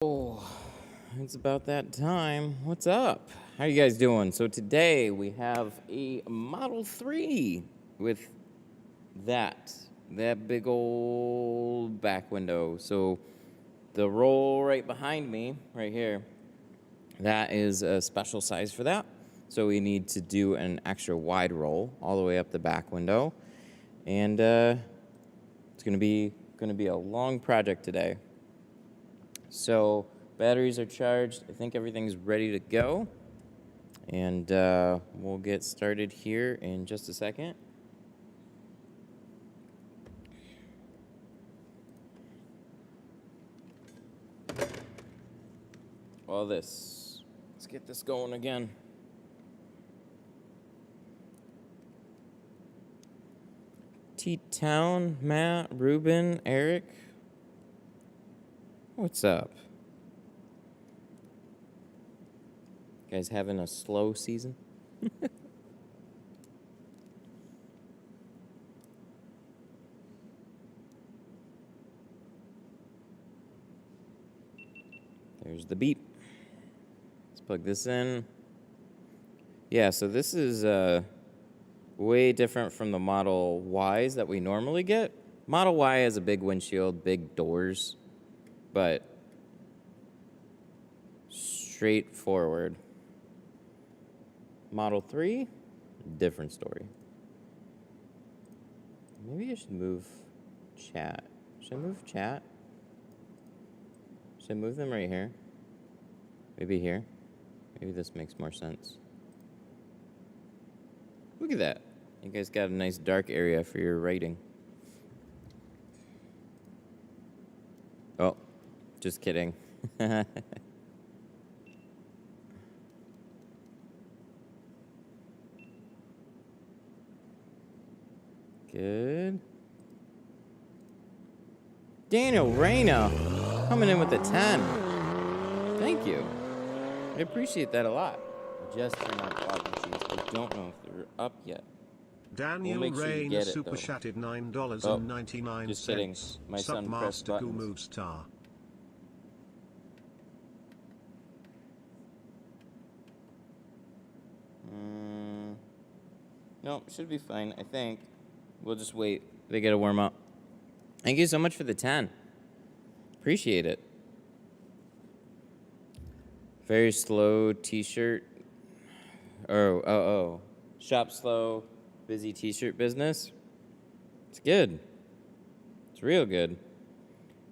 Oh, it's about that time. What's up? How you guys doing? So today we have a Model 3 with that big old back window. So the roll right behind me, right here, that is a special size for that. So we need to do an extra wide roll all the way up the back window. And it's gonna be a long project today. So batteries are charged. I think everything's ready to go. And we'll get started here in just a second. Let's get this going again. T-Town, Matt, Ruben, Eric. What's up? You guys having a slow season? There's the beep. Let's plug this in. Yeah, so this is way different from the Model Ys that we normally get. Model Y has a big windshield, big doors, but straightforward. Model 3, different story. Maybe I should move chat. Should I move chat? Should I move them right here? Maybe here? Maybe this makes more sense. Look at that. You guys got a nice dark area for your writing. Oh, just kidding. Good. Daniel Reyna coming in with a 10. Thank you. I appreciate that a lot. Just for my plug machines. I don't know if they're up yet. Daniel Reyna super chatted $9.99. Just kidding. My son pressed buttons. Star. No, should be fine, I think. We'll just wait. They gotta warm up. Thank you so much for the 10. Appreciate it. Very slow t-shirt. Oh. Shop slow, busy t-shirt business. It's good. It's real good.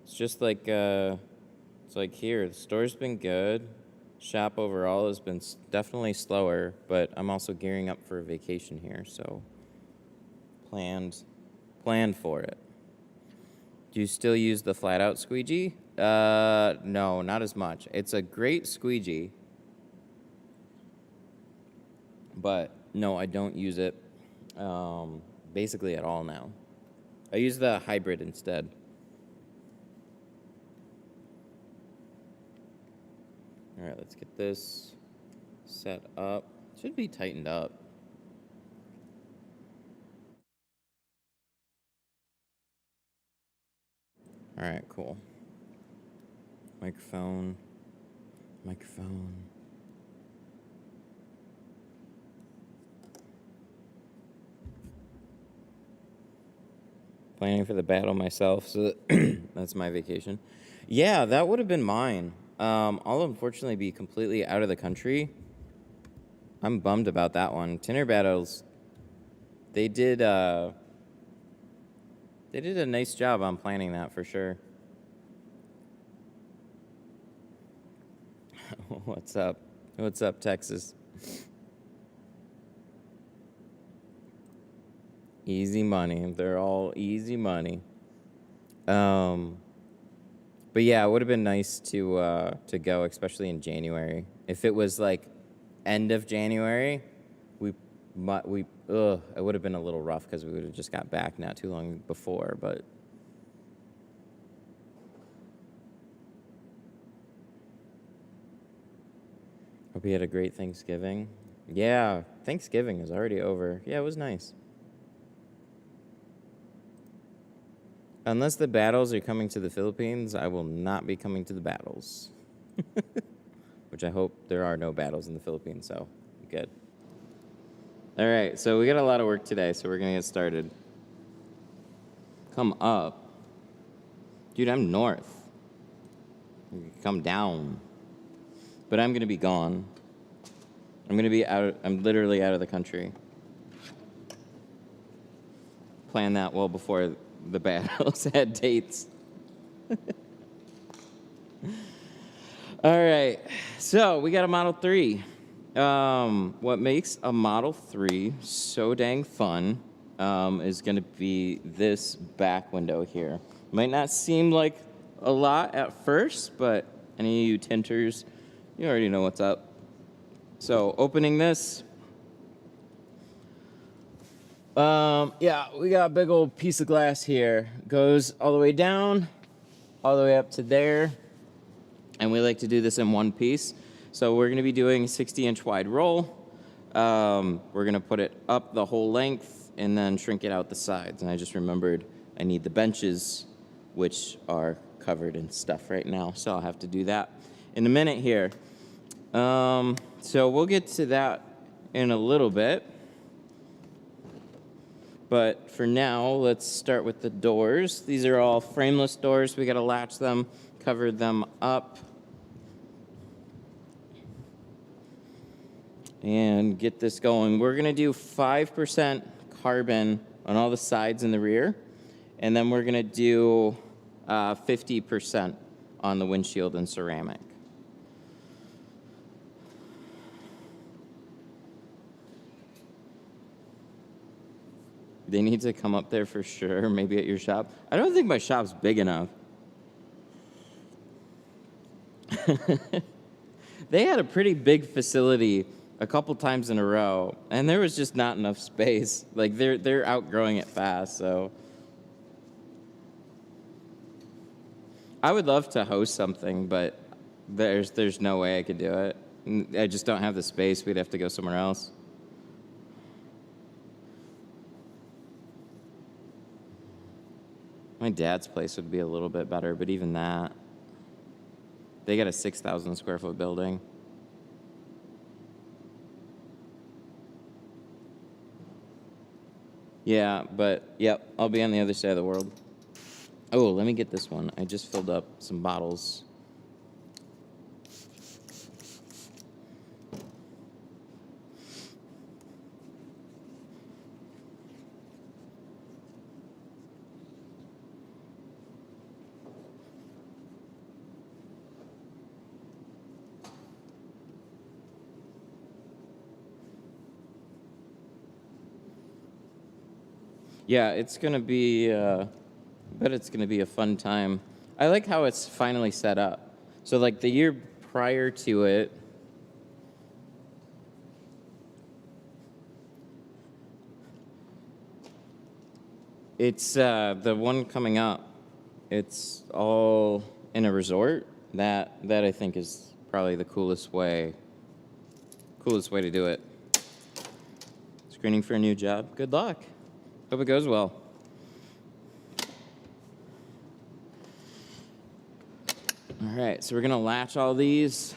It's just like, it's like here. The store's been good. Shop overall has been definitely slower, but I'm also gearing up for a vacation here, so planned for it. Do you still use the flat out squeegee? No, not as much. It's a great squeegee, but no, I don't use it basically at all now. I use the hybrid instead. All right, let's get this set up. Should be tightened up. All right, cool. Microphone. Planning for the battle myself, so that's my vacation. Yeah, that would have been mine. I'll unfortunately be completely out of the country. I'm bummed about that one. Tinter battles, they did a nice job on planning that for sure. What's up? What's up, Texas? Easy money. They're all easy money. But yeah, it would have been nice to go, especially in January. If it was like end of January, it would have been a little rough because we would have just got back not too long before, but hope you had a great Thanksgiving. Yeah, Thanksgiving is already over. Yeah, it was nice. Unless the battles are coming to the Philippines, I will not be coming to the battles. Which I hope there are no battles in the Philippines, so good. All right, so we got a lot of work today, so we're going to get started. Come up. Dude, I'm north. Come down. But I'm going to be gone. I'm literally out of the country. Planned that well before the battles had dates. All right, so we got a Model 3. What makes a Model 3 so dang fun is going to be this back window here. Might not seem like a lot at first, but any of you tinters, you already know what's up. So opening this, yeah, we got a big old piece of glass here. Goes all the way down, all the way up to there, and we like to do this in one piece. So we're going to be doing a 60-inch wide roll. We're going to put it up the whole length and then shrink it out the sides. And I just remembered I need the benches, which are covered in stuff right now. So I'll have to do that in a minute here. So we'll get to that in a little bit. But for now, let's start with the doors. These are all frameless doors. We got to latch them, cover them up, and get this going. We're going to do 5% carbon on all the sides and the rear, and then we're going to do 50% on the windshield and ceramic. They need to come up there for sure, maybe at your shop. I don't think my shop's big enough. They had a pretty big facility a couple times in a row, and there was just not enough space. Like, they're outgrowing it fast, so. I would love to host something, but there's no way I could do it. I just don't have the space. We'd have to go somewhere else. My dad's place would be a little bit better, but even that, they got a 6,000 square foot building. Yeah, but yep, I'll be on the other side of the world. Oh, let me get this one. I just filled up some bottles. Yeah, it's going to be, I bet it's going to be a fun time. I like how it's finally set up. So, like, the year prior to it, it's the one coming up. It's all in a resort. That I think is probably the coolest way to do it. Screening for a new job. Good luck. Hope it goes well. All right, so we're going to latch all these.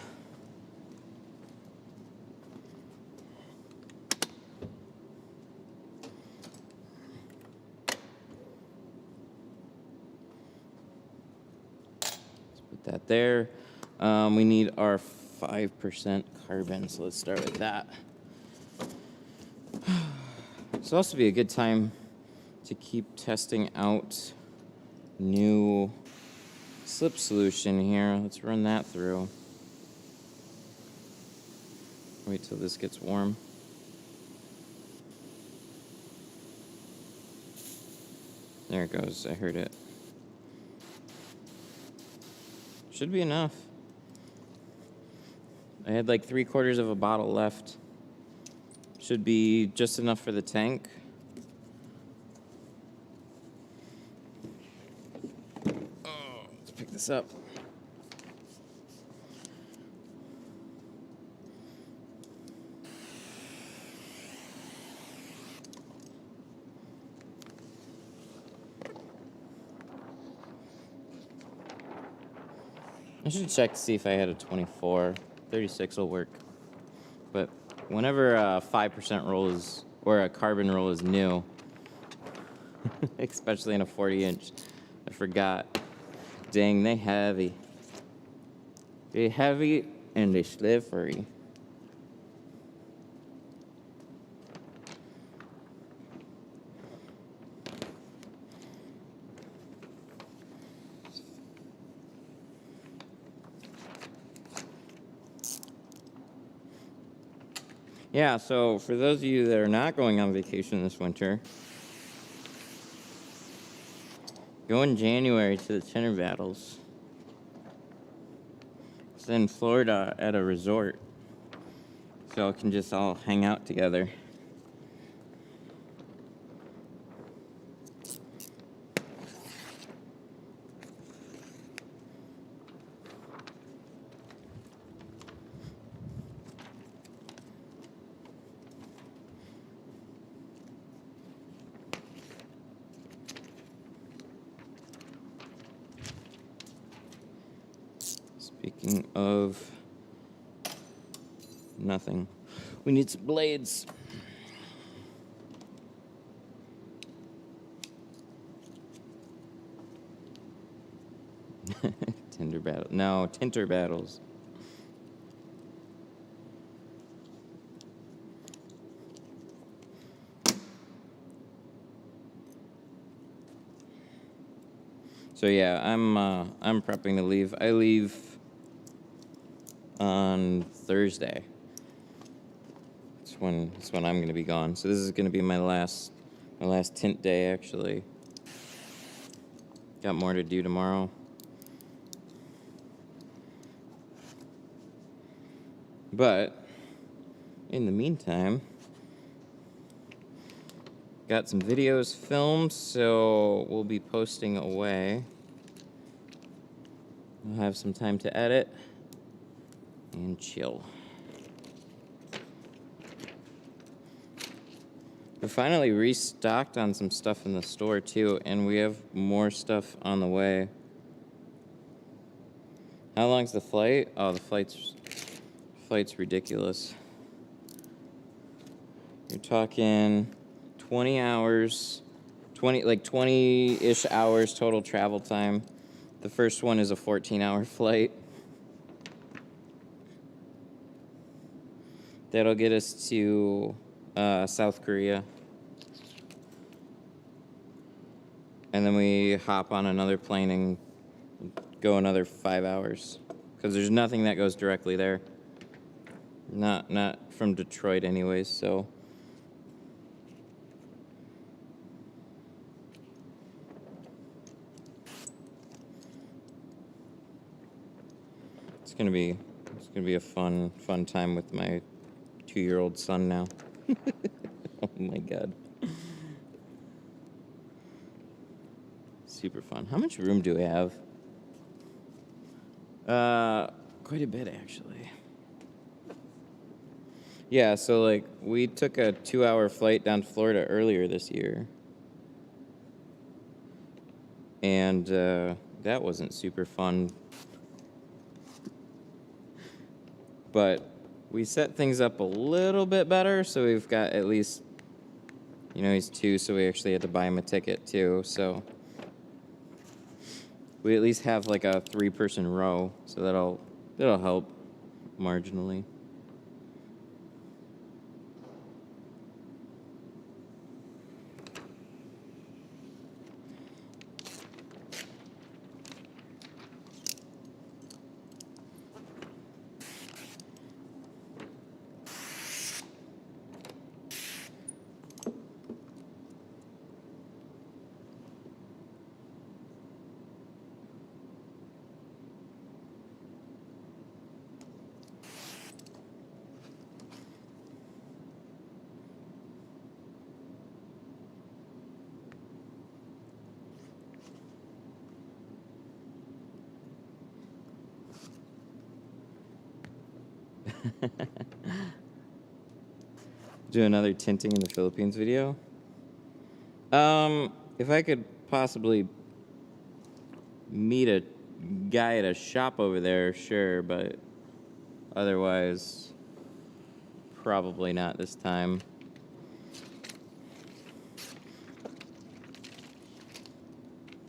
Let's put that there. We need our 5% carbon, so let's start with that. This will also be a good time to keep testing out new slip solution here. Let's run that through. Wait till this gets warm. There it goes. I heard it. Should be enough. I had like 3/4 of a bottle left. Should be just enough for the tank. Oh, let's pick this up. I should check to see if I had a 24. 36 will work. But whenever a 5% roll is, or a carbon roll is new, especially in a 40-inch, I forgot. Dang, they heavy. They heavy and they slippery. Yeah, so for those of you that are not going on vacation this winter, go in January to the Tinter Battles. It's in Florida at a resort, so it can just all hang out together. Speaking of nothing, we need some blades. Tinter battle. No, tinter battles. So yeah, I'm prepping to leave. I leave on Thursday. It's when I'm going to be gone. So this is going to be my last tint day actually. Got more to do tomorrow. But in the meantime, got some videos filmed, so we'll be posting away. We'll have some time to edit and chill. We finally restocked on some stuff in the store too, and we have more stuff on the way. How long's the flight? Oh, the flight's ridiculous. You're talking 20 hours, 20-ish hours total travel time. The first one is a 14-hour flight. That'll get us to South Korea. And then we hop on another plane and go another 5 hours. Because there's nothing that goes directly there. Not from Detroit anyways, so. It's gonna be a fun time with my 2-year-old son now. Oh my god. Super fun. How much room do we have? Quite a bit actually. Yeah, so like we took a 2-hour flight down to Florida earlier this year. And that wasn't super fun. But we set things up a little bit better, so we've got at least, he's 2, so we actually had to buy him a ticket too, so we at least have like a 3-person row, so that'll help marginally. Do another tinting in the Philippines video. If I could possibly meet guy at a shop over there, sure, but otherwise, probably not this time.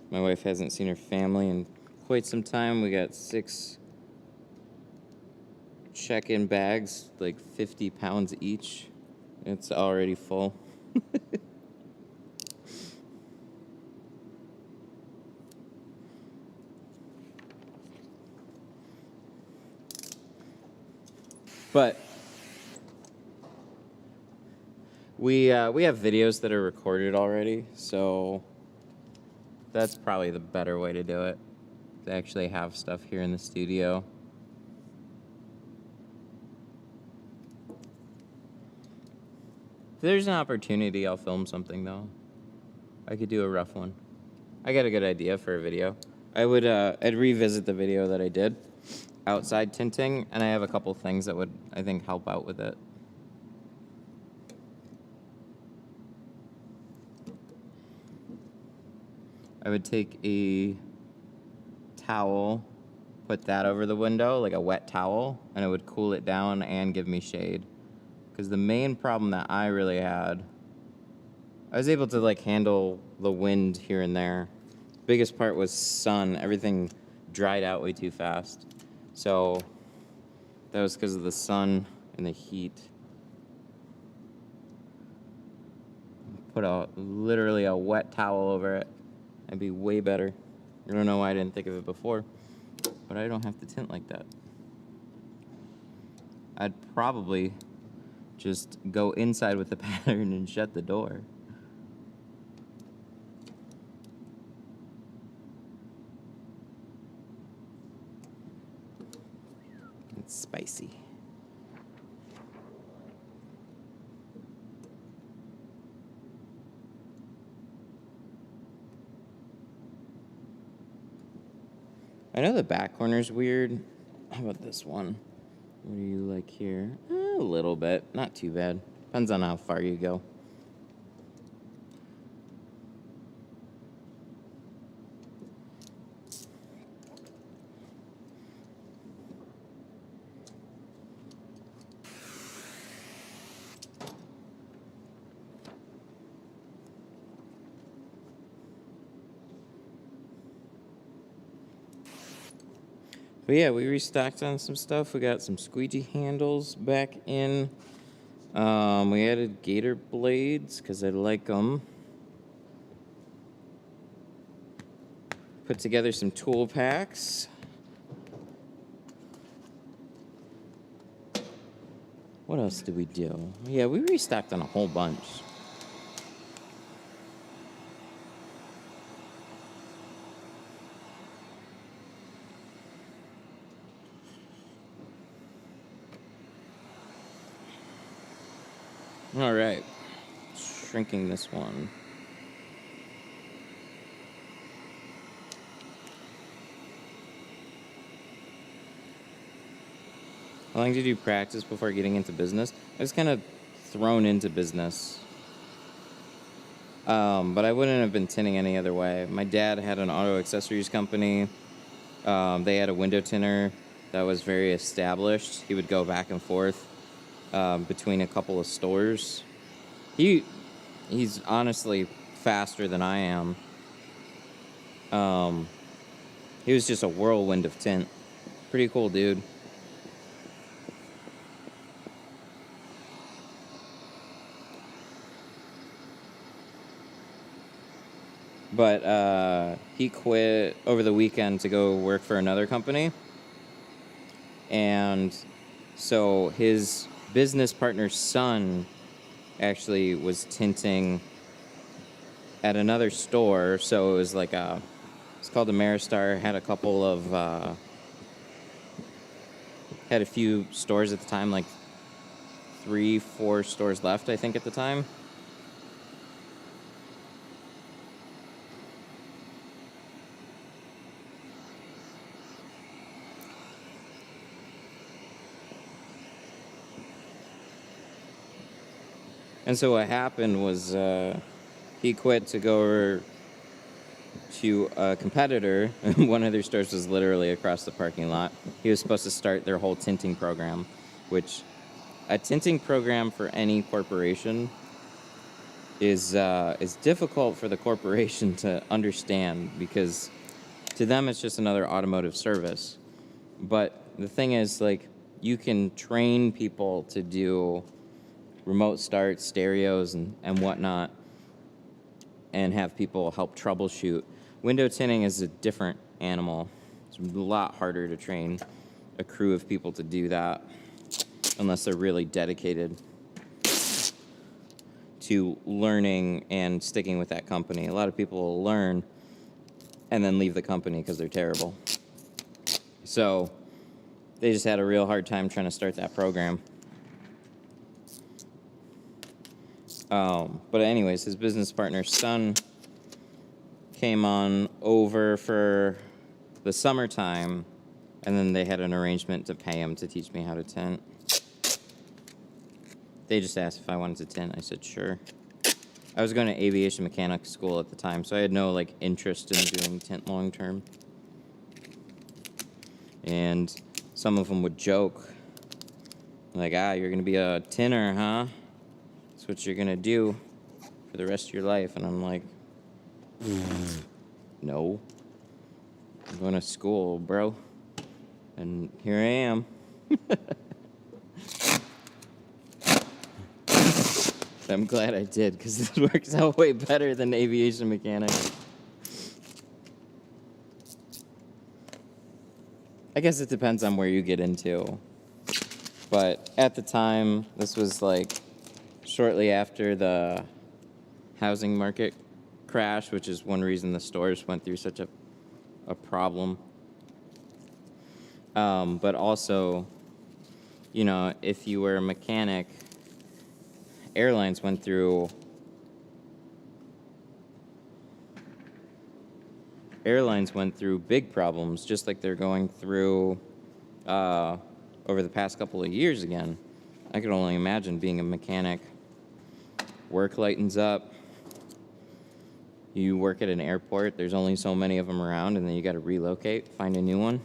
My wife hasn't seen her family in quite some time. We got 6 check-in bags, like 50 pounds each. It's already full. But we have videos that are recorded already, so that's probably the better way to do it. To actually have stuff here in the studio. If there's an opportunity, I'll film something though. I could do a rough one. I got a good idea for a video. I'd revisit the video that I did outside tinting, and I have a couple things that would, I think, help out with it. I would take a towel, put that over the window, like a wet towel, and it would cool it down and give me shade. Because the main problem that I really had, I was able to like handle the wind here and there. Biggest part was sun. Everything dried out way too fast. So that was because of the sun and the heat. Put literally a wet towel over it. It'd be way better. I don't know why I didn't think of it before, but I don't have to tint like that. I'd probably just go inside with the pattern and shut the door. It's spicy. I know the back corner's weird. How about this one? What do you like here? A little bit. Not too bad. Depends on how far you go. But yeah, we restocked on some stuff. We got some squeegee handles back in. We added gator blades because I like them. Put together some tool packs. What else did we do? Yeah, we restocked on a whole bunch. All right, shrinking this one. How long did you practice before getting into business? I was kind of thrown into business. But I wouldn't have been tinting any other way. My dad had an auto accessories company. They had a window tinter that was very established. He would go back and forth between a couple of stores. He's honestly faster than I am. He was just a whirlwind of tint. Pretty cool dude. But he quit over the weekend to go work for another company. And so his business partner's son actually was tinting at another store. So it was like it's called Ameristar. Had a couple of, had a few stores at the time, like 3-4 stores left, I think, at the time. And so what happened was he quit to go to a competitor. One of their stores was literally across the parking lot. He was supposed to start their whole tinting program, which a tinting program for any corporation is difficult for the corporation to understand, because to them it's just another automotive service. But the thing is, like, you can train people to do remote starts, stereos, and whatnot, and have people help troubleshoot. Window tinting is a different animal. It's a lot harder to train a crew of people to do that unless they're really dedicated to learning and sticking with that company. A lot of people will learn and then leave the company because they're terrible. So they just had a real hard time trying to start that program. But anyways, his business partner's son came on over for the summertime, and then they had an arrangement to pay him to teach me how to tint. They just asked if I wanted to tint. I said sure. I was going to aviation mechanics school at the time, so I had no like interest in doing tint long term. And some of them would joke, like, you're going to be a tinner, huh? That's what you're going to do for the rest of your life. And I'm like, no. I'm going to school, bro. And here I am. I'm glad I did, because this works out way better than aviation mechanics. I guess it depends on where you get into. But at the time, this was like shortly after the housing market crash, which is one reason the stores went through such a problem. But also, you know, if you were a mechanic, airlines went through big problems, just like they're going through over the past couple of years again. I could only imagine being a mechanic. Work lightens up. You work at an airport, there's only so many of them around, and then you got to relocate, find a new one.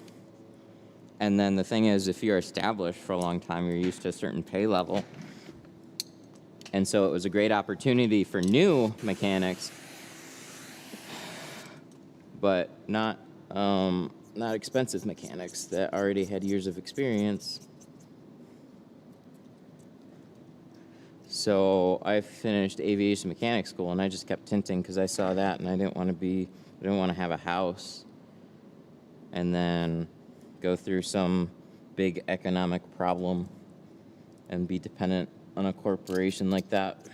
And then the thing is, if you're established for a long time, you're used to a certain pay level. And so it was a great opportunity for new mechanics, but not expensive mechanics that already had years of experience. So I finished aviation mechanics school, and I just kept tinting because I saw that, and I didn't want to have a house and then go through some big economic problem and be dependent on a corporation like that.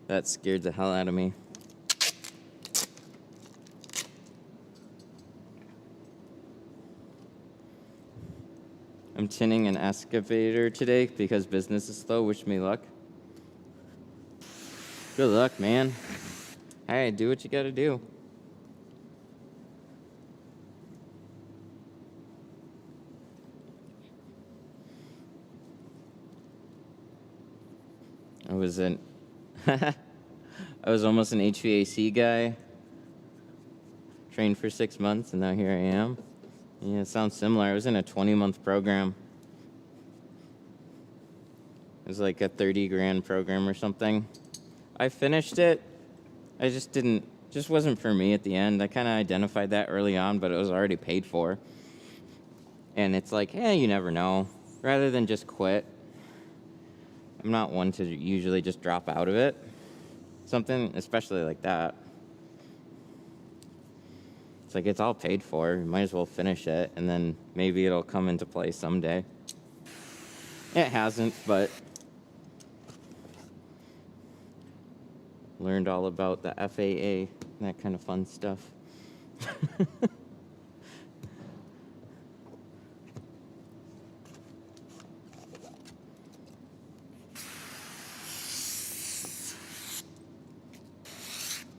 That scared the hell out of me. I'm tinting an excavator today because business is slow. Wish me luck. Good luck, man. Hey, do what you gotta do. I was almost an HVAC guy. Trained for 6 months, and now here I am. Yeah, it sounds similar. I was in a 20-month program. It was like a 30-grand program or something. I finished it. I just wasn't for me at the end. I kind of identified that early on, but it was already paid for. And it's like, you never know. Rather than just quit. I'm not one to usually just drop out of it. Something, especially like that. It's like, it's all paid for. You might as well finish it, and then maybe it'll come into play someday. It hasn't, but learned all about the FAA, that kind of fun stuff.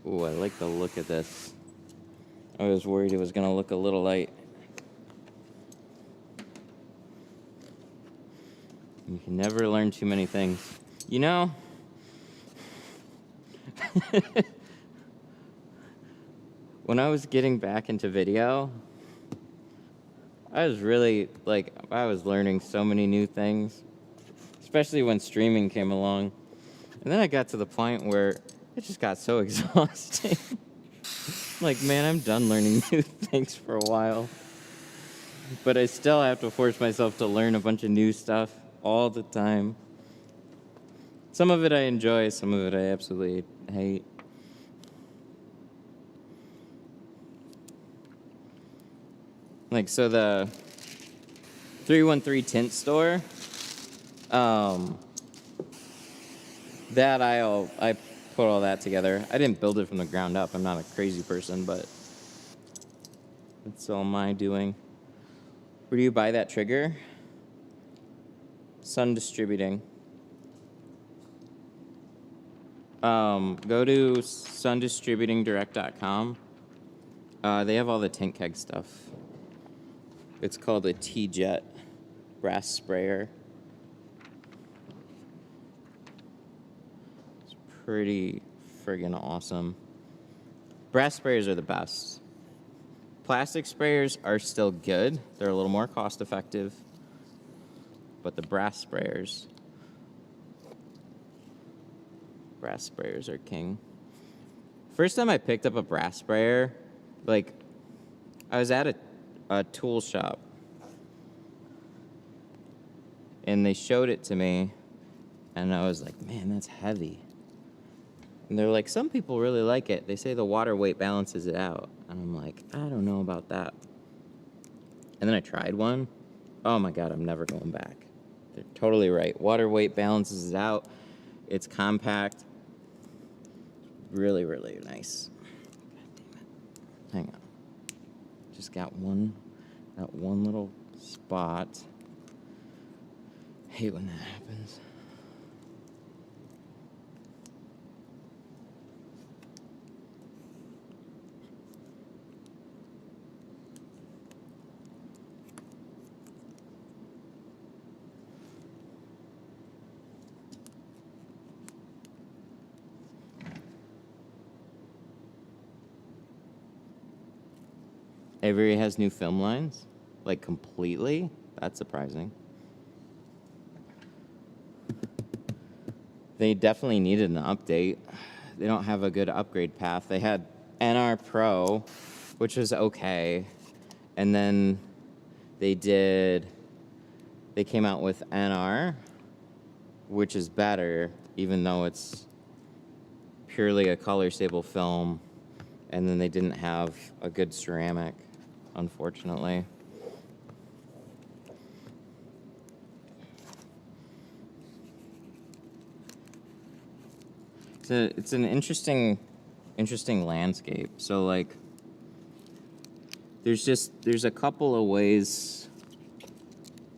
Ooh, I like the look of this. I was worried it was going to look a little light. You can never learn too many things. You know, when I was getting back into video, I was really, like, I was learning so many new things, especially when streaming came along. And then I got to the point where it just got so exhausting. Like, man, I'm done learning new things for a while. But I still have to force myself to learn a bunch of new stuff all the time. Some of it I enjoy, some of it I absolutely hate. Like, so the 313 Tint store, that I put all that together. I didn't build it from the ground up. I'm not a crazy person, but it's all my doing. Where do you buy that trigger? Sun Distributing. Go to sundistributingdirect.com. They have all the tint keg stuff. It's called a T-Jet brass sprayer. It's pretty friggin' awesome. Brass sprayers are the best. Plastic sprayers are still good. They're a little more cost effective. But the brass sprayers are king. First time I picked up a brass sprayer, like, I was at a tool shop, and they showed it to me, and I was like, man, that's heavy. And they're like, some people really like it. They say the water weight balances it out. And I'm like, I don't know about that. And then I tried one. Oh my God, I'm never going back. They're totally right. Water weight balances it out. It's compact. Really, really nice. God damn it. Hang on. Just got one little spot. Hate when that happens. Avery has new film lines, like completely. That's surprising. They definitely needed an update. They don't have a good upgrade path. They had NR Pro, which was okay, and then they came out with NR, which is better, even though it's purely a color stable film, and then they didn't have a good ceramic, unfortunately. It's an interesting landscape. So, like, there's a couple of ways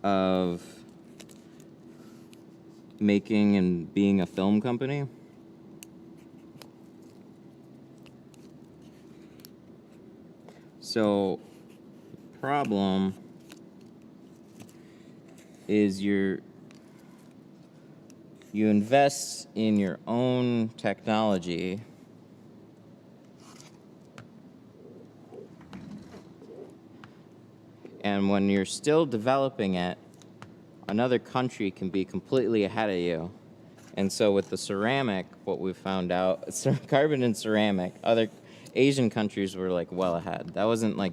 of making and being a film company. So, the problem is you invest in your own technology, and when you're still developing it, another country can be completely ahead of you. And so with the ceramic, what we found out, carbon and ceramic, other Asian countries were like well ahead. That wasn't like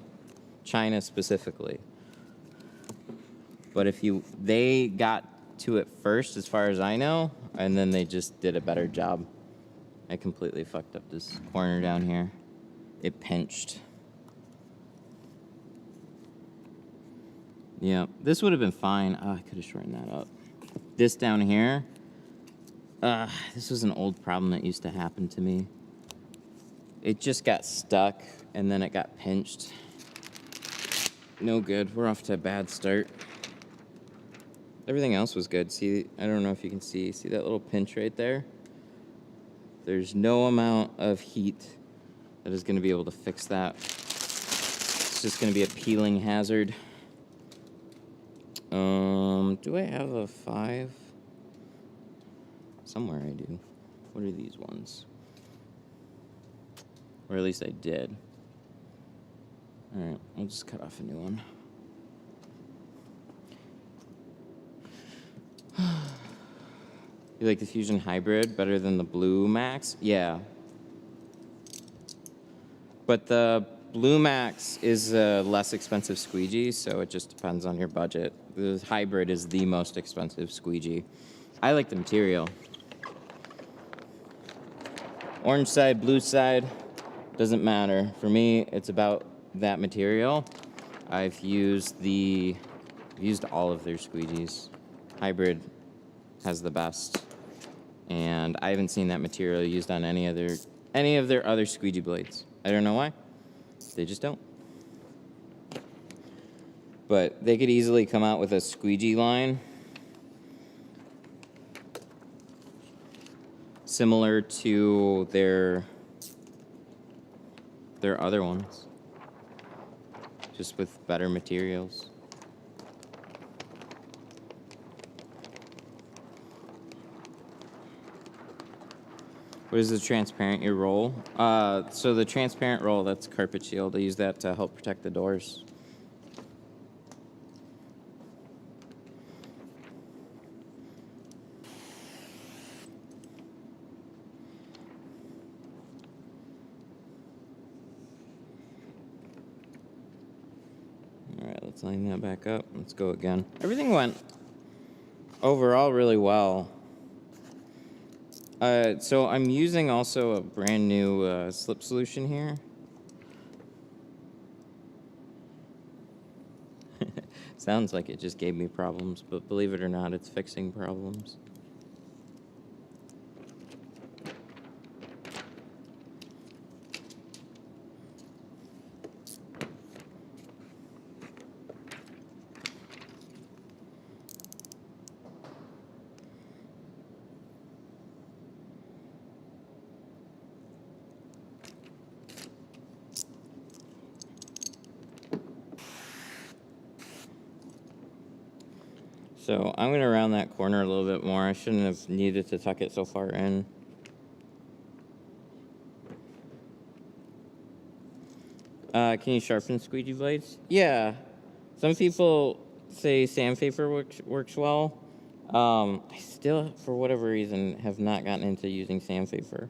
China specifically. But they got to it first, as far as I know, and then they just did a better job. I completely fucked up this corner down here. It pinched. Yeah, this would have been fine. Oh, I could have shortened that up. This down here, this was an old problem that used to happen to me. It just got stuck, and then it got pinched. No good. We're off to a bad start. Everything else was good. See, I don't know if you can see that little pinch right there? There's no amount of heat that is going to be able to fix that. It's just going to be a peeling hazard. Do I have a 5? Somewhere I do. What are these ones? Or at least I did. Alright, we'll just cut off a new one. You like the Fusion Hybrid better than the Blue Max? Yeah. But the Blue Max is a less expensive squeegee, so it just depends on your budget. The Hybrid is the most expensive squeegee. I like the material. Orange side, blue side, doesn't matter. For me, it's about that material. I've used all of their squeegees. Hybrid has the best. And I haven't seen that material used on any of their other squeegee blades. I don't know why. They just don't. But they could easily come out with a squeegee line similar to their other ones, just with better materials. What is the transparent your roll? So the transparent roll, that's carpet shield. I use that to help protect the doors. All right, let's line that back up. Let's go again. Everything went overall really well. So I'm using also a brand new slip solution here. Sounds like it just gave me problems, but believe it or not, it's fixing problems. So I'm going to round that corner a little bit more. I shouldn't have needed to tuck it so far in. Can you sharpen squeegee blades? Yeah. Some people say sandpaper works well. I still, for whatever reason, have not gotten into using sandpaper.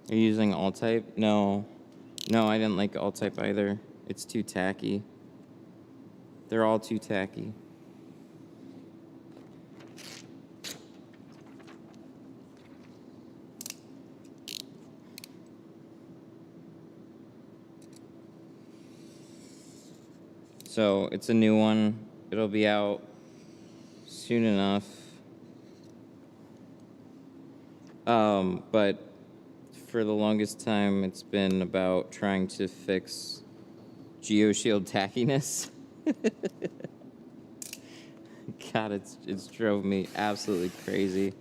Are you using all type? No. No, I didn't like all type either. It's too tacky. They're all too tacky. So it's a new one. It'll be out soon enough. But for the longest time, it's been about trying to fix GeoShield tackiness. God, it's drove me absolutely crazy.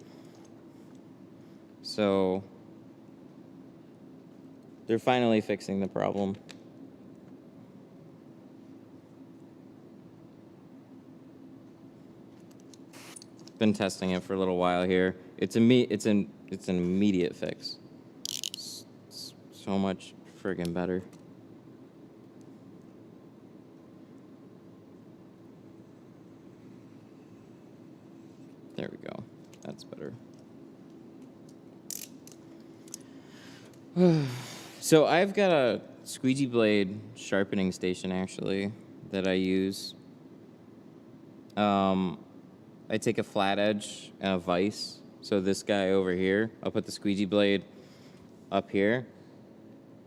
So they're finally fixing the problem. Been testing it for a little while here. It's an immediate fix. It's so much friggin' better. There we go. That's better. So I've got a squeegee blade sharpening station actually that I use. I take a flat edge and a vise. So this guy over here, I'll put the squeegee blade up here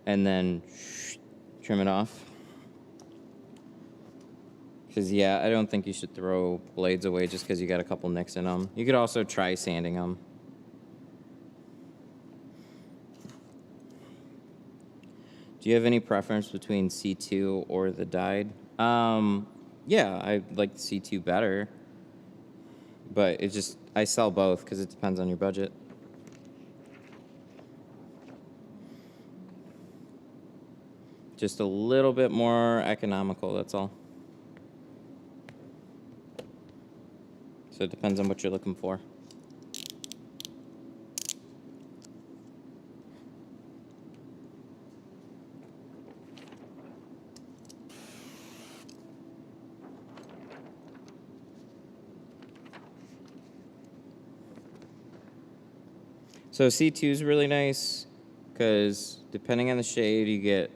and then trim it off. Because, yeah, I don't think you should throw blades away just because you got a couple nicks in them. You could also try sanding them. Do you have any preference between C2 or the dyed? Yeah, I like the C2 better. But it's just, I sell both because it depends on your budget. Just a little bit more economical, that's all. So it depends on what you're looking for. So C2 is really nice because depending on the shade, you get,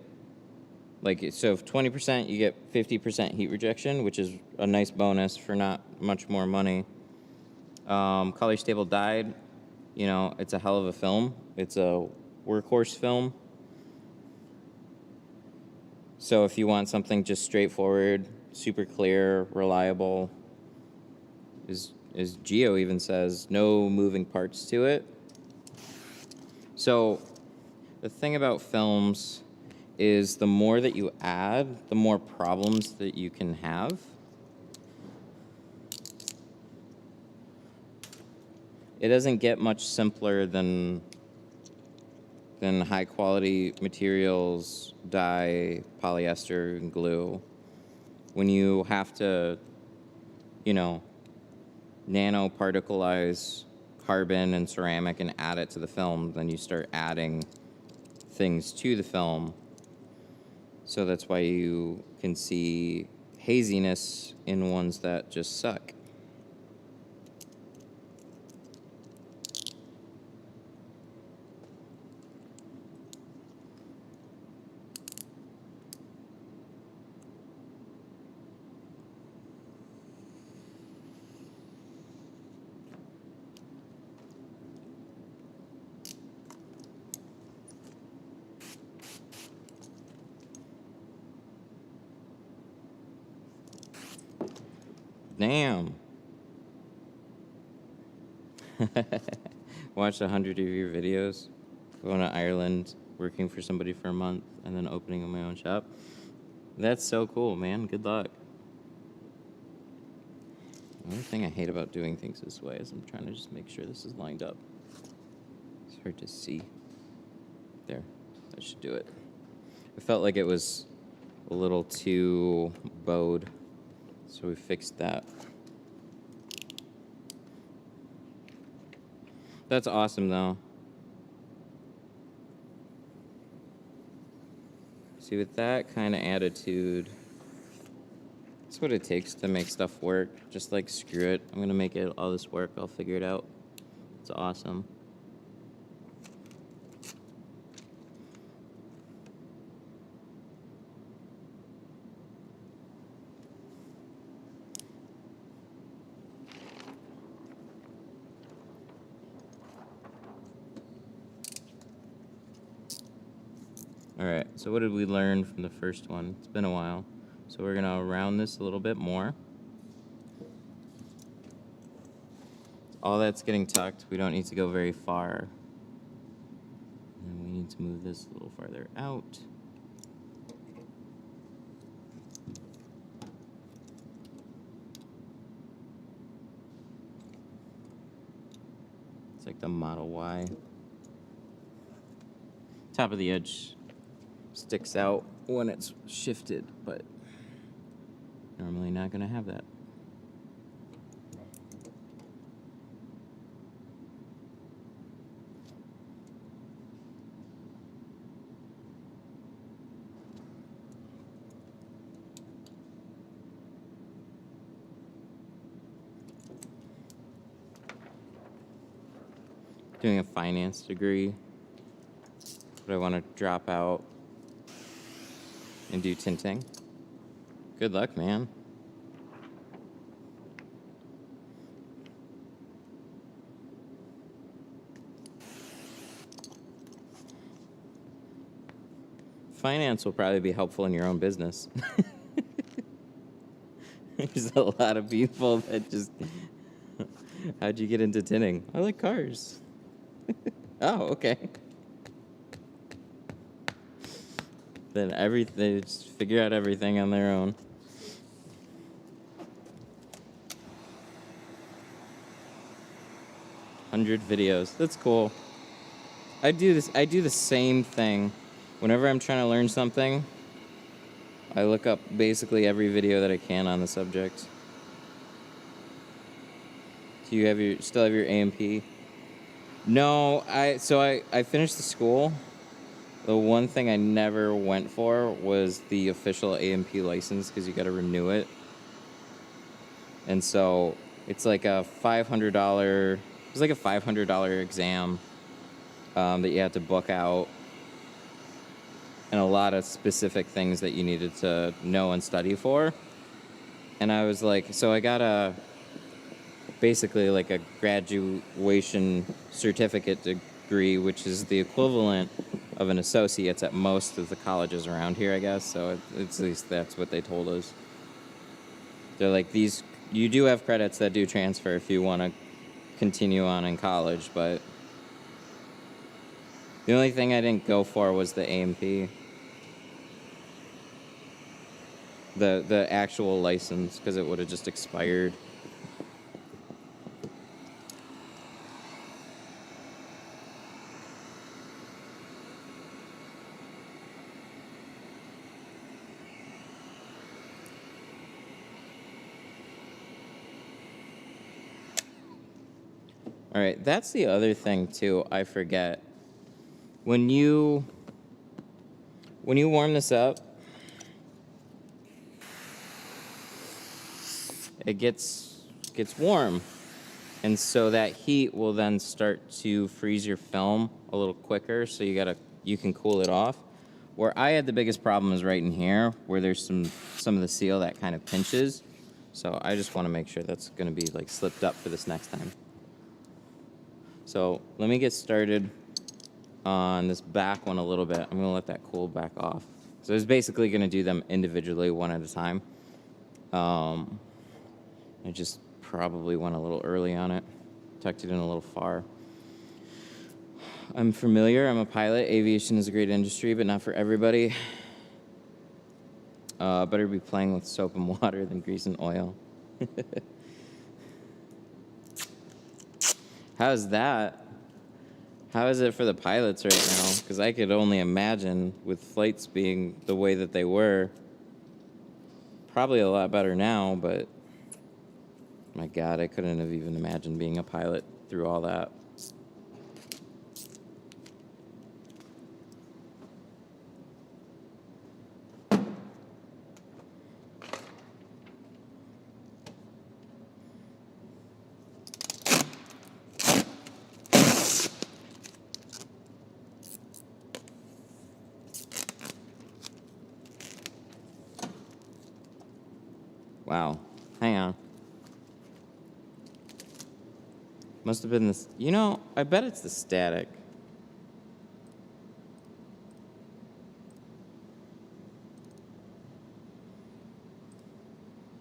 like, so if 20%, you get 50% heat rejection, which is a nice bonus for not much more money. Color stable dyed, you know, it's a hell of a film. It's a workhorse film. So if you want something just straightforward, super clear, reliable, as Geo even says, no moving parts to it. So the thing about films is the more that you add, the more problems that you can have. It doesn't get much simpler than high quality materials, dye, polyester, and glue. When you have to, you know, nanoparticleize carbon and ceramic and add it to the film, then you start adding things to the film. So that's why you can see haziness in ones that just suck. Damn. Watched 100 of your videos. Going to Ireland, working for somebody for a month, and then opening my own shop. That's so cool, man. Good luck. The only thing I hate about doing things this way is I'm trying to just make sure this is lined up. It's hard to see. There. That should do it. I felt like it was a little too bowed. So we fixed that. That's awesome, though. See, with that kind of attitude, that's what it takes to make stuff work. Just like, screw it. I'm going to make it all this work. I'll figure it out. It's awesome. All right, so what did we learn from the first one? It's been a while. So we're gonna round this a little bit more. All that's getting tucked. We don't need to go very far. And we need to move this a little farther out. It's like the Model Y. Top of the edge sticks out when it's shifted, but normally not going to have that. Doing a finance degree, but I want to drop out and do tinting. Good luck, man. Finance will probably be helpful in your own business. There's a lot of people that just, how'd you get into tinting? I like cars. Oh, okay. Then they just figure out everything on their own. $100 videos. That's cool. I do the same thing. Whenever I'm trying to learn something, I look up basically every video that I can on the subject. Do you have still have your A&P? No, I finished the school. The one thing I never went for was the official A&P license because you got to renew it. And so it's like a $500. It's like a $500 exam that you have to book out, and a lot of specific things that you needed to know and study for. And I was like, so I got basically like a graduation certificate degree, which is the equivalent of an associate's at most of the colleges around here, I guess. So at least that's what they told us. They're like, you do have credits that do transfer if you want to continue on in college, but the only thing I didn't go for was the A&P. The actual license, because it would have just expired. All right, that's the other thing too, I forget. When you warm this up, it gets warm. And so that heat will then start to freeze your film a little quicker, so you can cool it off. Where I had the biggest problem is right in here, where there's some of the seal that kind of pinches. So I just want to make sure that's going to be like slipped up for this next time. So let me get started on this back one a little bit. I'm going to let that cool back off. So it's basically going to do them individually, one at a time. I just probably went a little early on it. Tucked it in a little far. I'm familiar. I'm a pilot. Aviation is a great industry, but not for everybody. Better be playing with soap and water than grease and oil. How's that? How is it for the pilots right now? Because I could only imagine with flights being the way that they were. Probably a lot better now, but my God, I couldn't have even imagined being a pilot through all that. Wow. Hang on. Must have been this. You know, I bet it's the static.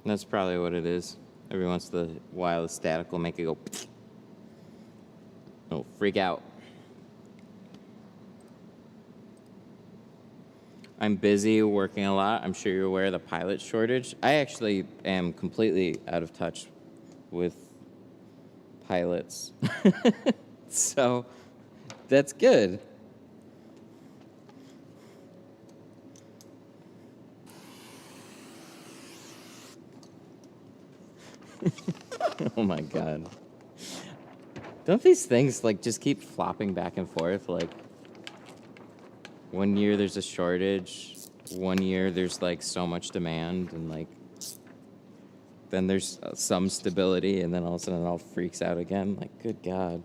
That's probably what it is. Every once in a while, the static will make it go. It'll freak out. I'm busy working a lot. I'm sure you're aware of the pilot shortage. I actually am completely out of touch with pilots. So that's good. Oh my God. Don't these things like just keep flopping back and forth? Like 1 year there's a shortage, 1 year there's like so much demand, and like then there's some stability, and then all of a sudden it all freaks out again. Like, good God.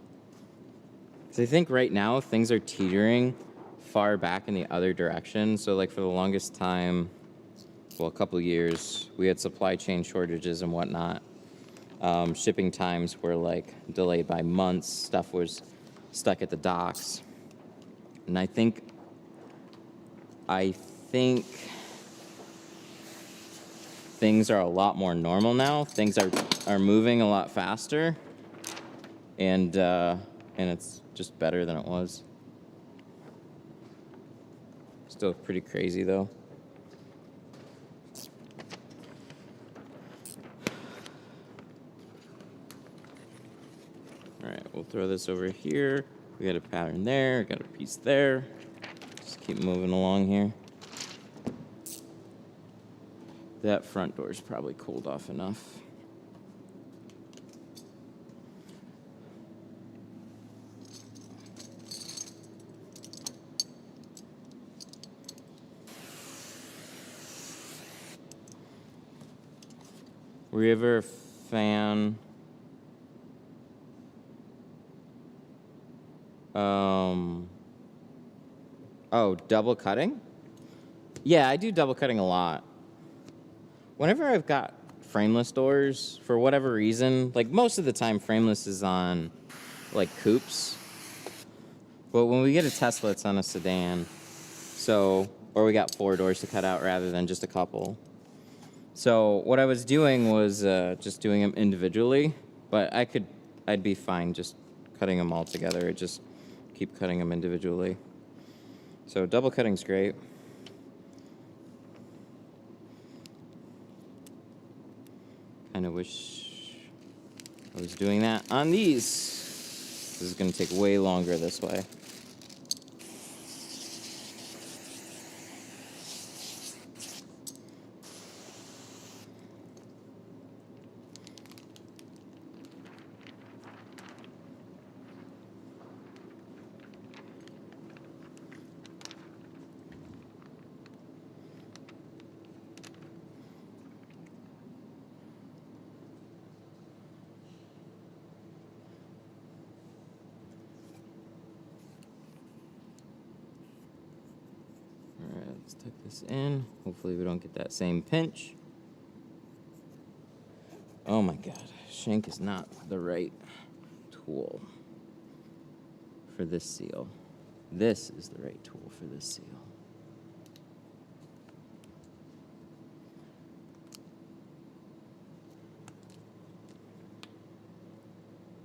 So I think right now things are teetering far back in the other direction. So like for the longest time, well, a couple years, we had supply chain shortages and whatnot. Shipping times were like delayed by months. Stuff was stuck at the docks. And I think things are a lot more normal now. Things are moving a lot faster, and it's just better than it was. Still pretty crazy though. All right, we'll throw this over here. We got a pattern there, got a piece there. Just keep moving along here. That front door's probably cooled off enough. Were you ever a fan? Oh, double cutting? Yeah, I do double cutting a lot. Whenever I've got frameless doors, for whatever reason, like most of the time frameless is on like coupes. But when we get a Tesla, it's on a sedan. So, or we got 4 doors to cut out rather than just a couple. So what I was doing was just doing them individually, but I'd be fine just cutting them all together. I just keep cutting them individually. So double cutting's great. Kind of wish I was doing that on these. This is going to take way longer this way. Let's tuck this in. Hopefully we don't get that same pinch. Oh my god, shank is not the right tool for this seal. This is the right tool for this seal.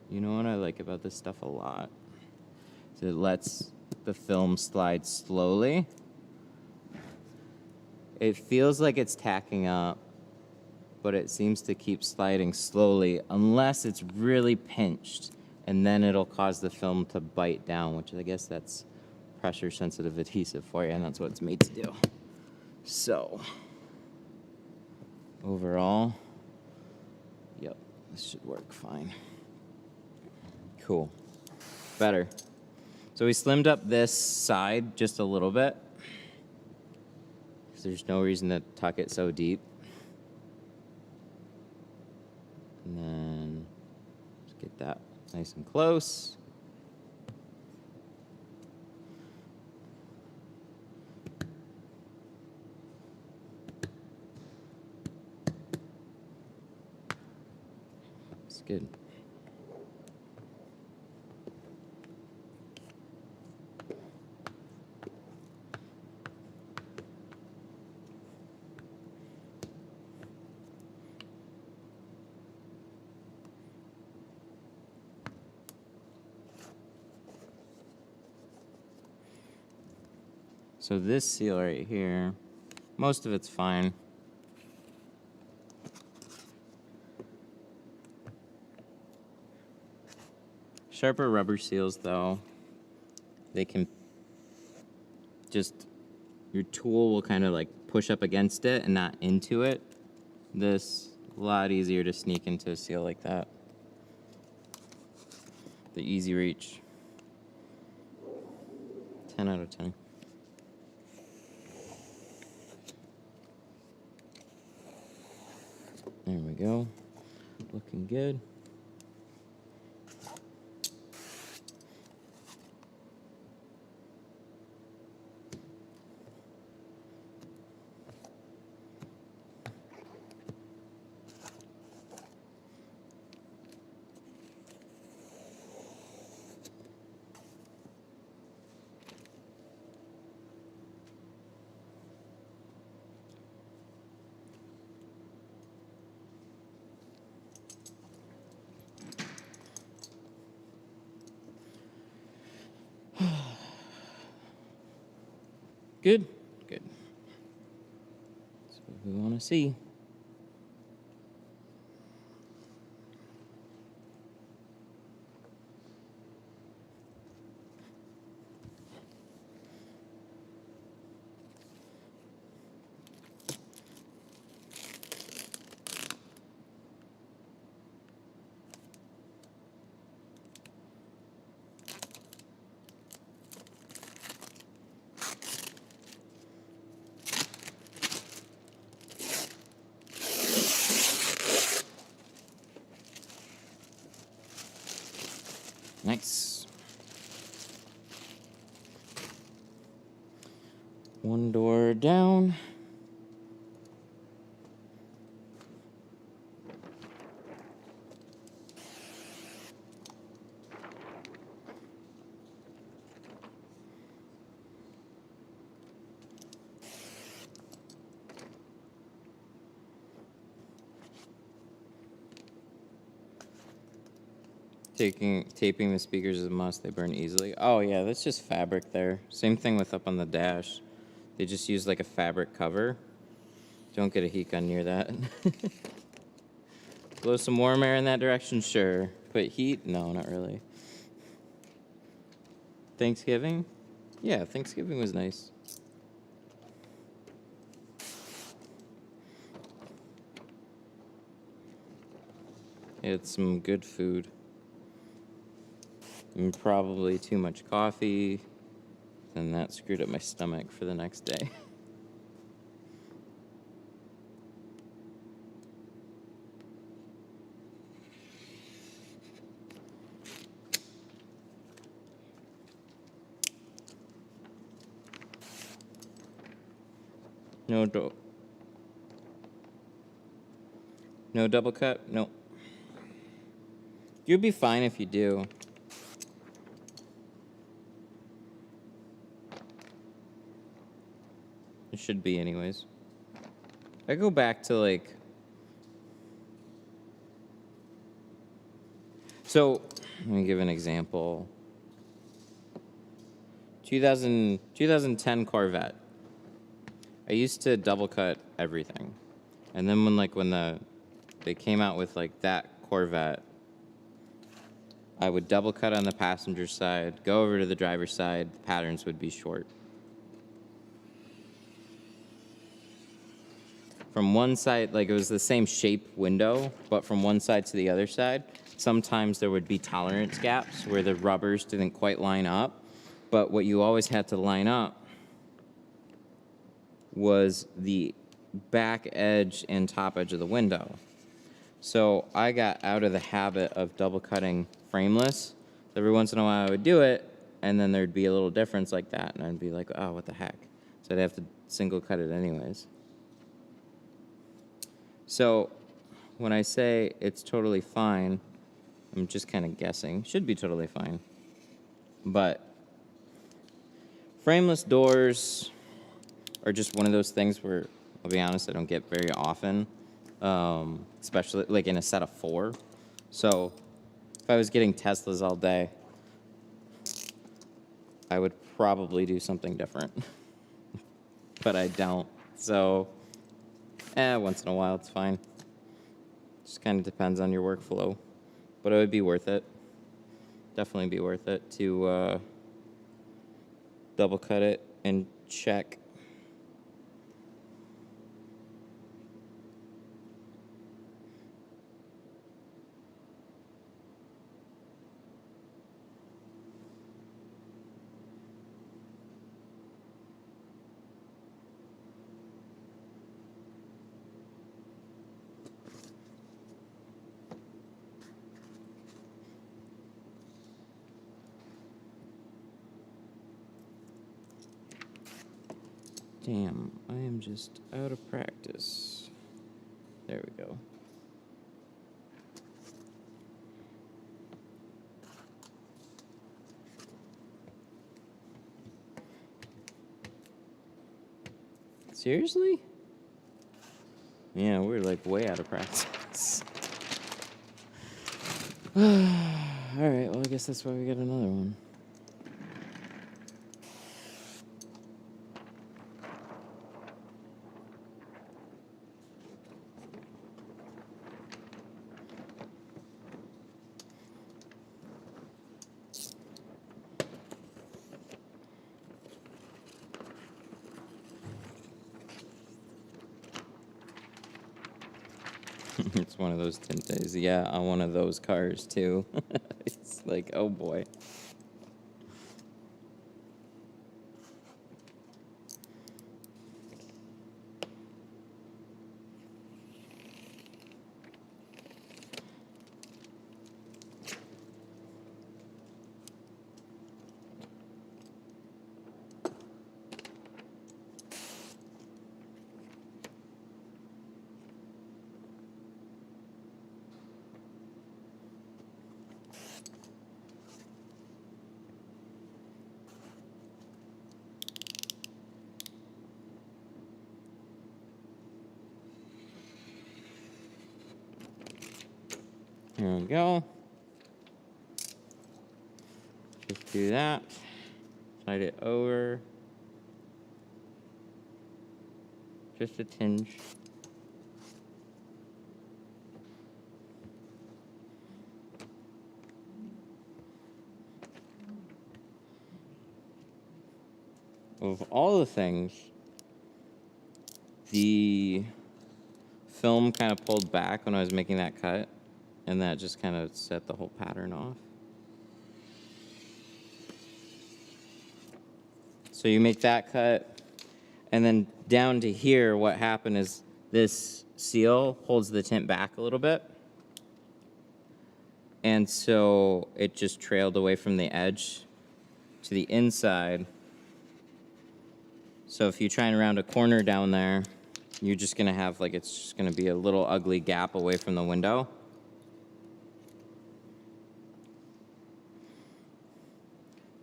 You know what I like about this stuff a lot? Is it lets the film slide slowly. It feels like it's tacking up, but it seems to keep sliding slowly unless it's really pinched, and then it'll cause the film to bite down, which I guess that's pressure-sensitive adhesive for you, and that's what it's made to do. So, overall, yep, this should work fine. Cool. Better. So we slimmed up this side just a little bit. There's no reason to tuck it so deep. And then just get that nice and close. It's good. So this seal right here, most of it's fine. Sharper rubber seals though, they can just, your tool will kind of like push up against it and not into it. This, a lot easier to sneak into a seal like that. The easy reach. 10 out of 10. There we go. Looking good. Good, good. That's what we want to see. Nice. One door down. Taping the speakers is a must. They burn easily. Oh yeah, that's just fabric there. Same thing with up on the dash. They just use like a fabric cover. Don't get a heat gun near that. Blow some warm air in that direction, sure. Put heat? No, not really. Thanksgiving? Yeah, Thanksgiving was nice. Had some good food. And probably too much coffee. And that screwed up my stomach for the next day. No double cut? Nope. You'd be fine if you do. It should be anyways. I go back to like... So, let me give an example. 2010 Corvette. I used to double cut everything. And then when they came out with like that Corvette, I would double cut on the passenger side, go over to the driver's side, the patterns would be short. From one side, like it was the same shape window, but from one side to the other side, sometimes there would be tolerance gaps where the rubbers didn't quite line up. But what you always had to line up was the back edge and top edge of the window. So I got out of the habit of double cutting frameless. Every once in a while I would do it, and then there'd be a little difference like that, and I'd be like, oh, what the heck? So I'd have to single cut it anyways. So when I say it's totally fine, I'm just kind of guessing. Should be totally fine. But frameless doors are just one of those things where, I'll be honest, I don't get very often, especially like in a set of 4. So if I was getting Teslas all day, I would probably do something different. But I don't. So, once in a while it's fine. Just kind of depends on your workflow. But it would be worth it. Definitely be worth it to double cut it and check. Damn, I am just out of practice. There we go. Seriously? Yeah, we're like way out of practice. Alright, well I guess that's why we got another one. It's one of those tint days. Yeah, on one of those cars, too. It's like, oh boy. Here we go. Just do that. Slide it over. Just a tinge. Of all the things, the film kind of pulled back when I was making that cut, and that just kind of set the whole pattern off. So you make that cut, and then down to here, what happened is this seal holds the tint back a little bit, and so it just trailed away from the edge to the inside. So if you try and round a corner down there, you're just gonna have like, it's just gonna be a little ugly gap away from the window.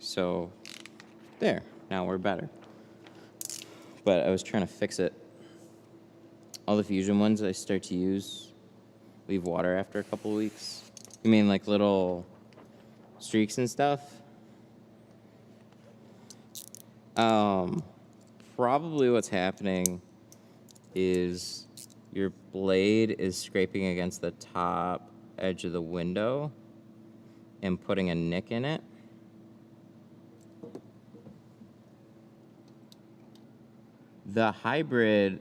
So there, now we're better. But I was trying to fix it. All the Fusion ones I start to use leave water after a couple weeks. You mean like little streaks and stuff? Probably what's happening is your blade is scraping against the top edge of the window and putting a nick in it. The hybrid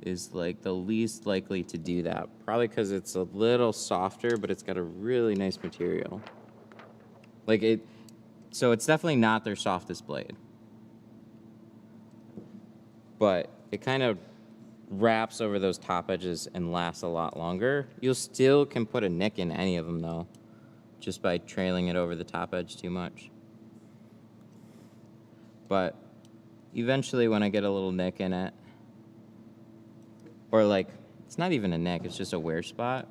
is like the least likely to do that, probably because it's a little softer, but it's got a really nice material. Like it, so it's definitely not their softest blade, but it kind of wraps over those top edges and lasts a lot longer. You still can put a nick in any of them though, just by trailing it over the top edge too much. But eventually when I get a little nick in it, or like, it's not even a nick, it's just a wear spot,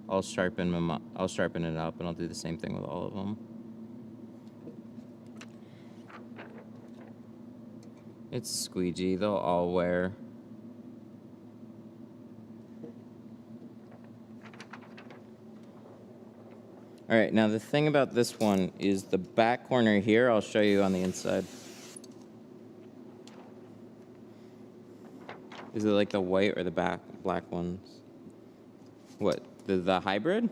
I'll sharpen it up, and I'll do the same thing with all of them. It's Squeegee, they'll all wear. All right, now the thing about this one is the back corner here, I'll show you on the inside. Is it like the white or the black ones? What, the hybrid?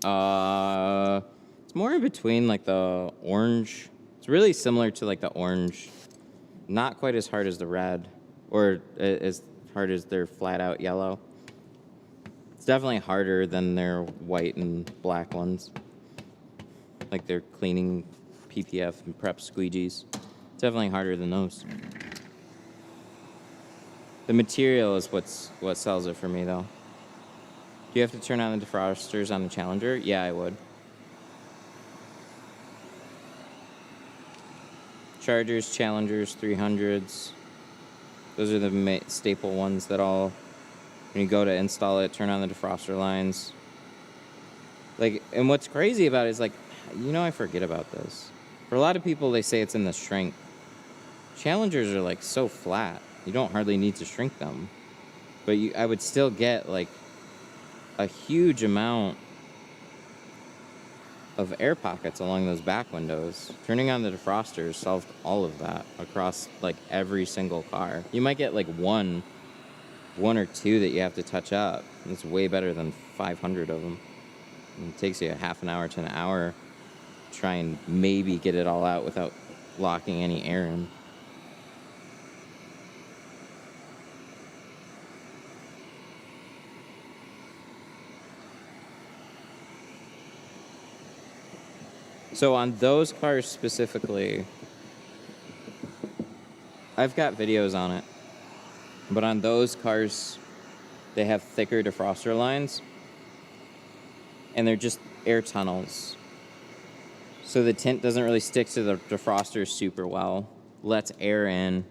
It's more in between like the orange. It's really similar to like the orange. Not quite as hard as the red, or as hard as their flat out yellow. It's definitely harder than their white and black ones. Like their cleaning PPF and prep Squeegees. It's definitely harder than those. The material is what sells it for me, though. Do you have to turn on the defrosters on the Challenger? Yeah, I would. Chargers, Challengers, 300s. Those are the staple ones that all, when you go to install it, turn on the defroster lines. Like, and what's crazy about it is, like, I forget about this. For a lot of people, they say it's in the shrink. Challengers are, like, so flat. You don't hardly need to shrink them. But I would still get, like, a huge amount of air pockets along those back windows. Turning on the defrosters solved all of that across, like, every single car. You might get, like, one or two that you have to touch up. It's way better than 500 of them. And it takes you a half an hour to an hour to try and maybe get it all out without locking any air in. So on those cars specifically, I've got videos on it, but on those cars, they have thicker defroster lines, and they're just air tunnels. So the tint doesn't really stick to the defrosters super well, lets air in,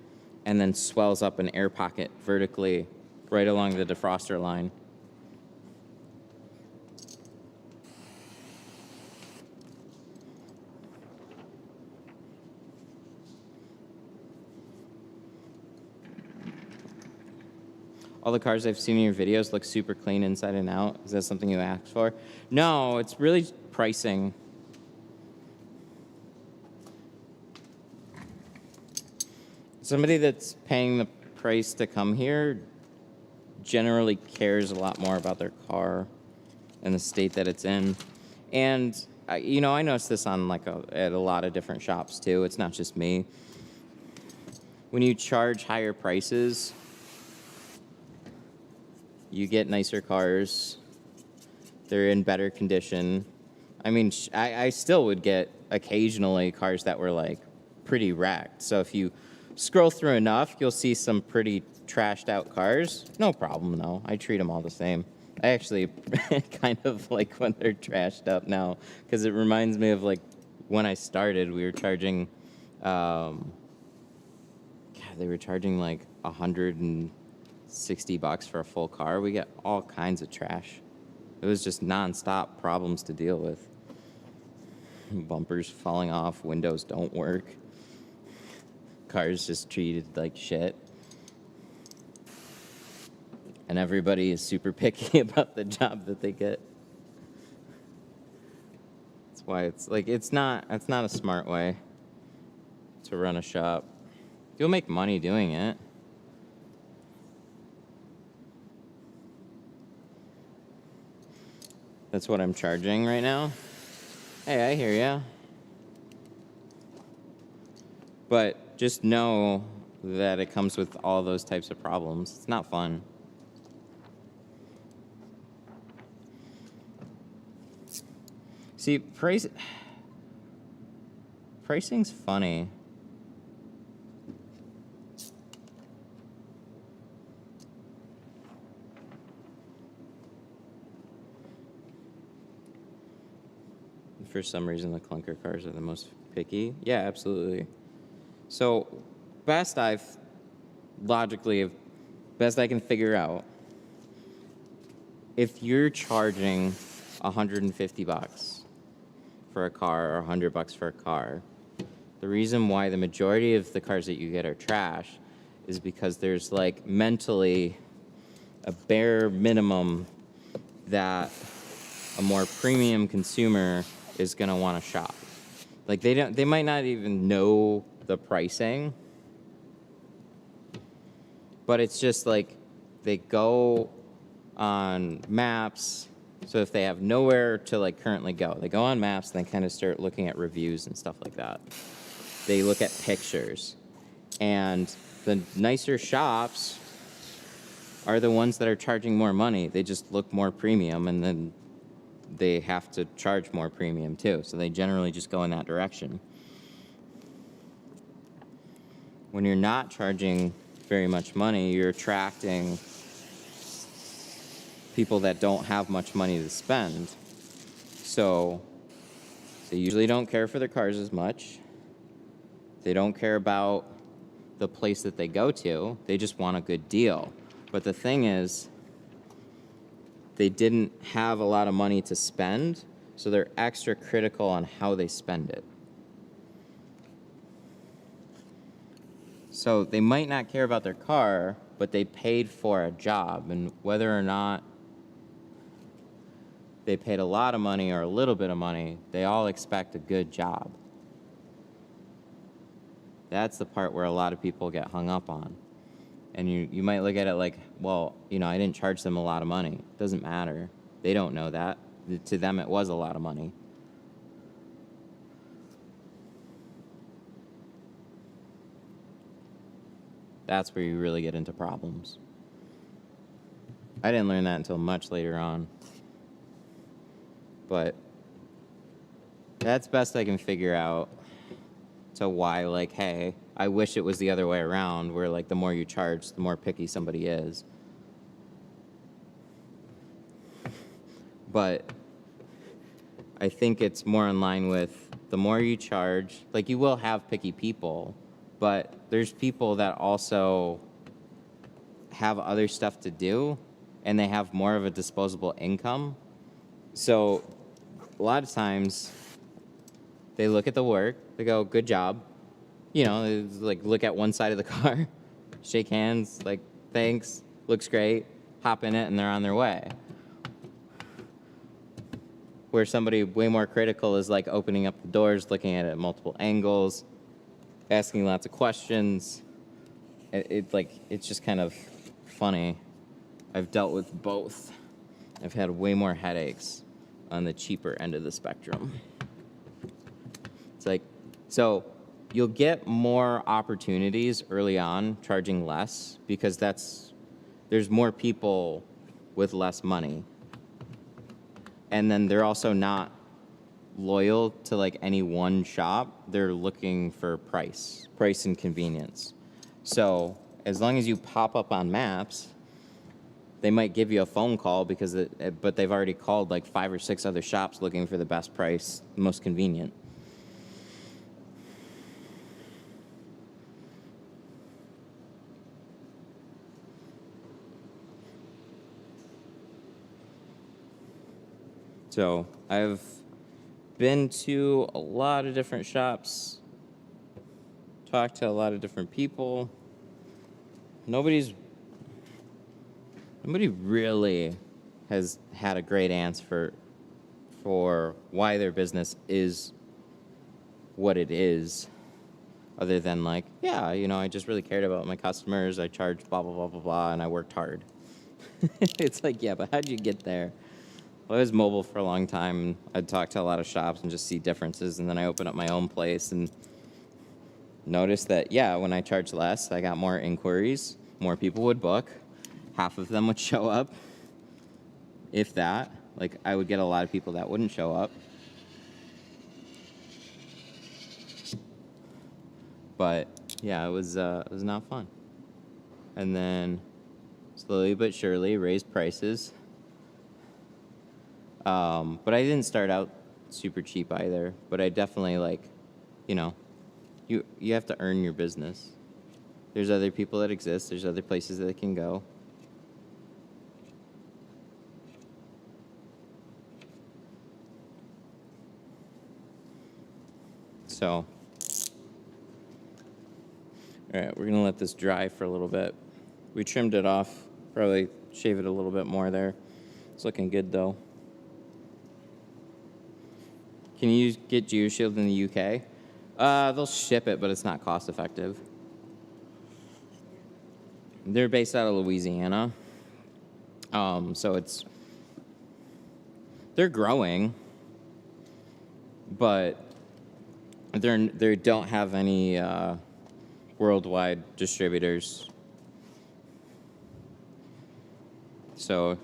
and then swells up an air pocket vertically right along the defroster line. all the cars I've seen in your videos look super clean inside and out. Is that something you asked for? No, it's really pricing. Somebody that's paying the price to come here generally cares a lot more about their car and the state that it's in. And, you know, I noticed this on at a lot of different shops too. It's not just me. When you charge higher prices, you get nicer cars. They're in better condition. I mean, I still would get occasionally cars that were like pretty wrecked. So if you scroll through enough, you'll see some pretty trashed out cars. No problem though. I treat them all the same. I actually kind of like when they're trashed up now, because it reminds me of like when I started, we were charging, God, they were charging like $160 for a full car. We get all kinds of trash. It was just nonstop problems to deal with. Bumpers falling off, windows don't work. Cars just treated like shit. And everybody is super picky about the job that they get. That's why it's like, it's not a smart way to run a shop. You'll make money doing it. That's what I'm charging right now. Hey, I hear ya. But just know that it comes with all those types of problems. It's not fun. See, pricing's funny. For some reason, the clunker cars are the most picky. Yeah, absolutely. So, best I can figure out, if you're charging $150 for a car or $100 for a car, the reason why the majority of the cars that you get are trash is because there's like mentally a bare minimum that a more premium consumer is going to want to shop. Like they might not even know the pricing, but it's just like they go on maps. So if they have nowhere to like currently go, they go on maps and they kind of start looking at reviews and stuff like that. They look at pictures, and the nicer shops are the ones that are charging more money. They just look more premium, and then they have to charge more premium too. So they generally just go in that direction. When you're not charging very much money, you're attracting people that don't have much money to spend. So they usually don't care for their cars as much. They don't care about the place that they go to. They just want a good deal. But the thing is, they didn't have a lot of money to spend, so they're extra critical on how they spend it. So they might not care about their car, but they paid for a job, and whether or not they paid a lot of money or a little bit of money, they all expect a good job. That's the part where a lot of people get hung up on. And you might look at it like, well, you know, I didn't charge them a lot of money. It doesn't matter. They don't know that. To them, it was a lot of money. That's where you really get into problems. I didn't learn that until much later on. But that's best I can figure out to why, like, hey, I wish it was the other way around, where, like, the more you charge, the more picky somebody is. But I think it's more in line with the more you charge, like, you will have picky people, but there's people that also have other stuff to do, and they have more of a disposable income. So a lot of times they look at the work, they go, good job. You know, they like look at one side of the car, shake hands, like, thanks. looks great, hop in it, and they're on their way. Where somebody way more critical is like opening up the doors, looking at it at multiple angles, asking lots of questions. It's just kind of funny. I've dealt with both. I've had way more headaches on the cheaper end of the spectrum. It's like, so you'll get more opportunities early on charging less because there's more people with less money. And then they're also not loyal to like any one shop. They're looking for price and convenience. So as long as you pop up on maps, they might give you a phone call but they've already called like 5 or 6 other shops looking for the best price, most convenient. So I've been to a lot of different shops, talked to a lot of different people. Nobody really has had a great answer for why their business is what it is, other than like, yeah, I just really cared about my customers, I charged blah, blah, blah, blah, blah, and I worked hard. It's like, yeah, but how'd you get there? Well, I was mobile for a long time, and I'd talk to a lot of shops and just see differences, and then I opened up my own place and noticed that, yeah, when I charged less, I got more inquiries, more people would book, half of them would show up, if that. Like, I would get a lot of people that wouldn't show up. But, yeah, it was not fun. And then, slowly but surely, raised prices. But I didn't start out super cheap either. But I definitely, you have to earn your business. There's other people that exist. There's other places that can go. So, all right, we're going to let this dry for a little bit. We trimmed it off, probably shave it a little bit more there. It's looking good, though. Can you get Windshield in the UK? They'll ship it, but it's not cost effective. They're based out of Louisiana. So they're growing, but they don't have any worldwide distributors. So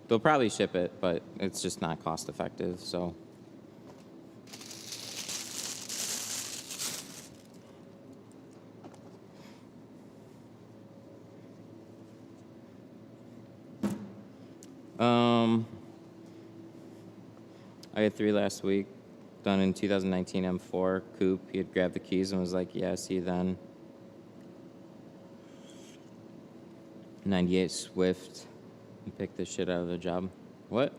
they'll probably ship it, but it's just not cost effective, so. I had 3 last week, done in 2019 M4 coupe. He had grabbed the keys and was like, yeah, see you then. 98 Swift. He picked this shit out of the job. What?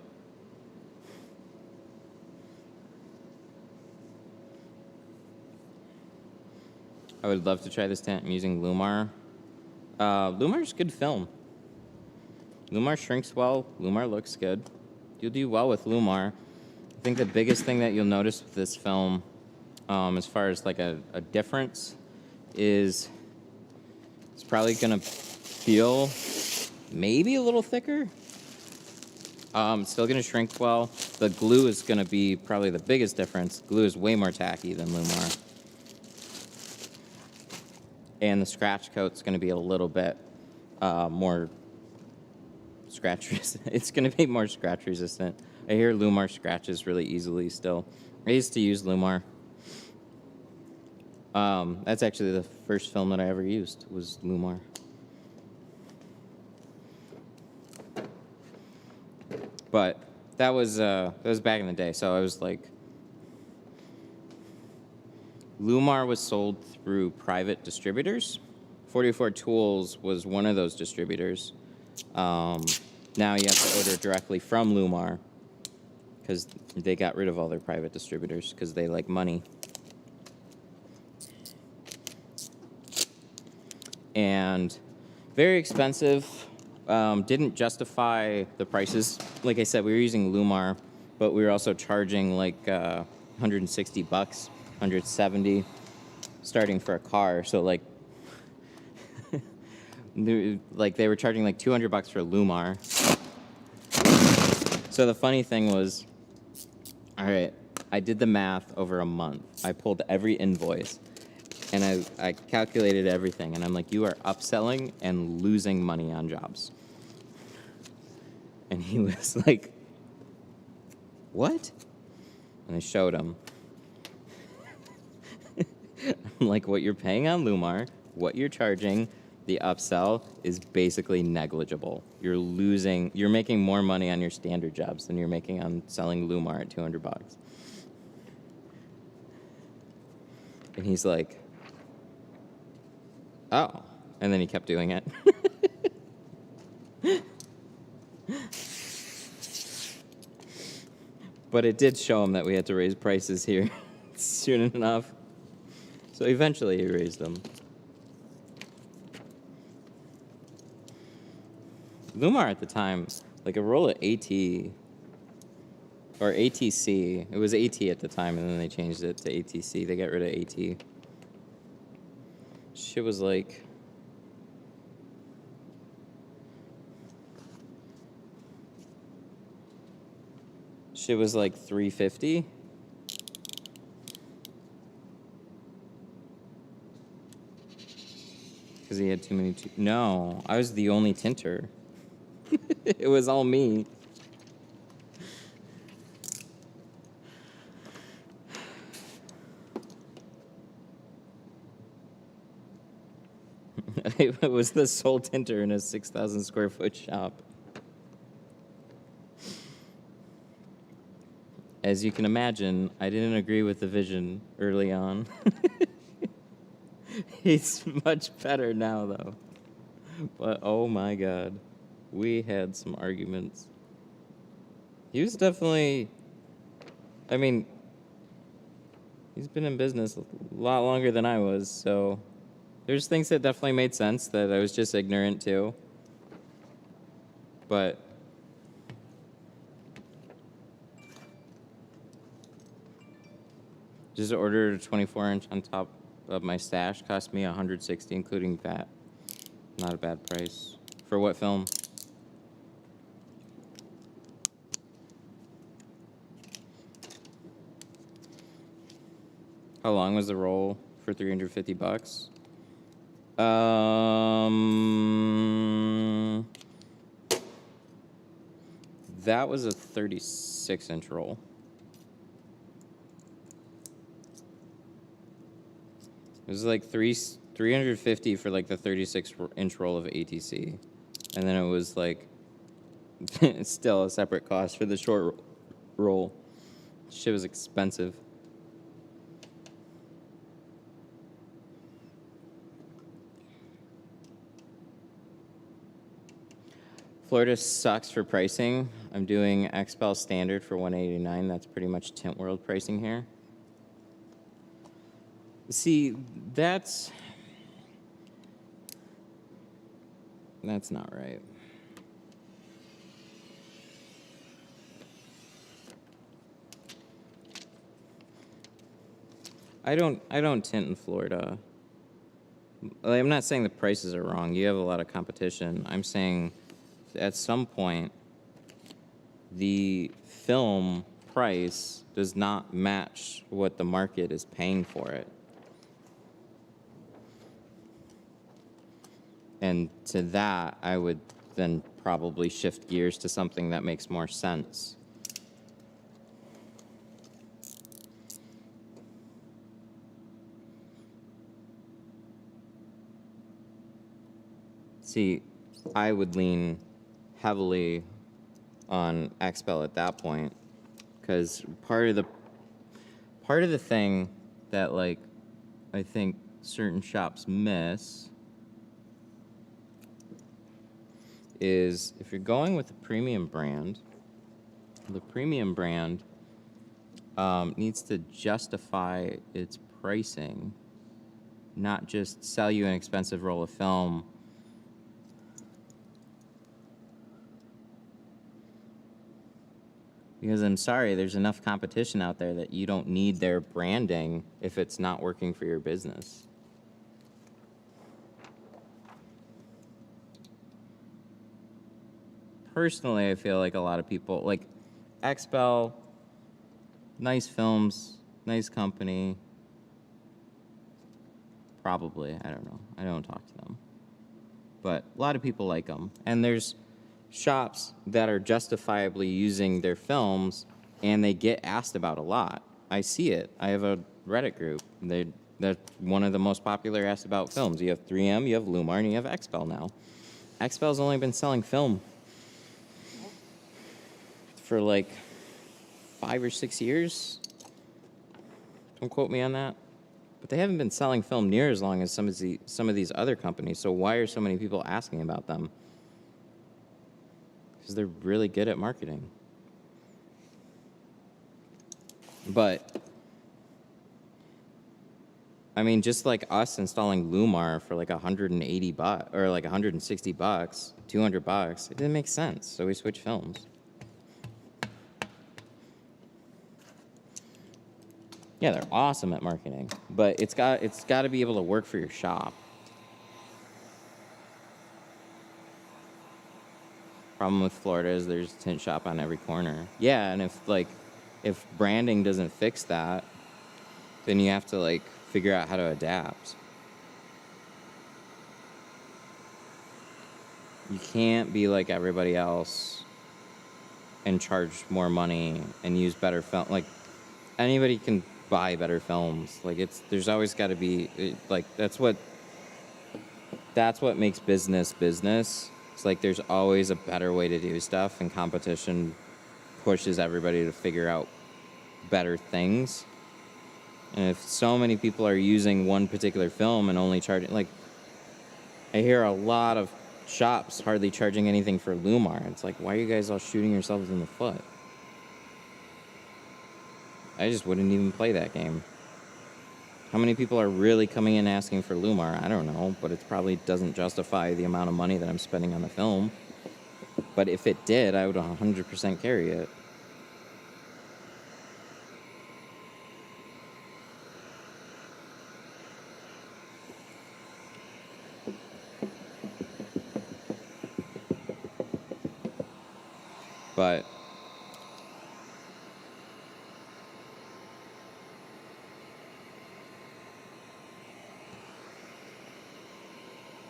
I would love to try this tint. I'm using Lumar. Lumar's good film. Lumar shrinks well. Lumar looks good. You'll do well with Lumar. I think the biggest thing that you'll notice with this film, as far as like a difference, is it's probably going to feel maybe a little thicker. It's still going to shrink well. The glue is going to be probably the biggest difference. Glue is way more tacky than Lumar. And the scratch coat's going to be a little bit more scratch resistant. It's going to be more scratch resistant. I hear Lumar scratches really easily still. I used to use Lumar. That's actually the first film that I ever used was Lumar. But that was back in the day. So I was like, Lumar was sold through private distributors. 44 Tools was one of those distributors. Now you have to order directly from Lumar because they got rid of all their private distributors because they like money. And Very expensive. Didn't justify the prices. Like I said, we were using Lumar, but we were also charging like $160, $170, starting for a car. So like, they were charging like $200 for Lumar. So the funny thing was, all right, I did the math over a month. I pulled every invoice, and I calculated everything, and I'm like, you are upselling and losing money on jobs. And he was like, what? And I showed him. I'm like, what you're paying on Lumar, what you're charging, the upsell is basically negligible. You're making more money on your standard jobs than you're making on selling Lumar at $200. And he's like, oh. And then he kept doing it. But it did show him that we had to raise prices here soon enough. So eventually he raised them. Lumar at the time, like a roll of AT, or ATC, it was AT at the time, and then they changed it to ATC. They got rid of AT. Shit was like... Shit was like $350. Because he had too many... No, I was the only tinter. It was all me. I was the sole tinter in a 6,000 square foot shop. As you can imagine, I didn't agree with the vision early on. He's much better now, though. But, oh my God. We had some arguments. He was definitely... I mean, he's been in business a lot longer than I was, so... There's things that definitely made sense that I was just ignorant to. But... Just ordered a 24-inch on top of my stash. Cost me $160, including VAT. Not a bad price. For what film? How long was the roll for $350? That was a 36-inch roll. It was like $350 for like the 36-inch roll of ATC, and then it was like still a separate cost for the short roll. Shit was expensive. Florida sucks for pricing. I'm doing XPEL standard for $189. That's pretty much Tint World pricing here. See, that's not right. I don't tint in Florida. I'm not saying the prices are wrong. You have a lot of competition. I'm saying at some point the film price does not match what the market is paying for it. And to that, I would then probably shift gears to something that makes more sense. See, I would lean heavily on XPEL at that point, because part of the thing that, like, I think certain shops miss is if you're going with a premium brand, the premium brand needs to justify its pricing, not just sell you an expensive roll of film Because I'm sorry, there's enough competition out there that you don't need their branding if it's not working for your business. Personally, I feel like a lot of people, like Expel, nice films, nice company. Probably, I don't know. I don't talk to them. But a lot of people like them. And there's shops that are justifiably using their films and they get asked about a lot. I see it. I have a Reddit group. That's one of the most popular asked about films. You have 3M, you have Lumar, and you have Expel now. Expel's only been selling film for like 5 or 6 years. Don't quote me on that. But they haven't been selling film near as long as some of these other companies. So why are so many people asking about them? Because they're really good at marketing. But I mean, just like us installing Lumar for like $180 or like $160, $200, it didn't make sense. So we switched films. Yeah, they're awesome at marketing, but it's got to be able to work for your shop. Problem with Florida is there's a tint shop on every corner. Yeah, and if branding doesn't fix that, then you have to like figure out how to adapt. You can't be like everybody else and charge more money and use better film. Like anybody can buy better films. Like there's always got to be like that's what makes business business. It's like there's always a better way to do stuff, and competition pushes everybody to figure out better things. And if so many people are using one particular film and only charging, like I hear a lot of shops hardly charging anything for Lumar. It's like, why are you guys all shooting yourselves in the foot? I just wouldn't even play that game. How many people are really coming in asking for Lumar? I don't know, but it probably doesn't justify the amount of money that I'm spending on the film. But if it did, I would 100% carry it. But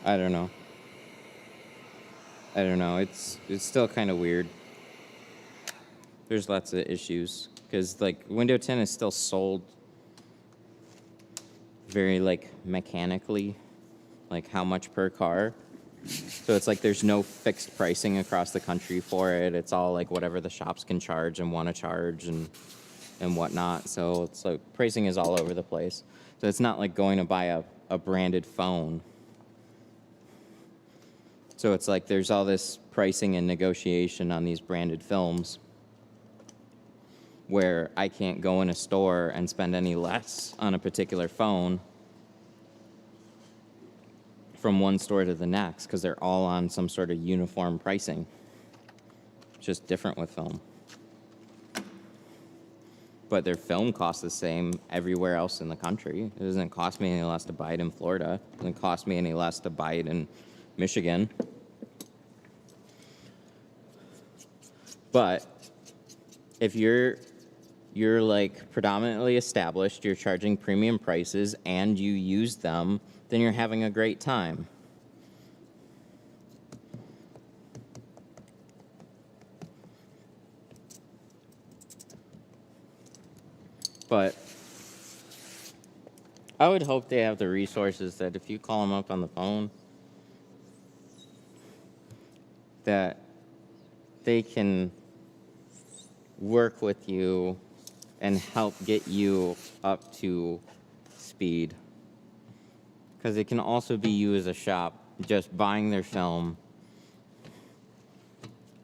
I don't know. It's still kind of weird. There's lots of issues because like window tint is still sold very like mechanically, like how much per car. So it's like there's no fixed pricing across the country for it. It's all like whatever the shops can charge and want to charge and whatnot. So it's like pricing is all over the place. So it's not like going to buy a branded phone. So it's like there's all this pricing and negotiation on these branded films where I can't go in a store and spend any less on a particular phone from one store to the next because they're all on some sort of uniform pricing. It's just different with film. But their film costs the same everywhere else in the country. It doesn't cost me any less to buy it in Florida. It doesn't cost me any less to buy it in Michigan. But if you're like predominantly established, you're charging premium prices and you use them, then you're having a great time. But I would hope they have the resources that if you call them up on the phone, that they can work with you and help get you up to speed. Because it can also be you as a shop just buying their film,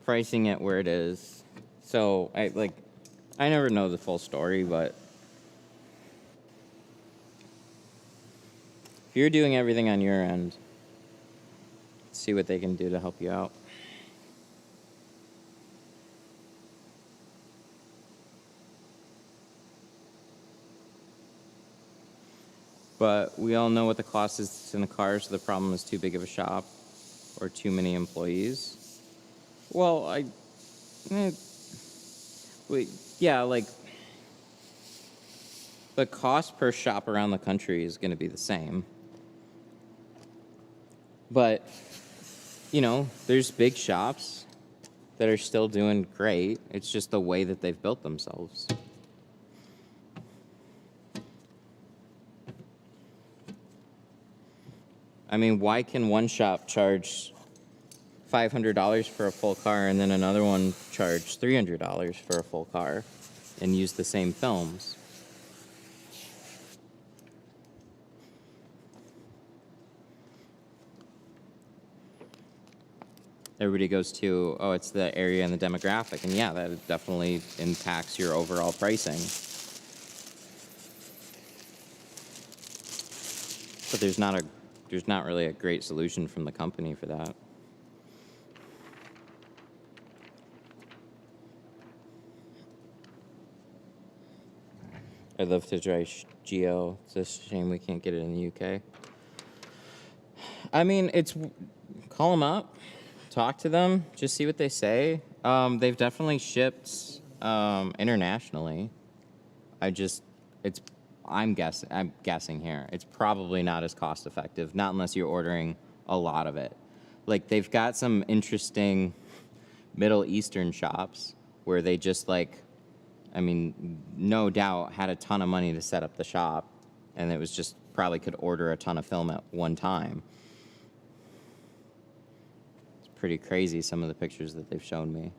pricing it where it is. So I never know the full story, but if you're doing everything on your end, see what they can do to help you out. But we all know what the cost is in a car, so the problem is too big of a shop or too many employees. Well, yeah, like, the cost per shop around the country is going to be the same. But, you know, there's big shops that are still doing great. It's just the way that they've built themselves. I mean, why can one shop charge $500 for a full car and then another one charge $300 for a full car and use the same films? Everybody goes to, oh, it's the area and the demographic. And yeah, that definitely impacts your overall pricing. But there's not really a great solution from the company for that. I'd love to try Geo. It's a shame we can't get it in the UK. I mean, call them up, talk to them, just see what they say. They've definitely shipped internationally. I'm guessing here. It's probably not as cost effective, not unless you're ordering a lot of it. Like, they've got some interesting Middle Eastern shops where they just, like, I mean, no doubt had a ton of money to set up the shop, and it was just probably could order a ton of film at one time. It's pretty crazy, some of the pictures that they've shown me.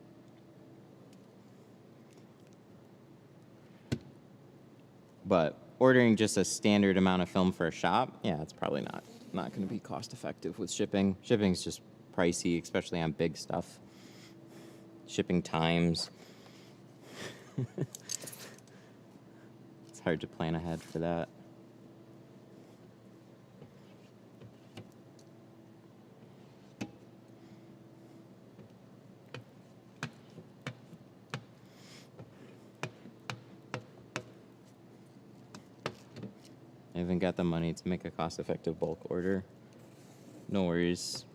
But ordering just a standard amount of film for a shop, yeah, it's probably not going to be cost effective with shipping. Shipping's just pricey, especially on big stuff. Shipping times. It's hard to plan ahead for that. I haven't got the money to make a cost-effective bulk order. No worries.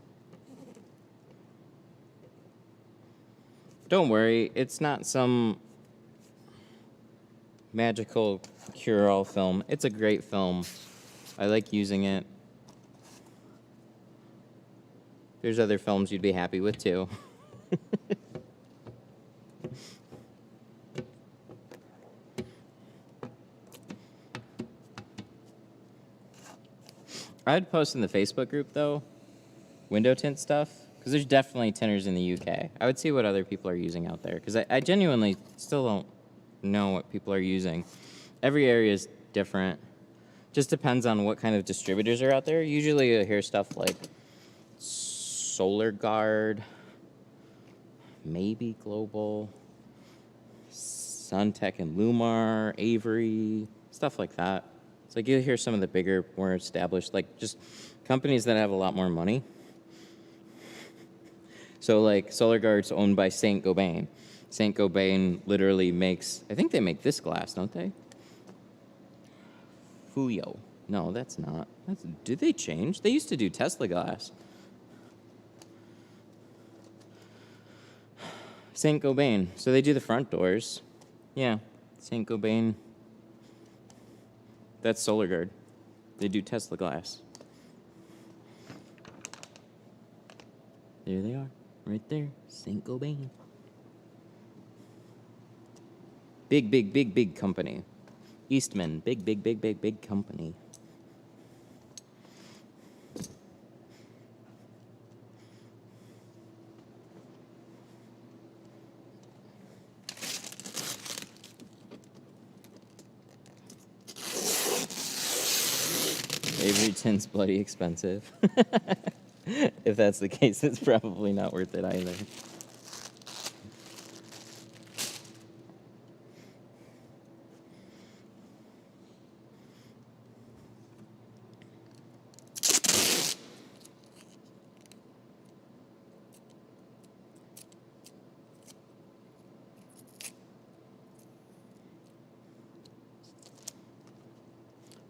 Don't worry, it's not some magical cure-all film. It's a great film. I like using it. There's other films you'd be happy with too. I'd post in the Facebook group though, window tint stuff, because there's definitely tinters in the UK. I would see what other people are using out there, because I genuinely still don't know what people are using. Every area is different. Just depends on what kind of distributors are out there. Usually you hear stuff like Solar Guard, maybe Global, Suntech and Lumar, Avery, stuff like that. It's like you'll hear some of the bigger, more established, like just companies that have a lot more money. So like Solar Guard's owned by Saint Gobain. Saint Gobain literally makes, I think they make this glass, don't they? Fuyo. No, that's not. Did they change? They used to do Tesla glass. Saint Gobain. So they do the front doors. Yeah, Saint Gobain. That's Solar Guard. They do Tesla glass. There they are, right there. Saint Gobain. Big company. Eastman, big company. Avery Tint's bloody expensive. If that's the case, it's probably not worth it either.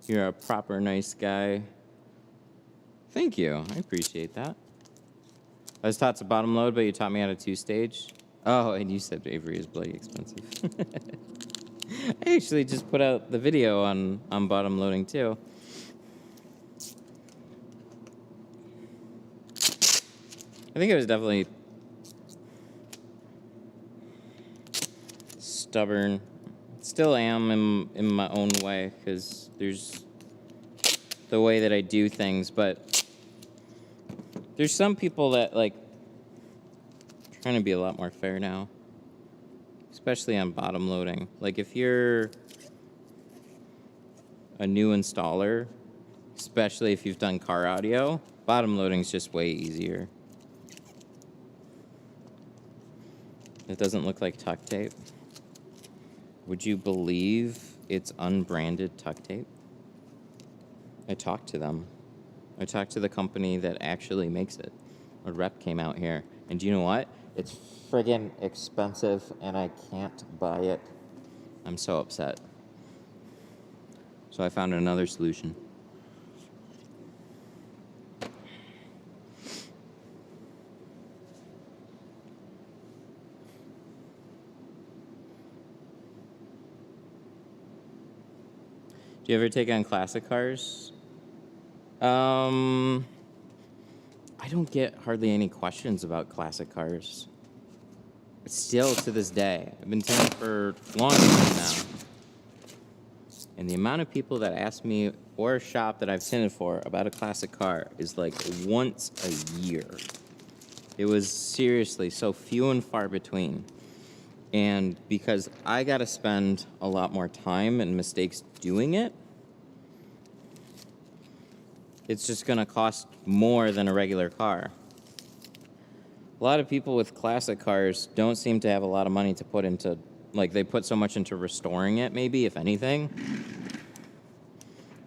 You're a proper nice guy. Thank you. I appreciate that. I was taught to bottom load, but you taught me how to two-stage. Oh, and you said Avery is bloody expensive. I actually just put out the video on bottom loading, too. I think it was definitely stubborn. Still am in my own way, because there's the way that I do things, but there's some people that, like, trying to be a lot more fair now, especially on bottom loading. Like, if you're a new installer, especially if you've done car audio, bottom loading is just way easier. It doesn't look like tuck tape. Would you believe it's unbranded tuck tape? I talked to them. I talked to the company that actually makes it. A rep came out here, and do you know what? It's friggin' expensive, and I can't buy it. I'm so upset. So I found another solution. Do you ever take on classic cars? I don't get hardly any questions about classic cars. Still to this day. I've been tinting for a long time now. And the amount of people that ask me or a shop that I've tinted for about a classic car is like once a year. It was seriously so few and far between. And because I got to spend a lot more time and mistakes doing it, it's just going to cost more than a regular car. A lot of people with classic cars don't seem to have a lot of money to put into, like, they put so much into restoring it, maybe, if anything.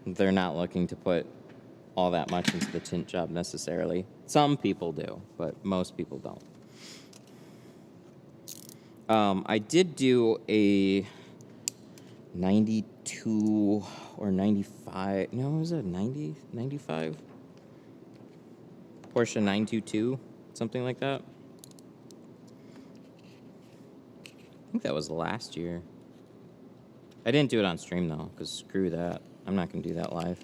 They're not looking to put all that much into the tint job necessarily. Some people do, but most people don't. I did do a 92 or 95, no, was it 90, 95? Porsche 922, something like that. I think that was last year. I didn't do it on stream, though, because screw that. I'm not going to do that live.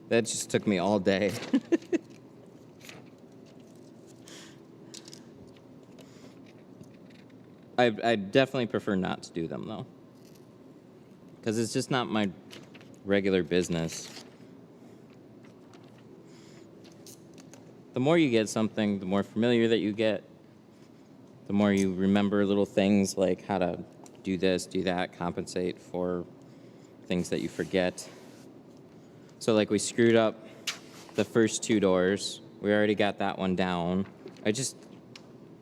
That just took me all day. I definitely prefer not to do them, though, because it's just not my regular business. The more you get something, the more familiar that you get, the more you remember little things like how to do this, do that, compensate for things that you forget. So, like, we screwed up the first two doors. We already got that one down. I just,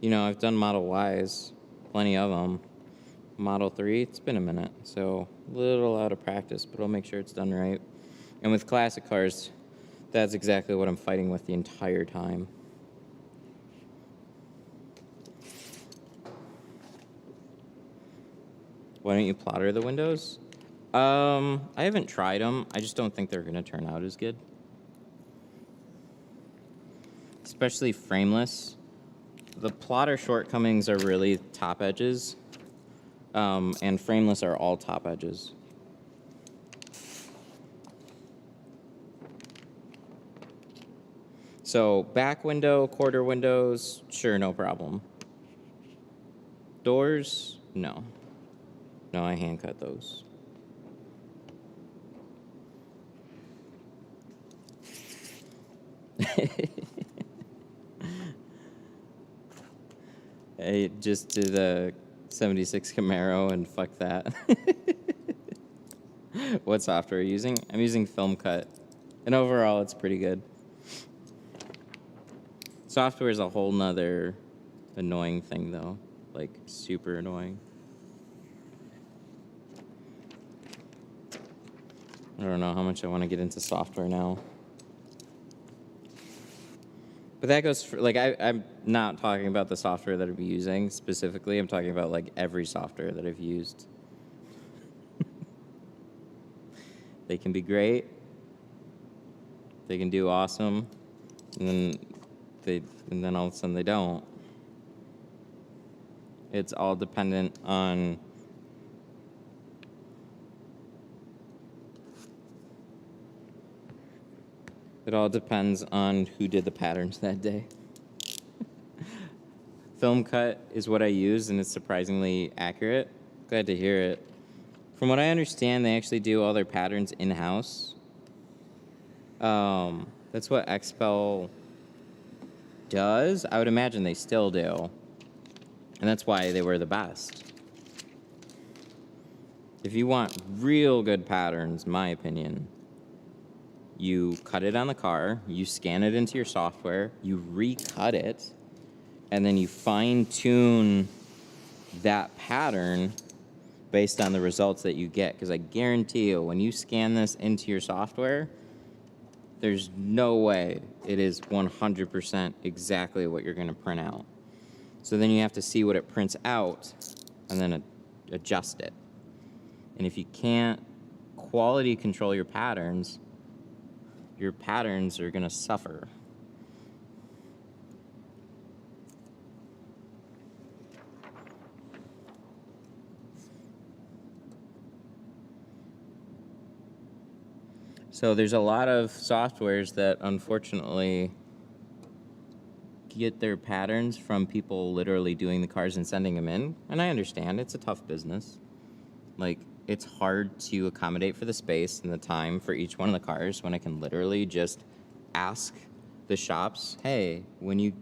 you know, I've done Model Ys, plenty of them. Model 3, it's been a minute, so a little out of practice, but I'll make sure it's done right. And with classic cars, that's exactly what I'm fighting with the entire time. Why don't you plotter the windows? I haven't tried them. I just don't think they're going to turn out as good. Especially frameless. The plotter shortcomings are really top edges, and frameless are all top edges. So back window, quarter windows, sure, no problem. Doors, no. No, I hand cut those. I just did a 76 Camaro and fuck that. What software are you using? I'm using Film Cut. And overall, it's pretty good. Software is a whole nother annoying thing, though. Like, super annoying. I don't know how much I want to get into software now. But that goes for, like, I'm not talking about the software that I'll be using specifically. I'm talking about, like, every software that I've used. They can be great. They can do awesome. And then all of a sudden they don't. It's all dependent on it all depends on who did the patterns that day. Film cut is what I use, and it's surprisingly accurate. Glad to hear it. From what I understand, they actually do all their patterns in-house. That's what XPEL does. I would imagine they still do. And that's why they were the best. If you want real good patterns, my opinion, you cut it on the car, you scan it into your software, you recut it, and then you fine-tune that pattern based on the results that you get. Because I guarantee you, when you scan this into your software, there's no way it is 100% exactly what you're going to print out. So then you have to see what it prints out and then adjust it. And if you can't quality control your patterns are going to suffer. So there's a lot of softwares that unfortunately get their patterns from people literally doing the cars and sending them in. And I understand, it's a tough business. Like, it's hard to accommodate for the space and the time for each one of the cars when I can literally just ask the shops, hey, when you,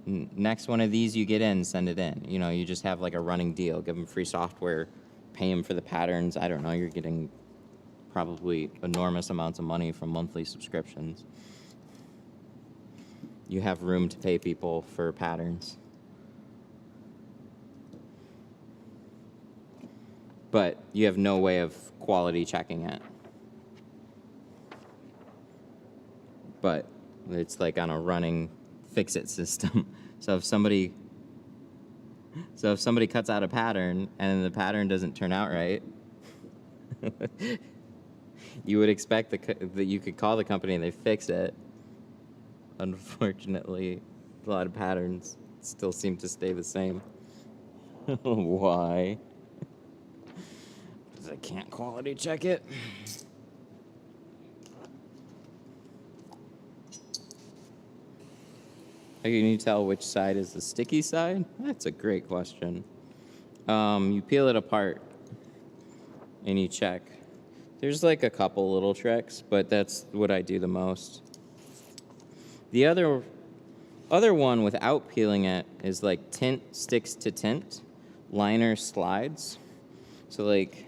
next one of these you get in, send it in. You know, you just have like a running deal, give them free software, pay them for the patterns. I don't know, you're getting probably enormous amounts of money from monthly subscriptions. You have room to pay people for patterns. But you have no way of quality checking it. But it's like on a running fix-it system. So if somebody cuts out a pattern and the pattern doesn't turn out right, you would expect that you could call the company and they fix it. Unfortunately, a lot of patterns still seem to stay the same. Why? Because I can't quality check it. How can you tell which side is the sticky side? That's a great question. You peel it apart and you check. There's like a couple little tricks, but that's what I do the most. The other one without peeling it is like tint sticks to tint, liner slides. So like,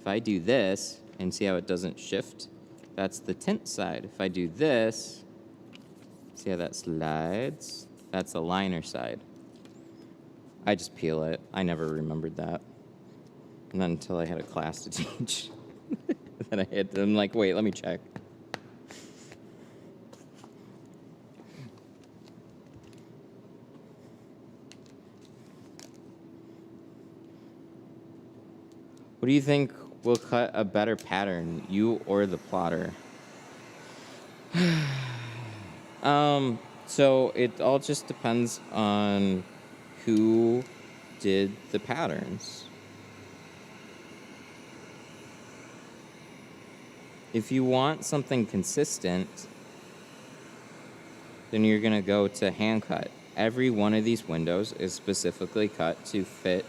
if I do this and see how it doesn't shift, that's the tint side. If I do this, see how that slides? That's the liner side. I just peel it. I never remembered that. And then until I had a class to teach. Then I'm like, wait, let me check. What do you think will cut a better pattern, you or the plotter? So it all just depends on who did the patterns. If you want something consistent, then you're going to go to hand cut. Every one of these windows is specifically cut to fit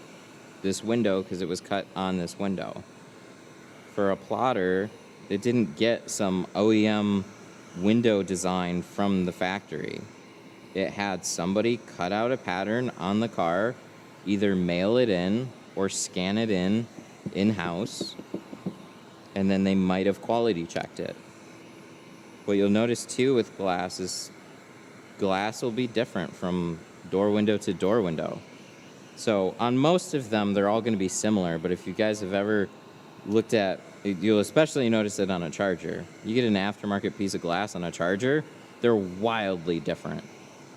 this window because it was cut on this window. For a plotter, it didn't get some OEM window design from the factory. It had somebody cut out a pattern on the car, either mail it in or scan it in-house, and then they might have quality checked it. What you'll notice too with glass is glass will be different from door window to door window. So on most of them, they're all going to be similar, but if you guys have ever looked at, you'll especially notice it on a charger. You get an aftermarket piece of glass on a charger, they're wildly different.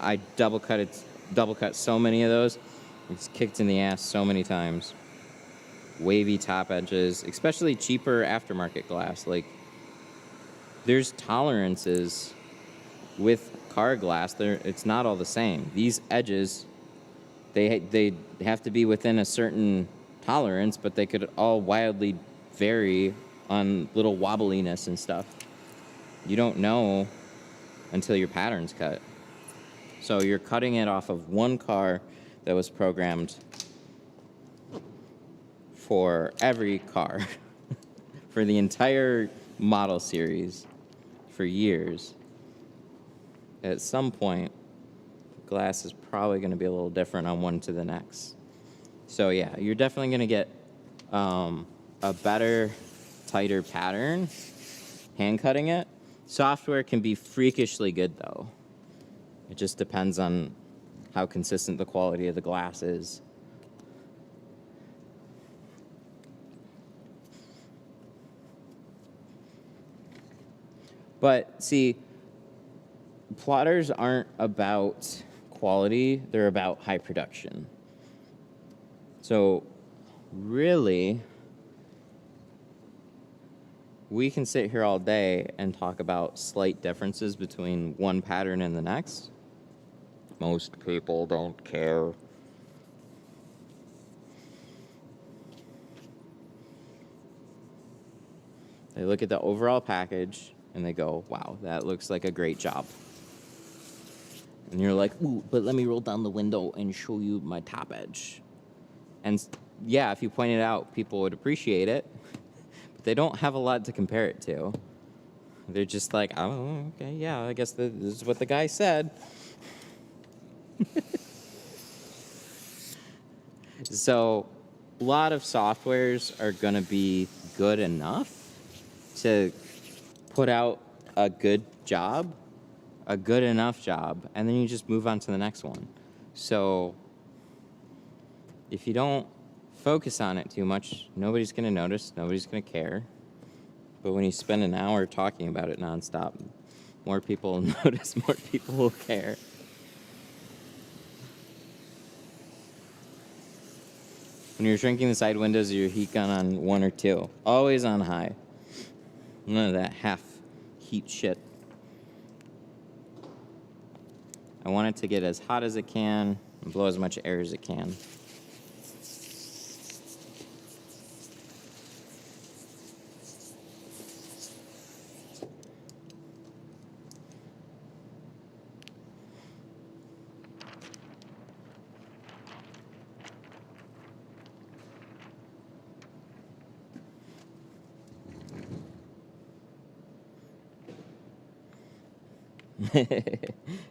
I double cut so many of those, it's kicked in the ass so many times. wavy top edges, especially cheaper aftermarket glass. Like, there's tolerances with car glass. It's not all the same. These edges, they have to be within a certain tolerance, but they could all wildly vary on little wobbliness and stuff. You don't know until your pattern's cut. So you're cutting it off of one car that was programmed for every car for the entire model series for years. At some point, glass is probably going to be a little different on one to the next. So yeah, you're definitely going to get a better, tighter pattern hand cutting it. Software can be freakishly good though. It just depends on how consistent the quality of the glass is. But see, plotters aren't about quality, they're about high production. So really, we can sit here all day and talk about slight differences between one pattern and the next. Most people don't care. They look at the overall package and they go, wow, that looks like a great job. And you're like, ooh, but let me roll down the window and show you my top edge. And yeah, if you point it out, people would appreciate it. But they don't have a lot to compare it to. They're just like, oh, okay, yeah, I guess this is what the guy said. So a lot of softwares are going to be good enough to put out a good job, a good enough job, and then you just move on to the next one. So if you don't focus on it too much, nobody's going to notice, nobody's going to care. But when you spend an hour talking about it nonstop, more people will notice, more people will care. When you're shrinking the side windows of your heat gun on 1 or 2, always on high. None of that half heat shit. I want it to get as hot as it can and blow as much air as it can.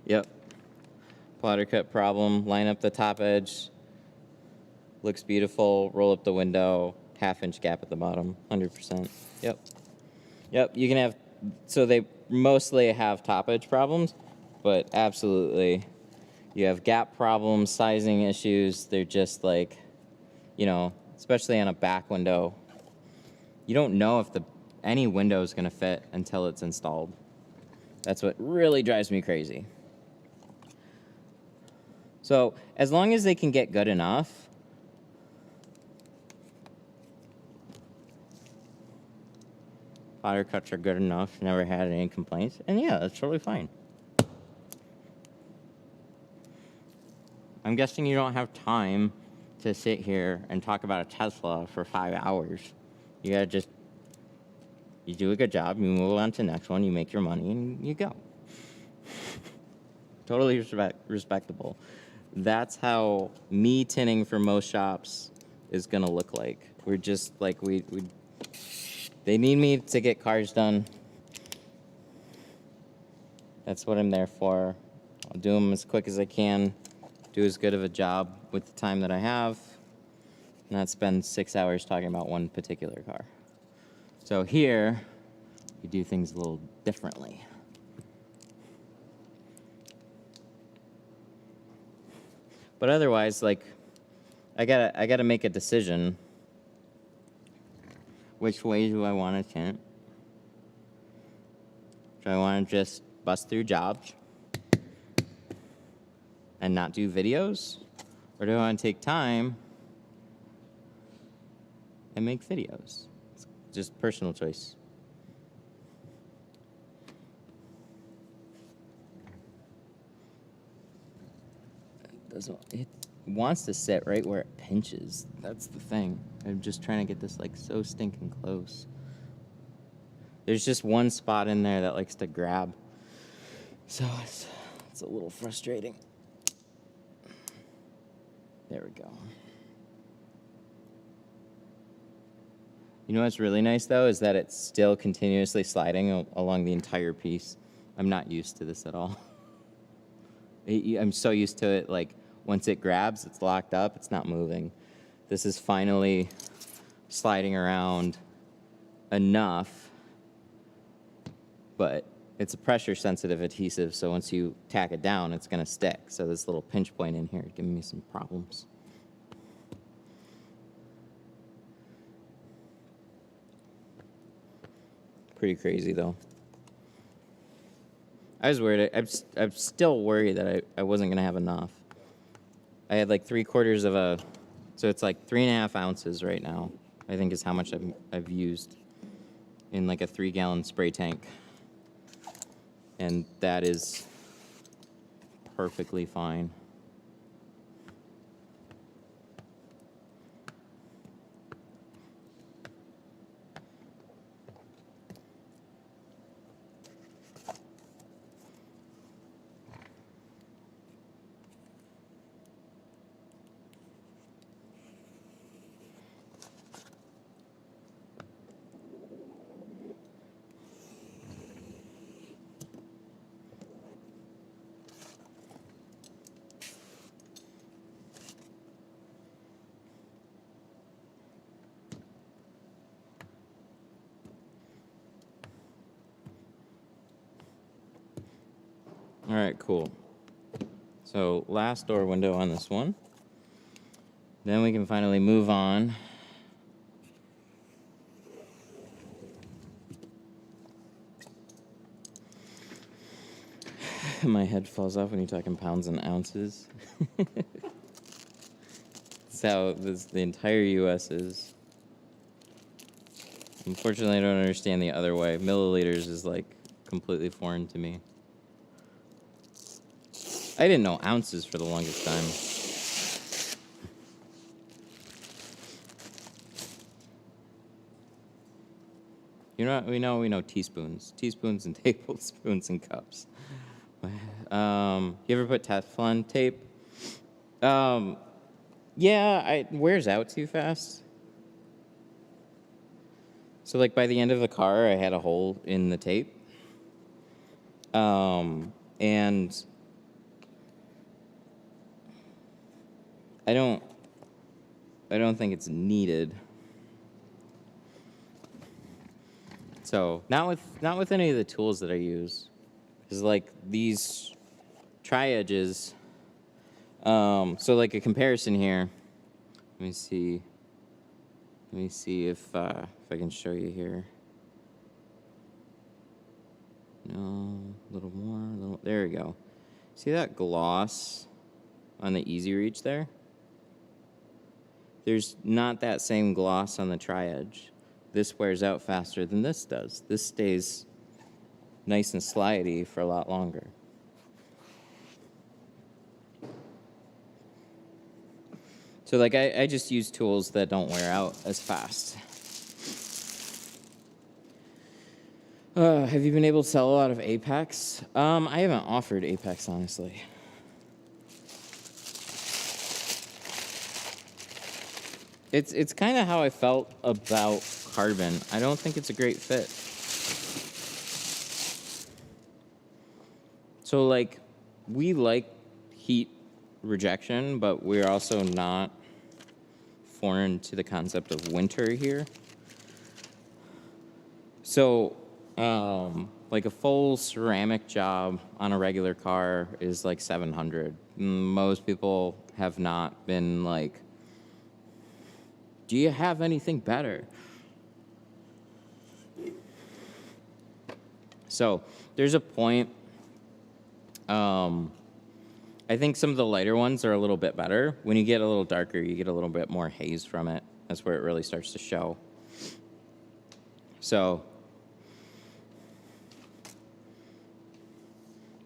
Yep. Plotter cut problem. Line up the top edge. Looks beautiful. Roll up the window. Half-inch gap at the bottom. 100%. Yep. Yep. You can have. So they mostly have top edge problems, but absolutely, you have gap problems, sizing issues. They're just like, you know, especially on a back window. You don't know if any window is going to fit until it's installed. That's what really drives me crazy. So as long as they can get good enough, plotter cuts are good enough, never had any complaints, and yeah, that's totally fine. I'm guessing you don't have time to sit here and talk about a Tesla for 5 hours. You gotta just, you do a good job, you move on to the next one, you make your money, and you go. Totally respectable. That's how me tinting for most shops is gonna look like. We're just like, they need me to get cars done. That's what I'm there for. I'll do them as quick as I can, do as good of a job with the time that I have, and not spend 6 hours talking about one particular car. So here, we do things a little differently. But otherwise, like, I gotta make a decision. Which way do I want to tint? Do I want to just bust through jobs and not do videos? Or do I want to take time and make videos. It's just personal choice. It wants to sit right where it pinches. That's the thing. I'm just trying to get this like so stinking close. There's just one spot in there that likes to grab. So it's a little frustrating. There we go. You know what's really nice though is that it's still continuously sliding along the entire piece. I'm not used to this at all. I'm so used to it, like once it grabs, it's locked up, it's not moving. This is finally sliding around enough, but it's a pressure sensitive adhesive, so once you tack it down, it's gonna stick. So this little pinch point in here is giving me some problems. Pretty crazy though. I was worried, I'm still worried that I wasn't gonna have enough. I had like 3/4 of a, so it's like 3.5 ounces right now, I think is how much I've used in like a 3-gallon spray tank. And that is perfectly fine. All right, cool. So last door window on this one. Then we can finally move on. My head falls off when you're talking pounds and ounces. That's how the entire U.S. is. Unfortunately, I don't understand the other way. Milliliters is like completely foreign to me. I didn't know ounces for the longest time. You know, we know teaspoons and tablespoons and cups. You ever put Teflon tape? Yeah, it wears out too fast. So like by the end of the car, I had a hole in the tape. And I don't think it's needed. So not with any of the tools that I use, because like these tri-edges. So like a comparison here. Let me see if I can show you here. No, a little more. There we go. See that gloss on the Easy Reach there? There's not that same gloss on the tri-edge. This wears out faster than this does. This stays nice and slidey for a lot longer. So like I just use tools that don't wear out as fast. Have you been able to sell a lot of Apex? I haven't offered Apex, honestly. It's kind of how I felt about carbon. I don't think it's a great fit. So like, we like heat rejection, but we're also not foreign to the concept of winter here. So, like a full ceramic job on a regular car is like $700. Most people have not been like, do you have anything better? So there's a point. I think some of the lighter ones are a little bit better. When you get a little darker, you get a little bit more haze from it. That's where it really starts to show. So,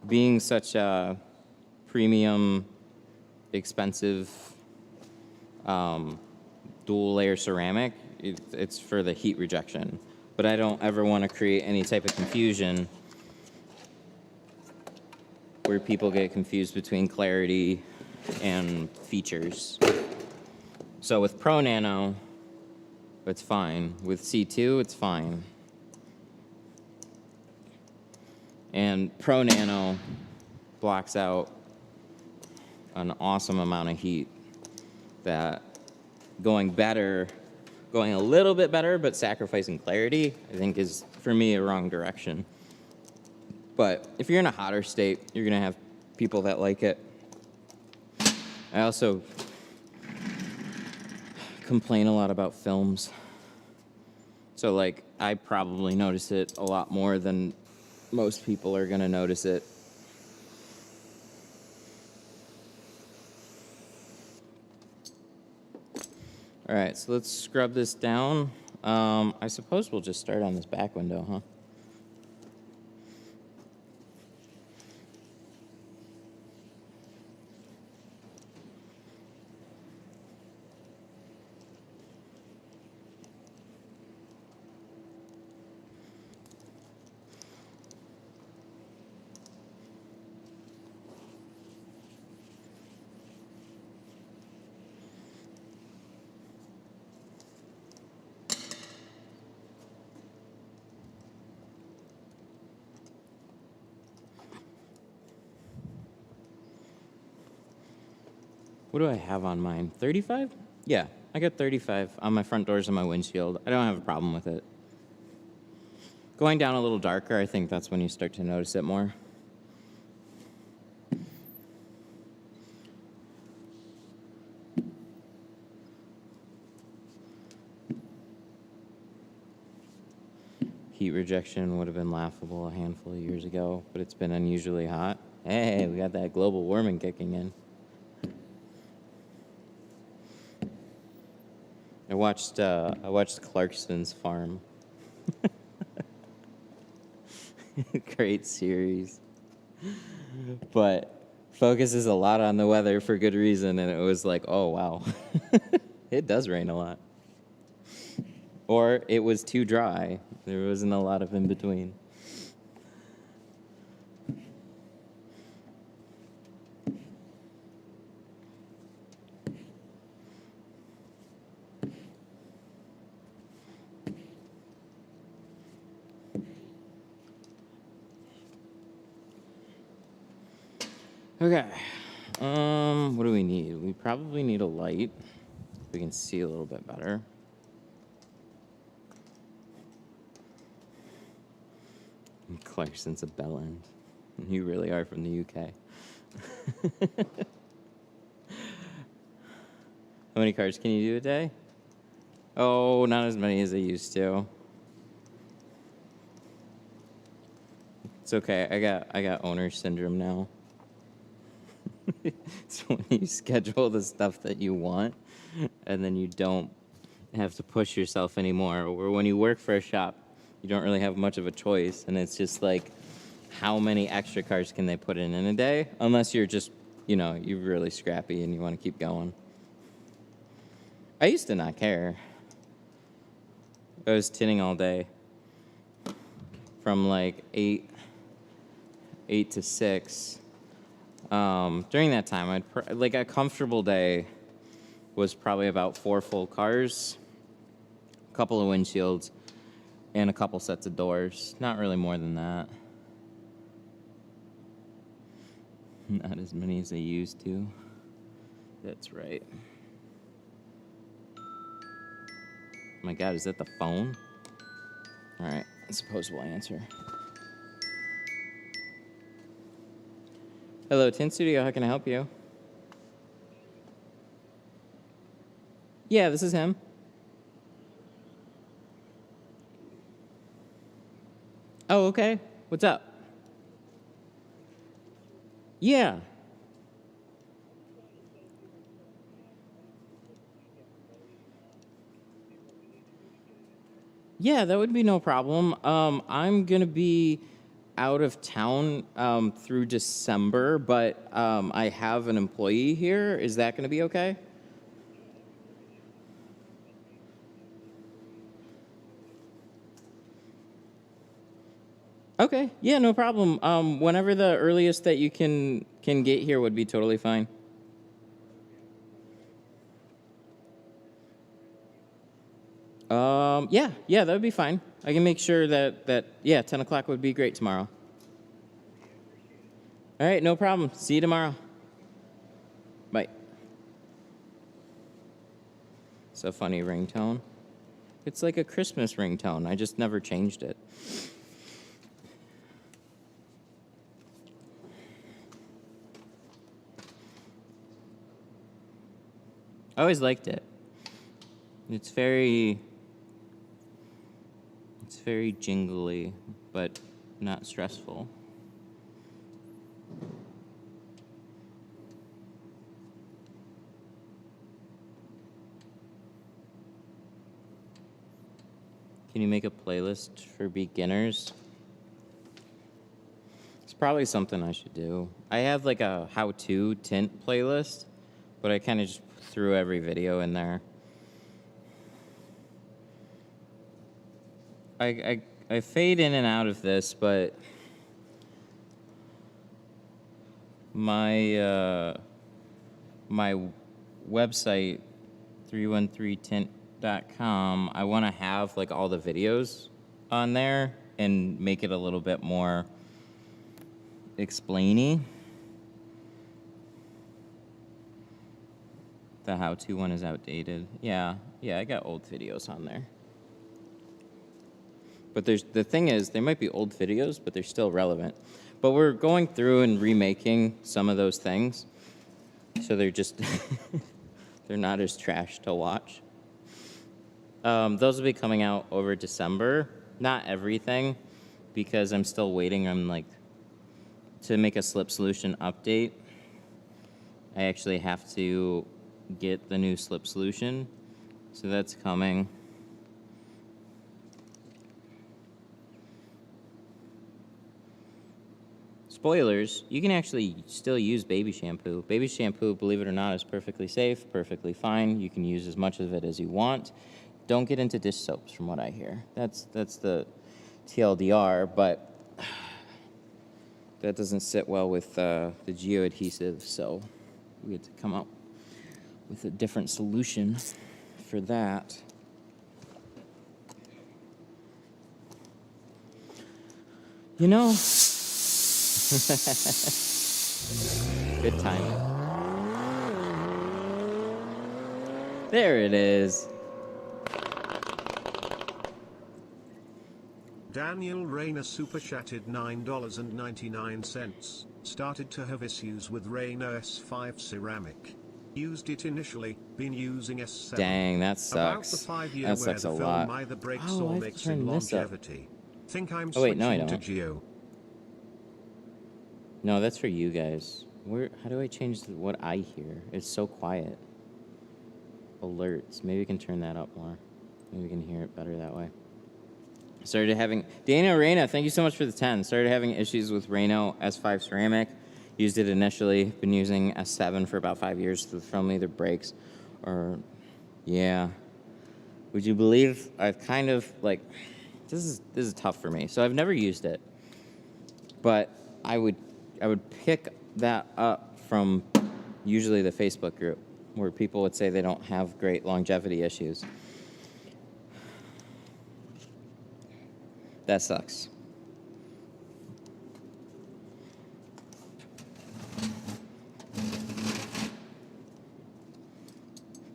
being such a premium, expensive, dual layer ceramic, it's for the heat rejection. But I don't ever want to create any type of confusion where people get confused between clarity and features. So with Pro Nano, it's fine. With C2, it's fine. And Pro Nano blocks out an awesome amount of heat that going a little bit better, but sacrificing clarity, I think is, for me, a wrong direction. But if you're in a hotter state, you're gonna have people that like it. I also complain a lot about films. So like, I probably notice it a lot more than most people are gonna notice it. All right, so let's scrub this down. I suppose we'll just start on this back window, huh? What do I have on mine? 35? Yeah, I got 35 on my front doors and my windshield. I don't have a problem with it. Going down a little darker, I think that's when you start to notice it more. Heat rejection would have been laughable a handful of years ago, but it's been unusually hot. Hey, we got that global warming kicking in. I watched Clarkson's Farm. Great series. But focuses a lot on the weather for good reason, and it was like, oh, wow. It does rain a lot. Or it was too dry. There wasn't a lot of in between. Okay, what do we need? We probably need a light. We can see a little bit better. Clarkson's a bell end. You really are from the UK. How many cars can you do a day? Oh, not as many as I used to. It's okay. I got owner syndrome now. So when you schedule the stuff that you want, and then you don't have to push yourself anymore, or when you work for a shop, you don't really have much of a choice, and it's just like, how many extra cars can they put in a day? Unless you're just, you're really scrappy and you want to keep going. I used to not care. I was tinting all day from like 8 to 6. During that time, like a comfortable day was probably about 4 full cars, a couple of windshields, and a couple sets of doors. Not really more than that. Not as many as I used to. That's right. Oh my God, is that the phone? All right, I suppose we'll answer. Hello, Tint Studio, how can I help you? Yeah, this is him. Oh, okay. What's up? Yeah. Yeah, that would be no problem. I'm going to be out of town through December, but I have an employee here. Is that going to be okay? Okay, yeah, no problem. Whenever the earliest that you can get here would be totally fine. Yeah, that would be fine. I can make sure that yeah, 10 o'clock would be great tomorrow. All right, no problem. See you tomorrow. Bye. It's a funny ringtone. It's like a Christmas ringtone. I just never changed it. I always liked it. It's very jingly, but not stressful. Can you make a playlist for beginners? It's probably something I should do. I have like a how-to tint playlist, but I kind of just threw every video in there. I fade in and out of this, but my my website 313tint.com, I want to have like all the videos on there and make it a little bit more explainy. The how-to one is outdated. Yeah, I got old videos on there. But the thing is, they might be old videos, but they're still relevant. But we're going through and remaking some of those things, so they're just they're not as trash to watch. Those will be coming out over December. Not everything, because I'm still waiting on like to make a slip solution update. I actually have to get the new slip solution, so that's coming. Spoilers, you can actually still use baby shampoo. Baby shampoo, believe it or not, is perfectly safe, perfectly fine. You can use as much of it as you want. Don't get into dish soaps, from what I hear. That's the TLDR, but that doesn't sit well with the geoadhesive, so we had to come up with a different solution for that. You know, good timing. There it is. Daniel Rayner super chatted $9.99. Started to have issues with Rayner S5 ceramic. Used it initially, been using S7. Dang, that sucks. About the 5 year That where sucks the a film lot. either breaks Oh, or I makes turned in this up. longevity. Think I'm Oh, wait, no, I switching to don't. Geo. No, that's for you guys. How do I change what I hear? It's so quiet. Alerts. Maybe we can turn that up more. Maybe we can hear it better that way. Started having... Daniel Reyna, thank you so much for the 10. Started having issues with Reno S5 ceramic. Used it initially. Been using S7 for about 5 years. The film either breaks or... Yeah. Would you believe I've kind of, like... This is tough for me. So I've never used it. But I would pick that up from usually the Facebook group, where people would say they don't have great longevity issues. That sucks.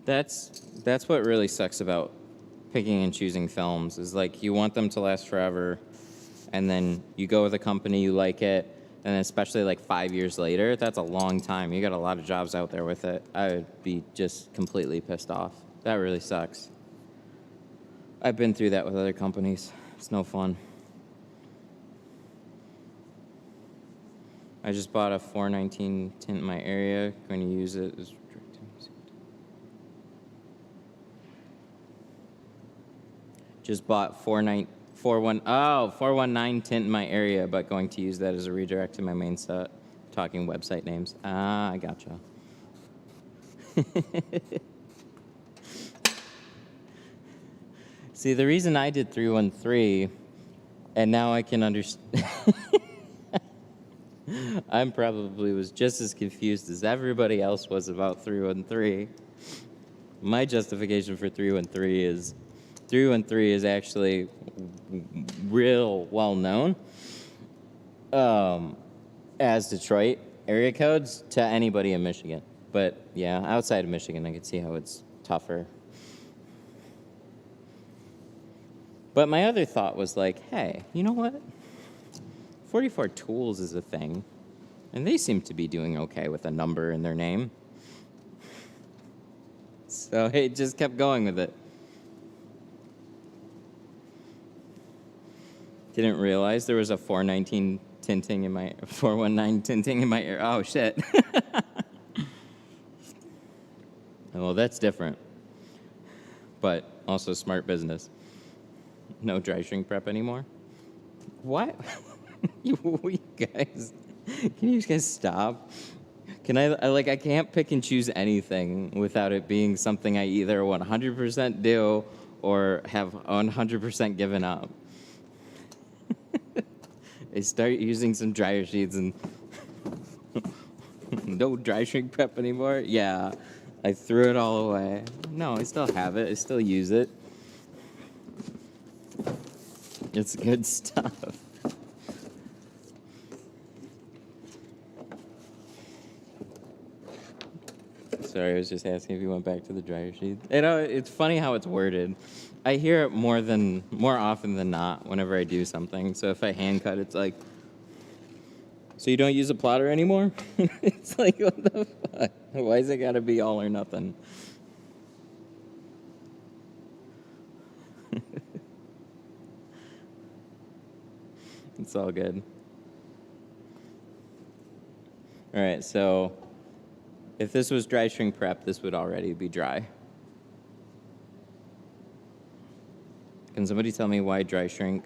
That's what really sucks about picking and choosing films, is like you want them to last forever, and then you go with a company, you like it, and especially like 5 years later, that's a long time. You got a lot of jobs out there with it. I would be just completely pissed off. That really sucks. I've been through that with other companies. It's no fun. I just bought a 419 tint in my area. Going to use it as... Just bought 419 tint in my area, but going to use that as a redirect to my main set. Talking website names. Ah, I gotcha. See, the reason I did 313, and now I can understand. I probably was just as confused as everybody else was about 313. My justification for 313 is actually real well known as Detroit area codes to anybody in Michigan. But yeah, outside of Michigan, I could see how it's tougher. But my other thought was like, hey, you know what? 44 Tools is a thing, and they seem to be doing okay with a number in their name. So it just kept going with it. Didn't realize there was a 419 tinting in my 419 tinting in my ear. Oh shit. Well, that's different. But also smart business. No dry shrink prep anymore. What? you guys, can you guys stop? Can I can't pick and choose anything without it being something I either 100% do or have 100% given up. I start using some dryer sheets and no dry shrink prep anymore. Yeah, I threw it all away. No, I still have it. I still use it. It's good stuff. Sorry, I was just asking if you went back to the dryer sheet. It's funny how it's worded. I hear it more often than not whenever I do something. So if I hand cut, it's like, so you don't use a plotter anymore? It's like, what the fuck? Why is it gotta be all or nothing? It's all good. All right, so if this was dry shrink prep, this would already be dry. Can somebody tell me why dry shrink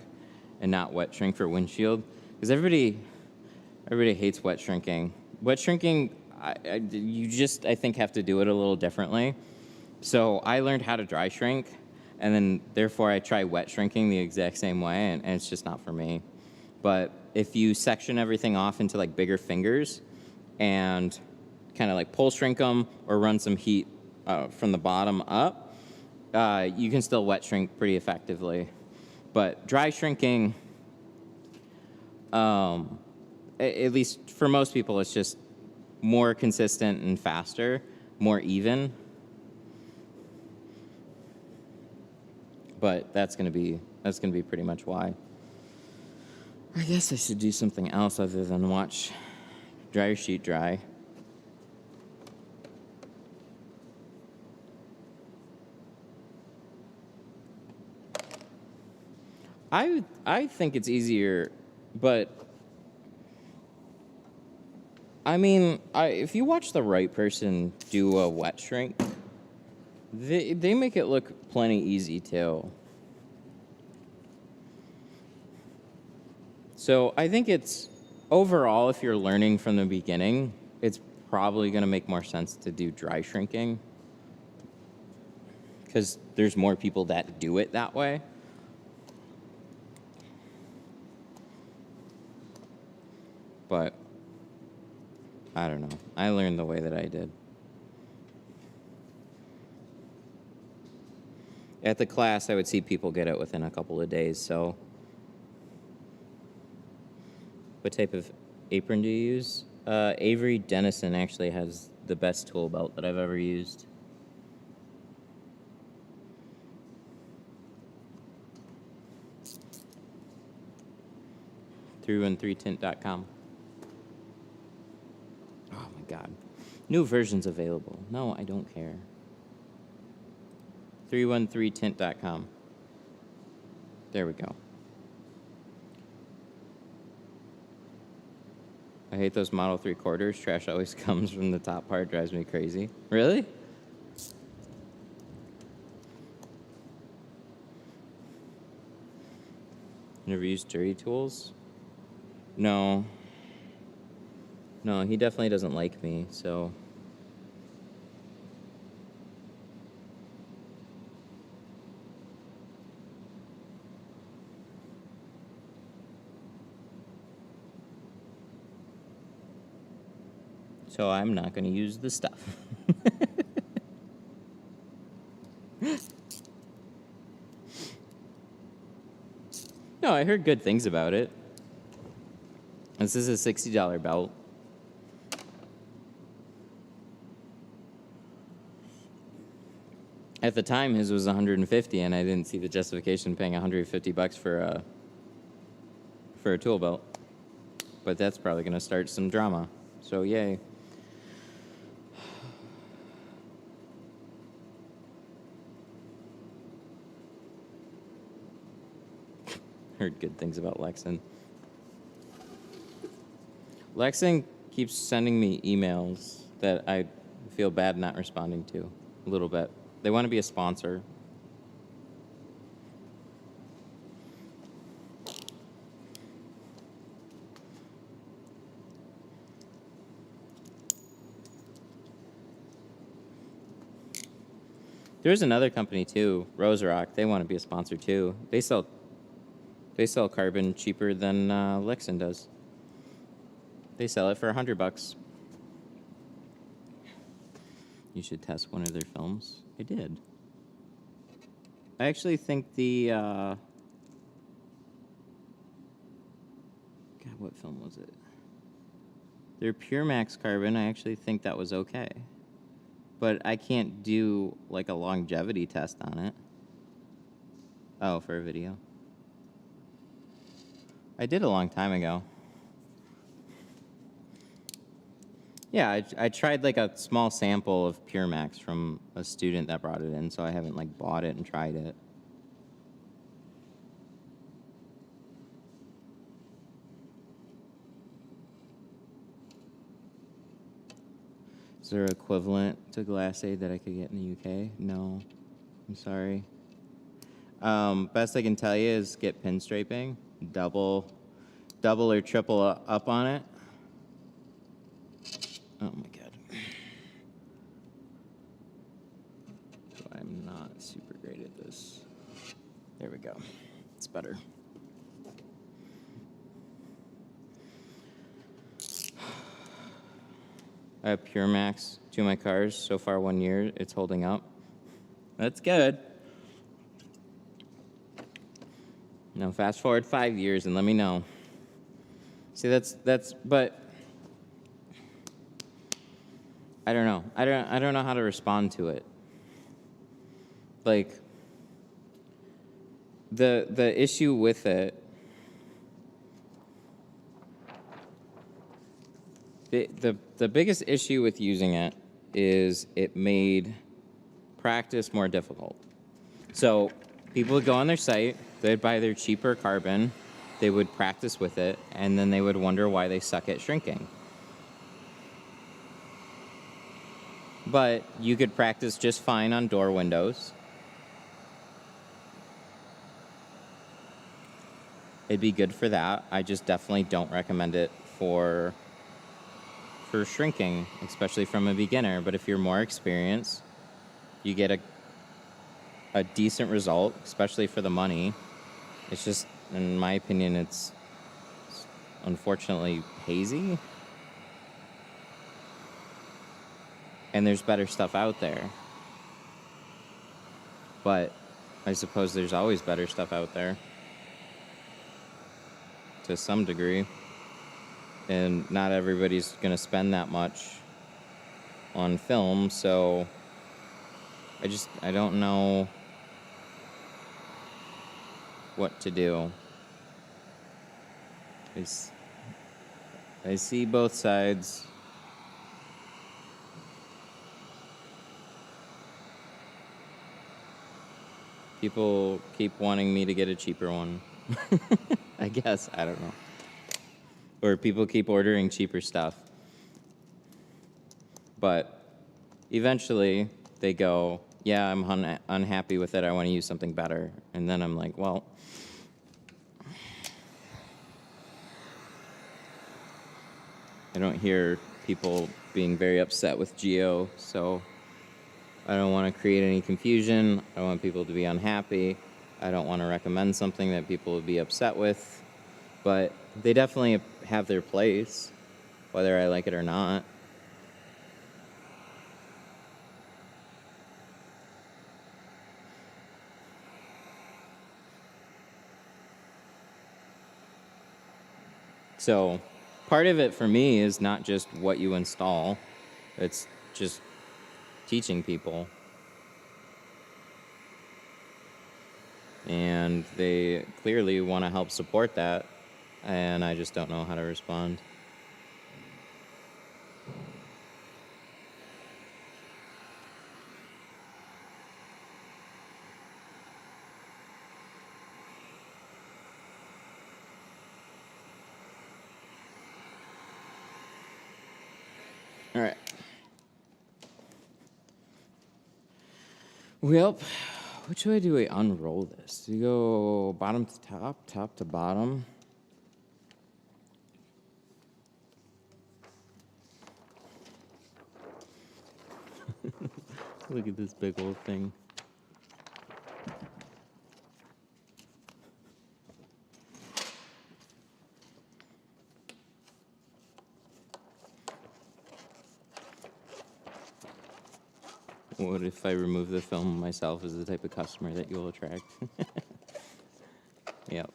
and not wet shrink for windshield? Because everybody hates wet shrinking. Wet shrinking, you just, I think, have to do it a little differently. So I learned how to dry shrink, and then therefore I try wet shrinking the exact same way, and it's just not for me. But if you section everything off into like bigger fingers and kind of like pull shrink them or run some heat from the bottom up, you can still wet shrink pretty effectively. But dry shrinking, at least for most people, it's just more consistent and faster, more even. But that's gonna be pretty much why. I guess I should do something else other than watch dryer sheet dry. I think it's easier, but I mean, if you watch the right person do a wet shrink, they make it look plenty easy too. So I think it's, overall, if you're learning from the beginning, it's probably going to make more sense to do dry shrinking because there's more people that do it that way. But I don't know. I learned the way that I did. At the class, I would see people get it within a couple of days, so. What type of apron do you use? Avery Dennison actually has the best tool belt that I've ever used. .313tint.com. Oh my God. New versions available. No, I don't care. 313tint.com. There we go. I hate those Model 3 quarters. Trash always comes from the top part. Drives me crazy. Really? Never used dirty tools? No. No, he definitely doesn't like me, so... So I'm not going to use the stuff. No, I heard good things about it. This is a $60 belt. At the time, his was $150, and I didn't see the justification paying $150 for a tool belt. But that's probably going to start some drama. So yay. Heard good things about Lexan. Lexan keeps sending me emails that I feel bad not responding to a little bit. They want to be a sponsor. There's another company too, Rose Rock. They want to be a sponsor too. They sell carbon cheaper than Lexan does. They sell it for $100. You should test one of their films. I did. I actually think the God, what film was it? Their Pure Max carbon. I actually think that was okay, but I can't do like a longevity test on it. Oh, for a video. I did a long time ago. Yeah, I tried like a small sample of Pure Max from a student that brought it in, so I haven't like bought it and tried it. Is there equivalent to Glass Aid that I could get in the UK? No, I'm sorry. Best I can tell you is get pinstriping, double or triple up on it. Oh my God. So I'm not super great at this. There we go. It's better. I have Pure Max to my cars. So far 1 year, it's holding up. That's good. Now fast forward 5 years and let me know. See, but I don't know. I don't know how to respond to it. Like, the issue with it, the biggest issue with using it is it made practice more difficult. So people would go on their site, they'd buy their cheaper carbon, they would practice with it, and then they would wonder why they suck at shrinking. But you could practice just fine on door windows. It'd be good for that. I just definitely don't recommend it for shrinking, especially from a beginner. But if you're more experienced, you get a decent result, especially for the money. It's just, in my opinion, it's unfortunately hazy. And there's better stuff out there. But I suppose there's always better stuff out there. To some degree. And not everybody's going to spend that much on film, so I don't know what to do. I see both sides. People keep wanting me to get a cheaper one. I guess, I don't know. Or people keep ordering cheaper stuff. But eventually they go, yeah, I'm unhappy with it. I want to use something better. And then I'm like, well, I don't hear people being very upset with Geo, so I don't want to create any confusion. I don't want people to be unhappy. I don't want to recommend something that people would be upset with. But they definitely have their place, whether I like it or not. So part of it for me is not just what you install. It's just teaching people. And they clearly want to help support that, and I just don't know how to respond. All right. Well, which way do we unroll this? Do we go bottom to top, top to bottom? Look at this big old thing. What if I remove the film myself as the type of customer that you'll attract? Yep.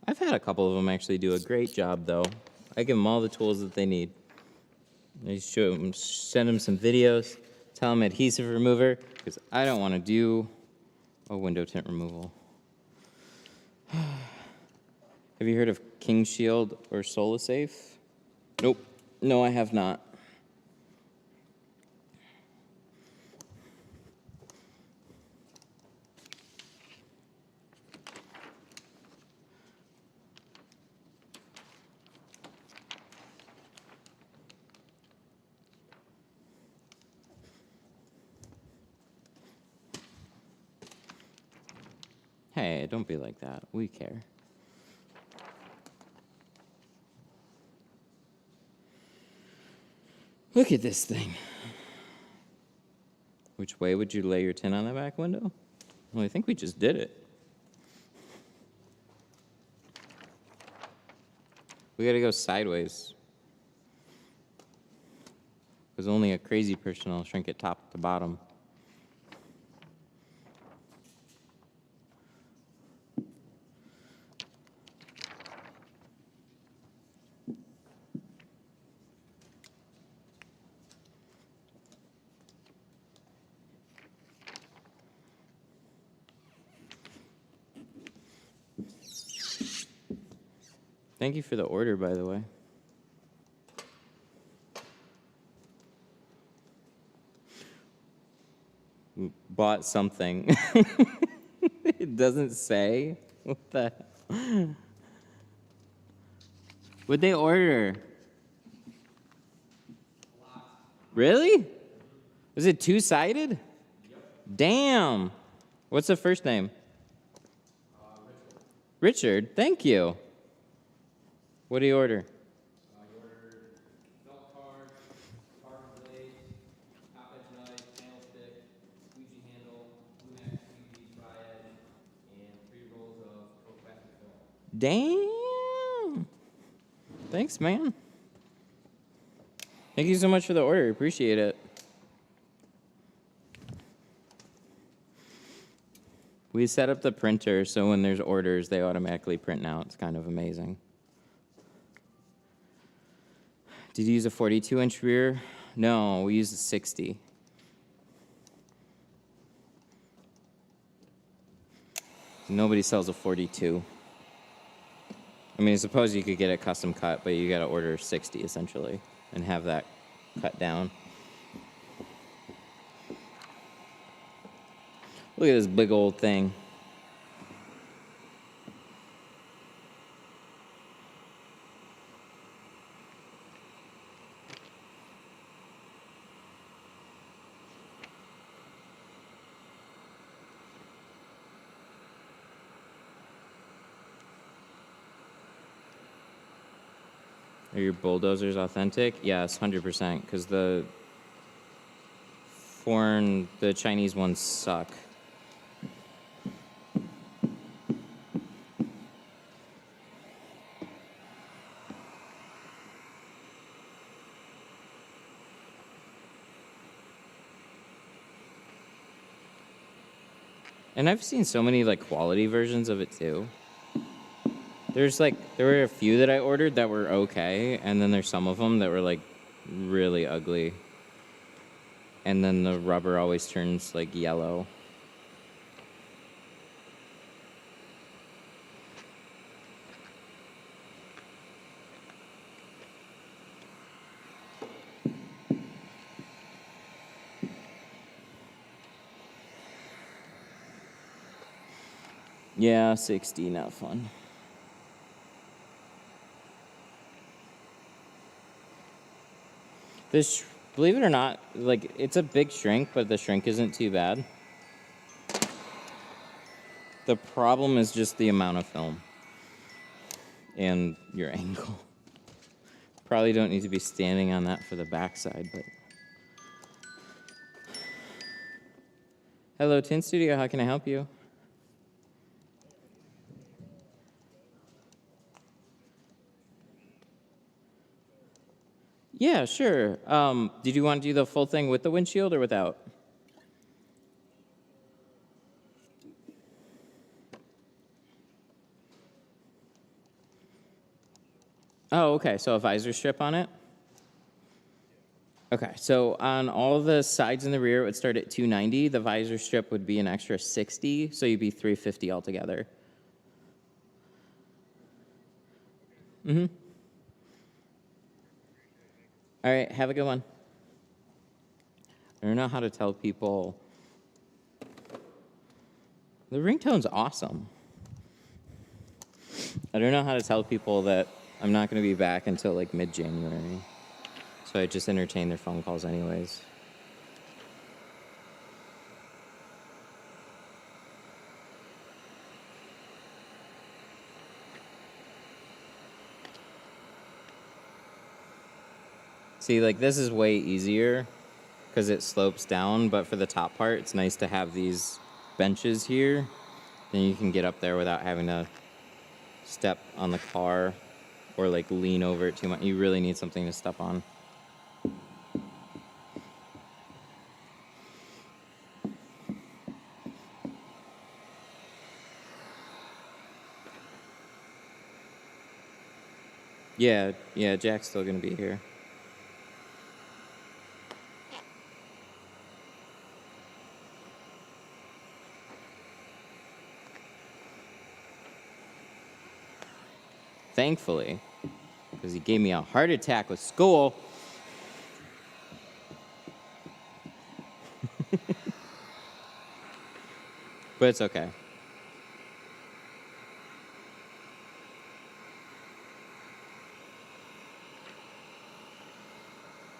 I've had a couple of them actually do a great job, though. I give them all the tools that they need. I show them, send them some videos, tell them adhesive remover, because I don't want to do a window tint removal. Have you heard of King Shield or SolaSafe? Nope. No, I have not. Hey, don't be like that. We care. Look at this thing. Which way would you lay your tint on the back window? Well, I think we just did it. We gotta go sideways. Because only a crazy person will shrink it top to bottom. Thank you for the order, by the way. Bought something. It doesn't say. What the hell? What'd they order? Really? Was it two-sided? Yep. Damn. What's the first name? Richard. Thank you. What did he order? You ordered felt card, carbon blade, top edge knife, panel stick, squeegee handle, blue neck squeegee tri-edge, and 3 rolls of co-plastic film. Damn. Thanks, man. Thank you so much for the order. Appreciate it. We set up the printer so when there's orders, they automatically print out. It's kind of amazing. Did you use a 42-inch rear? No, we used a 60. Nobody sells a 42. I mean, I suppose you could get a custom cut, but you got to order 60 essentially and have that cut down. Look at this big old thing. Are your bulldozers authentic? Yes, 100%, because the Chinese ones suck. And I've seen so many like quality versions of it too. There were a few that I ordered that were okay, and then there's some of them that were like really ugly. And then the rubber always turns like yellow. Yeah, 60, not fun. This, believe it or not, like, it's a big shrink, but the shrink isn't too bad. The problem is just the amount of film and your angle. Probably don't need to be standing on that for the backside, but. Hello, Tint Studio, how can I help you? Yeah, sure. Did you want to do the full thing with the windshield or without? Oh, okay. So a visor strip on it? Okay. So on all the sides and the rear, it would start at $290. The visor strip would be an extra $60, so you'd be $350 altogether. Mm-hmm. All right. Have a good one. I don't know how to tell people. The ringtone's awesome. I don't know how to tell people that I'm not going to be back until like mid-January. So I just entertain their phone calls anyways. See, like this is way easier because it slopes down, but for the top part, it's nice to have these benches here. Then you can get up there without having to step on the car or like lean over it too much. You really need something to step on. Yeah, Jack's still gonna be here. Thankfully, because he gave me a heart attack with school. But it's okay.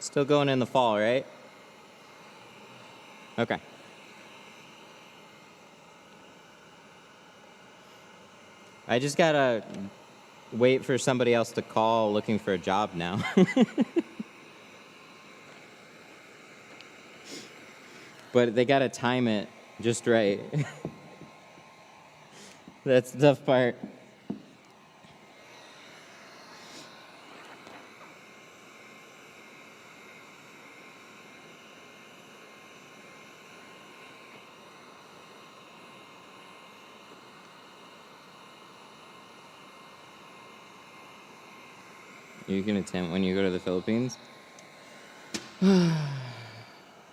Still going in the fall, right? Okay. I just gotta wait for somebody else to call looking for a job now. But they gotta time it just right. That's the tough part. You can attempt when you go to the Philippines?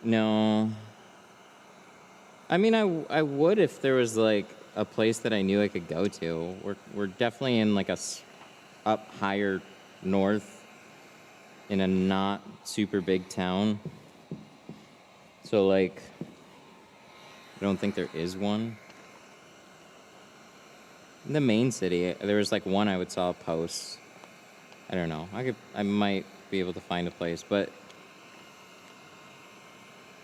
No. I mean, I would if there was like a place that I knew I could go to. We're definitely in like up higher north in a not super big town. So like I don't think there is one. In the main city, there was like one I would saw posts. I don't know. I might be able to find a place, but I'm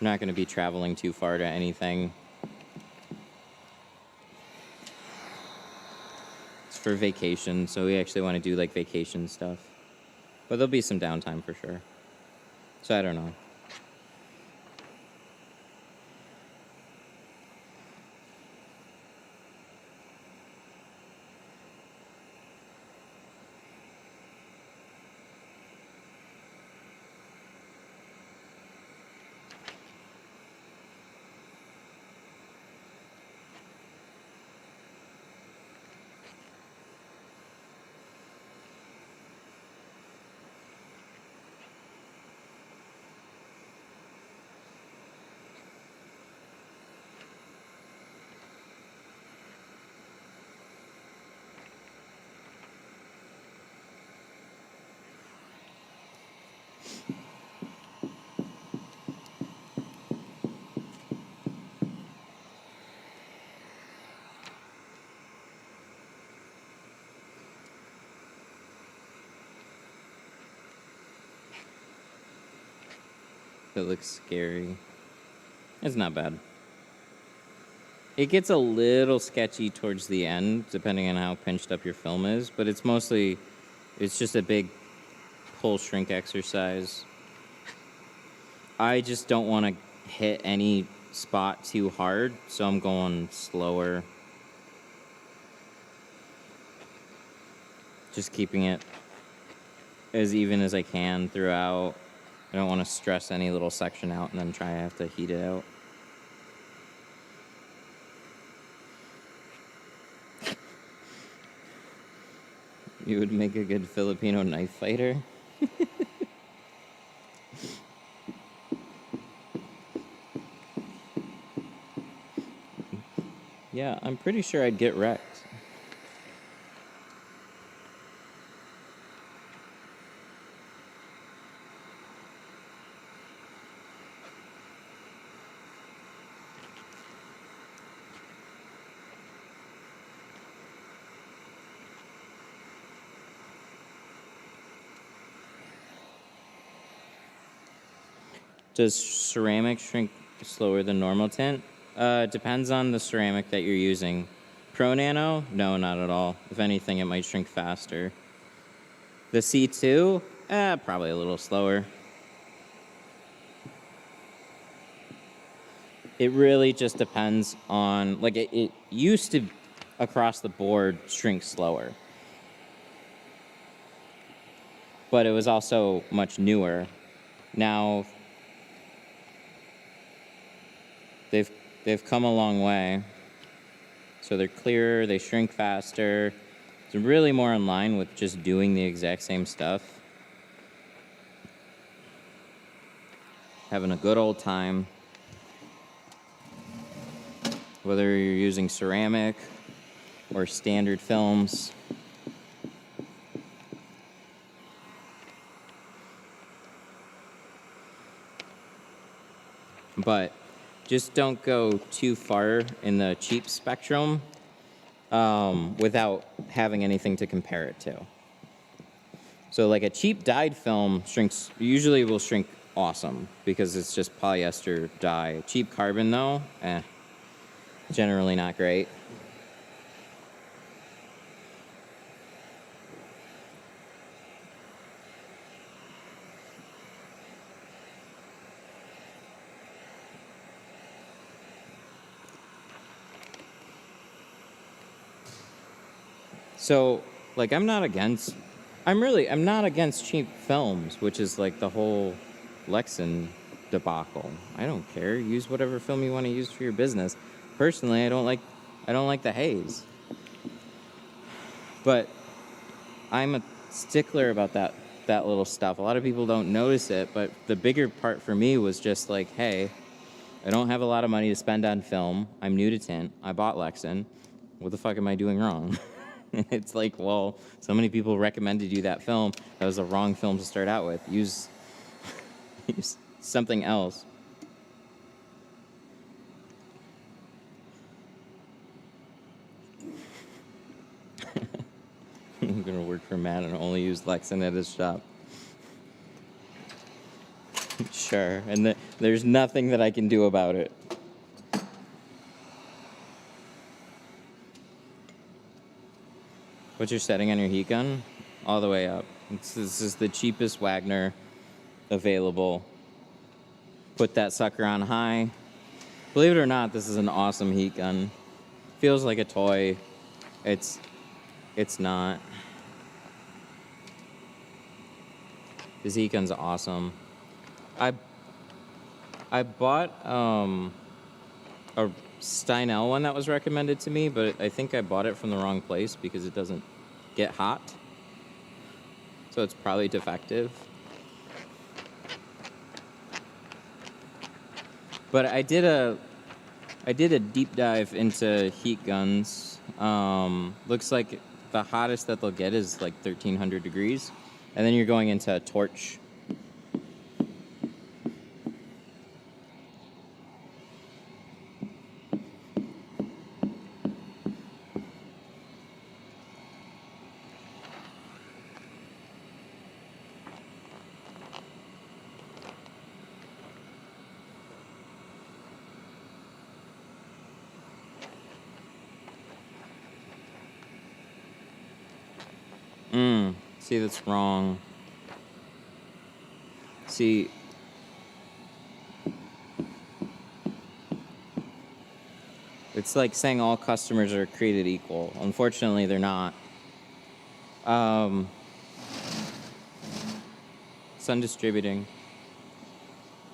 not going to be traveling too far to anything. It's for vacation, so we actually want to do like vacation stuff. But there'll be some downtime for sure. So I don't know. It looks scary. It's not bad. It gets a little sketchy towards the end, depending on how pinched up your film is, but it's mostly, it's just a big pull shrink exercise. I just don't want to hit any spot too hard, so I'm going slower. Just keeping it as even as I can throughout. I don't want to stress any little section out and then try to have to heat it out. You would make a good Filipino knife fighter. Yeah, I'm pretty sure I'd get wrecked. Does ceramic shrink slower than normal tint? Depends on the ceramic that you're using. Pro Nano? No, not at all. If anything, it might shrink faster. The C2? Probably a little slower. It really just depends on, like, it used to, across the board, shrink slower. But it was also much newer. Now, they've come a long way. So they're clearer, they shrink faster. It's really more in line with just doing the exact same stuff. Having a good old time. Whether you're using ceramic or standard films. But just don't go too far in the cheap spectrum without having anything to compare it to. So like a cheap dyed film usually will shrink awesome because it's just polyester dye. Cheap carbon though, generally not great. So, like, I'm not against cheap films, which is like the whole Lexan debacle. I don't care. Use whatever film you want to use for your business. Personally, I don't like the haze. But I'm a stickler about that little stuff. A lot of people don't notice it, but the bigger part for me was just like, hey, I don't have a lot of money to spend on film. I'm new to tint. I bought Lexan. What the fuck am I doing wrong? It's like, well, so many people recommended you that film. That was the wrong film to start out with. Use something else. I'm gonna work for Matt and only use Lexan at his shop. Sure, and there's nothing that I can do about it. What's your setting on your heat gun? All the way up. This is the cheapest Wagner available. Put that sucker on high. Believe it or not, this is an awesome heat gun. Feels like a toy. It's not. This heat gun's awesome. I bought a Steinel one that was recommended to me, but I think I bought it from the wrong place because it doesn't get hot. So it's probably defective. But I did a deep dive into heat guns. Looks like the hottest that they'll get is like 1300 degrees. And then you're going into a torch. See, that's wrong. See, it's like saying all customers are created equal. Unfortunately, they're not. Sun distributing.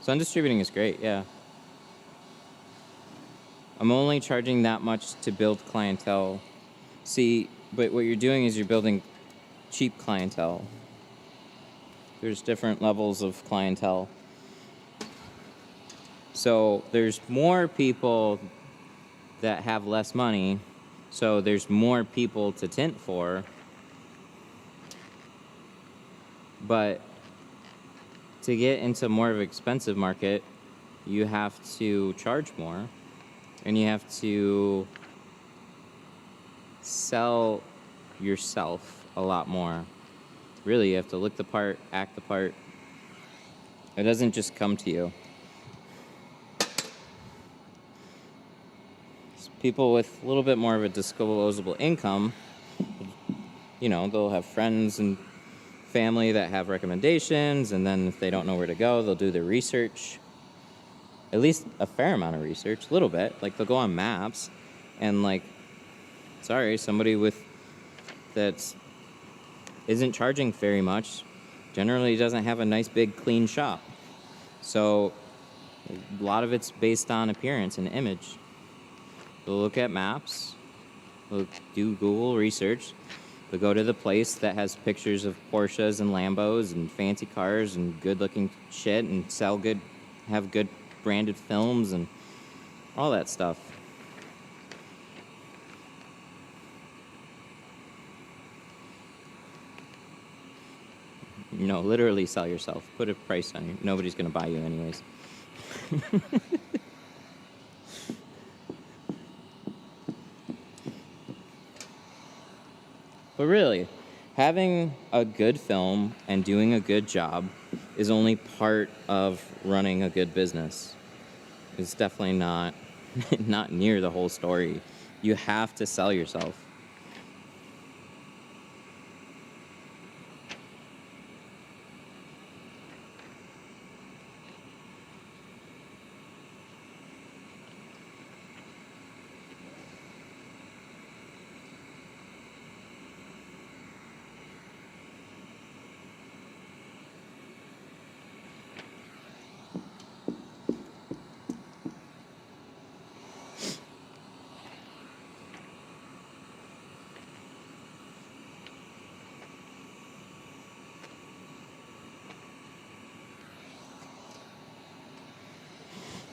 Sun distributing is great, yeah. I'm only charging that much to build clientele. See, but what you're doing is you're building cheap clientele. There's different levels of clientele. So there's more people that have less money, so there's more people to tint for. But to get into more of an expensive market, you have to charge more, and you have to sell yourself a lot more. Really, you have to look the part, act the part. It doesn't just come to you. People with a little bit more of a disposable income, you know, they'll have friends and family that have recommendations, and then if they don't know where to go, they'll do their research. At least a fair amount of research, a little bit. Like, they'll go on maps, and like, sorry, somebody that's isn't charging very much generally doesn't have a nice big clean shop. So a lot of it's based on appearance and image. They'll look at maps, they'll do Google research, they'll go to the place that has pictures of Porsches and Lambos and fancy cars and good looking shit and have good branded films and all that stuff. You know, literally sell yourself. Put a price on you. Nobody's going to buy you anyways. But really, having a good film and doing a good job is only part of running a good business. It's definitely not near the whole story. You have to sell yourself.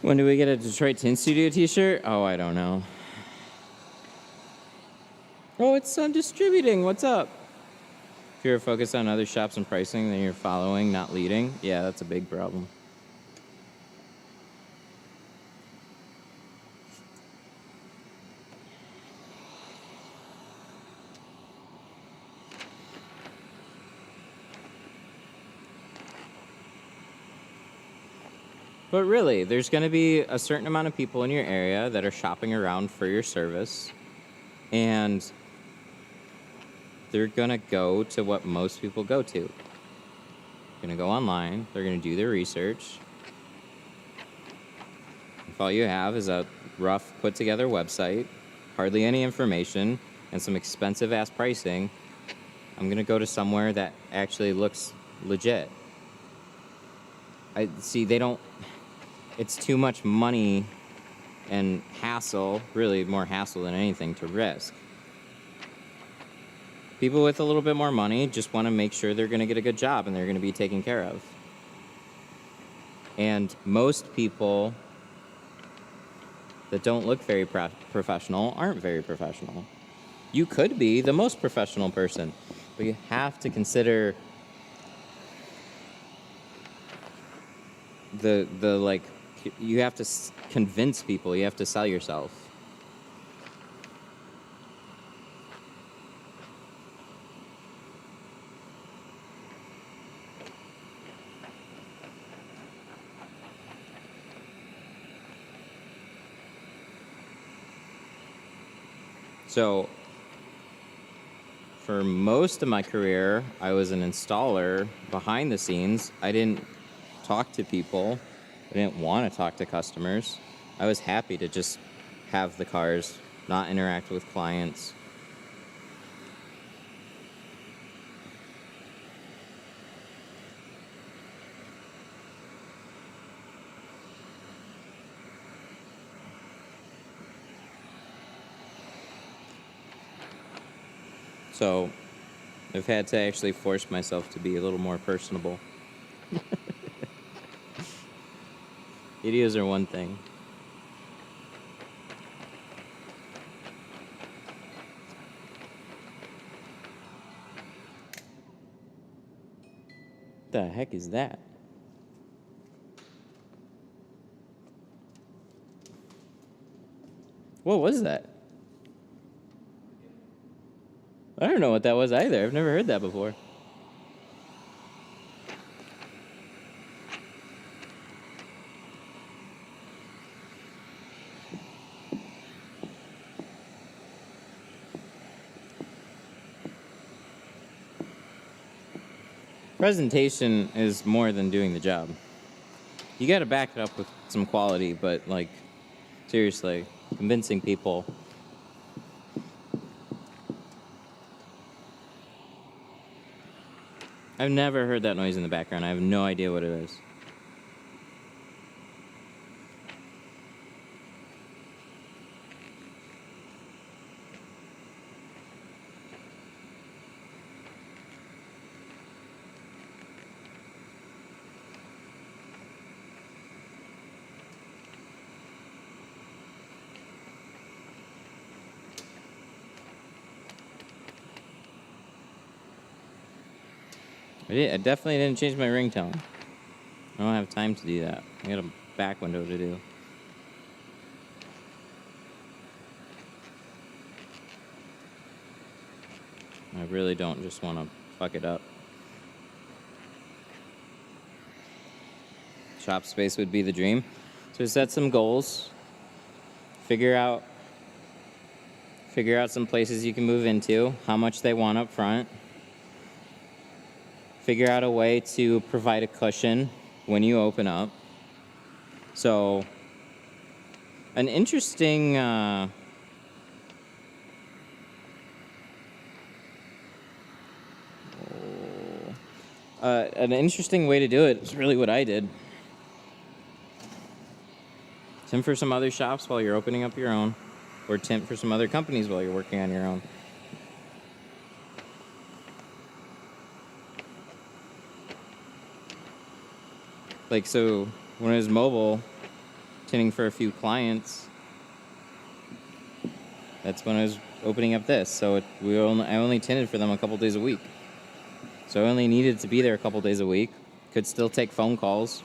When do we get a Detroit Tint Studio t-shirt? Oh, I don't know. Oh, it's Sun Distributing. What's up? If you're focused on other shops and pricing, then you're following, not leading. Yeah, that's a big problem. But really, there's going to be a certain amount of people in your area that are shopping around for your service. And they're going to go to what most people go to. They're going to go online. They're going to do their research. If all you have is a rough put-together website, hardly any information, and some expensive-ass pricing, I'm going to go to somewhere that actually looks legit. I see, they don't... It's too much money and hassle, really more hassle than anything, to risk. People with a little bit more money just want to make sure they're going to get a good job and they're going to be taken care of. And most people that don't look very professional aren't very professional. You could be the most professional person, but you have to consider the like, you have to convince people, you have to sell yourself. So, for most of my career, I was an installer behind the scenes. I didn't talk to people. I didn't want to talk to customers. I was happy to just have the cars, not interact with clients. So, I've had to actually force myself to be a little more personable. Videos are one thing. The heck is that? What was that? I don't know what that was either. I've never heard that before. Presentation is more than doing the job. You gotta back it up with some quality, but like, seriously, convincing people. I've never heard that noise in the background. I have no idea what it is. I definitely didn't change my ringtone. I don't have time to do that. I got a back window to do. I really don't just want to fuck it up. Shop space would be the dream. So set some goals. Figure out some places you can move into, how much they want up front. Figure out a way to provide a cushion when you open up. So, an interesting an interesting way to do it is really what I did. Tint for some other shops while you're opening up your own, or tint for some other companies while you're working on your own. Like, so when I was mobile, tinting for a few clients, that's when I was opening up this. So I only tinted for them a couple days a week. So I only needed to be there a couple days a week. Could still take phone calls.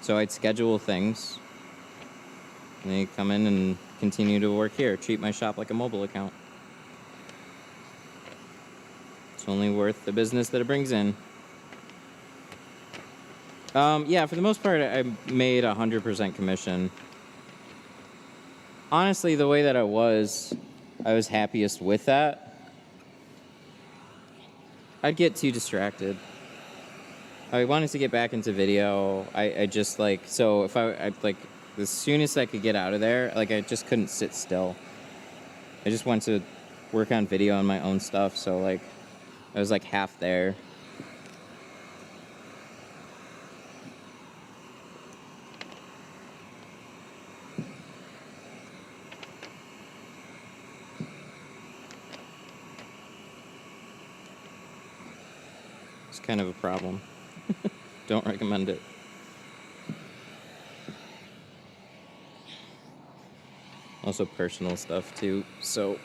So I'd schedule things. And they'd come in and continue to work here. Treat my shop like a mobile account. It's only worth the business that it brings in. Yeah, for the most part, I made 100% commission. Honestly, the way that I was happiest with that. I'd get too distracted. I wanted to get back into video. I just like, so if I like, as soon as I could get out of there, like I just couldn't sit still. I just wanted to work on video and my own stuff, so like I was like half there. It's kind of a problem. Don't recommend it. Also personal stuff too, so.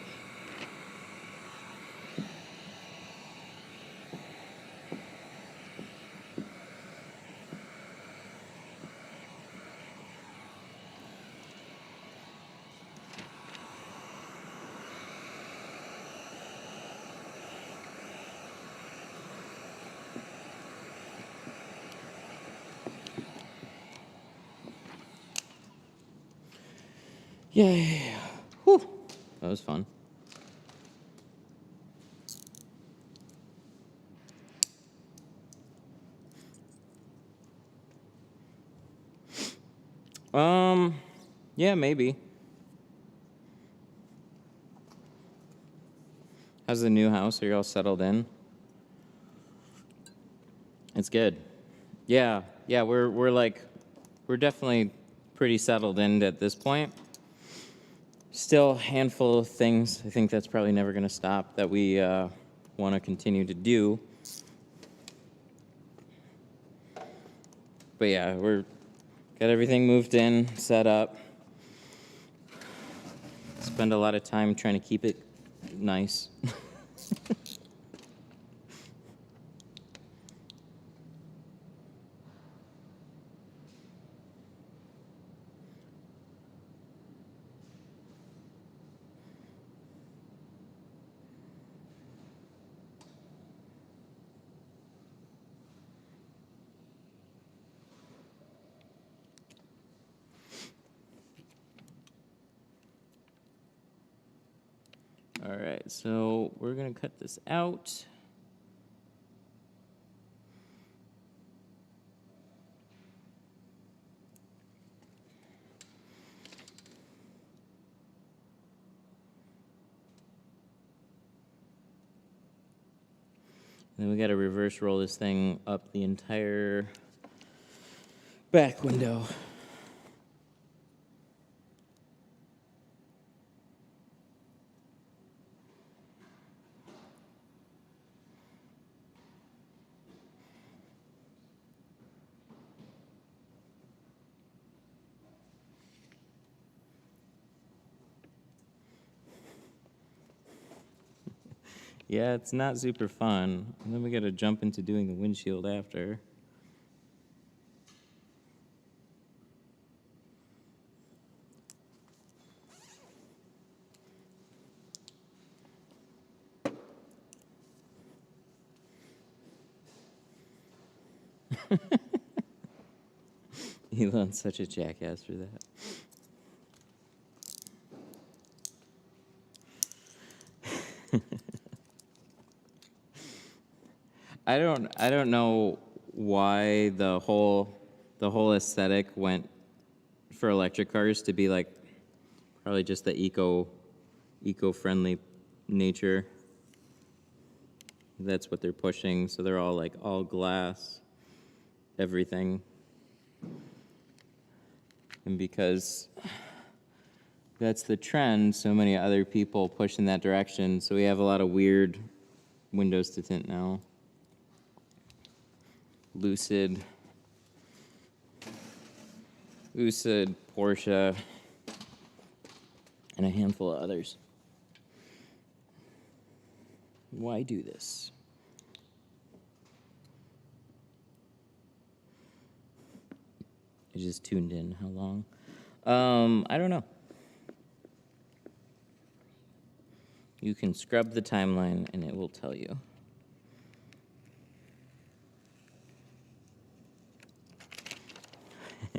Yay. Whew. That was fun. Yeah, maybe. How's the new house? Are you all settled in? It's good. Yeah, we're definitely pretty settled in at this point. Still a handful of things. I think that's probably never going to stop that we want to continue to do. But yeah, we're got everything moved in, set up. Spend a lot of time trying to keep it nice. All right, so we're gonna cut this out. And then we gotta reverse roll this thing up the entire back window. Yeah, it's not super fun. And then we gotta jump into doing the windshield after. Elon's such a jackass for that. I don't know why the whole aesthetic went for electric cars to be like probably just the eco-friendly nature. That's what they're pushing, so they're all like all glass, everything. And because that's the trend, so many other people push in that direction, so we have a lot of weird windows to tint now. Lucid, Porsche, and a handful of others. Why do this? I just tuned in. How long? I don't know. You can scrub the timeline and it will tell you.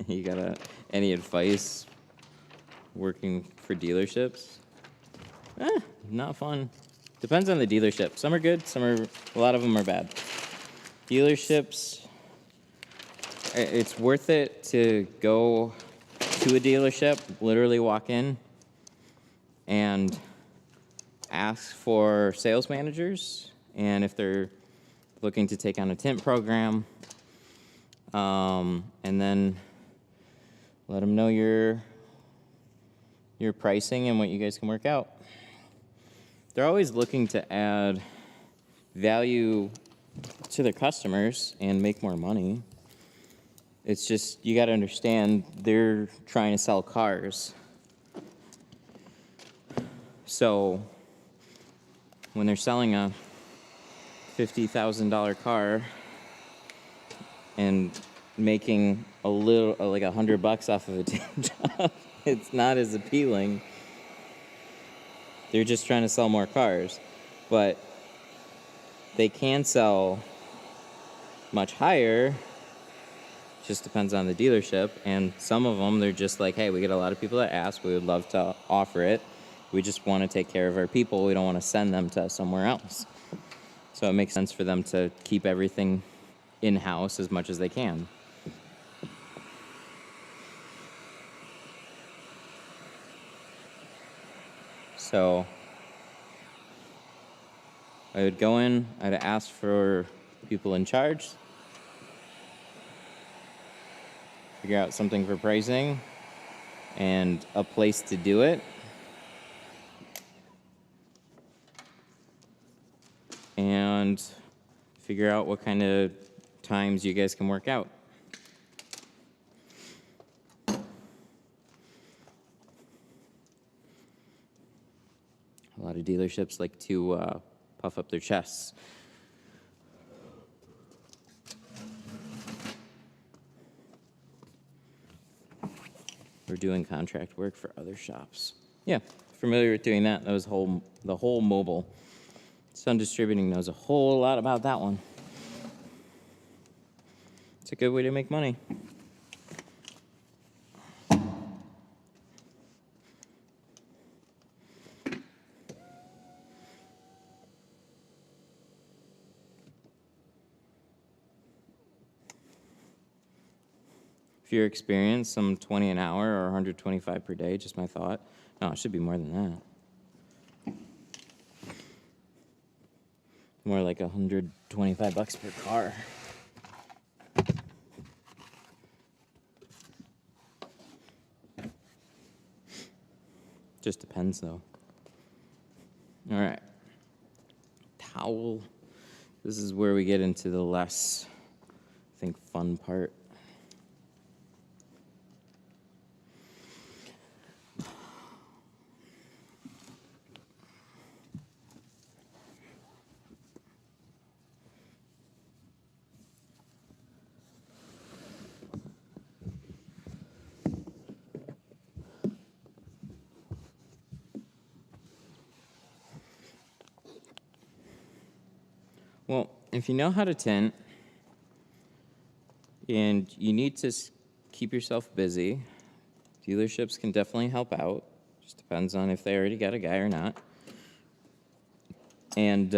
You got any advice working for dealerships? Not fun. Depends on the dealership. Some are good, a lot of them are bad. Dealerships, it's worth it to go to a dealership, literally walk in and ask for sales managers, and if they're looking to take on a tint program, and then let them know your pricing and what you guys can work out. They're always looking to add value to their customers and make more money. It's just, you got to understand, they're trying to sell cars. So when they're selling a $50,000 car and making a little, like $100 off of a tint job, it's not as appealing. They're just trying to sell more cars, but they can sell much higher. Just depends on the dealership, and some of them, they're just like, hey, we get a lot of people that ask, we would love to offer it, we just want to take care of our people, we don't want to send them to somewhere else. So it makes sense for them to keep everything in-house as much as they can. So I would go in, I'd ask for people in charge, figure out something for pricing and a place to do it, and figure out what kind of times you guys can work out. A lot of dealerships like to puff up their chests. We're doing contract work for other shops. Yeah, familiar with doing that. That was the whole mobile. Sun Distributing knows a whole lot about that one. It's a good way to make money. If you're experienced, some 20 an hour or 125 per day, just my thought. No, it should be more than that. More like $125 per car. Just depends, though. All right. Towel. This is where we get into the less, I think, fun part. Well, if you know how to tint, and you need to keep yourself busy, dealerships can definitely help out. Just depends on if they already got a guy or not. And,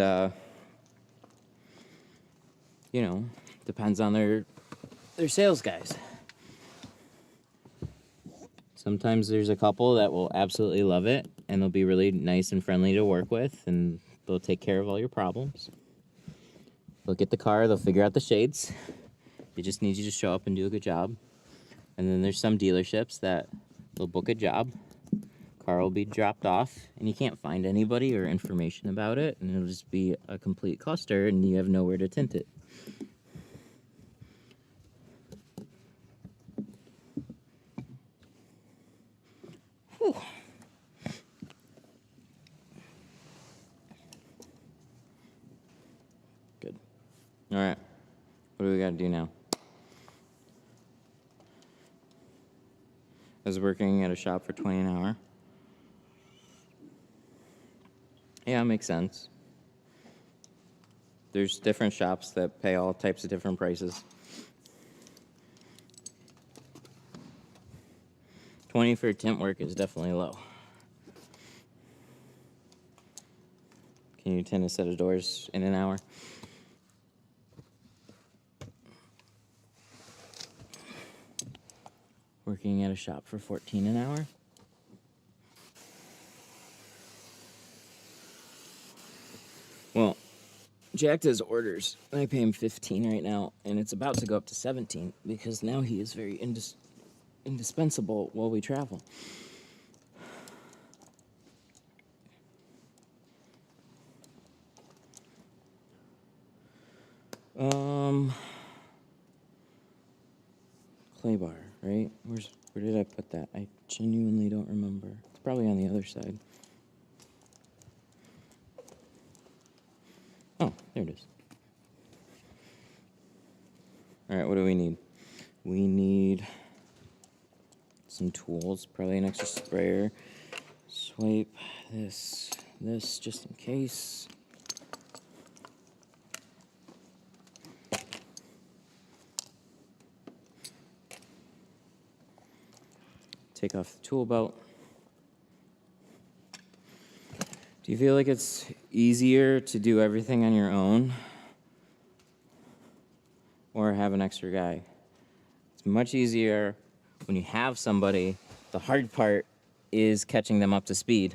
you know, depends on their sales guys. Sometimes there's a couple that will absolutely love it, and they'll be really nice and friendly to work with, and they'll take care of all your problems. They'll get the car, they'll figure out the shades. They just need you to show up and do a good job. And then there's some dealerships that they'll book a job, car will be dropped off, and you can't find anybody or information about it, and it'll just be a complete cluster, and you have nowhere to tint it. Whew. Good. All right. What do we got to do now? I was working at a shop for 20 an hour. Yeah, it makes sense. There's different shops that pay all types of different prices. 20 for tint work is definitely low. Can you tint a set of doors in an hour? Working at a shop for $14 an hour? Well, Jack does orders. I pay him $15 right now, and it's about to go up to $17 because now he is very indispensable while we travel. Clay bar, right? Where did I put that? I genuinely don't remember. It's probably on the other side. Oh, there it is. All right, what do we need? We need some tools, probably an extra sprayer. Swipe this just in case. Take off the tool belt. Do you feel like it's easier to do everything on your own or have an extra guy? It's much easier when you have somebody. The hard part is catching them up to speed.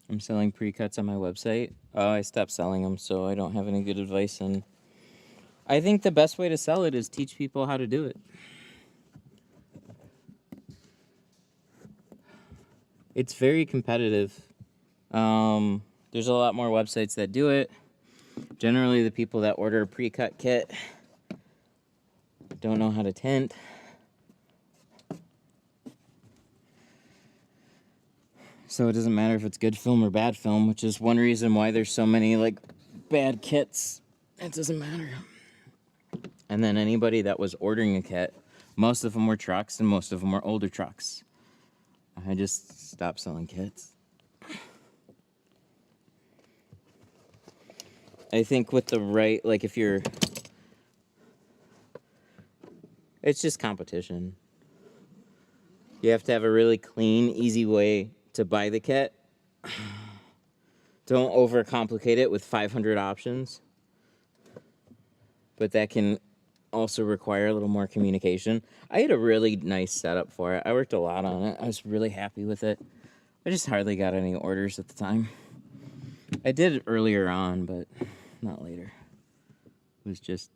I'm selling pre-cuts on my website. I stopped selling them, so I don't have any good advice. And I think the best way to sell it is teach people how to do it. It's very competitive. There's a lot more websites that do it. Generally, the people that order a pre-cut kit don't know how to tint. So it doesn't matter if it's good film or bad film, which is one reason why there's so many like bad kits. It doesn't matter. And then anybody that was ordering a kit, most of them were trucks and most of them were older trucks. I just stopped selling kits. I think with the right, like if you're, it's just competition. You have to have a really clean, easy way to buy the kit. Don't overcomplicate it with 500 options. But that can also require a little more communication. I had a really nice setup for it. I worked a lot on it. I was really happy with it. I just hardly got any orders at the time. I did it earlier on, but not later. It was just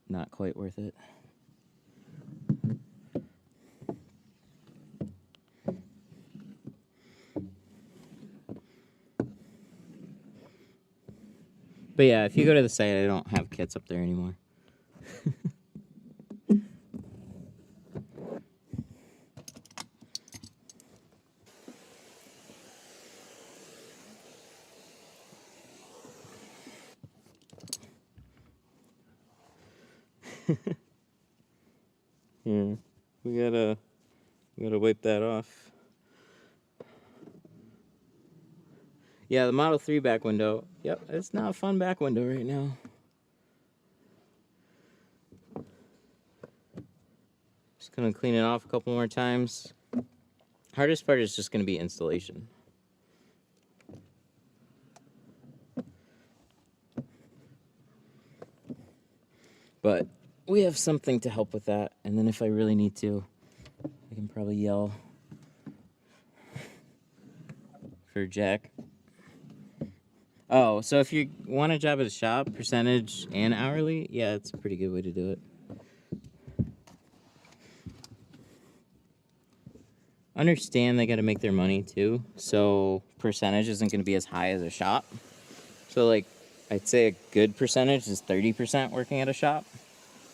not quite worth it. But yeah, if you go to the site, I don't have kits up there anymore. Yeah, we gotta wipe that off. Yeah, the Model 3 back window. Yep, it's not a fun back window right now. Just gonna clean it off a couple more times. Hardest part is just gonna be installation. But we have something to help with that, and then if I really need to, I can probably yell for Jack. Oh, so if you want a job at a shop, percentage and hourly, yeah, it's a pretty good way to do it. Understand they got to make their money too, so percentage isn't going to be as high as a shop. So like, I'd say a good percentage is 30% working at a shop.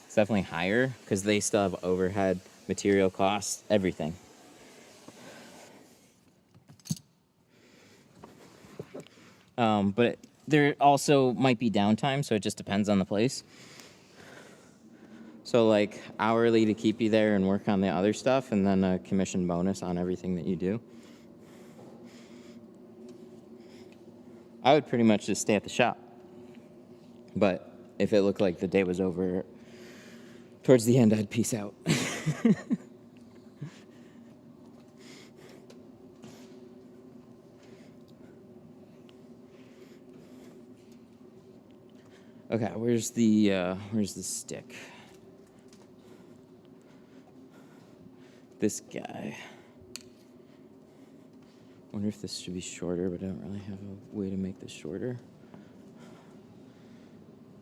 It's definitely higher because they still have overhead, material costs, everything. But there also might be downtime, so it just depends on the place. So like hourly to keep you there and work on the other stuff, and then a commission bonus on everything that you do. I would pretty much just stay at the shop. But if it looked like the day was over towards the end, I'd peace out. Okay, where's the stick? This guy. Wonder if this should be shorter, but I don't really have a way to make this shorter.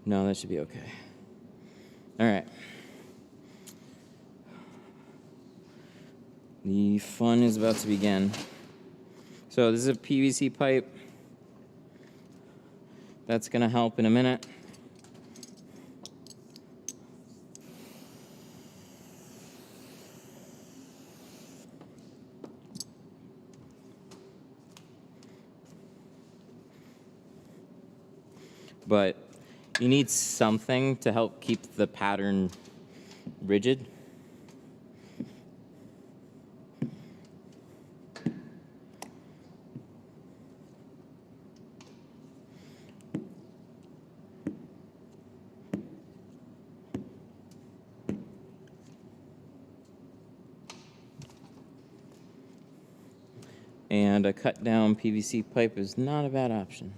No, that should be okay. All right. The fun is about to begin. So this is a PVC pipe. That's gonna help in a minute. But you need something to help keep the pattern rigid. And a cut down PVC pipe is not a bad option.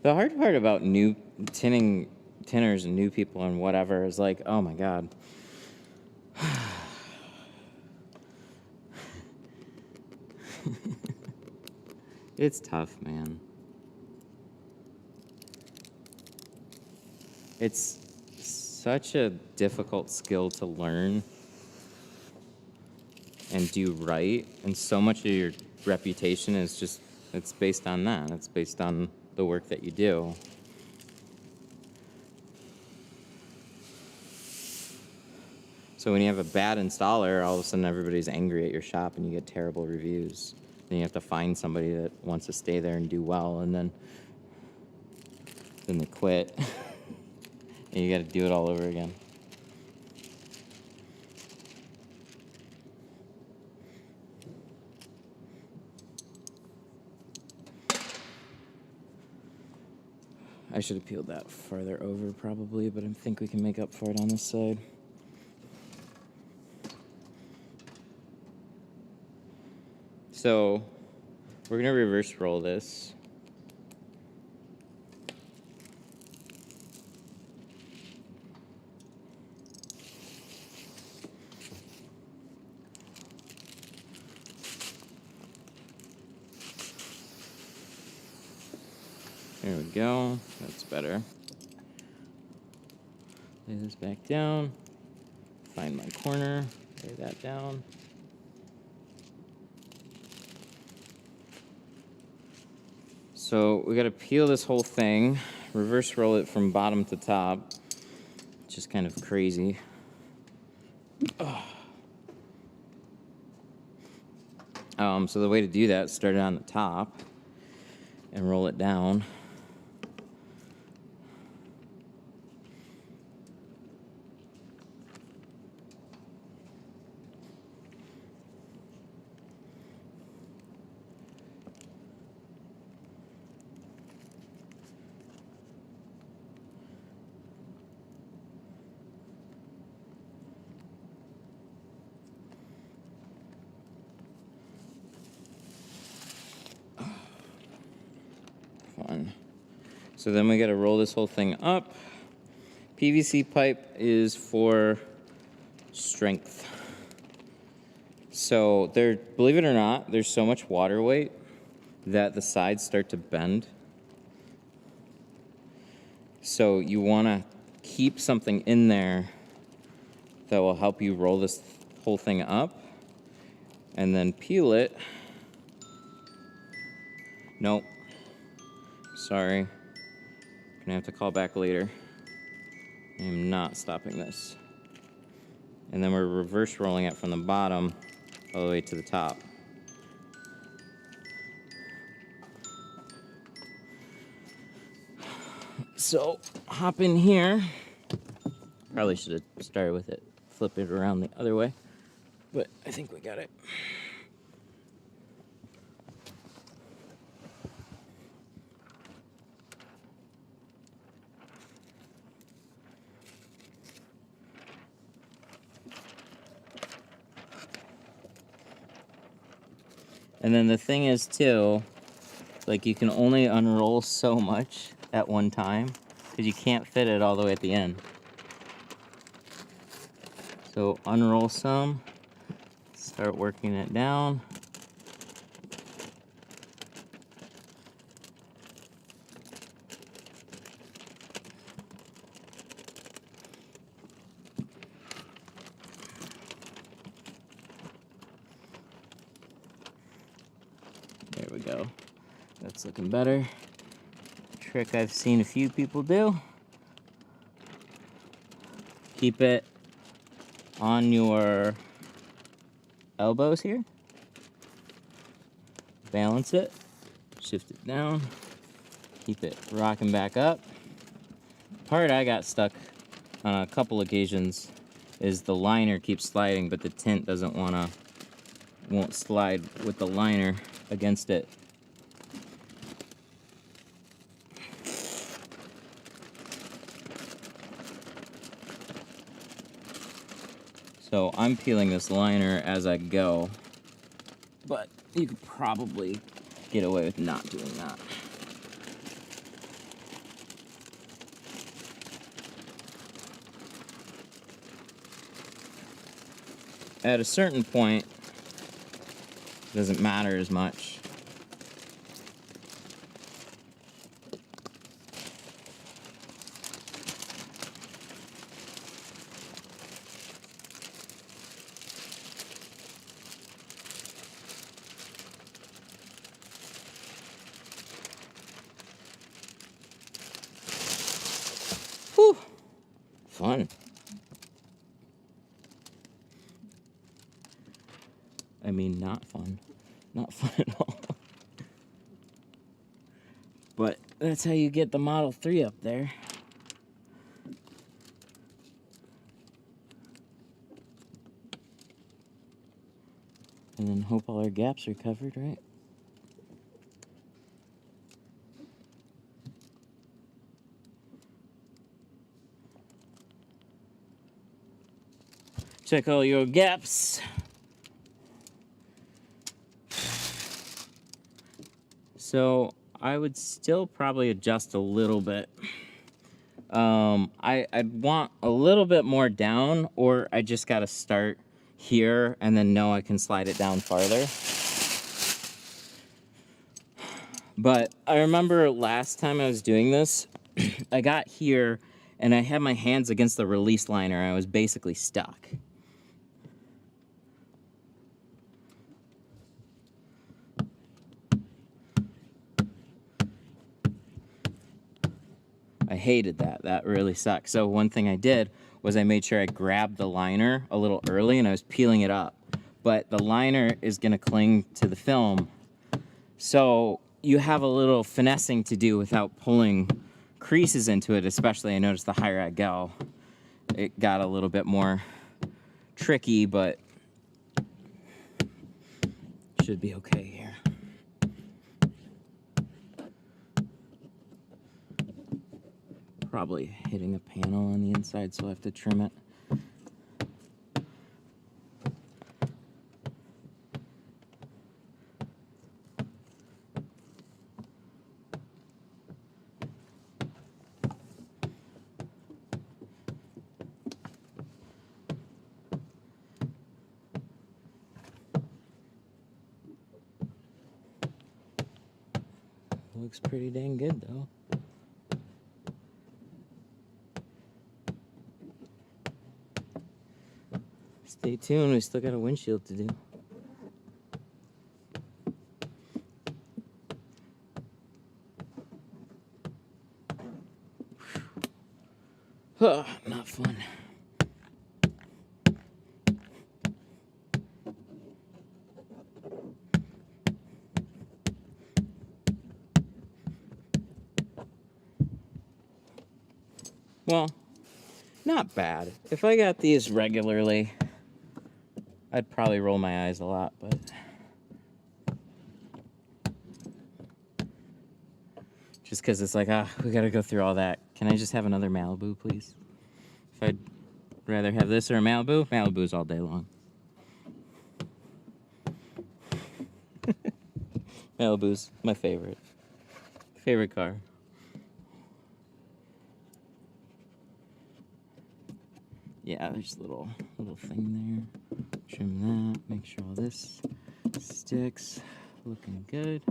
The hard part about new tinners and new people and whatever is like, oh my God. It's tough, man. It's such a difficult skill to learn and do right, and so much of your reputation is just, it's based on that. It's based on the work that you do. So when you have a bad installer, all of a sudden everybody's angry at your shop and you get terrible reviews. Then you have to find somebody that wants to stay there and do well, and then they quit. And you got to do it all over again. I should have peeled that farther over probably, but I think we can make up for it on this side. So we're gonna reverse roll this. There we go, that's better. Lay this back down, find my corner, lay that down. So we gotta peel this whole thing, reverse roll it from bottom to top, which is kind of crazy. So the way to do that, start it on the top and roll it down. So then we got to roll this whole thing up. PVC pipe is for strength. So there, believe it or not, there's so much water weight that the sides start to bend. So you want to keep something in there that will help you roll this whole thing up and then peel it. Nope. Sorry. Gonna have to call back later. I am not stopping this. And then we're reverse rolling it from the bottom all the way to the top. So, hop in here. Probably should have started with it, flip it around the other way, but I think we got it. And then the thing is too, like you can only unroll so much at one time because you can't fit it all the way at the end. So unroll some, start working it down. There we go. That's looking better. Trick I've seen a few people do. Keep it on your elbows here. Balance it. Shift it down. Keep it rocking back up. Part I got stuck on a couple occasions is the liner keeps sliding, but the tint won't slide with the liner against it. So I'm peeling this liner as I go, but you could probably get away with not doing that. At a certain point, it doesn't matter as much. Whew. Fun. I mean, not fun. Not fun at all. But that's how you get the Model 3 up there. And then hope all our gaps are covered, right? Check all your gaps. So I would still probably adjust a little bit. I'd want a little bit more down, or I just gotta start here and then know I can slide it down farther. But I remember last time I was doing this, I got here and I had my hands against the release liner. I was basically stuck. I hated that. That really sucked. So one thing I did was I made sure I grabbed the liner a little early and I was peeling it up. But the liner is going to cling to the film. So you have a little finessing to do without pulling creases into it, especially I noticed the higher I go, it got a little bit more tricky, but should be okay here. Probably hitting a panel on the inside, so I'll have to trim it. Looks pretty dang good, though. Stay tuned, we still got a windshield to do. Huh, not fun. Well, not bad. If I got these regularly, I'd probably roll my eyes a lot, but just because it's like, we gotta go through all that. Can I just have another Malibu, please? If I'd rather have this or a Malibu, Malibu's all day long. Malibu's my favorite car. Yeah, there's a little thing there. Trim that, make sure all this sticks. Looking good.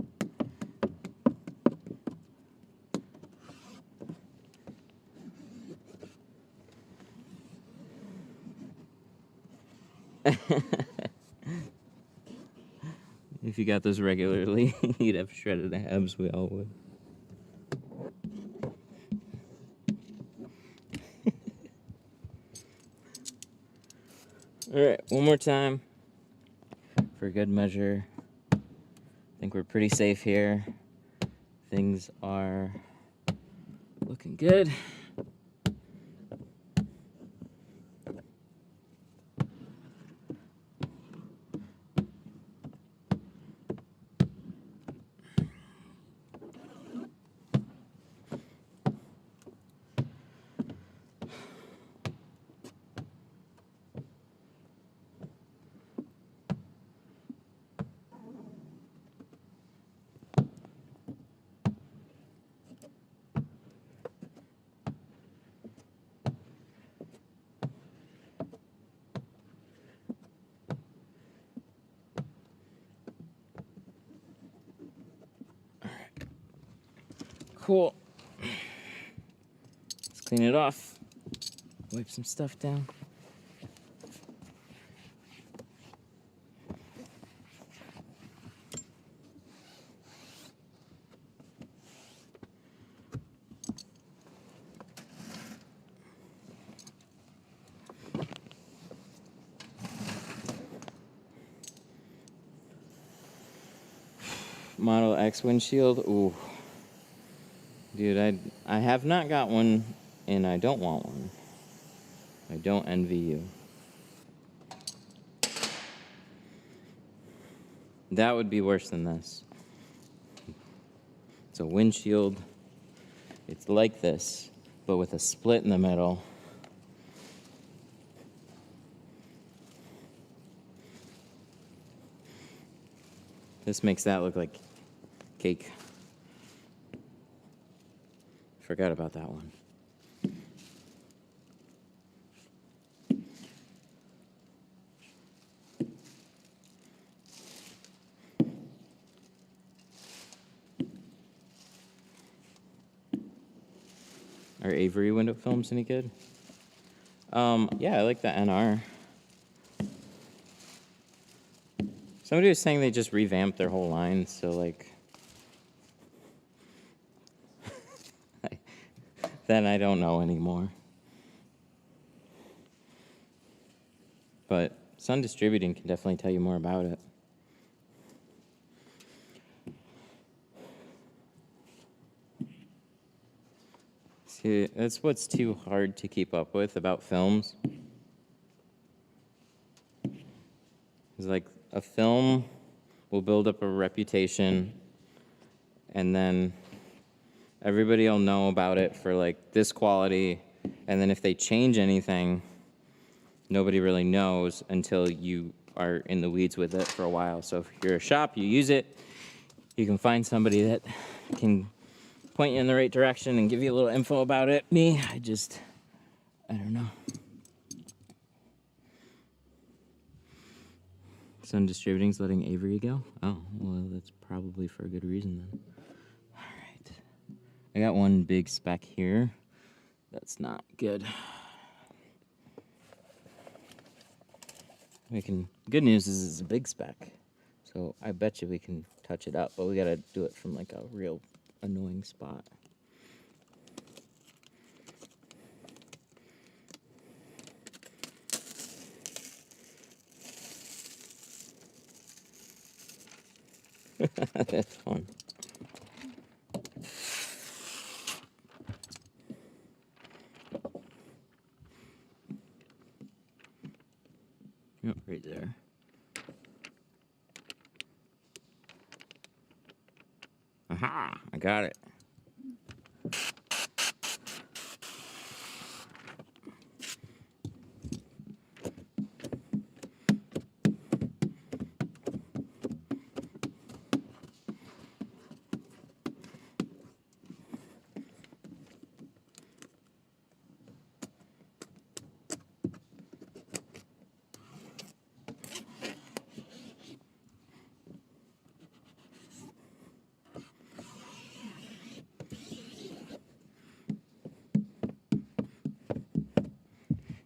If you got those regularly, you'd have shredded abs, we all would. Alright, one more time for good measure. I think we're pretty safe here. Things are looking good. Cool. Let's clean it off. Wipe some stuff down. Model X windshield. Ooh. Dude, I have not got one, and I don't want one. I don't envy you. That would be worse than this. It's a windshield. It's like this, but with a split in the middle. This makes that look like cake. Forgot about that one. Are Avery window films any good? Yeah, I like the NR. Somebody was saying they just revamped their whole line, so like, then I don't know anymore. But Sun Distributing can definitely tell you more about it. See, that's what's too hard to keep up with about films. It's like a film will build up a reputation, and then everybody will know about it for like this quality, and then if they change anything, nobody really knows until you are in the weeds with it for a while. So if you're a shop, you use it, you can find somebody that can point you in the right direction and give you a little info about it. Me, I don't know. Sun Distributing's letting Avery go? Oh, well, that's probably for a good reason then. All right. I got one big speck here. That's not good. We can. Good news is it's a big spec, so I bet you we can touch it up. But we gotta do it from like a real annoying spot. That's fun. Yep, right there. Aha! I got it.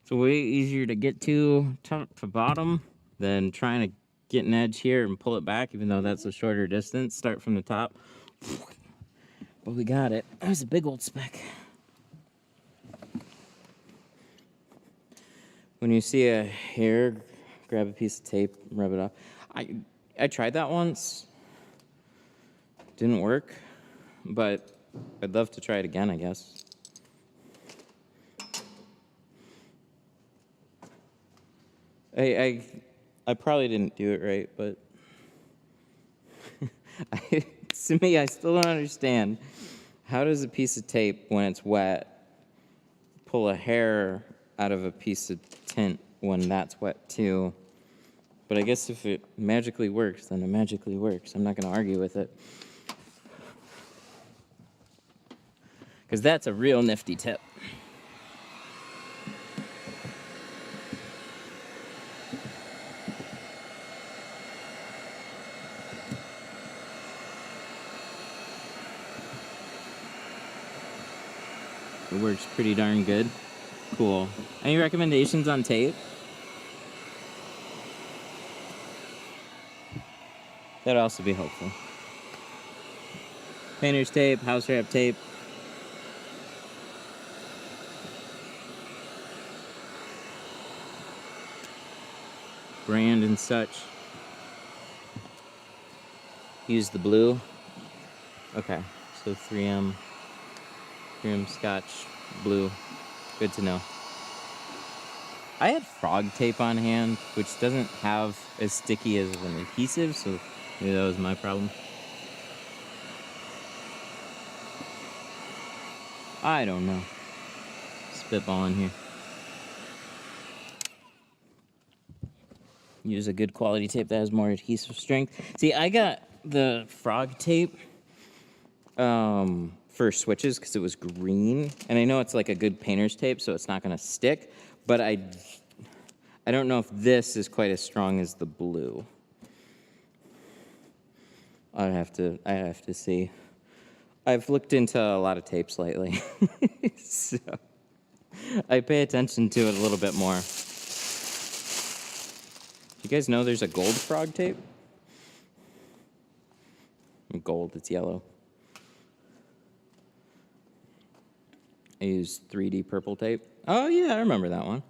It's way easier to get to top to bottom than trying to get an edge here and pull it back, even though that's a shorter distance. Start from the top. But we got it. That was a big old speck. When you see a hair, grab a piece of tape, rub it off. I tried that once. Didn't work, but I'd love to try it again, I guess. I probably didn't do it right, but to me, I still don't understand. How does a piece of tape, when it's wet, pull a hair out of a piece of tint when that's wet too? But I guess if it magically works, then it magically works. I'm not going to argue with it. Because that's a real nifty tip. It works pretty darn good. Cool. Any recommendations on tape? That'd also be helpful. Painter's tape, house wrap tape. Brand and such. Use the blue. Okay, so 3M Scotch blue. Good to know. I had frog tape on hand, which doesn't have as sticky as an adhesive, so maybe that was my problem. I don't know. Spitballing here. Use a good quality tape that has more adhesive strength. See, I got the frog tape for switches because it was green, and I know it's like a good painter's tape, so it's not going to stick, but I don't know if this is quite as strong as the blue. I have to see. I've looked into a lot of tapes lately, so I pay attention to it a little bit more. You guys know there's a gold frog tape? Gold, it's yellow. I use 3D purple tape. Oh yeah, I remember that one.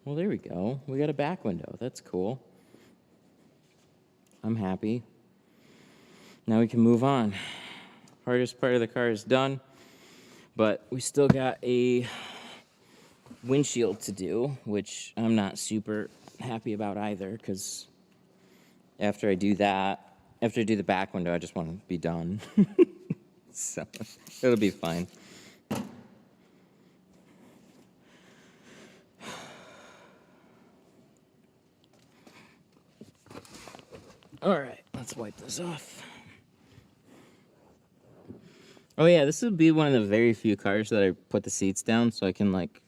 Well, there we go. We got a back window. That's cool. I'm happy. Now we can move on. Hardest part of the car is done, but we still got a windshield to do, which I'm not super happy about either, because after I do the back window, I just want to be done. So it'll be fine. All right, let's wipe this off. Oh yeah, this would be one of the very few cars that I put the seats down so I can like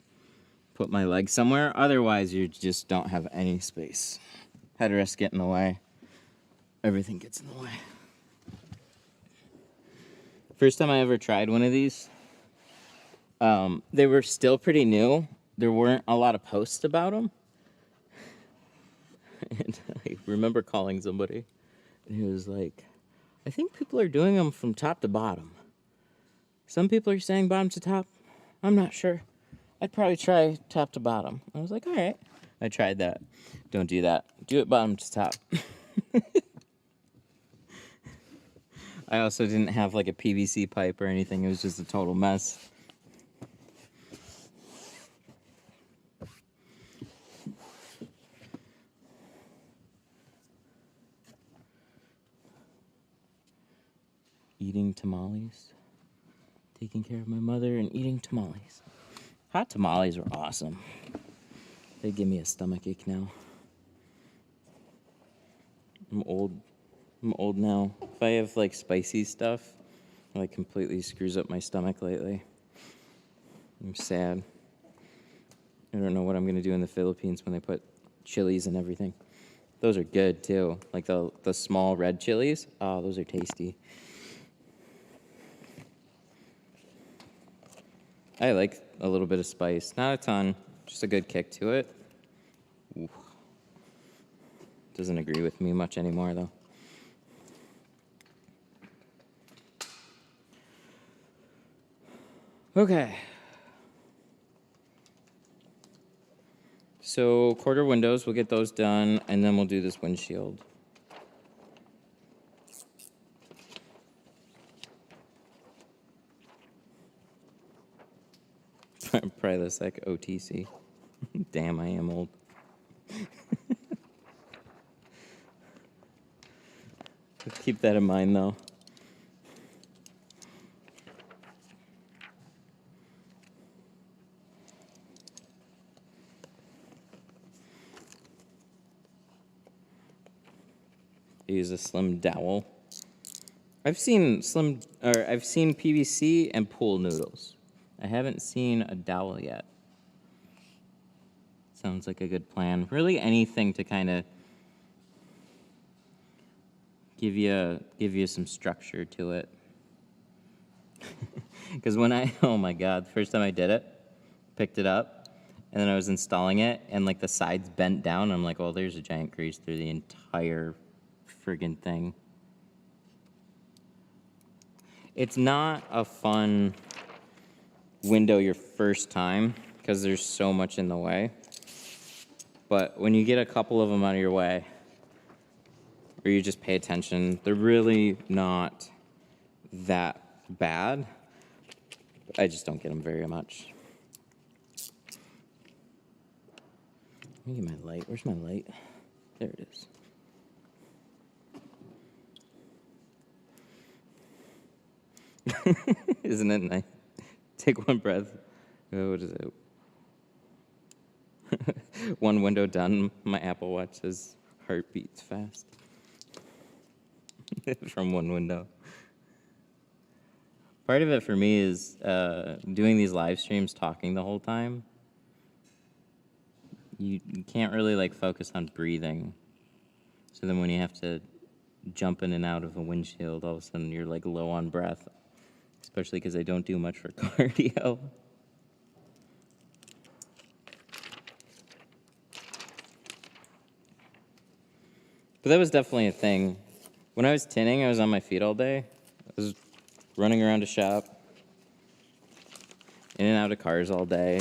put my legs somewhere. Otherwise, you just don't have any space. Headrests get in the way. Everything gets in the way. First time I ever tried one of these, They were still pretty new. There weren't a lot of posts about them. And I remember calling somebody, and he was like, I think people are doing them from top to bottom. Some people are saying bottom to top. I'm not sure. I'd probably try top to bottom. I was like, all right. I tried that. Don't do that. Do it bottom to top. I also didn't have like a PVC pipe or anything. It was just a total mess. Eating tamales. Taking care of my mother and eating tamales. Hot tamales were awesome. They give me a stomachache now. I'm old now. If I have like spicy stuff, it like completely screws up my stomach lately. I'm sad. I don't know what I'm gonna do in the Philippines when they put chilies and everything. Those are good too. Like the small red chilies. Oh, those are tasty. I like a little bit of spice. Not a ton, just a good kick to it. Ooh. Doesn't agree with me much anymore, though. Okay. So quarter windows, we'll get those done, and then we'll do this windshield. PRECUT OTC. Damn, I am old. Keep that in mind, though. I use a slim dowel. I've seen PVC and pool noodles. I haven't seen a dowel yet. Sounds like a good plan. Really anything to kind of give you some structure to it. Because oh my God, the first time I did it, picked it up, and then I was installing it, and like the sides bent down. I'm like, oh, there's a giant crease through the entire friggin' thing. It's not a fun window your first time because there's so much in the way. But when you get a couple of them out of your way, or you just pay attention, they're really not that bad. I just don't get them very much. Let me get my light. Where's my light? There it is. Isn't it nice? Take one breath. Oh, what is it? One window done. My Apple Watch says heart beats fast. From one window. Part of it for me is doing these live streams, talking the whole time. You can't really like focus on breathing. So then when you have to jump in and out of a windshield, all of a sudden you're like low on breath. Especially because I don't do much for cardio. But that was definitely a thing. When I was tinting, I was on my feet all day. I was running around a shop, in and out of cars all day.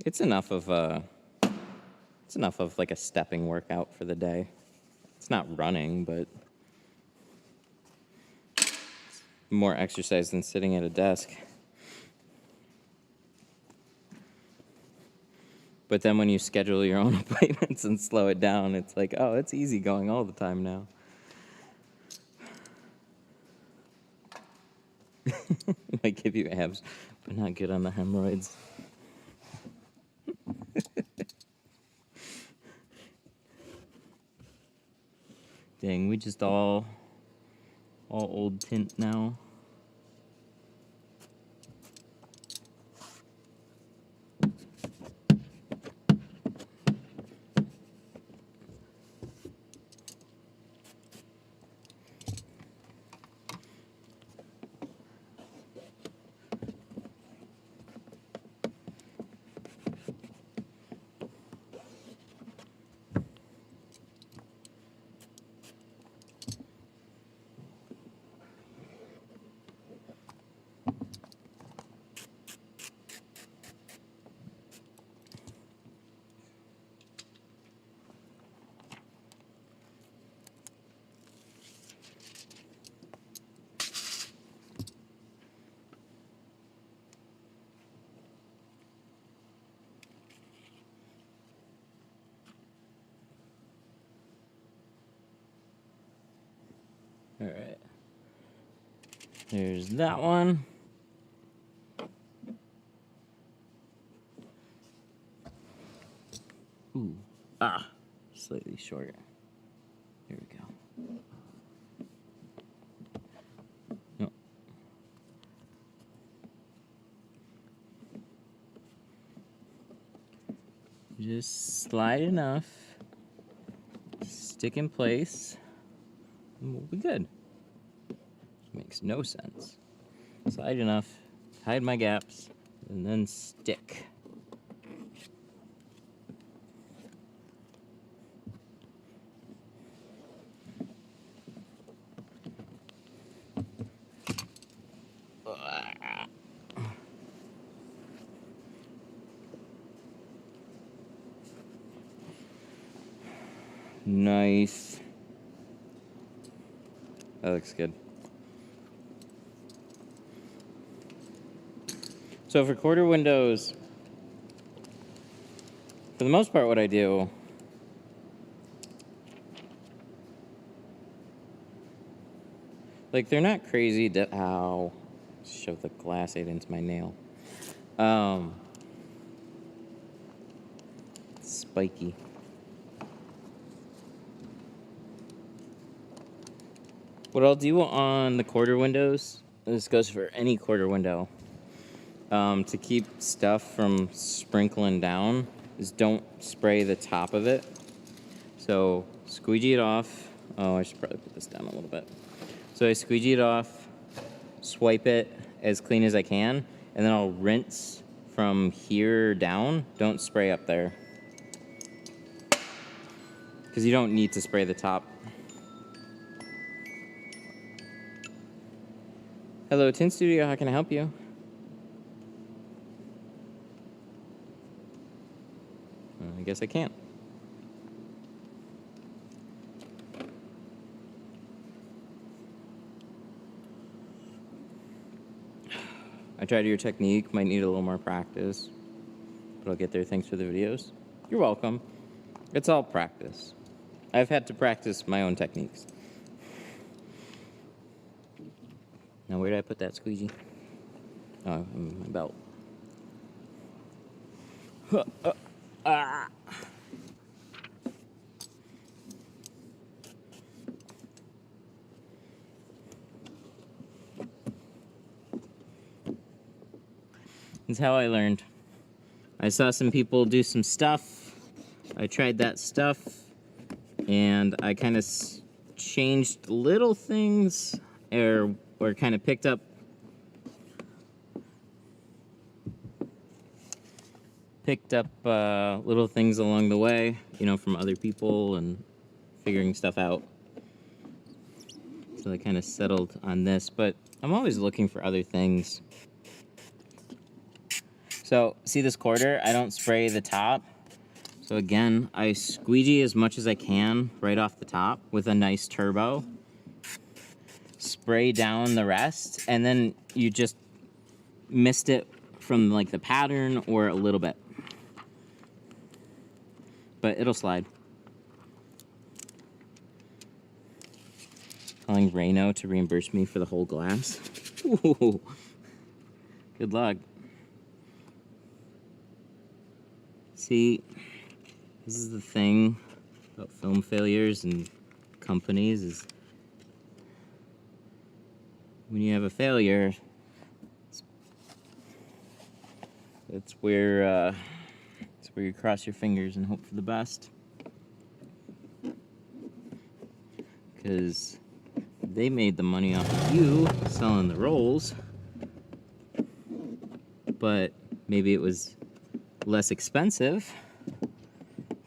It's enough of like a stepping workout for the day. It's not running, but it's more exercise than sitting at a desk. But then when you schedule your own appointments and slow it down, it's like, oh, it's easy going all the time now. Might give you abs, but not good on the hemorrhoids. Dang, we just all old tint now. There's that one. Ooh, slightly shorter. Here we go. No. Just slide enough, stick in place, and we'll be good. Makes no sense. Slide enough, hide my gaps, and then stick. Nice. That looks good. So for quarter windows, for the most part what I do, like they're not crazy, ow, shove the glass aid into my nail. Spiky. What I'll do on the quarter windows, this goes for any quarter window, to keep stuff from sprinkling down, is don't spray the top of it. So squeegee it off. Oh, I should probably put this down a little bit. So I squeegee it off, swipe it as clean as I can, and then I'll rinse from here down. Don't spray up there, because you don't need to spray the top. Hello, Tint Studio, how can I help you? I guess I can't. I tried your technique, might need a little more practice, but I'll get there. Thanks for the videos. You're welcome. It's all practice. I've had to practice my own techniques. Now, where did I put that squeegee? Oh, in my belt. That's how I learned. I saw some people do some stuff. I tried that stuff, and I kind of changed little things, or kind of picked up little things along the way, you know, from other people and figuring stuff out. So I kind of settled on this, but I'm always looking for other things. So see this quarter? I don't spray the top. So again, I squeegee as much as I can right off the top with a nice turbo. Spray down the rest, and then you just mist it from like the pattern or a little bit. But it'll slide. Calling Reno to reimburse me for the whole glass. Ooh. Good luck. See, this is the thing about film failures and companies, is when you have a failure, that's where you cross your fingers and hope for the best. Because they made the money off of you selling the rolls, but maybe it was less expensive,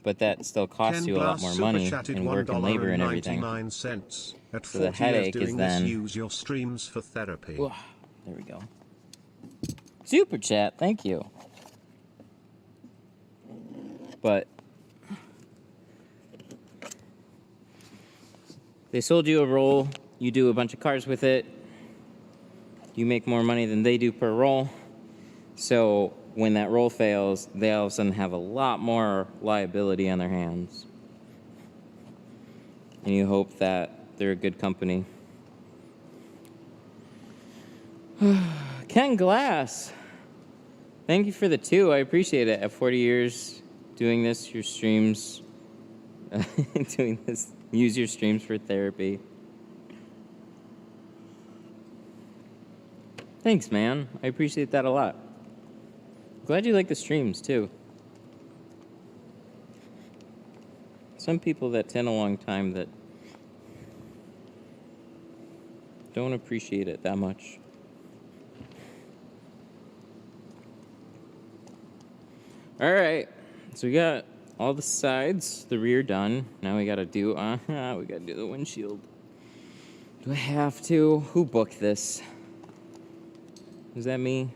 but that still costs you a lot more money in work and labor and everything. So the headache is then... Use your streams for therapy. Ooh, there we go. Super chat, thank you. But they sold you a roll, you do a bunch of cars with it, you make more money than they do per roll. So when that roll fails, they all of a sudden have a lot more liability on their hands. And you hope that they're a good company. Ken Glass, thank you for the 2. I appreciate it. At 40 years doing this, your streams, doing this, use your streams for therapy. Thanks, man. I appreciate that a lot. Glad you like the streams, too. Some people that tend a long time that don't appreciate it that much. All right, so we got all the sides, the rear done. Now we gotta do, we gotta do the windshield. Do I have to? Who booked this? Is that me?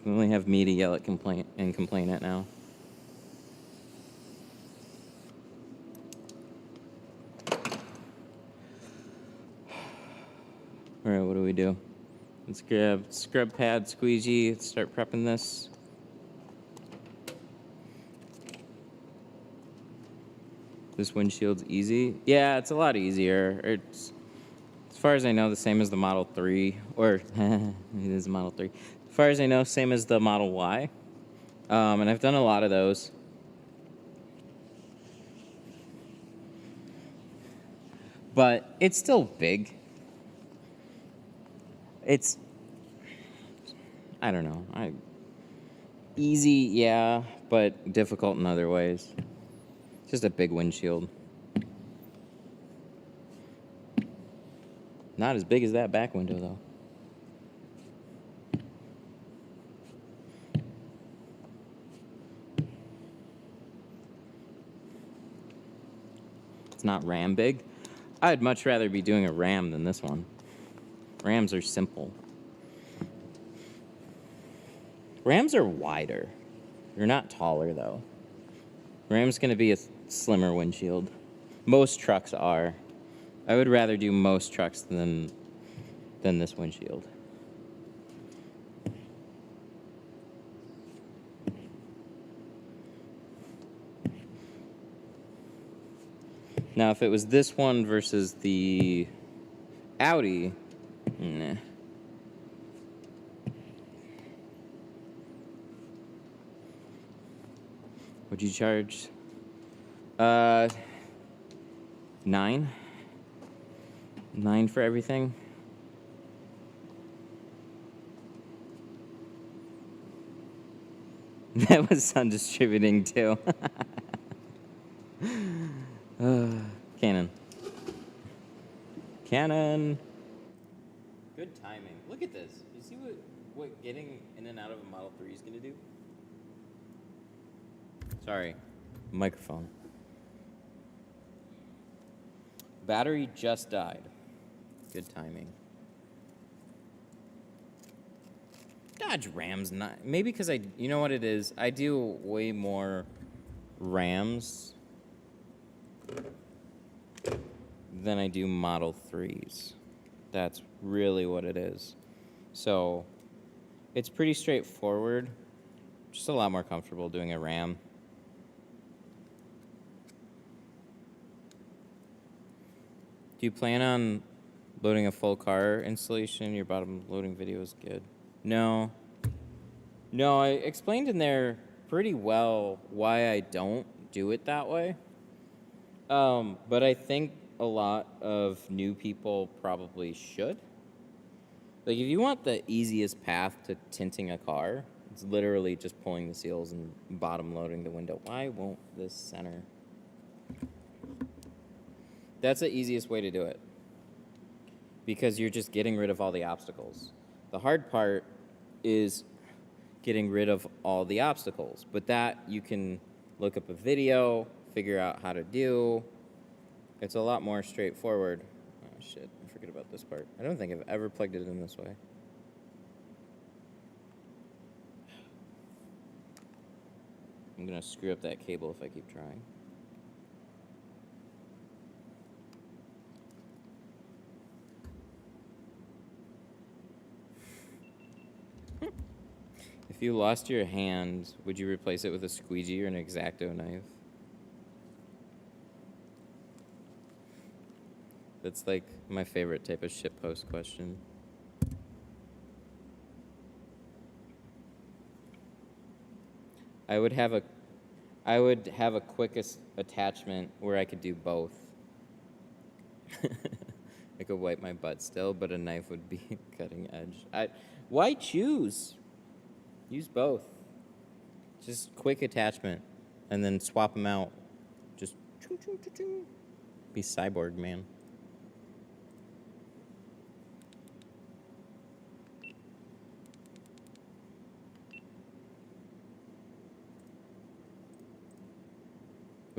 We only have me to yell at complain at now. All right, what do we do? Let's grab scrub pad, squeegee. Let's start prepping this. This windshield's easy. Yeah, it's a lot easier. It's, as far as I know, the same as the Model 3, or it is the Model 3. As far as I know, same as the Model Y. And I've done a lot of those. But it's still big. It's, I don't know. Easy, yeah, but difficult in other ways. It's just a big windshield. Not as big as that back window, though. It's not Ram big. I'd much rather be doing a Ram than this one. Rams are simple. Rams are wider. They're not taller, though. Ram's going to be a slimmer windshield. Most trucks are. I would rather do most trucks than this windshield. Now, if it was this one versus the Audi, nah. What'd you charge? 9? 9 for everything? That was Sun Distributing, too. Canon. Canon. Good timing. Look at this. You see what getting in and out of a Model 3 is going to do? Sorry. Microphone. Battery just died. Good timing. Dodge Ram's not... Maybe because I... You know what it is? I do way more Rams than I do Model 3s. That's really what it is. So, it's pretty straightforward. Just a lot more comfortable doing a Ram. Do you plan on loading a full car installation? Your bottom loading video is good. No. No, I explained in there pretty well why I don't do it that way. But I think a lot of new people probably should. Like, if you want the easiest path to tinting a car, it's literally just pulling the seals and bottom loading the window. Why won't this center? That's the easiest way to do it, because you're just getting rid of all the obstacles. The hard part is getting rid of all the obstacles, but that you can look up a video, figure out how to do. It's a lot more straightforward. Oh, shit, I forget about this part. I don't think I've ever plugged it in this way. I'm gonna screw up that cable if I keep trying. If you lost your hand, would you replace it with a squeegee or an X-Acto knife? That's like my favorite type of shitpost question. I would have a quick attachment where I could do both. I could wipe my butt still, but a knife would be cutting edge. Why choose? Use both. Just quick attachment, and then swap them out. Just choo, choo, choo, choo. Be cyborg, man.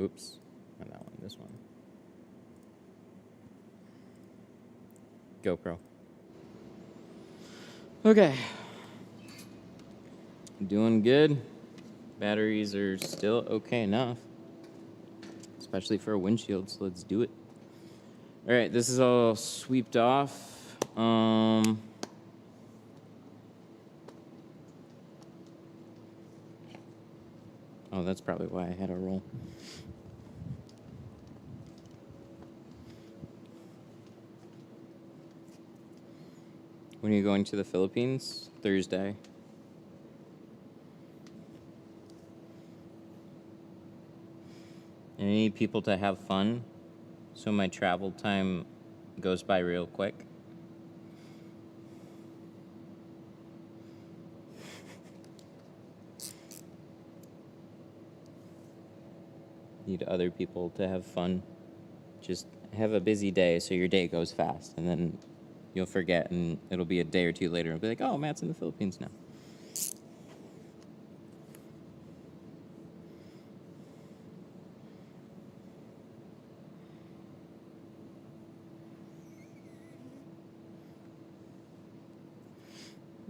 Oops, not that one. This one. GoPro. Okay. Doing good. Batteries are still okay enough. Especially for a windshield, so let's do it. Alright, this is all sweeped off. Oh, that's probably why I had a roll. When are you going to the Philippines? Thursday. I need people to have fun, so my travel time goes by real quick. Need other people to have fun. Just have a busy day so your day goes fast, and then you'll forget, and it'll be a day or two later, and it'll be like, oh, Matt's in the Philippines now.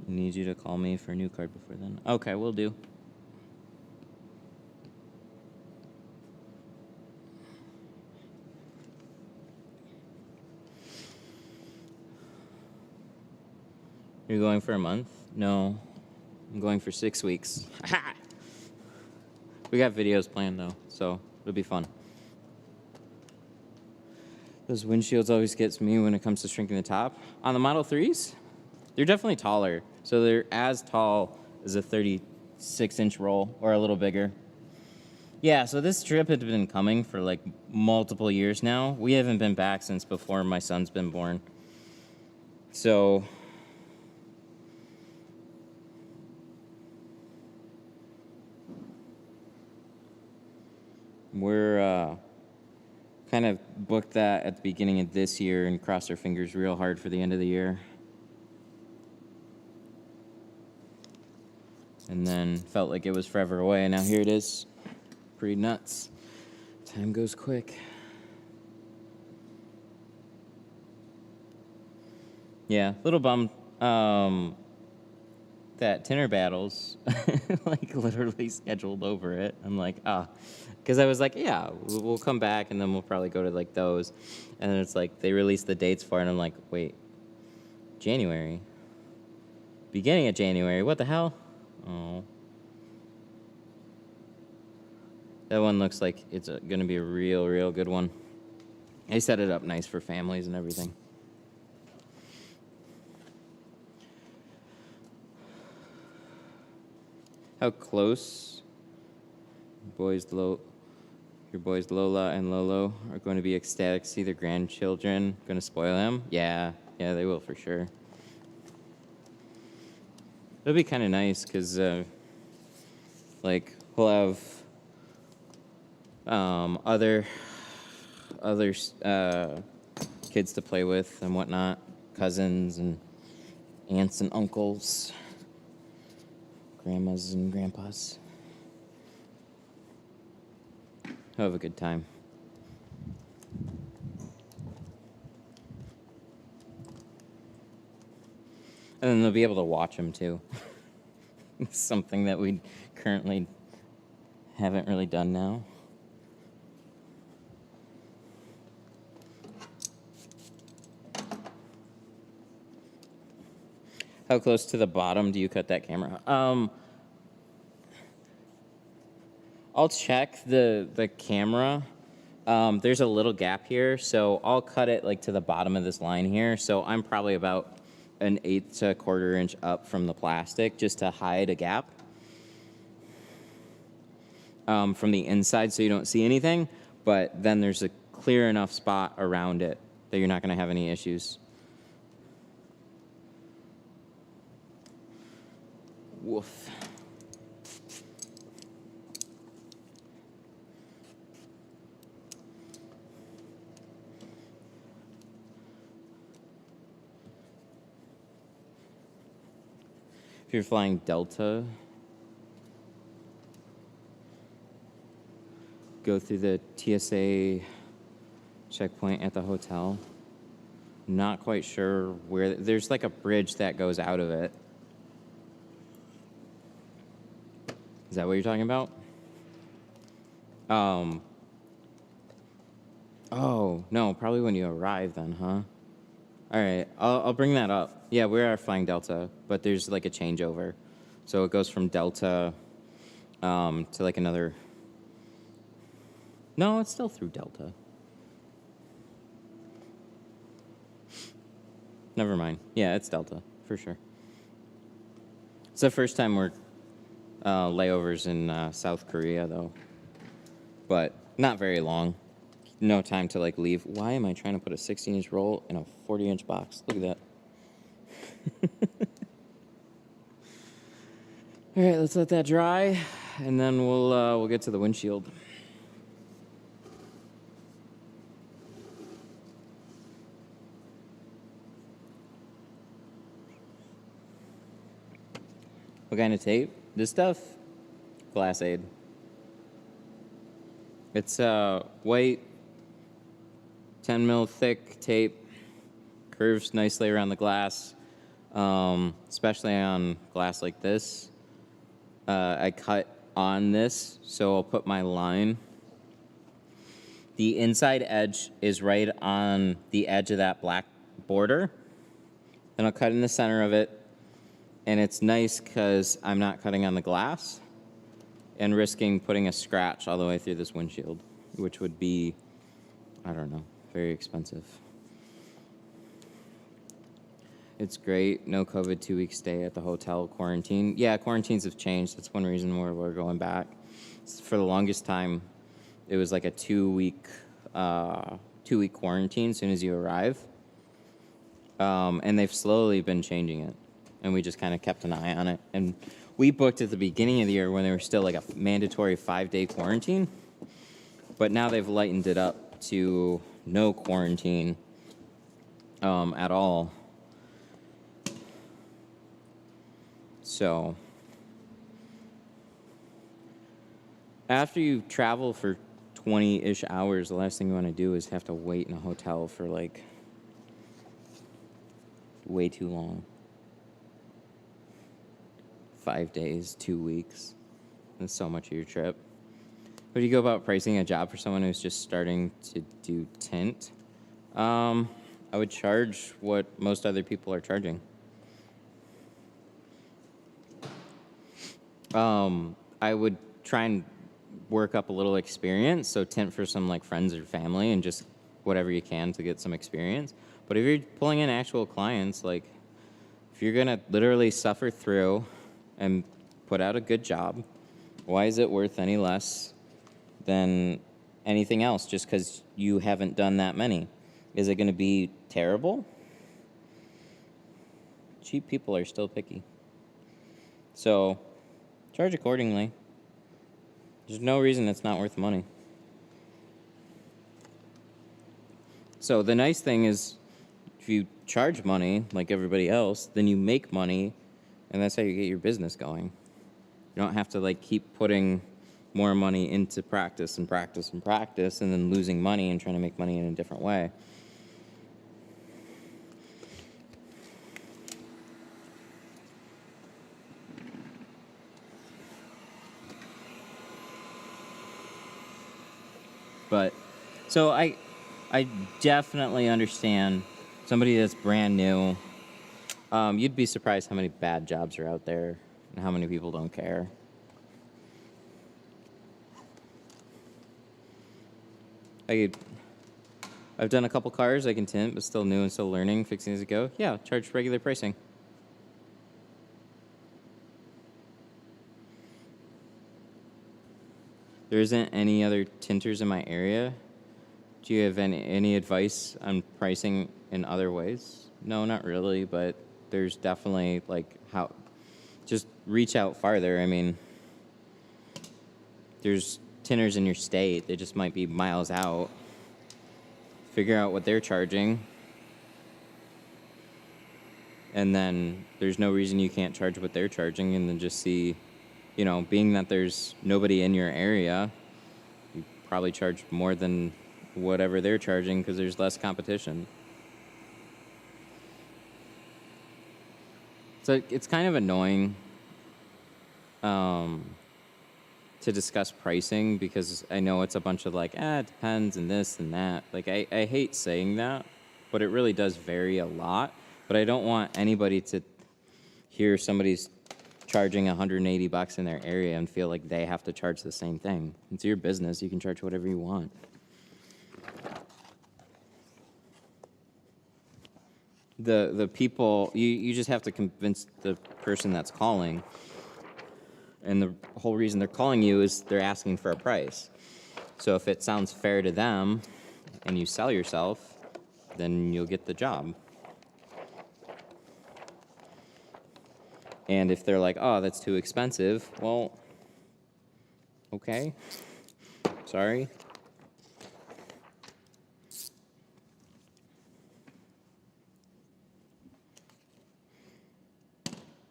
Need you to call me for a new card before then. Okay, will do. You're going for a month? No. I'm going for 6 weeks. We got videos planned, though, so it'll be fun. Those windshields always gets me when it comes to shrinking the top. On the Model 3s, they're definitely taller. So they're as tall as a 36-inch roll, or a little bigger. Yeah, so this trip had been coming for like multiple years now. We haven't been back since before my son's been born. So we're kind of booked that at the beginning of this year and crossed our fingers real hard for the end of the year. And then felt like it was forever away, and now here it is. Pretty nuts. Time goes quick. Yeah, little bummed that Tinter Battles, like, literally scheduled over it. I'm like, because I was like, yeah, we'll come back, and then we'll probably go to, like, those. And then it's like, they released the dates for it, and I'm like, wait, January? Beginning of January, what the hell? Oh. That one looks like it's going to be a real, real good one. They set it up nice for families and everything. How close your boys Lola and Lolo are going to be ecstatic to see their grandchildren. Going to spoil them? Yeah, they will for sure. It'll be kind of nice because, like, we'll have other kids to play with and whatnot, cousins and aunts and uncles, grandmas and grandpas. He'll have a good time. And then they'll be able to watch them, too. Something that we currently haven't really done now. How close to the bottom do you cut that camera? I'll check the camera. There's a little gap here, so I'll cut it like to the bottom of this line here. So I'm probably about 1/8 to 1/4 inch up from the plastic just to hide a gap. from the inside so you don't see anything, but then there's a clear enough spot around it that you're not going to have any issues. Woof. If you're flying Delta, go through the TSA checkpoint at the hotel. Not quite sure where. There's like a bridge that goes out of it. Is that what you're talking about? Oh, no, probably when you arrive then, huh? All right, I'll bring that up. Yeah, we are flying Delta, but there's like a changeover. So it goes from Delta to like another... No, it's still through Delta. Never mind. Yeah, it's Delta, for sure. It's the first time we're layovers in South Korea, though. But not very long. No time to, like, leave. Why am I trying to put a 16-inch roll in a 40-inch box? Look at that. All right, let's let that dry, and then we'll get to the windshield. What kind of tape? This stuff? Glass Aid. It's white, 10 mil thick tape, curves nicely around the glass, especially on glass like this. I cut on this, so I'll put my line. The inside edge is right on the edge of that black border. Then I'll cut in the center of it, and it's nice because I'm not cutting on the glass and risking putting a scratch all the way through this windshield, which would be, I don't know, very expensive. It's great. No COVID 2-week stay at the hotel quarantine. Yeah, quarantines have changed. That's one reason why we're going back. For the longest time, it was like a 2-week quarantine as soon as you arrive. And they've slowly been changing it. And we just kind of kept an eye on it. And we booked at the beginning of the year when they were still like a mandatory 5-day quarantine. But now they've lightened it up to no quarantine at all. So after you travel for 20-ish hours, the last thing you want to do is have to wait in a hotel for like way too long. 5 days, 2 weeks. That's so much of your trip. How do you go about pricing a job for someone who's just starting to do tint? I would charge what most other people are charging. I would try and work up a little experience, so tint for some like friends or family and just whatever you can to get some experience. But if you're pulling in actual clients, like if you're gonna literally suffer through and put out a good job, why is it worth any less than anything else just because you haven't done that many? Is it gonna be terrible? Cheap people are still picky. So charge accordingly. There's no reason it's not worth money. So the nice thing is if you charge money like everybody else, then you make money, and that's how you get your business going. You don't have to like keep putting more money into practice and practice and practice and then losing money and trying to make money in a different way. But so I definitely understand somebody that's brand new. You'd be surprised how many bad jobs are out there and how many people don't care. I've done a couple cars I can tint, but still new and still learning, fixing as I go. Yeah, charge regular pricing. there isn't any other tinters in my area. Do you have any advice on pricing in other ways? No, not really, but there's definitely, like, how... Just reach out farther. I mean, there's tinters in your state. They just might be miles out. Figure out what they're charging. And then there's no reason you can't charge what they're charging, and then just see, you know, being that there's nobody in your area, you probably charge more than whatever they're charging because there's less competition. So it's kind of annoying to discuss pricing because I know it's a bunch of like, it depends and this and that. Like, I hate saying that, but it really does vary a lot. But I don't want anybody to hear somebody's charging $180 in their area and feel like they have to charge the same thing. It's your business. You can charge whatever you want. The people, you just have to convince the person that's calling. And the whole reason they're calling you is they're asking for a price. So if it sounds fair to them and you sell yourself, then you'll get the job. And if they're like, oh, that's too expensive, well, okay, sorry.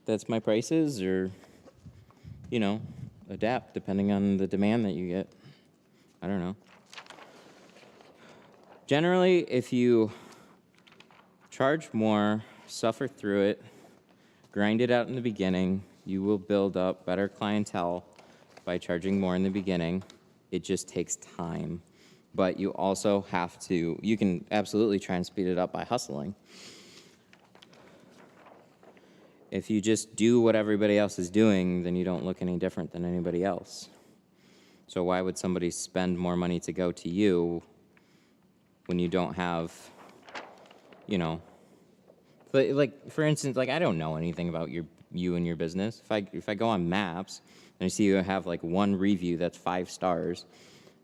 That's my prices, or, you know, adapt depending on the demand that you get. I don't know. Generally, if you charge more, suffer through it, grind it out in the beginning, you will build up better clientele by charging more in the beginning. It just takes time. But you also have to, you can absolutely try and speed it up by hustling. If you just do what everybody else is doing, then you don't look any different than anybody else. So why would somebody spend more money to go to you when you don't have, you know, like for instance, like I don't know anything about you and your business. If I go on Maps and I see you have like one review that's 5 stars,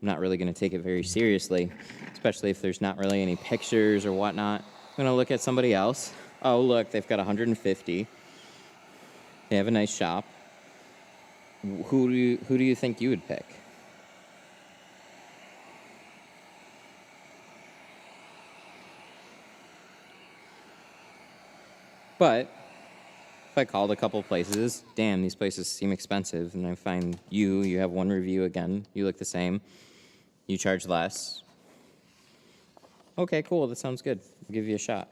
I'm not really going to take it very seriously, especially if there's not really any pictures or whatnot. I'm going to look at somebody else. Oh, look, they've got 150. They have a nice shop. Who do you think you would pick? But if I called a couple places, damn, these places seem expensive, and I find you have one review again, you look the same, you charge less. Okay, cool, that sounds good. I'll give you a shot.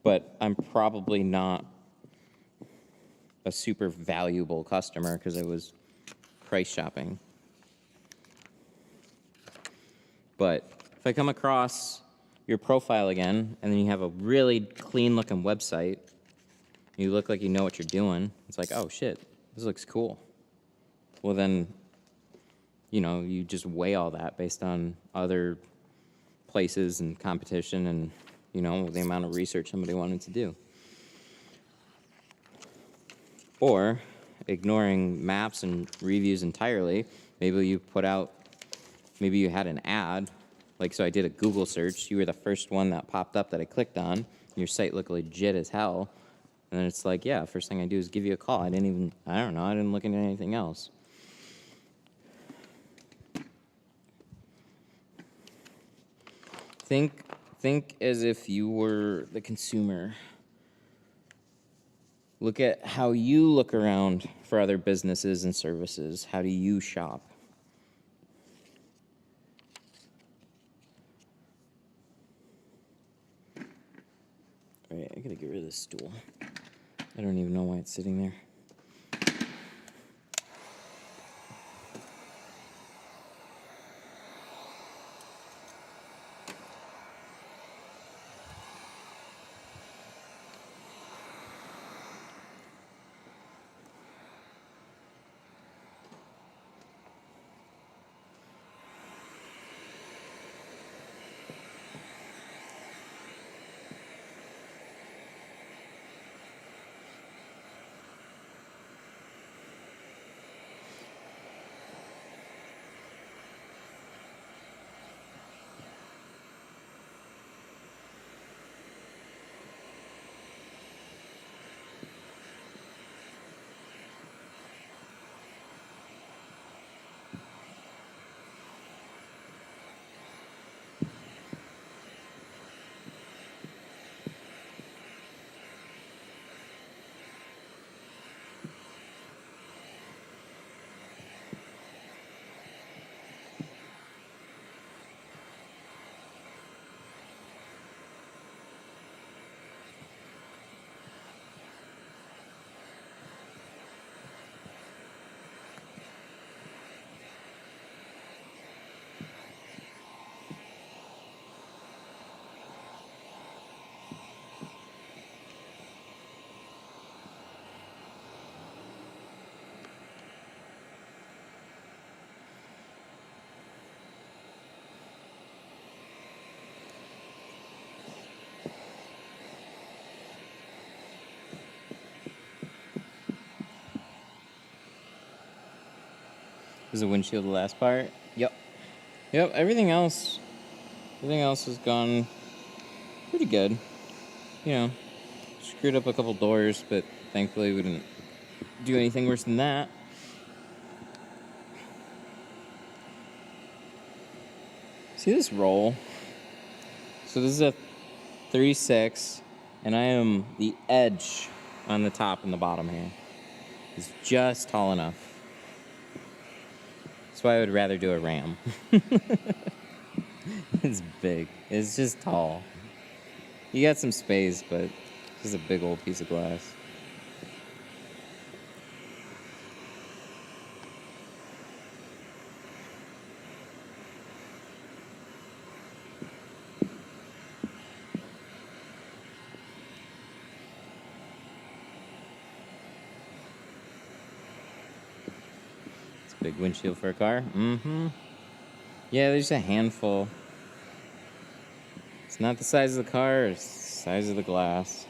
But I'm probably not a super valuable customer because I was price shopping. But if I come across your profile again, and then you have a really clean-looking website, you look like you know what you're doing, it's like, oh, shit, this looks cool. Well, then, you know, you just weigh all that based on other places and competition and, you know, the amount of research somebody wanted to do. Or, ignoring maps and reviews entirely, maybe you had an ad. Like, so I did a Google search. You were the first one that popped up that I clicked on. Your site looked legit as hell. And then it's like, yeah, first thing I do is give you a call. I didn't look into anything else. Think as if you were the consumer. Look at how you look around for other businesses and services. How do you shop? All right, I gotta get rid of this stool. I don't even know why it's sitting there. Was the windshield the last part? Yep. Yep, everything else has gone pretty good. You know, screwed up a couple doors, but thankfully we didn't do anything worse than that. See this roll? So this is a 36, and I am the edge on the top and the bottom here. It's just tall enough. That's why I would rather do a ram. It's big. It's just tall. You got some space, but it's just a big old piece of glass. It's a big windshield for a car. Mm-hmm. Yeah, there's a handful. It's not the size of the car, it's the size of the glass.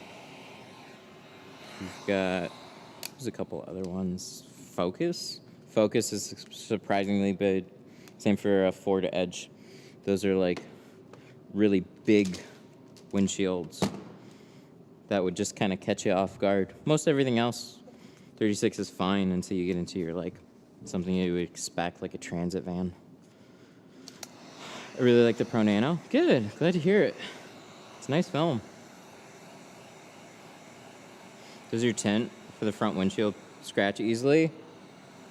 We've got, there's a couple other ones. Focus is surprisingly big. Same for a Ford Edge. Those are like really big windshields that would just kind of catch you off guard. Most everything else, 36 is fine until you get into your like something you would expect, like a transit van. I really like the Pro Nano. Good, glad to hear it. It's a nice film. Does your tint for the front windshield scratch easily?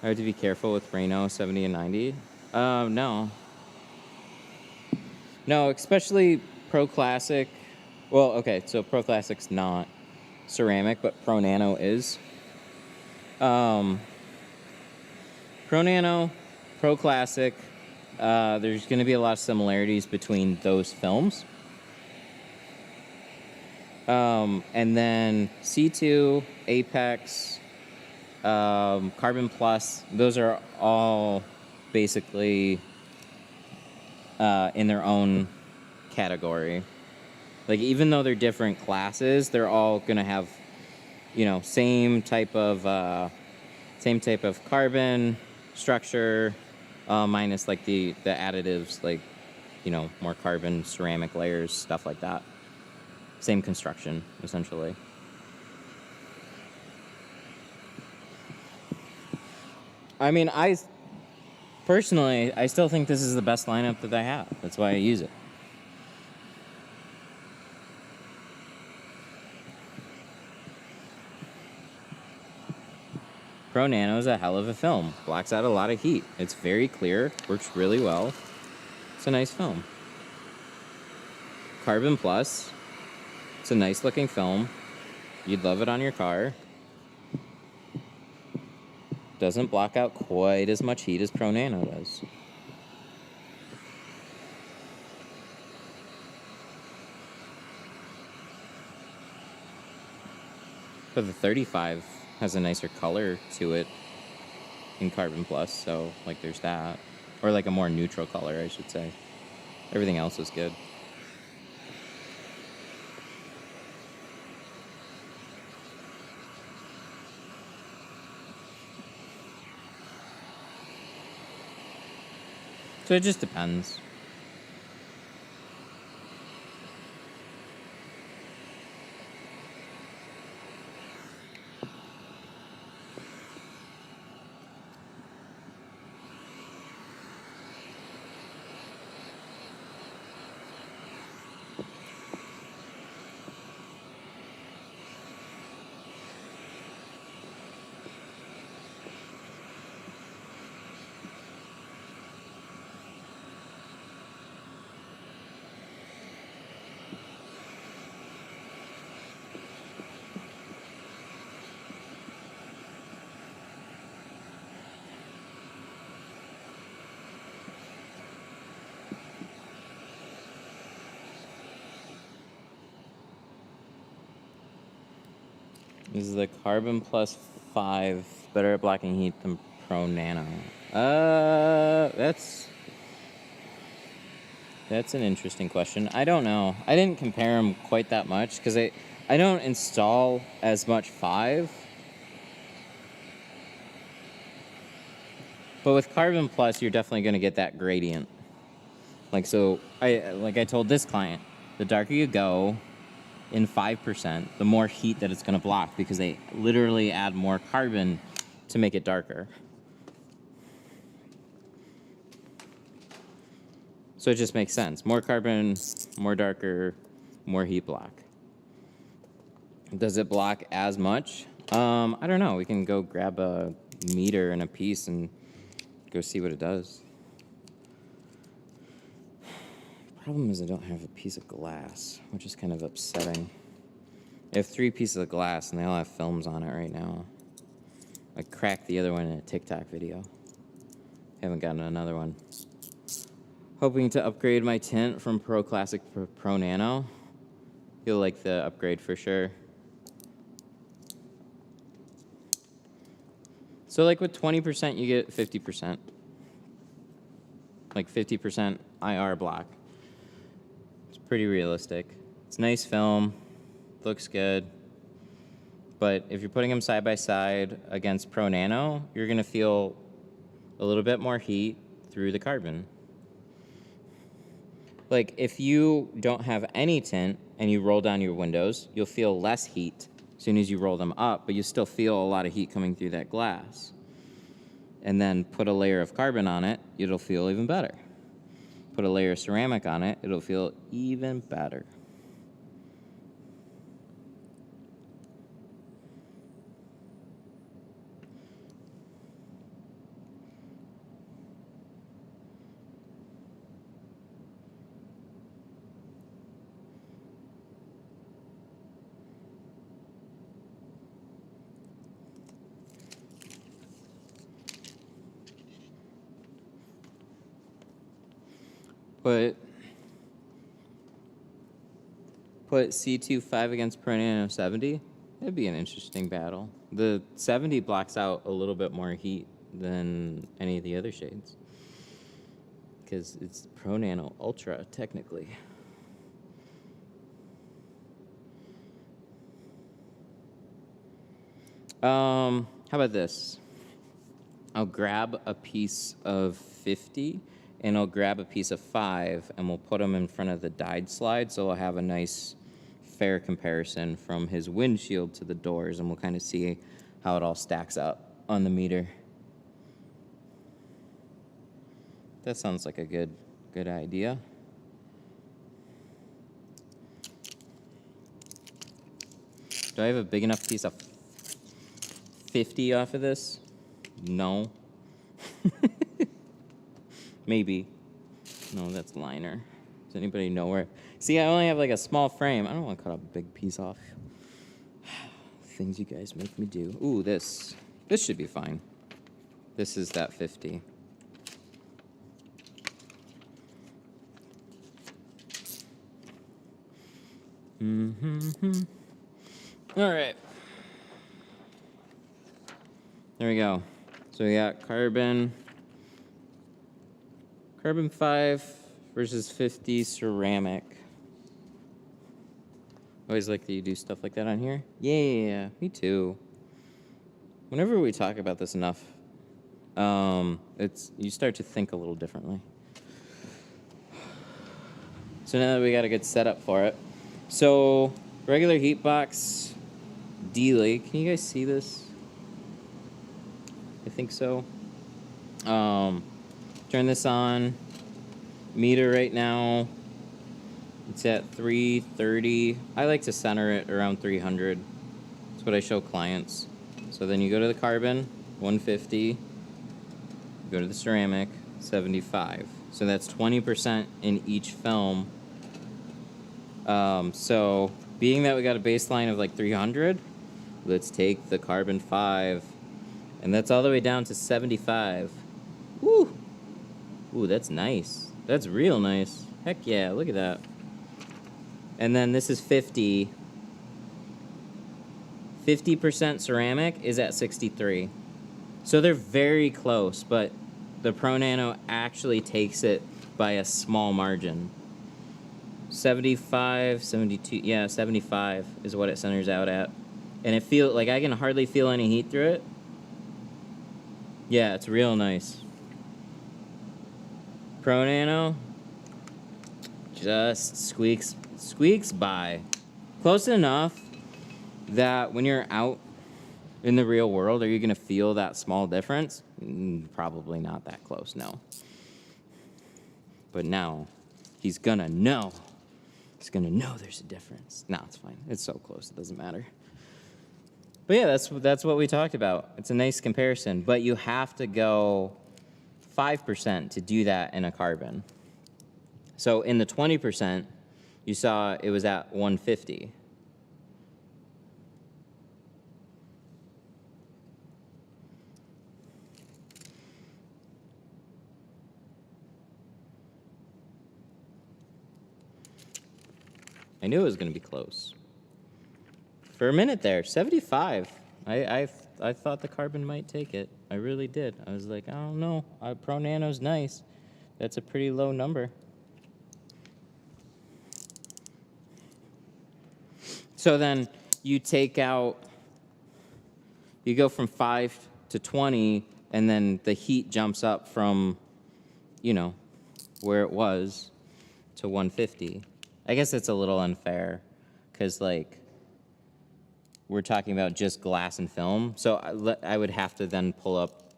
I have to be careful with Reno 70 and 90. No. No, especially Pro Classic. Well, okay, so Pro Classic's not ceramic, but Pro Nano is. Pro Nano, Pro Classic, there's going to be a lot of similarities between those films. And then C2, Apex, Carbon Plus, those are all basically in their own category. Like, even though they're different classes, they're all going to have, you know, same type of carbon structure, minus like the additives, like, you know, more carbon, ceramic layers, stuff like that. Same construction, essentially. I mean, I still think this is the best lineup that I have. That's why I use it. Pro Nano is a hell of a film. Blocks out a lot of heat. It's very clear. Works really well. It's a nice film. Carbon Plus. It's a nice looking film. You'd love it on your car. Doesn't block out quite as much heat as Pro Nano does. But the 35 has a nicer color to it in Carbon Plus, so like there's that. Or like a more neutral color, I should say. Everything else is good. So it just depends. This is the Carbon Plus 5, better at blocking heat than Pro Nano. That's an interesting question. I don't know. I didn't compare them quite that much because I don't install as much 5. But with Carbon Plus, you're definitely going to get that gradient. Like I told this client, the darker you go in 5%, the more heat that it's going to block, because they literally add more carbon to make it darker. So it just makes sense. More carbon, more darker, more heat block. Does it block as much? I don't know. We can go grab a meter and a piece and go see what it does. Problem is I don't have a piece of glass, which is kind of upsetting. I have 3 pieces of glass and they all have films on it right now. I cracked the other one in a TikTok video. Haven't gotten another one. Hoping to upgrade my tint from Pro Classic to Pro Nano. Feel like the upgrade for sure. So like with 20%, you get 50%. Like 50% IR block. It's pretty realistic. It's nice film, looks good. But if you're putting them side by side against Pro Nano, you're gonna feel a little bit more heat through the carbon. Like if you don't have any tint and you roll down your windows, you'll feel less heat as soon as you roll them up, but you still feel a lot of heat coming through that glass. And then put a layer of carbon on it, it'll feel even better. Put a layer of ceramic on it, it'll feel even better. Put C25 against Pro Nano 70. That'd be an interesting battle. The 70 blocks out a little bit more heat than any of the other shades, because it's Pro Nano Ultra technically. How about this? I'll grab a piece of 50 and I'll grab a piece of 5 and we'll put them in front of the dyed slide, so we'll have a nice fair comparison from his windshield to the doors, and we'll kind of see how it all stacks up on the meter. That sounds like a good idea. Do I have a big enough piece of 50 off of this? No. Maybe. No, that's liner. Does anybody know where? See, I only have like a small frame. I don't want to cut a big piece off. Things you guys make me do. Ooh, this should be fine. This is that 50. All right. There we go. So we got carbon 5 versus 50 ceramic. Always like that you do stuff like that on here. Yeah, me too. Whenever we talk about this enough, you start to think a little differently. So now that we got a good setup for it. So regular heat box delay. Can you guys see this? I think so. Turn this on. Meter right now, it's at 330. I like to center it around 300. That's what I show clients. So then you go to the carbon, 150. Go to the ceramic, 75. So that's 20% in each film. So being that we got a baseline of like 300, let's take the carbon 5, and that's all the way down to 75. Woo! Ooh, that's nice. That's real nice. Heck yeah, look at that. And then this is 50. 50% ceramic is at 63. So they're very close, but the Pro Nano actually takes it by a small margin. 75, 72, yeah, 75 is what it centers out at. And it feels like I can hardly feel any heat through it. Yeah, it's real nice. Pro Nano just squeaks by. Close enough that when you're out in the real world, are you going to feel that small difference? Probably not that close, no. But now, he's going to know. He's going to know there's a difference. No, it's fine. It's so close, it doesn't matter. But yeah, that's what we talked about. It's a nice comparison, but you have to go 5% to do that in a carbon. So in the 20%, you saw it was at 150. I knew it was going to be close. For a minute there, 75. I thought the carbon might take it. I really did. I was like, I don't know. Pro Nano's nice. That's a pretty low number. So then you take out, you go from 5 to 20, and then the heat jumps up from, you know, where it was to 150. I guess it's a little unfair because, like, we're talking about just glass and film. So I would have to then pull up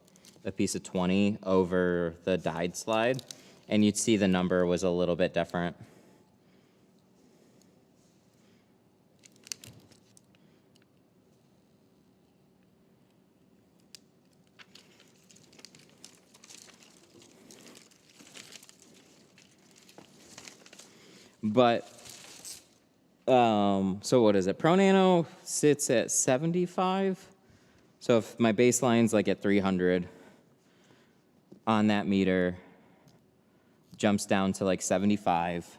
a piece of 20 over the dyed slide, and you'd see the number was a little bit different. But, so what is it? Pro Nano sits at 75. So if my baseline's like at 300 on that meter, jumps down to like 75.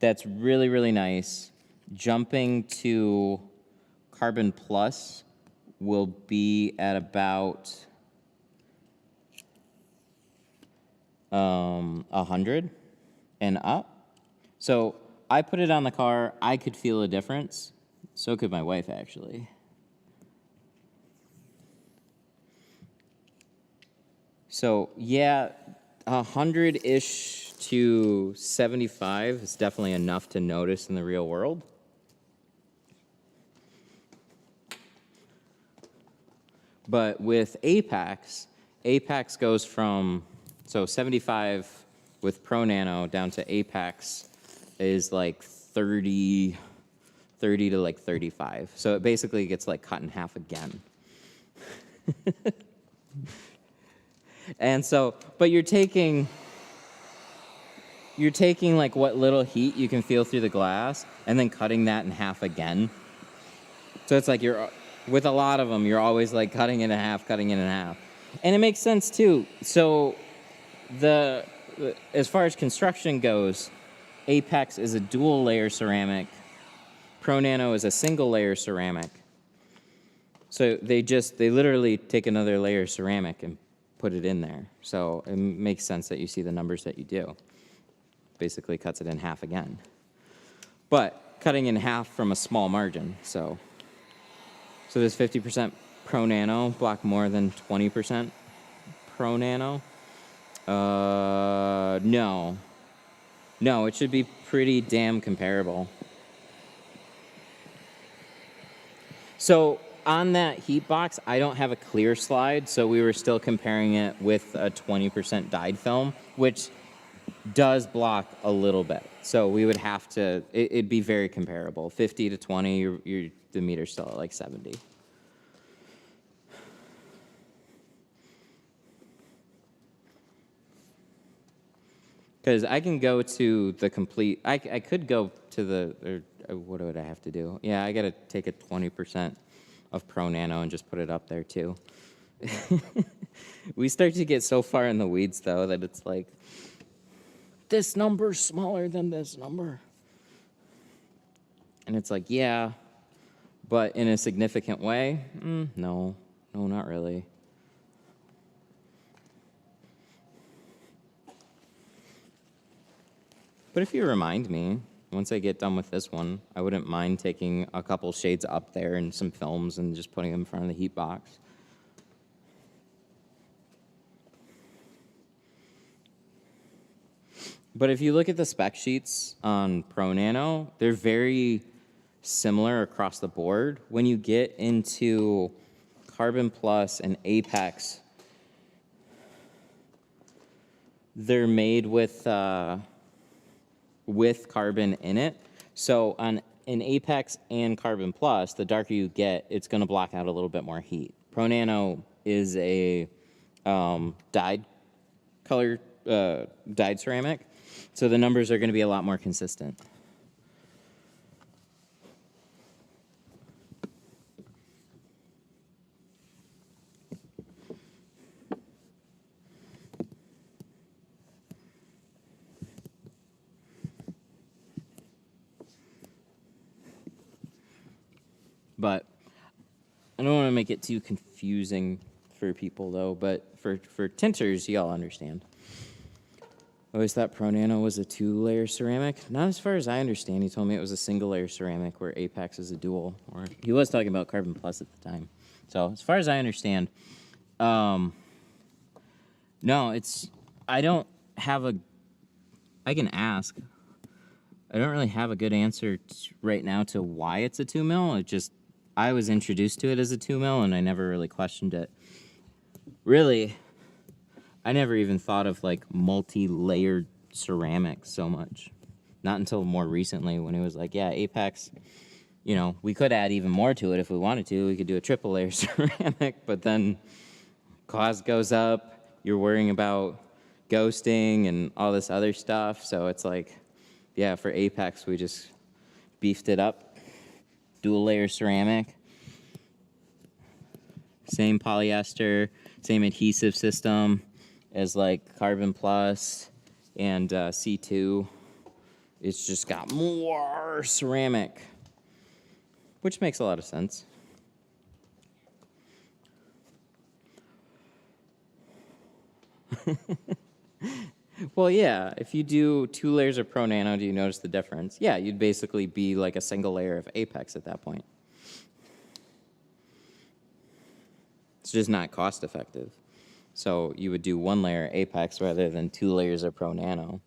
That's really, really nice. Jumping to Carbon Plus will be at about 100 and up. So I put it on the car. I could feel a difference. So could my wife, actually. So yeah, 100-ish to 75 is definitely enough to notice in the real world. But with Apex goes from, so 75 with Pro Nano down to Apex is like 30 to like 35. So it basically gets like cut in half again. And so, but you're taking like what little heat you can feel through the glass and then cutting that in half again. So it's like with a lot of them, you're always like cutting it in half. And it makes sense too. So as far as construction goes, Apex is a dual layer ceramic. Pro Nano is a single layer ceramic. So they literally take another layer of ceramic and put it in there. So it makes sense that you see the numbers that you do. Basically cuts it in half again. But cutting in half from a small margin. So there's 50% Pro Nano, block more than 20% Pro Nano. No, it should be pretty damn comparable. So on that heat box, I don't have a clear slide, so we were still comparing it with a 20% dyed film, which does block a little bit. So we would have to, it'd be very comparable. 50 to 20, the meter's still at like 70. Because I can go to the complete, I could go to the, what would I have to do? Yeah, I got to take a 20% of Pro Nano and just put it up there too. We start to get so far in the weeds though that it's like, this number's smaller than this number. And it's like, yeah, but in a significant way? No, not really. But if you remind me, once I get done with this one, I wouldn't mind taking a couple shades up there and some films and just putting them in front of the heat box. But if you look at the spec sheets on Pro Nano, they're very similar across the board. When you get into Carbon Plus and Apex, they're made with carbon in it. So in Apex and Carbon Plus, the darker you get, it's going to block out a little bit more heat. Pro Nano is a dyed ceramic, so the numbers are going to be a lot more consistent. But I don't want to make it too confusing for people, though. But for tinters, y'all understand. I always thought Pro Nano was a 2-layer ceramic. Not as far as I understand. He told me it was a single-layer ceramic, where Apex is a dual. Or he was talking about Carbon Plus at the time. So as far as I understand, no, it's. I don't have a. I can ask. I don't really have a good answer right now to why it's a 2 mil. It just, I was introduced to it as a 2 mil, and I never really questioned it. Really, I never even thought of like multi-layered ceramics so much. Not until more recently, when it was like, yeah, Apex, you know, we could add even more to it if we wanted to. We could do a 3-layer ceramic, but then cost goes up. You're worrying about ghosting and all this other stuff. So it's like, yeah, for Apex, we just beefed it up. Dual-layer ceramic. Same polyester, same adhesive system as like Carbon Plus and C2. It's just got more ceramic, which makes a lot of sense. Well, yeah, if you do 2 layers of Pro Nano, do you notice the difference? Yeah, you'd basically be like a single layer of Apex at that point. It's just not cost effective. So you would do 1 layer Apex rather than 2 layers of Pro Nano.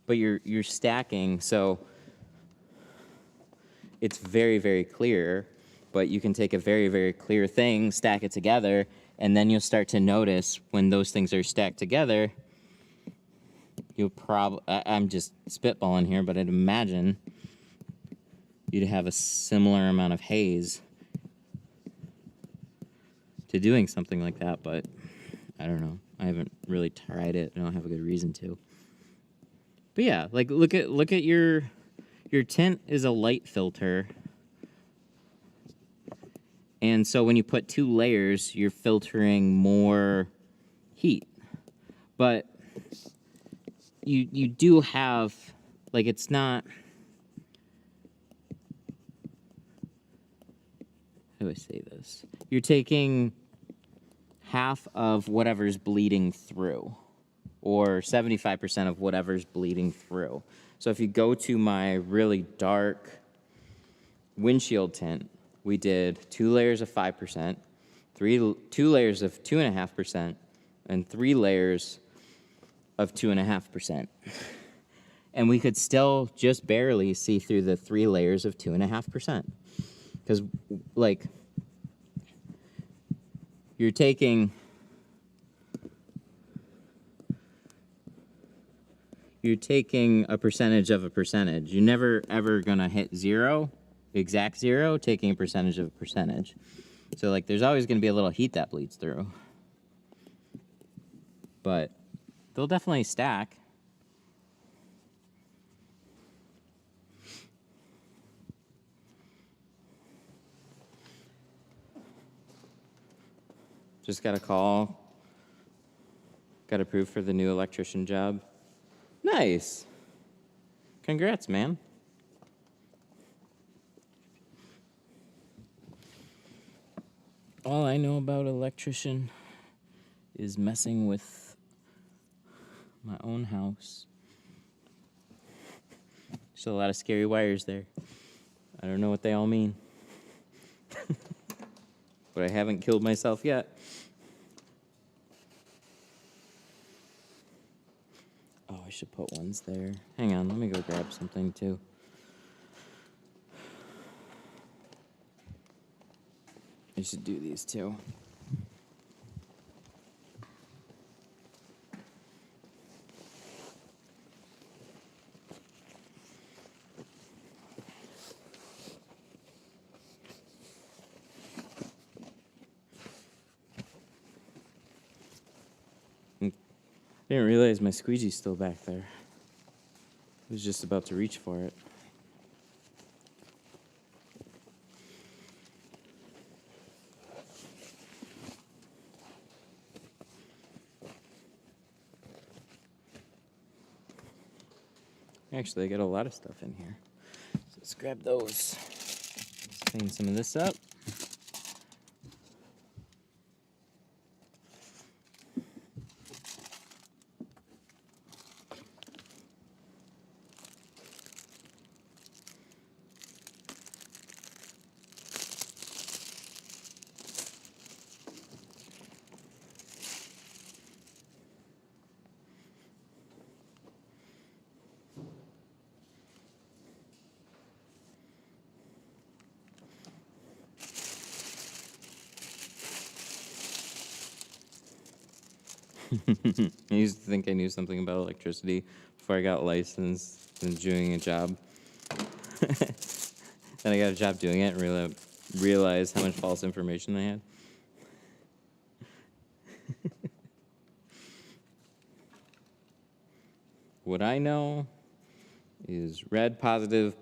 But you're stacking, so it's very, very clear, but you can take a very, very clear thing, stack it together, and then you'll start to notice when those things are stacked together, you'll probably, I'm just spitballing here, but I'd imagine you'd have a similar amount of haze to doing something like that, but I don't know. I haven't really tried it. I don't have a good reason to. But yeah, like look at your tint is a light filter. And so when you put 2 layers, you're filtering more heat. But you do have, like, it's not, how do I say this? You're taking half of whatever's bleeding through, or 75% of whatever's bleeding through. So if you go to my really dark windshield tint, we did 2 layers of 5%, 2 layers of 2.5%, and 3 layers of 2.5%. And we could still just barely see through the 3 layers of 2.5%. Because, like, you're taking a percentage of a percentage. You're never, ever going to hit zero, exact zero, taking a percentage of a percentage. So, like, there's always going to be a little heat that bleeds through. But they'll definitely stack. Just got a call. Got approved for the new electrician job. Nice. Congrats, man. All I know about electrician is messing with my own house. There's a lot of scary wires there. I don't know what they all mean. But I haven't killed myself yet. Oh, I should put ones there. Hang on, let me go grab something too. I should do these too. I didn't realize my squeegee's still back there. I was just about to reach for it. Actually, I got a lot of stuff in here. So let's grab those. Let's clean some of this up. I used to think I knew something about electricity before I got licensed and doing a job. Then I got a job doing it and realized how much false information I had. What I know is red positive,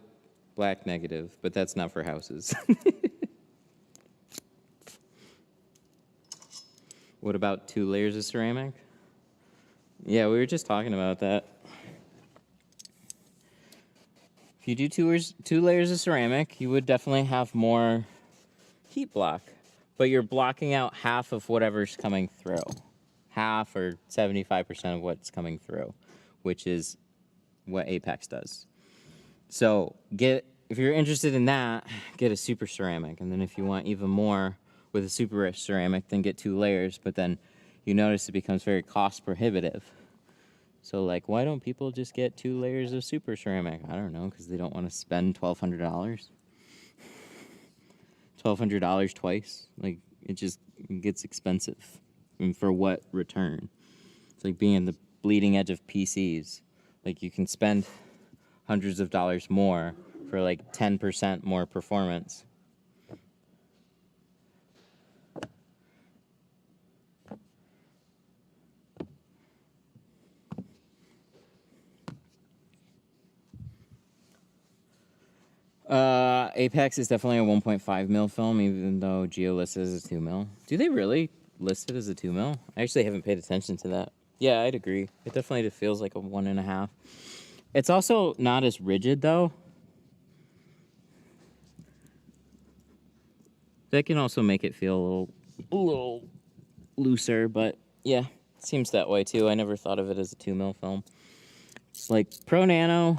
black negative, but that's not for houses. What about 2 layers of ceramic? Yeah, we were just talking about that. If you do 2 layers of ceramic, you would definitely have more heat block, but you're blocking out half of whatever's coming through. Half or 75% of what's coming through, which is what Apex does. So if you're interested in that, get a super ceramic. And then if you want even more with a super rich ceramic, then get 2 layers, but then you notice it becomes very cost prohibitive. So like, why don't people just get 2 layers of super ceramic? I don't know, because they don't want to spend $1,200. $1,200 twice. Like, it just gets expensive. And for what return? It's like being the bleeding edge of PCs. Like, you can spend hundreds of dollars more for like 10% more performance. Apex is definitely a 1.5 mil film, even though Geo lists it as a 2 mil. Do they really list it as a 2 mil? I actually haven't paid attention to that. Yeah, I'd agree. It definitely feels like a 1.5. It's also not as rigid, though. That can also make it feel a little looser, but yeah, it seems that way too. I never thought of it as a 2 mil film. It's like Pro Nano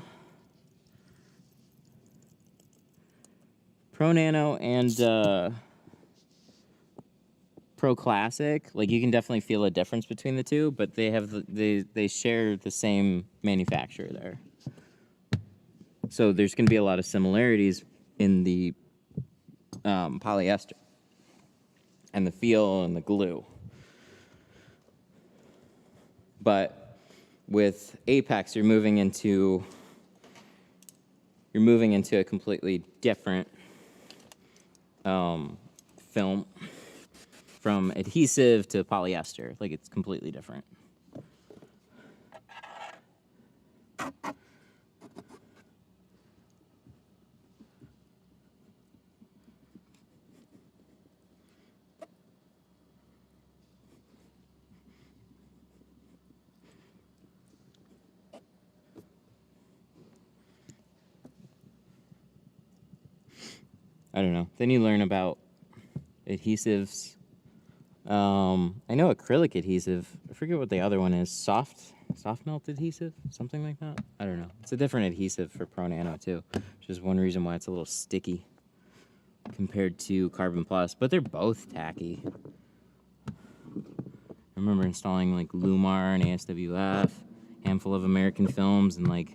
and Pro Classic, like you can definitely feel a difference between the two, but they share the same manufacturer there. So there's going to be a lot of similarities in the polyester and the feel and the glue. But with Apex, you're moving into a completely different film, from adhesive to polyester. Like, it's completely different. I don't know. Then you learn about adhesives. I know acrylic adhesive. I forget what the other one is. Soft melt adhesive, something like that. I don't know. It's a different adhesive for Pro Nano too, which is one reason why it's a little sticky compared to Carbon Plus. But they're both tacky. I remember installing like Lumar and ASWF handful of American films and like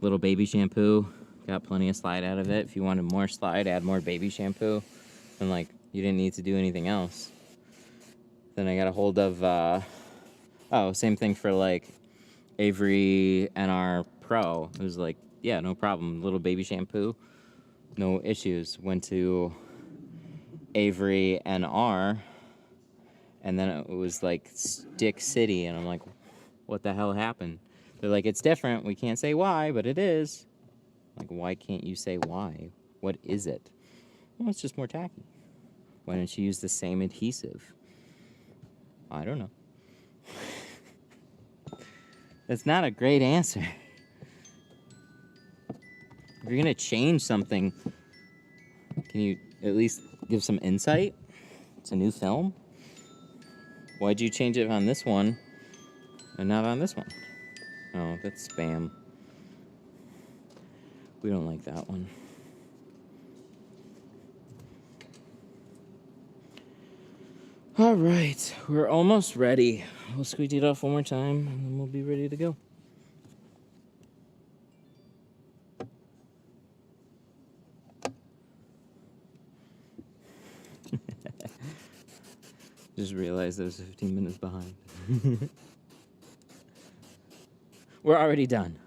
little baby shampoo. Got plenty of slide out of it. If you wanted more slide, add more baby shampoo. And like, you didn't need to do anything else. Then I got a hold of, same thing for like Avery NR Pro. It was like, yeah, no problem. Little baby shampoo, no issues. Went to Avery NR, and then it was like Stick City, and I'm like, what the hell happened? They're like, it's different. We can't say why, but it is. Like, why can't you say why? What is it? Well, it's just more tacky. Why don't you use the same adhesive? I don't know. That's not a great answer. If you're gonna change something, can you at least give some insight? It's a new film. Why'd you change it on this one and not on this one? Oh, that's spam. We don't like that one. All right, we're almost ready. We'll squeegee it off one more time, and then we'll be ready to go. Just realized I was 15 minutes behind. We're already done.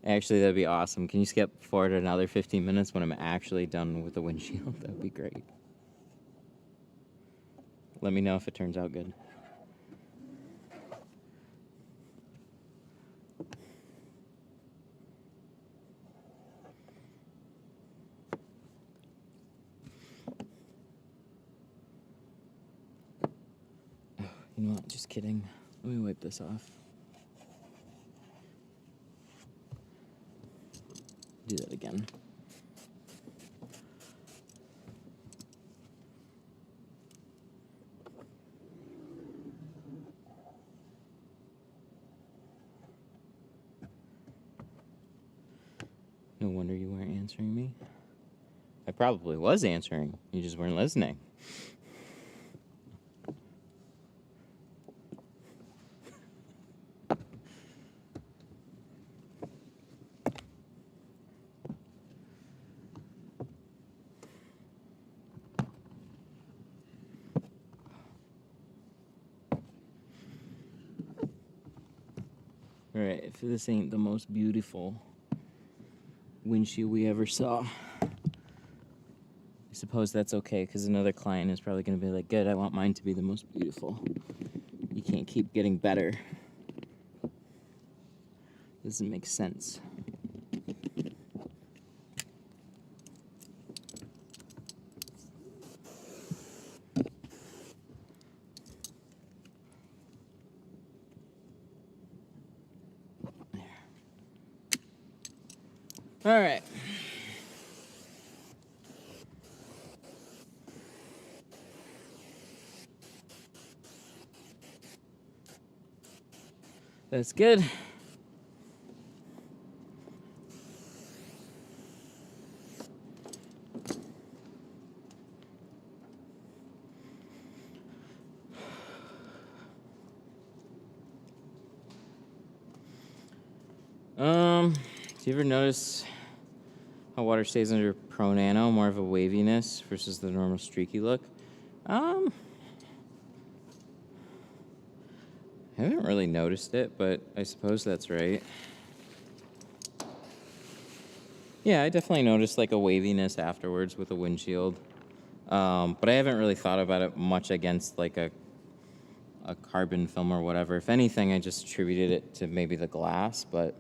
Actually, that'd be awesome. Can you skip forward another 15 minutes when I'm actually done with the windshield? That'd be great. Let me know if it turns out good. You know what? Just kidding. Let me wipe this off. Do that again. No wonder you weren't answering me. I probably was answering. You just weren't listening. Alright, if this ain't the most beautiful windshield we ever saw, I suppose that's okay, because another client is probably going to be like, good, I want mine to be the most beautiful. You can't keep getting better. Doesn't make sense. All right. That's good. Do you ever notice how water stays under Pro Nano, more of a waviness versus the normal streaky look? I haven't really noticed it, but I suppose that's right. Yeah, I definitely noticed like a waviness afterwards with the windshield. But I haven't really thought about it much against like a carbon film or whatever. If anything, I just attributed it to maybe the glass, but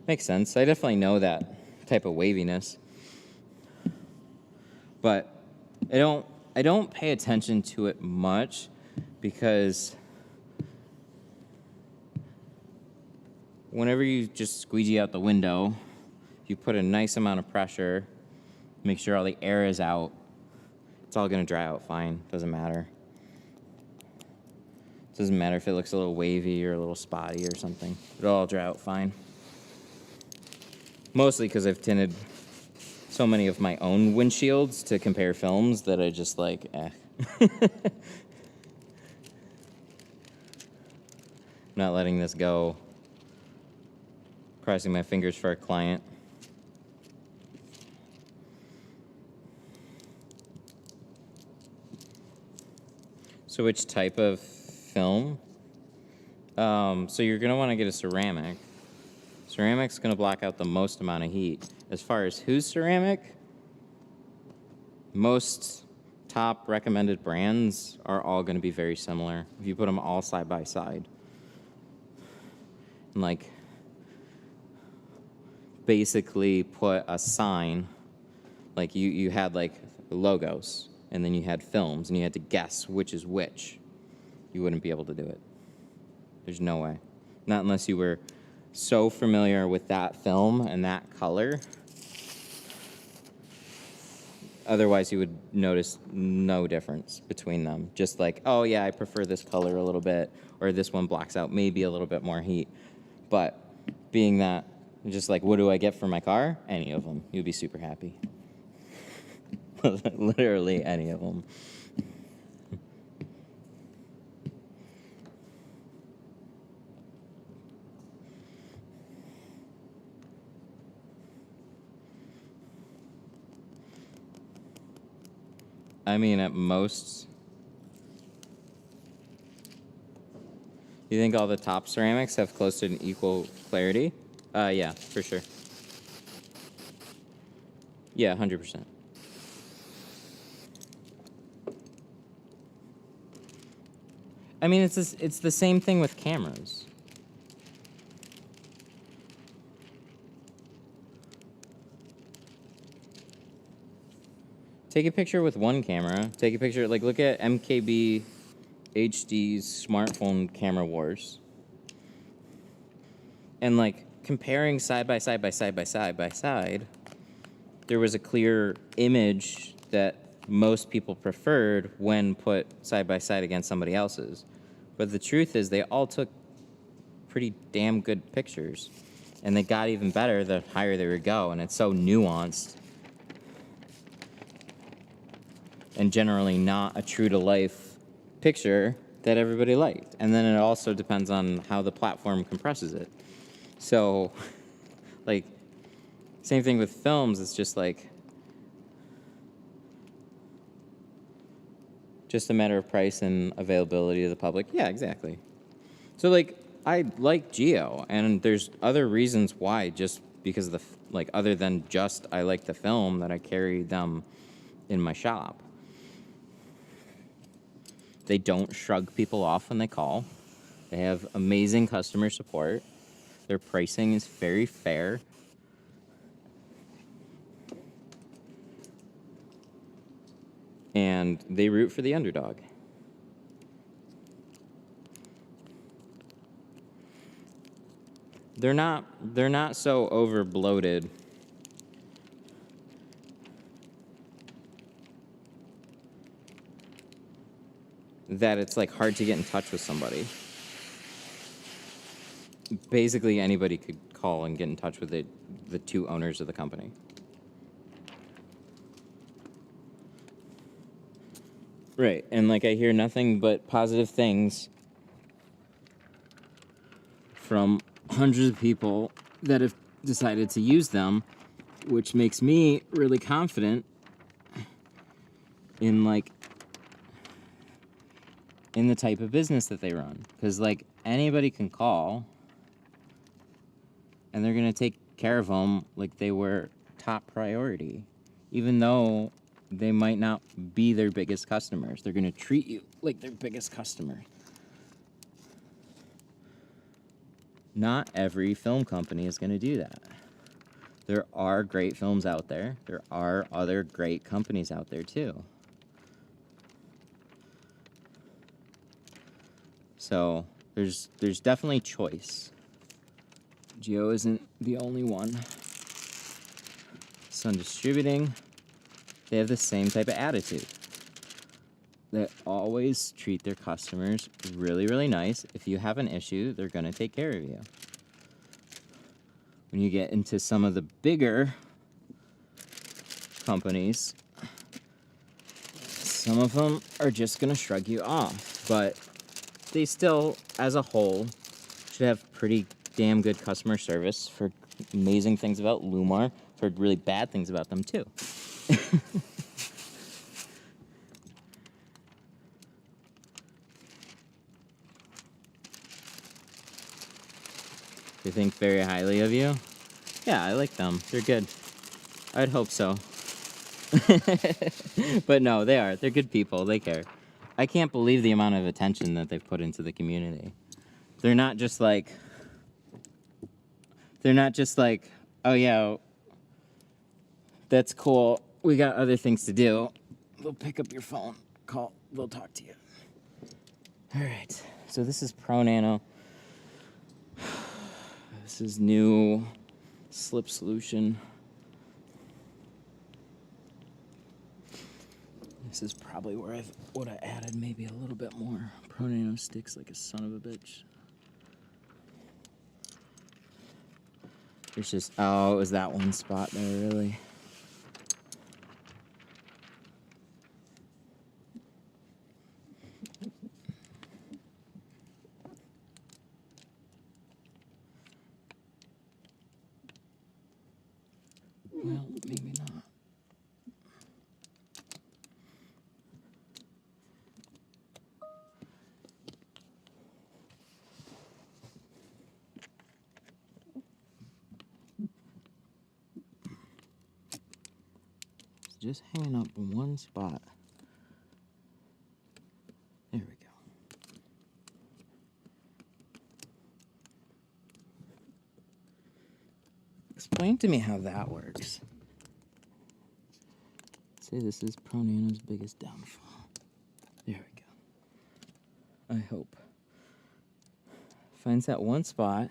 makes sense. I definitely know that type of waviness. But I don't pay attention to it much because whenever you just squeegee out the window, if you put a nice amount of pressure, make sure all the air is out, it's all gonna dry out fine. Doesn't matter. Doesn't matter if it looks a little wavy or a little spotty or something. It'll all dry out fine. Mostly because I've tinted so many of my own windshields to compare films that I just like, Not letting this go crossing my fingers for a client. So which type of film? So you're going to want to get a ceramic. Ceramic's going to block out the most amount of heat. As far as whose ceramic, most top recommended brands are all going to be very similar if you put them all side by side. And like basically put a sign, like you had like logos and then you had films and you had to guess which is which. You wouldn't be able to do it. There's no way. Not unless you were so familiar with that film and that color. Otherwise, you would notice no difference between them. Just like, oh yeah, I prefer this color a little bit, or this one blocks out maybe a little bit more heat. But being that, just like, what do I get for my car? Any of them. You'd be super happy. Literally any of them. I mean, at most, you think all the top ceramics have close to an equal clarity? Yeah, for sure. Yeah, 100%. I mean, it's the same thing with cameras. Take a picture with one camera. Take a picture, like, look at MKB HD's smartphone camera wars. And, like, comparing side by side by side by side by side, there was a clear image that most people preferred when put side by side against somebody else's. But the truth is they all took pretty damn good pictures. And they got even better the higher they would go. And it's so nuanced. And generally not a true-to-life picture that everybody liked. And then it also depends on how the platform compresses it. So, like, same thing with films. It's just like, just a matter of price and availability to the public. Yeah, exactly. So, like, I like Geo, and there's other reasons why, just because of the, like, other than just I like the film, that I carry them in my shop. They don't shrug people off when they call. They have amazing customer support. Their pricing is very fair. And they root for the underdog. They're not so over bloated that it's like hard to get in touch with somebody. Basically anybody could call and get in touch with the two owners of the company. Right, and like I hear nothing but positive things from hundreds of people that have decided to use them, which makes me really confident in like in the type of business that they run. Because like anybody can call and they're gonna take care of them like they were top priority, even though they might not be their biggest customers. They're gonna treat you like their biggest customer. Not every film company is gonna do that. There are great films out there. There are other great companies out there too. So there's definitely choice. Geo isn't the only one. Sun Distributing, they have the same type of attitude. They always treat their customers really, really nice. If you have an issue, they're gonna take care of you. When you get into some of the bigger companies, some of them are just gonna shrug you off, but they still, as a whole, should have pretty damn good customer service. Heard amazing things about Lumar. Heard really bad things about them too. They think very highly of you? Yeah, I like them. They're good. I'd hope so. But no, they are. They're good people. They care. I can't believe the amount of attention that they've put into the community. They're not just like, oh yeah, that's cool. We got other things to do. They'll pick up your phone, call, they'll talk to you. All right, so this is Pro Nano. This is new slip solution. This is probably where I would have added maybe a little bit more. Pro Nano sticks like a son of a bitch. There's just, oh, it was that one spot there, really. Well, maybe not. It's just hanging up in one spot. There we go. Explain to me how that works. Say this is Pro Nano's biggest downfall. There we go. I hope. Finds that one spot,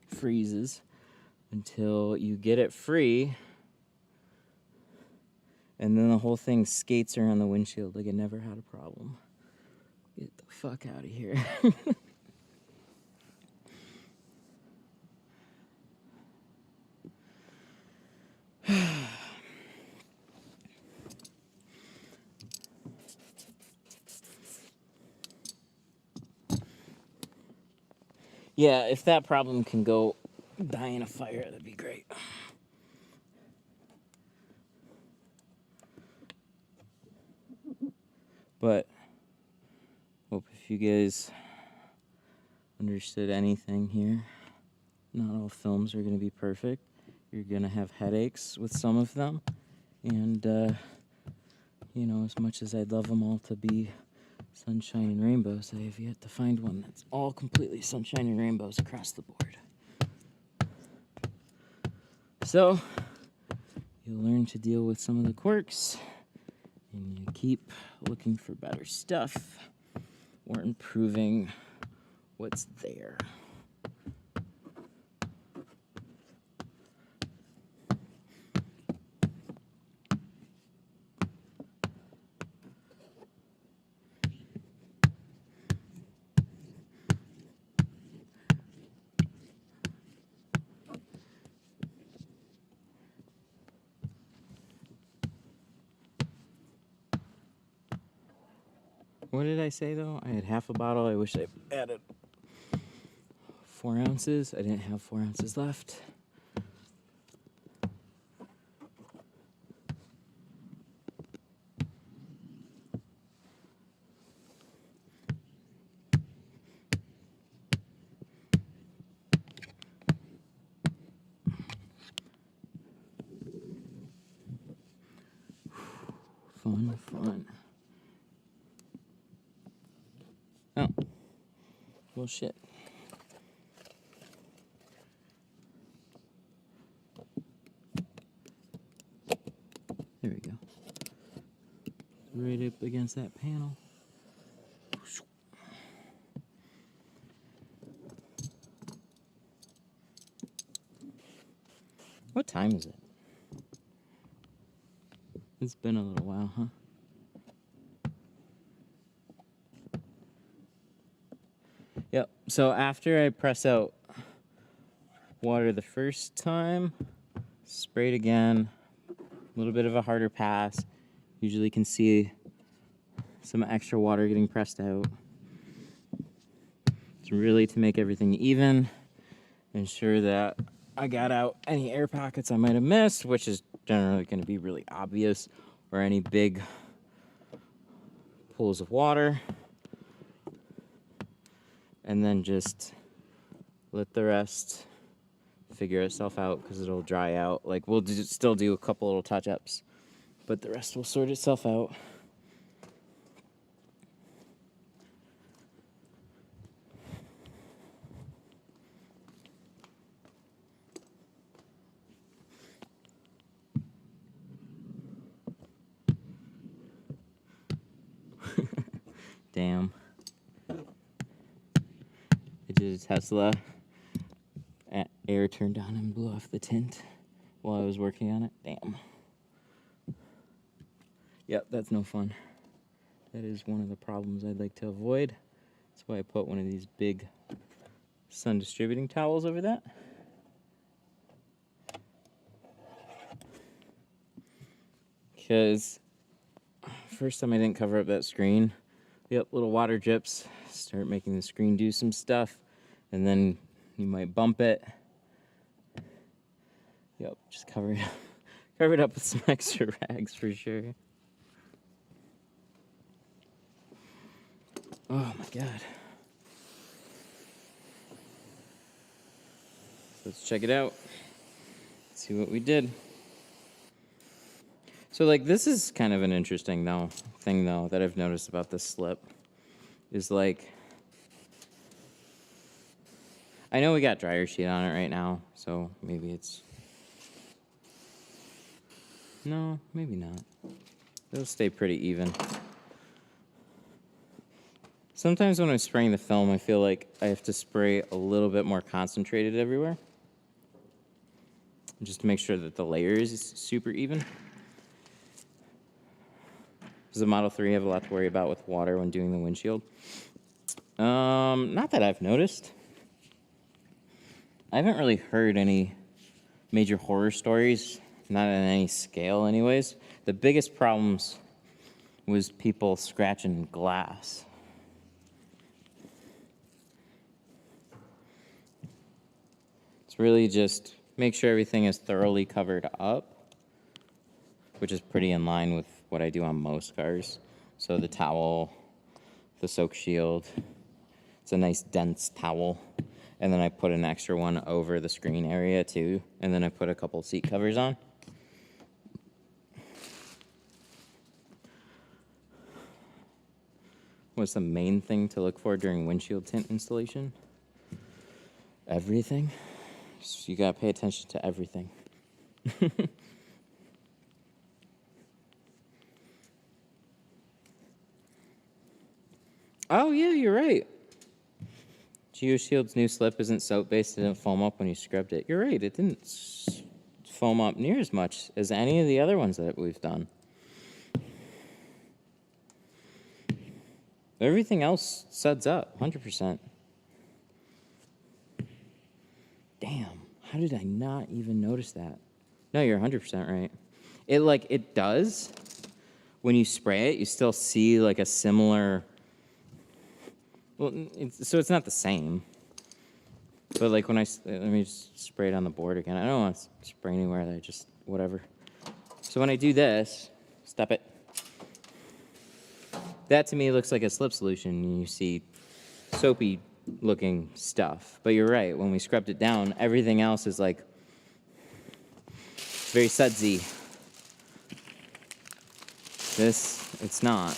freezes until you get it free, and then the whole thing skates around the windshield like it never had a problem. Get the fuck out of here. Yeah, if that problem can go die in a fire, that'd be great. But hope if you guys understood anything here, not all films are going to be perfect. You're going to have headaches with some of them. And, you know, as much as I'd love them all to be sunshine and rainbows, I have yet to find one that's all completely sunshine and rainbows across the board. So, you'll learn to deal with some of the quirks, and you keep looking for better stuff or improving what's there. What did I say though? I had half a bottle. I wish I added 4 ounces. I didn't have 4 ounces left. Fun, fun. Oh. Well, shit. There we go. Right up against that panel. What time is it? It's been a little while, huh? Yep, so after I press out water the first time, spray it again, a little bit of a harder pass. Usually can see some extra water getting pressed out. It's really to make everything even, ensure that I got out any air pockets I might have missed, which is generally going to be really obvious, or any big pools of water. And then just let the rest figure itself out, because it'll dry out. Like, we'll still do a couple little touch-ups, but the rest will sort itself out. Damn. I did a Tesla. Air turned on and blew off the tint while I was working on it. Damn. Yep, that's no fun. That is one of the problems I'd like to avoid. That's why I put one of these big sun distributing towels over that. Because first time I didn't cover up that screen. Yep, little water drips start making the screen do some stuff, and then you might bump it. Yep, just cover it up. Cover it up with some extra rags for sure. Oh my god. Let's check it out. See what we did. So, like, this is kind of an interesting thing that I've noticed about this slip. Is like, I know we got dryer sheet on it right now, so maybe it's... No, maybe not. It'll stay pretty even. Sometimes when I'm spraying the film, I feel like I have to spray a little bit more concentrated everywhere, just to make sure that the layer is super even. Does the Model 3 have a lot to worry about with water when doing the windshield? Not that I've noticed. I haven't really heard any major horror stories, not on any scale anyways. The biggest problems was people scratching glass. It's really just make sure everything is thoroughly covered up, which is pretty in line with what I do on most cars. So the towel, the soak shield, it's a nice dense towel. And then I put an extra one over the screen area too. And then I put a couple seat covers on. What's the main thing to look for during windshield tint installation? Everything. So you gotta pay attention to everything. Oh yeah, you're right. GeoShield's new slip isn't soap-based. It didn't foam up when you scrubbed it. You're right. It didn't foam up near as much as any of the other ones that we've done. Everything else suds up, 100%. Damn, how did I not even notice that? No, you're 100% right. It does. When you spray it, you still see like a similar... Well, so it's not the same. But like when let me just spray it on the board again. I don't want to spray anywhere. I just, whatever. So when I do this, step it. That to me looks like a slip solution. And you see soapy looking stuff. But you're right. When we scrubbed it down, everything else is like very sudsy. This, it's not.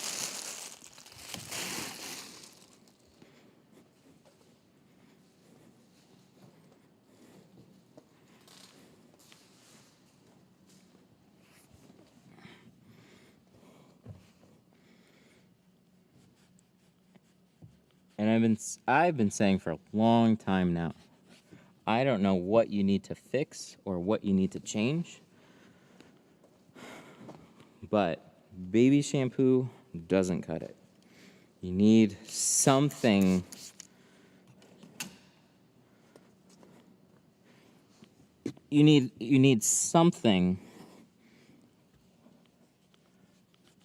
And I've been saying for a long time now, I don't know what you need to fix or what you need to change, but baby shampoo doesn't cut it. You need something. You need something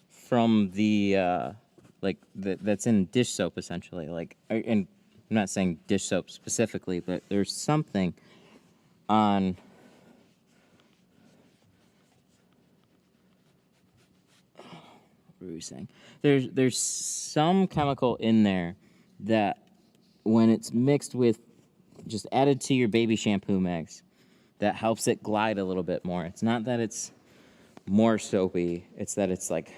from the that's in dish soap essentially, and I'm not saying dish soap specifically, but there's something on what were we saying? There's some chemical in there that when it's mixed with, just added to your baby shampoo mix, that helps it glide a little bit more. It's not that it's more soapy, it's that it's like,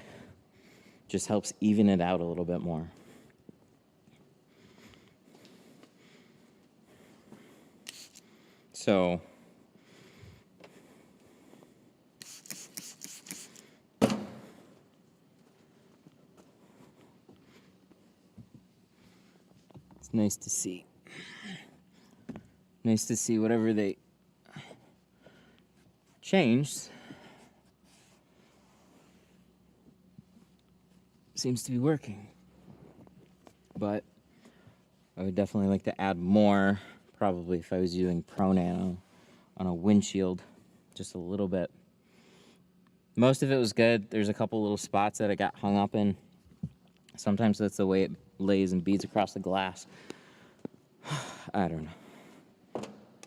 just helps even it out a little bit more. So, it's nice to see. Nice to see whatever they changed seems to be working. But I would definitely like to add more, probably if I was using Pro Nano on a windshield, just a little bit. Most of it was good. There's a couple little spots that it got hung up in. Sometimes that's the way it lays and beads across the glass. I don't know.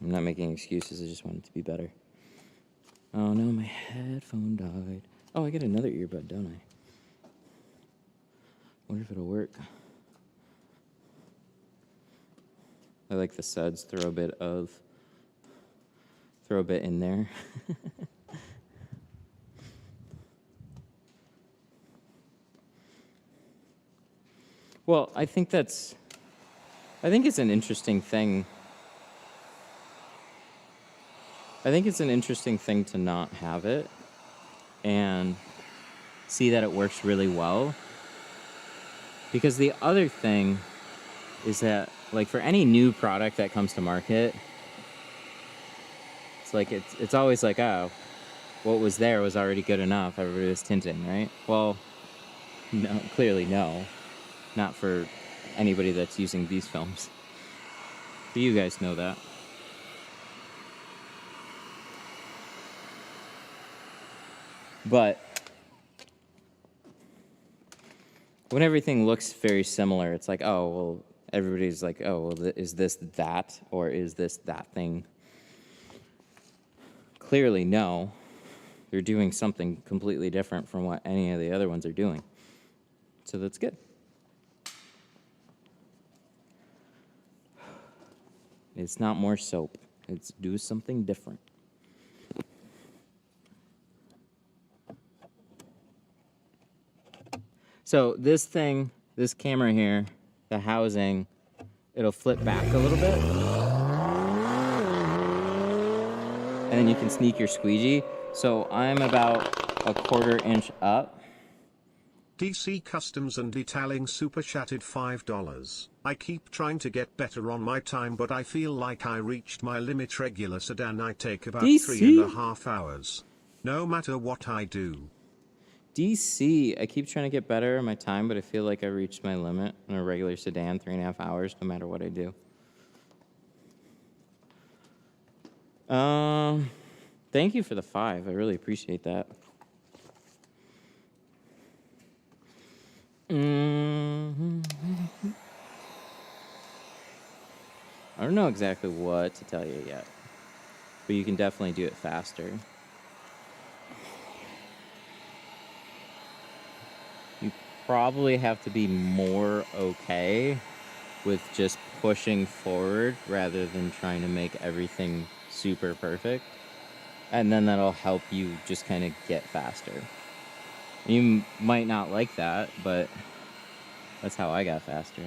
I'm not making excuses, I just want it to be better. Oh no, my headphone died. Oh, I get another earbud, don't I? Wonder if it'll work. I like the suds, throw a bit in there. Well, I think it's an interesting thing. I think it's an interesting thing to not have it and see that it works really well. Because the other thing is that, like, for any new product that comes to market, it's like it's always like, oh, what was there was already good enough. Everybody was tinting, right? Well, no, clearly no. Not for anybody that's using these films. But you guys know that. But when everything looks very similar, it's like, oh, well, everybody's like, oh, well, is this that, or is this that thing? Clearly, no. They're doing something completely different from what any of the other ones are doing. So that's good. It's not more soap. It's do something different. So this thing, this camera here, the housing, it'll flip back a little bit. And then you can sneak your squeegee. So I'm about a 1/4 inch up. DC Customs and Detailing super chatted $5. I keep trying to get better on my time, but I feel like I reached my limit. Regular sedan I take about DC? 3.5 hours. No matter what I do. DC, I keep trying to get better at my time, but I feel like I reached my limit in a regular sedan, 3.5 hours, no matter what I do. Thank you for the 5. I really appreciate that. I don't know exactly what to tell you yet, but you can definitely do it faster. You probably have to be more okay with just pushing forward rather than trying to make everything super perfect. And then that'll help you just kind of get faster. You might not like that, but that's how I got faster.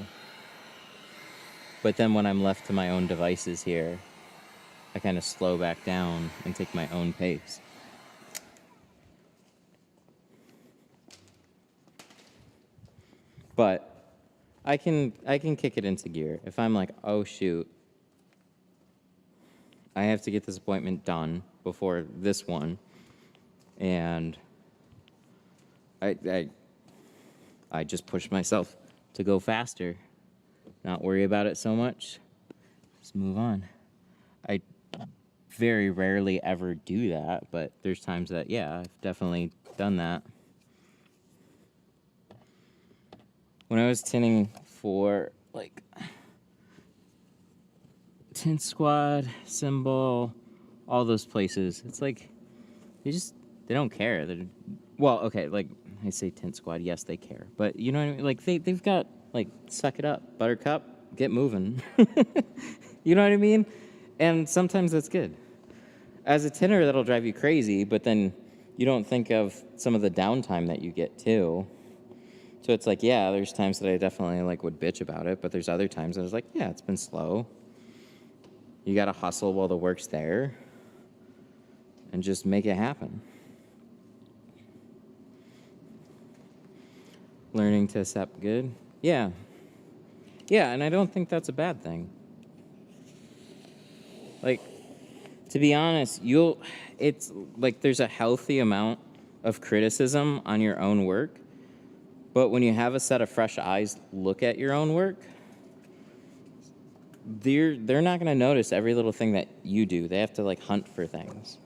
But then when I'm left to my own devices here, I kind of slow back down and take my own pace. But I can kick it into gear. If I'm like, oh shoot, I have to get this appointment done before this one, and I just push myself to go faster, not worry about it so much, just move on. I very rarely ever do that, but there's times that, yeah, I've definitely done that. When I was tinting for, like, Tint Squad symbol, all those places. It's like they don't care. Well, okay, like I say Tint Squad, yes, they care. But you know what I mean? Like they've got, like, suck it up, Buttercup, get moving. You know what I mean? And sometimes that's good. As a tinter, that'll drive you crazy, but then you don't think of some of the downtime that you get too. So it's like, yeah, there's times that I definitely like would bitch about it, but there's other times that I was like, yeah, it's been slow. You gotta hustle while the work's there and just make it happen. Learning to accept good. Yeah. Yeah, and I don't think that's a bad thing. Like, to be honest, it's like there's a healthy amount of criticism on your own work, but when you have a set of fresh eyes look at your own work, they're not going to notice every little thing that you do. They have to, like, hunt for things.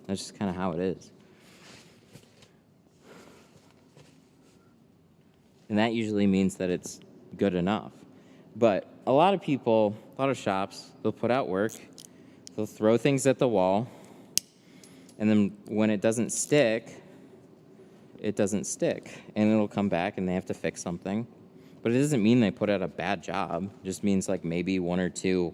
That's just kind of how it is. And that usually means that it's good enough. But a lot of people, a lot of shops, they'll put out work, they'll throw things at the wall, and then when it doesn't stick, it doesn't stick. And it'll come back and they have to fix something. But it doesn't mean they put out a bad job. It just means, like, maybe one or two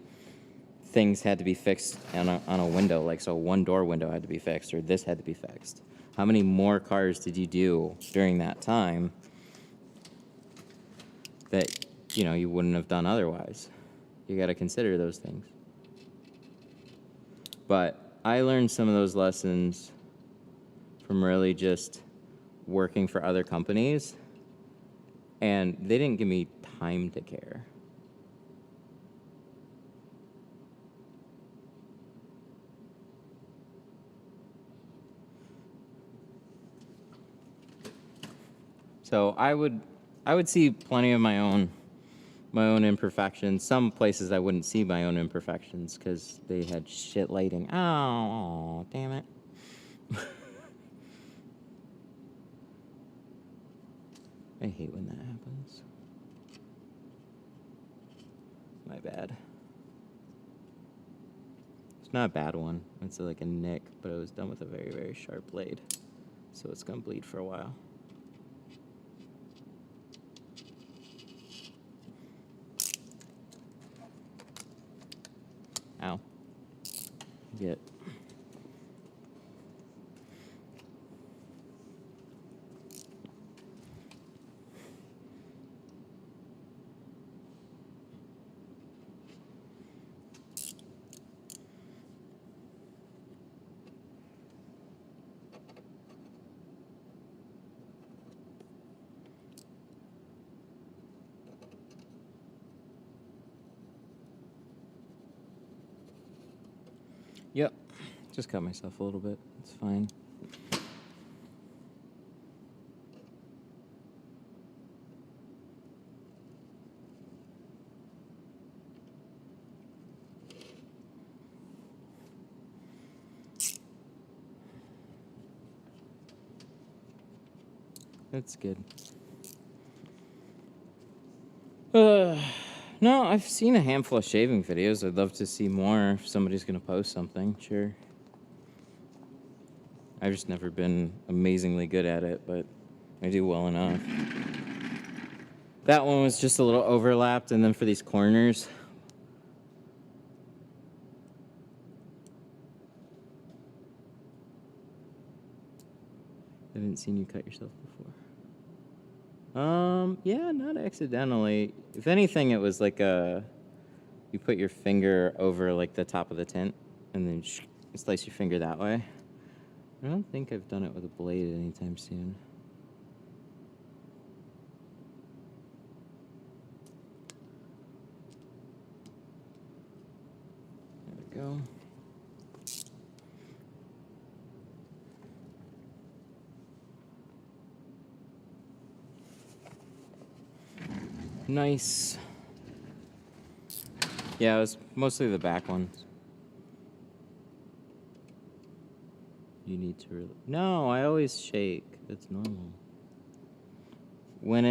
things had to be fixed on a window. Like, so one door window had to be fixed, or this had to be fixed. How many more cars did you do during that time that, you know, you wouldn't have done otherwise? You got to consider those things. But I learned some of those lessons from really just working for other companies, and they didn't give me time to care. So I would see plenty of my own imperfections. Some places I wouldn't see my own imperfections because they had shit lighting. Oh, damn it. I hate when that happens. My bad. It's not a bad one. It's like a nick, but it was done with a very, very sharp blade. So it's gonna bleed for a while. Ow. Get. Yep, just cut myself a little bit. It's fine. That's good. No, I've seen a handful of shaving videos. I'd love to see more if somebody's going to post something, sure. I've just never been amazingly good at it, but I do well enough. That one was just a little overlapped, and then for these corners, I haven't seen you cut yourself before. Yeah, not accidentally. If anything, it was like you put your finger over, like, the top of the tint, and then slice your finger that way. I don't think I've done it with a blade anytime soon. There we go. Nice. Yeah, it was mostly the back ones. You need to really... No, I always shake. That's normal. When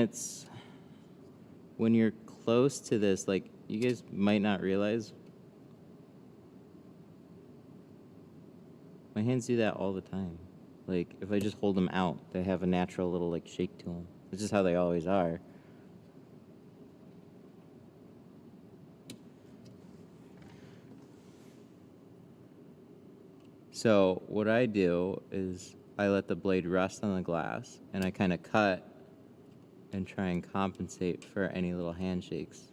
you're close to this, like, you guys might not realize, My hands do that all the time. Like, if I just hold them out, they have a natural little, like, shake to them. It's just how they always are. So, what I do is I let the blade rest on the glass, and I kind of cut and try and compensate for any little handshakes.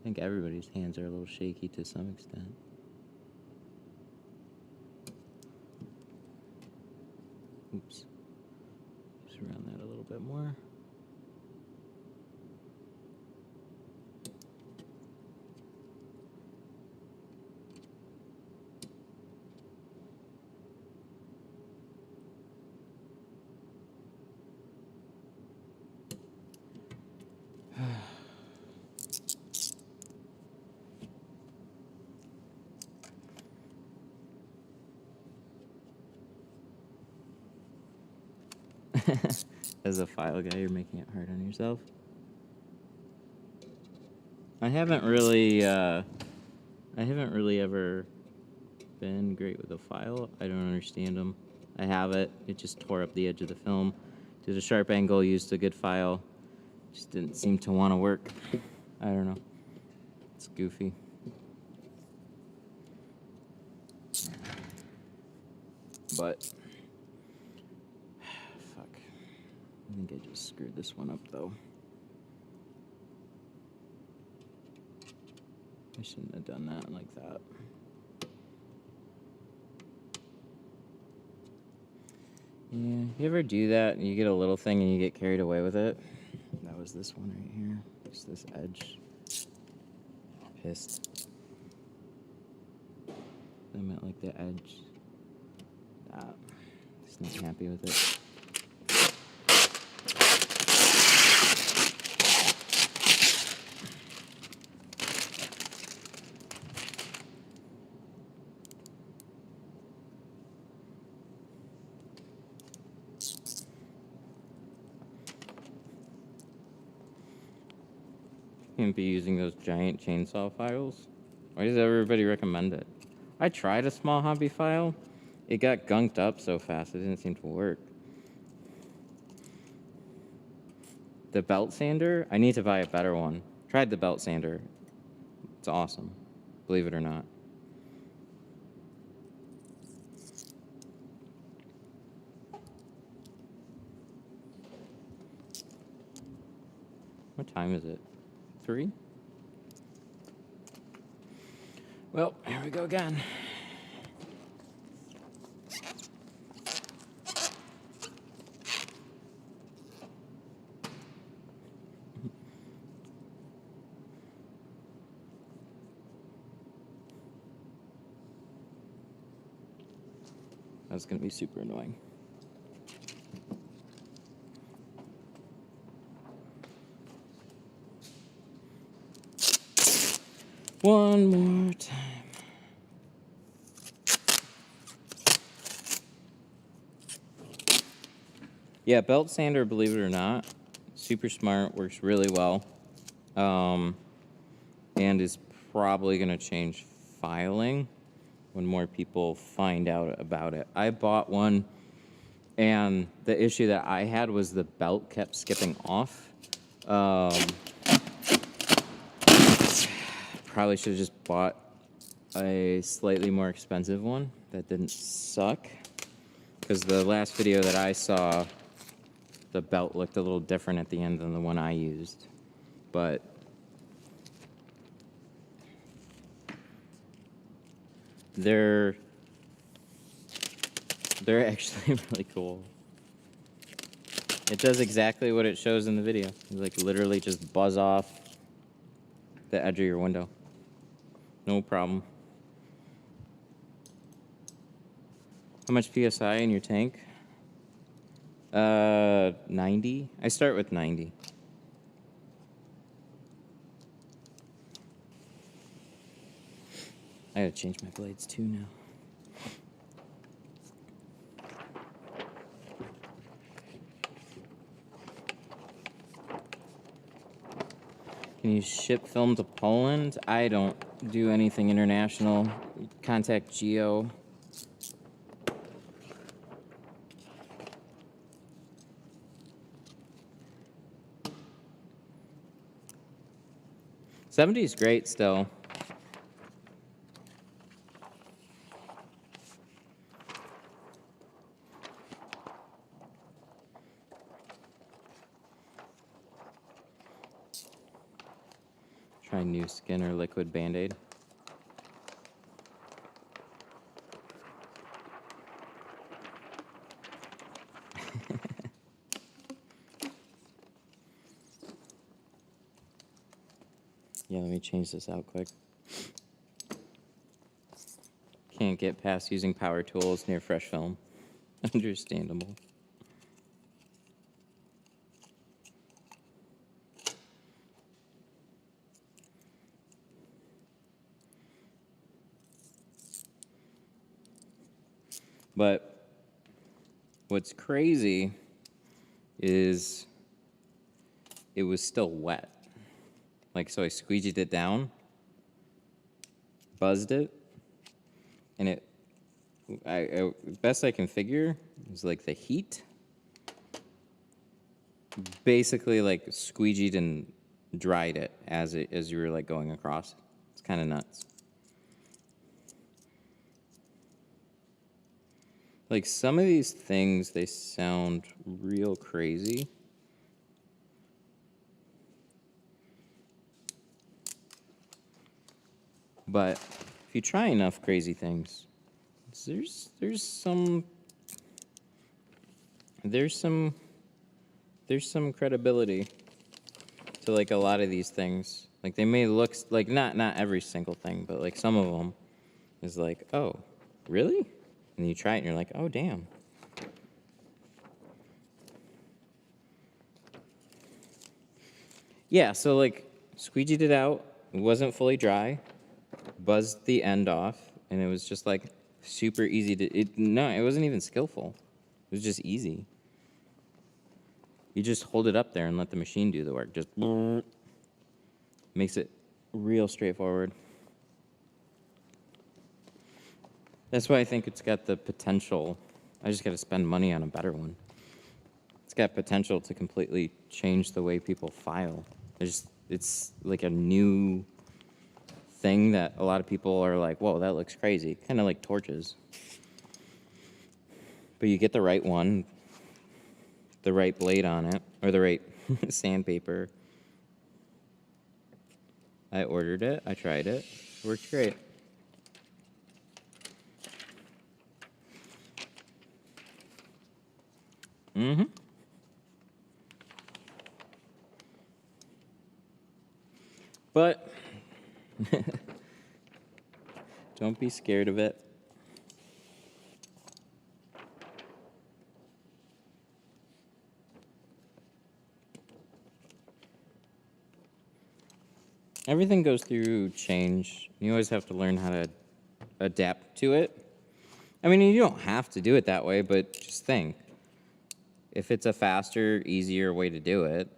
I think everybody's hands are a little shaky to some extent. Oops. Just around that a little bit more. As a file guy, you're making it hard on yourself. I haven't really ever been great with a file. I don't understand them. I have it. It just tore up the edge of the film. Did a sharp angle, used a good file. Just didn't seem to want to work. I don't know. It's goofy. But fuck. I think I just screwed this one up though. I shouldn't have done that like that. Yeah, you ever do that and you get a little thing and you get carried away with it? That was this one right here. Just this edge. Pissed. I meant like the edge. That. Just not happy with it. Can't be using those giant chainsaw files. Why does everybody recommend it? I tried a small hobby file. It got gunked up so fast it didn't seem to work. The belt sander, I need to buy a better one. Tried the belt sander. It's awesome, believe it or not. What time is it? 3? Well, here we go again. That's gonna be super annoying. One more time. Yeah, belt sander, believe it or not, super smart, works really well, and is probably going to change filing when more people find out about it. I bought one, and the issue that I had was the belt kept skipping off. Probably should have just bought a slightly more expensive one that didn't suck, because the last video that I saw, the belt looked a little different at the end than the one I used. But they're actually really cool. It does exactly what it shows in the video. You like literally just buzz off the edge of your window. No problem. How much PSI in your tank? 90. I start with 90. I gotta change my blades too now. Can you ship film to Poland? I don't do anything international, contact Geo. '70 is great still. Try new skin or liquid Band-Aid. Yeah, let me change this out quick. Can't get past using power tools near fresh film. Understandable. But what's crazy is it was still wet. Like, so I squeegeed it down, buzzed it, and best I can figure is like the heat basically like squeegeed and dried it as you were like going across. It's kind of nuts. Like some of these things, they sound real crazy. But if you try enough crazy things, there's some credibility to like a lot of these things. Like they may look like not every single thing, but like some of them is like, oh, really? And you try it and you're like, oh damn. Yeah, so like squeegeed it out. It wasn't fully dry. Buzzed the end off, and it was just like super easy to. No, it wasn't even skillful. It was just easy. You just hold it up there and let the machine do the work. Just makes it real straightforward. That's why I think it's got the potential. I just got to spend money on a better one. It's got potential to completely change the way people file. It's like a new thing that a lot of people are like, whoa, that looks crazy. Kind of like torches. But you get the right one, the right blade on it, or the right sandpaper. I ordered it. I tried it. It worked great. Mm-hmm. But don't be scared of it. Everything goes through change. You always have to learn how to adapt to it. I mean, you don't have to do it that way, but just think. If it's a faster, easier way to do it,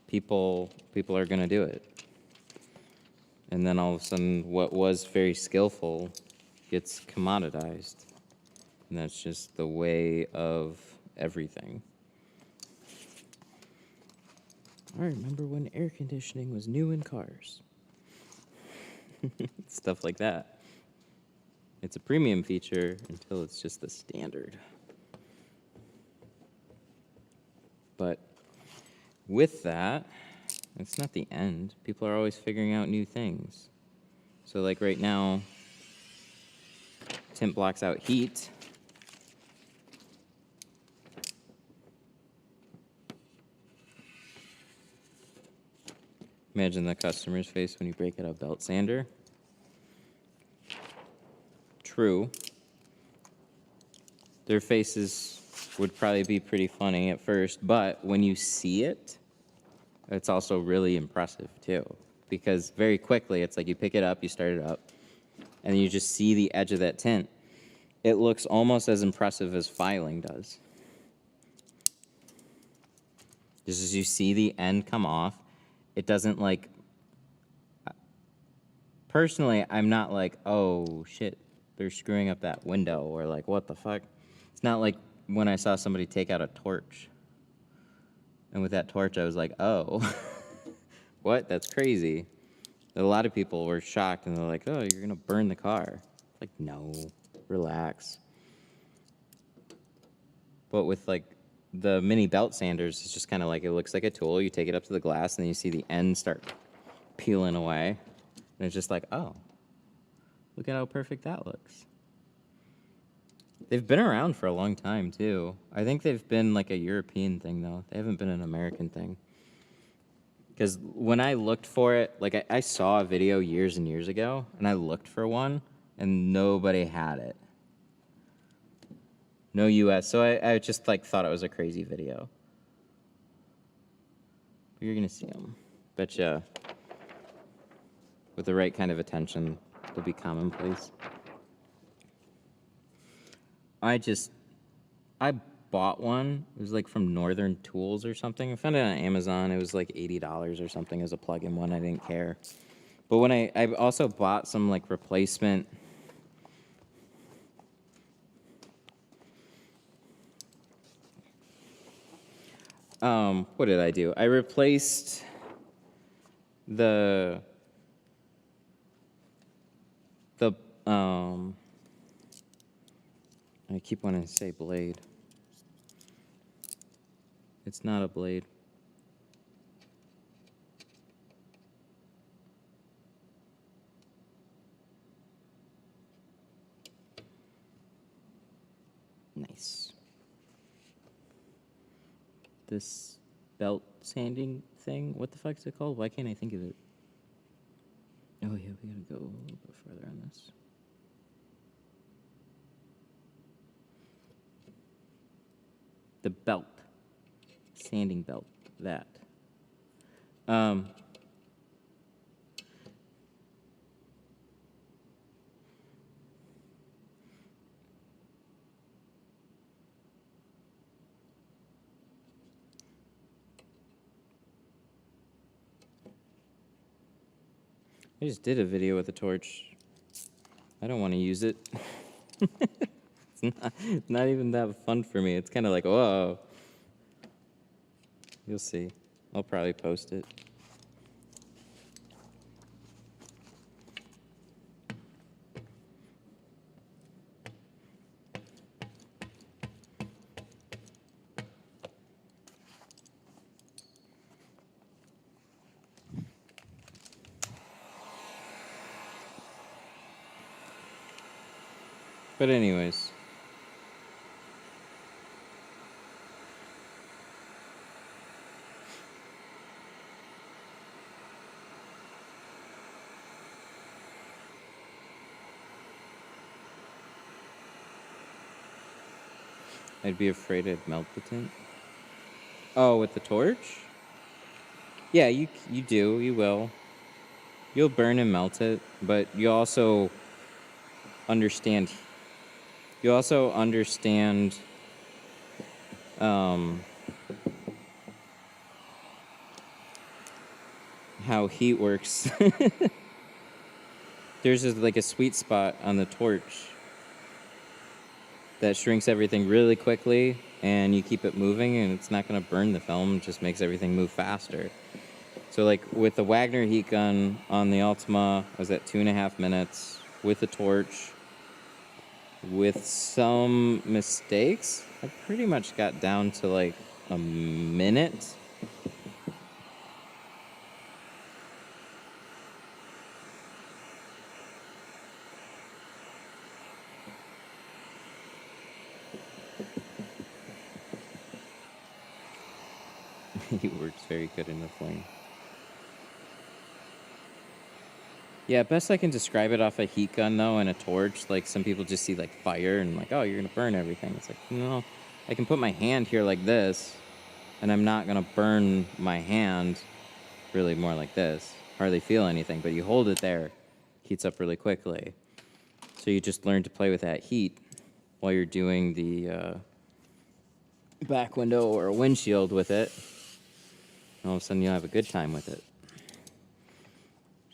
people are going to do it. And then all of a sudden, what was very skillful gets commoditized. And that's just the way of everything. I remember when air conditioning was new in cars. Stuff like that. It's a premium feature until it's just the standard. But with that, it's not the end. People are always figuring out new things. So like right now, tint blocks out heat. Imagine the customer's face when you break out a belt sander. True. Their faces would probably be pretty funny at first, but when you see it, it's also really impressive too. Because very quickly, it's like you pick it up, you start it up, and you just see the edge of that tint. It looks almost as impressive as filing does. Just as you see the end come off, it doesn't like, personally, I'm not like, oh shit, they're screwing up that window, or like, what the fuck? It's not like when I saw somebody take out a torch. And with that torch, I was like, oh, what? That's crazy. A lot of people were shocked, and they're like, oh, you're gonna burn the car. Like, no, relax. But with like the mini belt sanders, it's just kind of like, it looks like a tool. You take it up to the glass, and then you see the ends start peeling away. And it's just like, oh, look at how perfect that looks. They've been around for a long time, too. I think they've been like a European thing, though. They haven't been an American thing. Because when I looked for it, like I saw a video years and years ago, and I looked for one, and nobody had it. No US. So I just like thought it was a crazy video. But you're going to see them. Betcha with the right kind of attention, they'll be commonplace. I bought one. It was like from Northern Tools or something. I found it on Amazon. It was like $80 or something as a plug-in one. I didn't care. But when I also bought some like replacement what did I do? I replaced the I keep wanting to say blade. It's not a blade. Nice. This belt sanding thing, what the fuck is it called? Why can't I think of it? Oh yeah, we gotta go a little bit further on this. The belt. Sanding belt. That. I just did a video with a torch. I don't want to use it. It's not even that fun for me. It's kind of like, whoa. You'll see. I'll probably post it. But anyways. I'd be afraid I'd melt the tint. Oh, with the torch? Yeah, you do. You will. You'll burn and melt it, but you also understand. You also understand. How heat works. There's just like a sweet spot on the torch that shrinks everything really quickly, and you keep it moving, and it's not going to burn the film. It just makes everything move faster. So like with the Wagner heat gun on the Ultima, I was at 2.5 minutes with the torch. With some mistakes, I pretty much got down to like a minute. He works very good in the flame. Yeah, best I can describe it off a heat gun, though, and a torch. Like, some people just see, like, fire and, like, oh, you're going to burn everything. It's like, no, I can put my hand here like this, and I'm not going to burn my hand really more like this. Hardly feel anything, but you hold it there, heats up really quickly. So you just learn to play with that heat while you're doing the back window or windshield with it. And all of a sudden, you'll have a good time with it.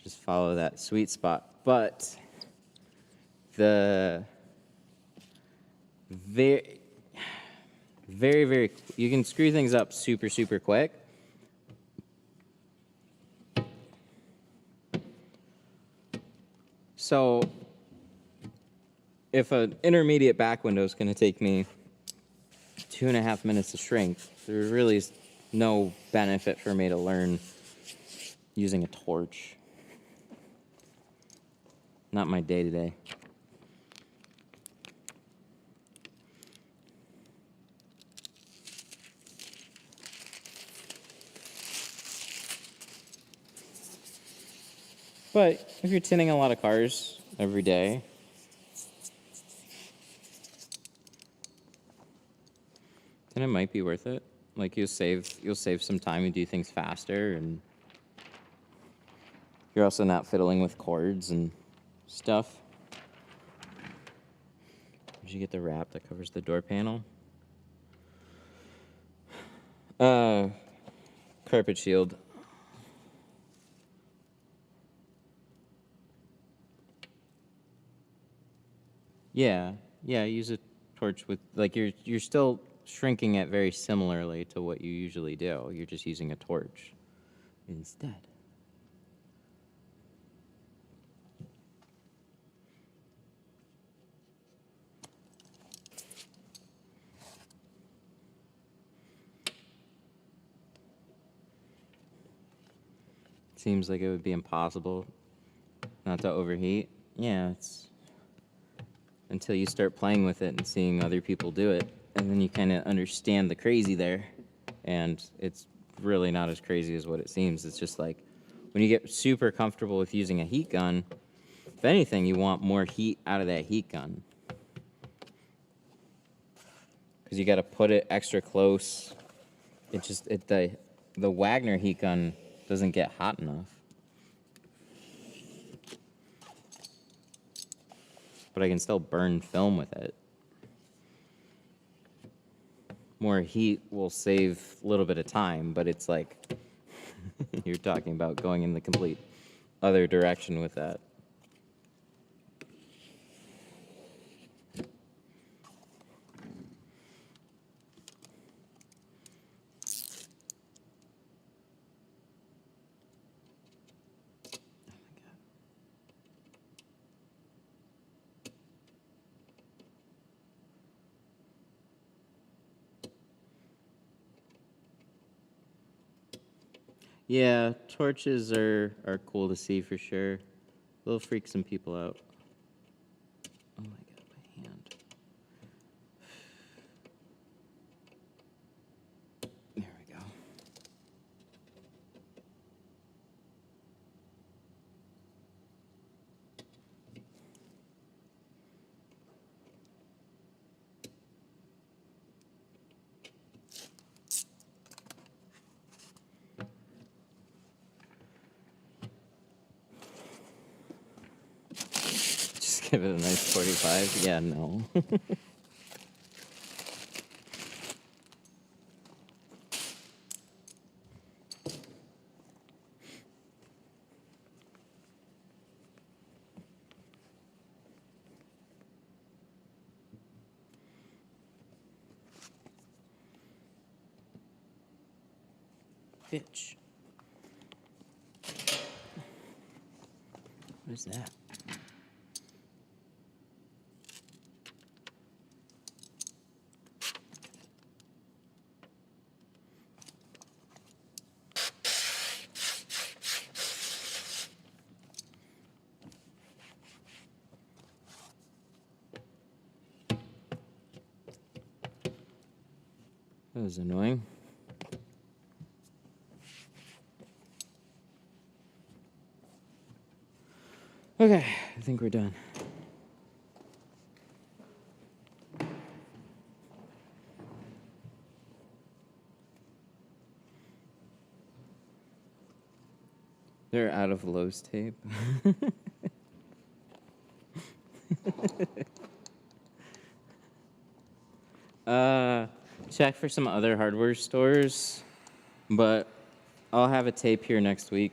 Just follow that sweet spot. But the very, you can screw things up super, super quick. So if an intermediate back window is going to take me 2.5 minutes to shrink, there really is no benefit for me to learn using a torch. Not my day-to-day. But if you're tinting a lot of cars every day, then it might be worth it. Like you'll save some time and do things faster, and you're also not fiddling with cords and stuff. Did you get the wrap that covers the door panel? Carpet shield. Yeah, use a torch with, like, you're still shrinking it very similarly to what you usually do. You're just using a torch instead. Seems like it would be impossible not to overheat. Yeah, it's until you start playing with it and seeing other people do it, and then you kind of understand the crazy there, and it's really not as crazy as what it seems. It's just like when you get super comfortable with using a heat gun, if anything, you want more heat out of that heat gun, because you got to put it extra close. The Wagner heat gun doesn't get hot enough. But I can still burn film with it. More heat will save a little bit of time, but it's like you're talking about going in the complete other direction with that. Yeah, torches are cool to see for sure. They'll freak some people out. Oh my god, my hand. There we go. Just give it a nice 45. Yeah, no. Bitch. What is that? That was annoying. Okay, I think we're done. They're out of Lowe's tape. Check for some other hardware stores, but I'll have a tape here next week.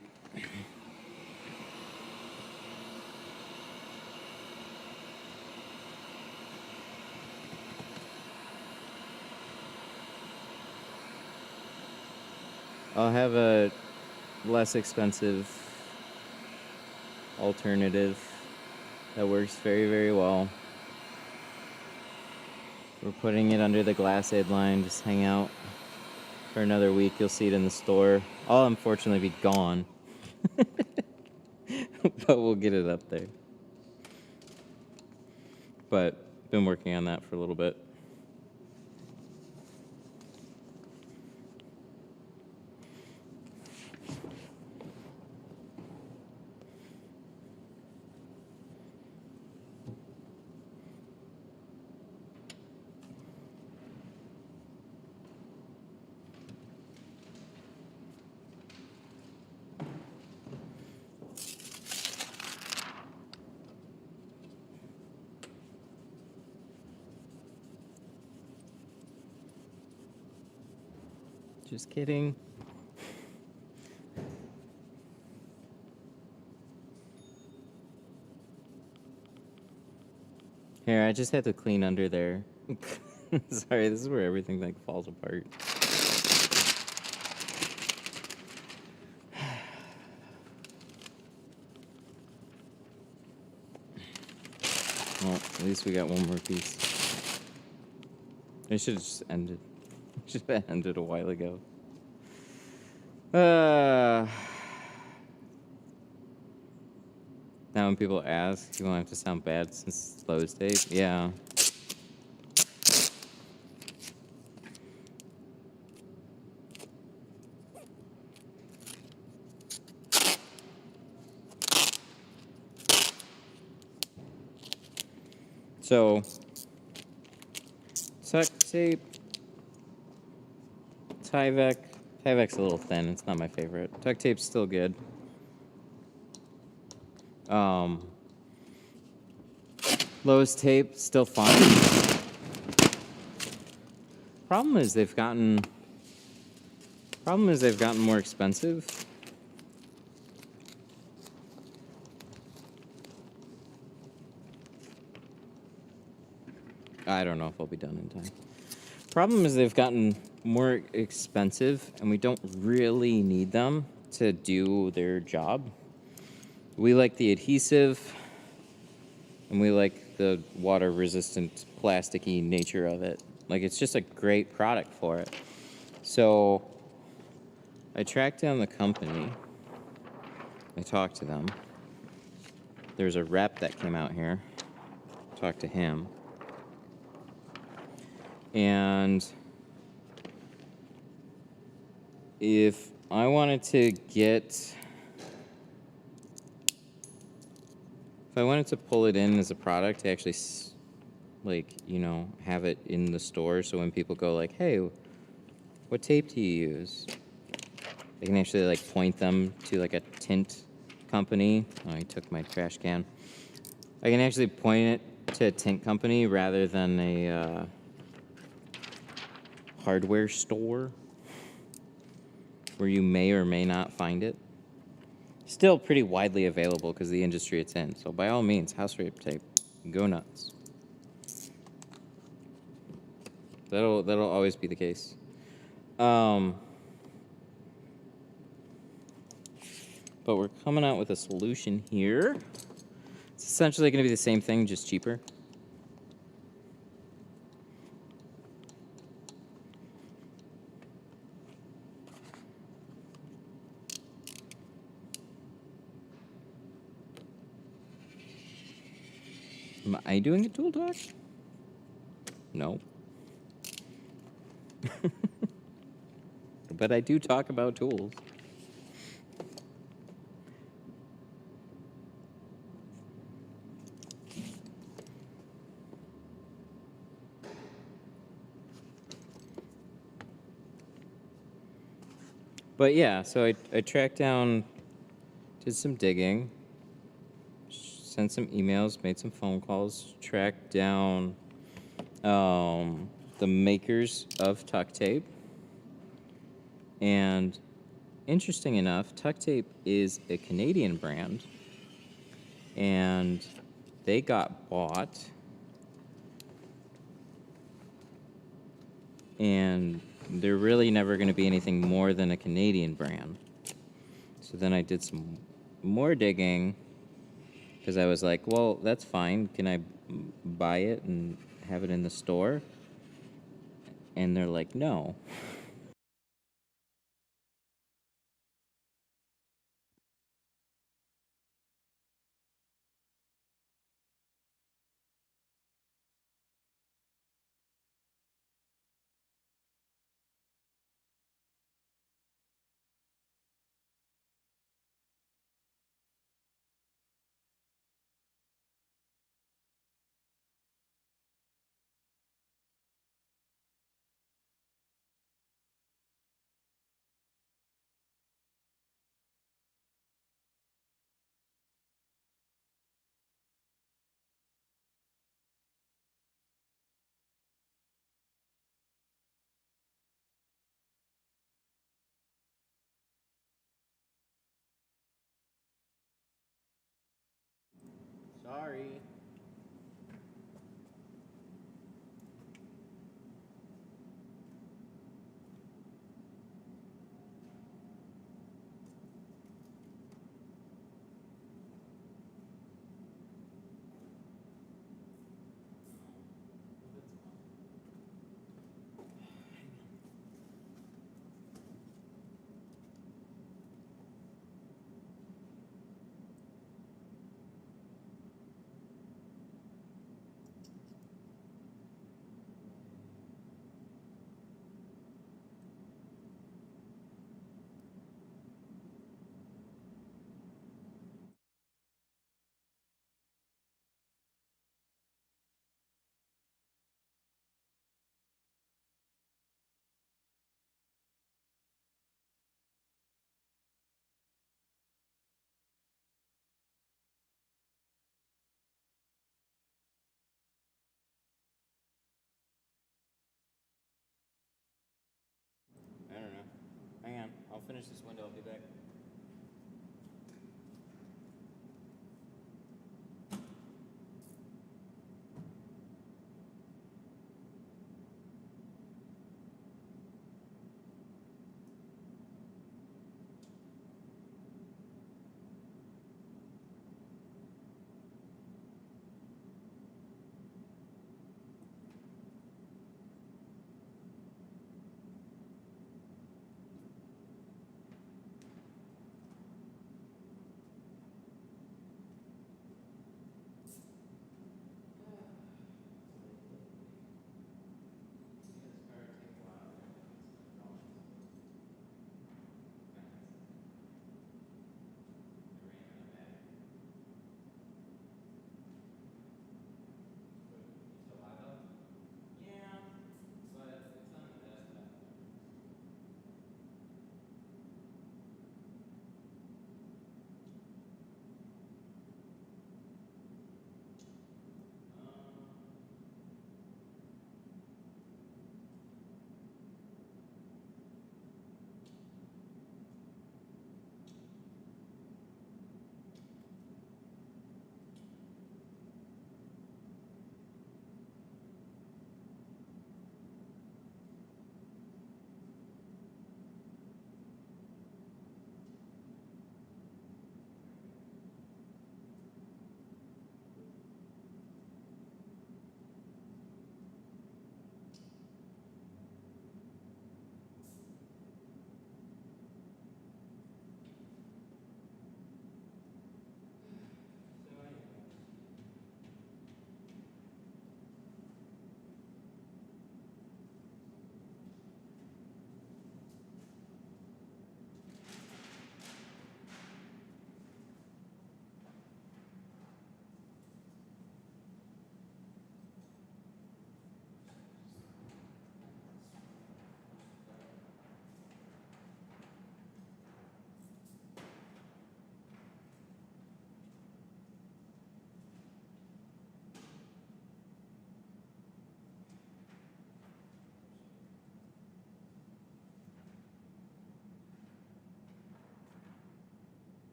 I'll have a less expensive alternative that works very, very well. We're putting it under the glass aid line, just hang out for another week. You'll see it in the store. I'll unfortunately be gone, but we'll get it up there. But been working on that for a little bit. Just kidding. Here, I just had to clean under there. Sorry, this is where everything like falls apart. Well, at least we got one more piece. I should have just ended. Should have ended a while ago. Now when people ask, you won't have to sound bad since it's lowest tape. Yeah. So, tuck tape, Tyvek. Tyvek's a little thin. It's not my favorite. Tuck tape's still good. Lowe's tape, still fine. Problem is they've gotten more expensive. I don't know if I'll be done in time. Problem is they've gotten more expensive, and we don't really need them to do their job. We like the adhesive, and we like the water-resistant, plasticky nature of it. Like, it's just a great product for it. So, I tracked down the company. I talked to them. There's a rep that came out here. Talked to him. And if I wanted to pull it in as a product to actually, like, you know, have it in the store, so when people go like, hey, what tape do you use? They can actually, like, point them to, like, a tint company. Oh, I took my trash can. I can actually point it to a tint company rather than a hardware store where you may or may not find it. Still pretty widely available because of the industry it's in. So by all means, house rape tape, go nuts. That'll always be the case. But we're coming out with a solution here. It's essentially going to be the same thing, just cheaper. Am I doing a tool talk? No. But I do talk about tools. But yeah, so I tracked down, did some digging, sent some emails, made some phone calls, tracked down the makers of tuck tape. And interesting enough, tuck tape is a Canadian brand, and they got bought, and they're really never going to be anything more than a Canadian brand. So then I did some more digging because I was like, well, that's fine. Can I buy it and have it in the store? And they're like, no. Sorry. I don't know. Hang on. I'll finish this window. I'll be back.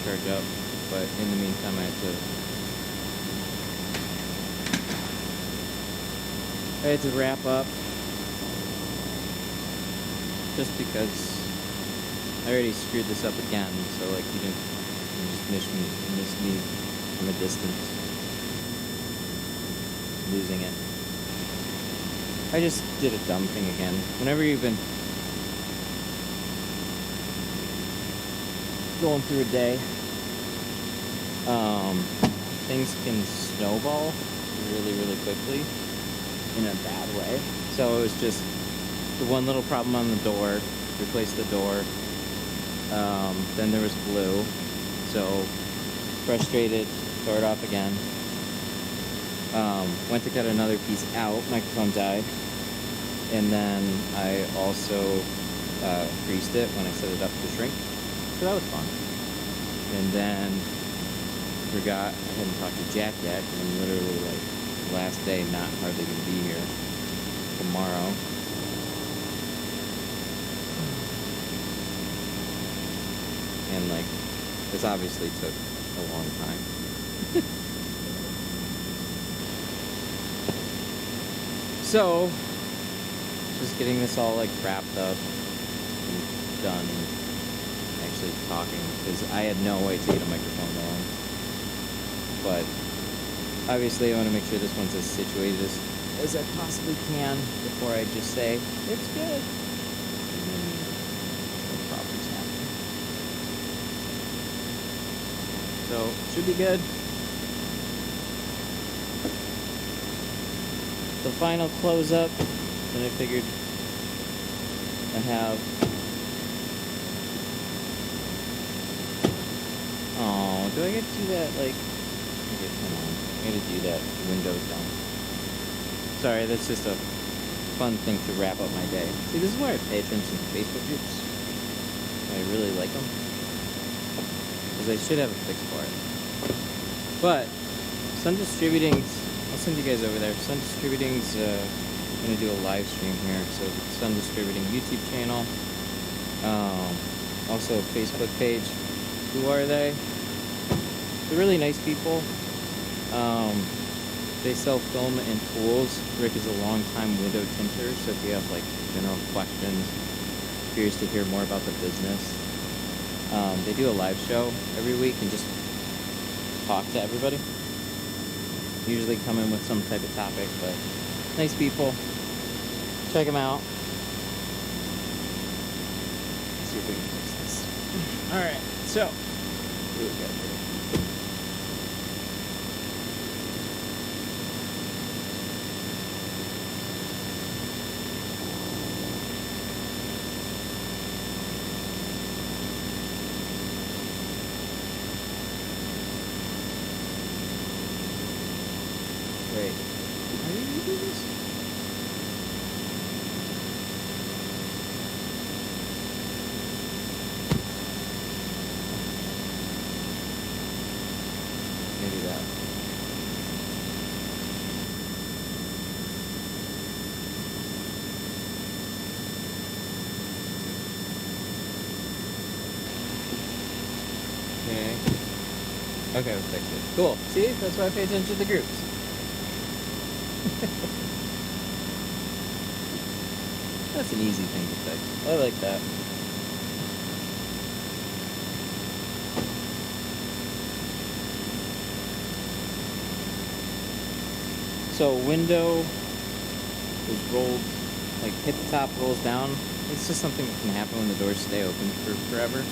charge up. But in the meantime, I had to wrap up just because I already screwed this up again. So like you just miss me from a distance, losing it. I just did a dumb thing again. Whenever you've been going through a day, things can snowball really, really quickly in a bad way. So it was just the one little problem on the door, replaced the door. Then there was glue. So frustrated, tore it off again. Went to cut another piece out, microphone died. And then I also creased it when I set it up to shrink. So that was fun. And then forgot I hadn't talked to Jack yet, and I'm literally like last day, not hardly gonna be here tomorrow. And like this obviously took a long time. So just getting this all like wrapped up and done, actually talking, because I had no way to get a microphone going. But obviously I want to make sure this one's as situated as I possibly can before I just say it's good. And then no problems happen. So should be good. The final close up. And I figured I have. Oh, do I get to do that? Like, come on. I gotta do that window down. Sorry, that's just a fun thing to wrap up my day. See, this is where I pay attention to Facebook groups. I really like them. Because I should have a fix for it. But, Sun Distributing's, I'll send you guys over there. Sun Distributing's, I'm going to do a live stream here, so the Sun Distributing YouTube channel, also a Facebook page. Who are they? They're really nice people. They sell film and tools. Rick is a long-time window tinter, so if you have like general questions, curious to hear more about the business, they do a live show every week and just talk to everybody. Usually come in with some type of topic, but nice people. Check them out. Let's see if we can fix this. Alright, so what do we got here? Wait, how do you do this? Maybe that. Okay. Okay, we fixed it. Cool. See? That's why I pay attention to the groups. That's an easy thing to fix. I like that. So window is rolled, like hit the top, rolls down. It's just something that can happen when the doors stay open for forever.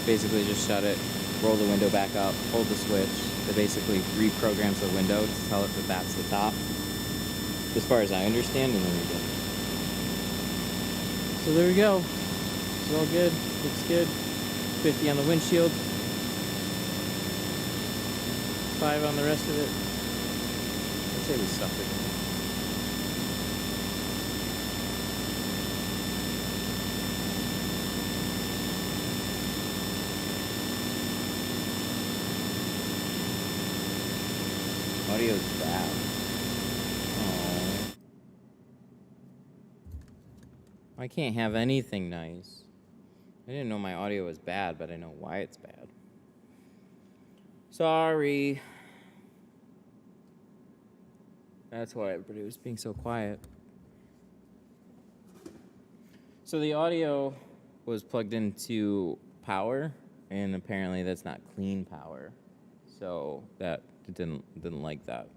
Basically just shut it, roll the window back up, hold the switch. It basically reprograms the window to tell it that that's the top, as far as I understand, and then we go. So there we go. It's all good. Looks good. 50 on the windshield. 5 on the rest of it. I'd say we suffered. Audio's bad. Oh. I can't have anything nice. I didn't know my audio was bad, but I know why it's bad. Sorry. That's why everybody was being so quiet. So the audio was plugged into power, and apparently that's not clean power. So that it didn't like that.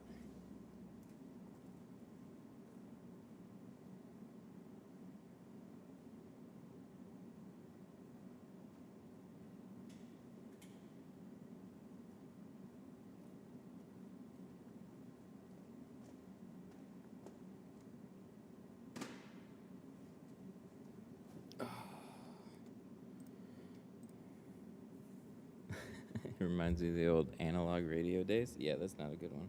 It reminds me of the old analog radio days. Yeah, that's not a good one.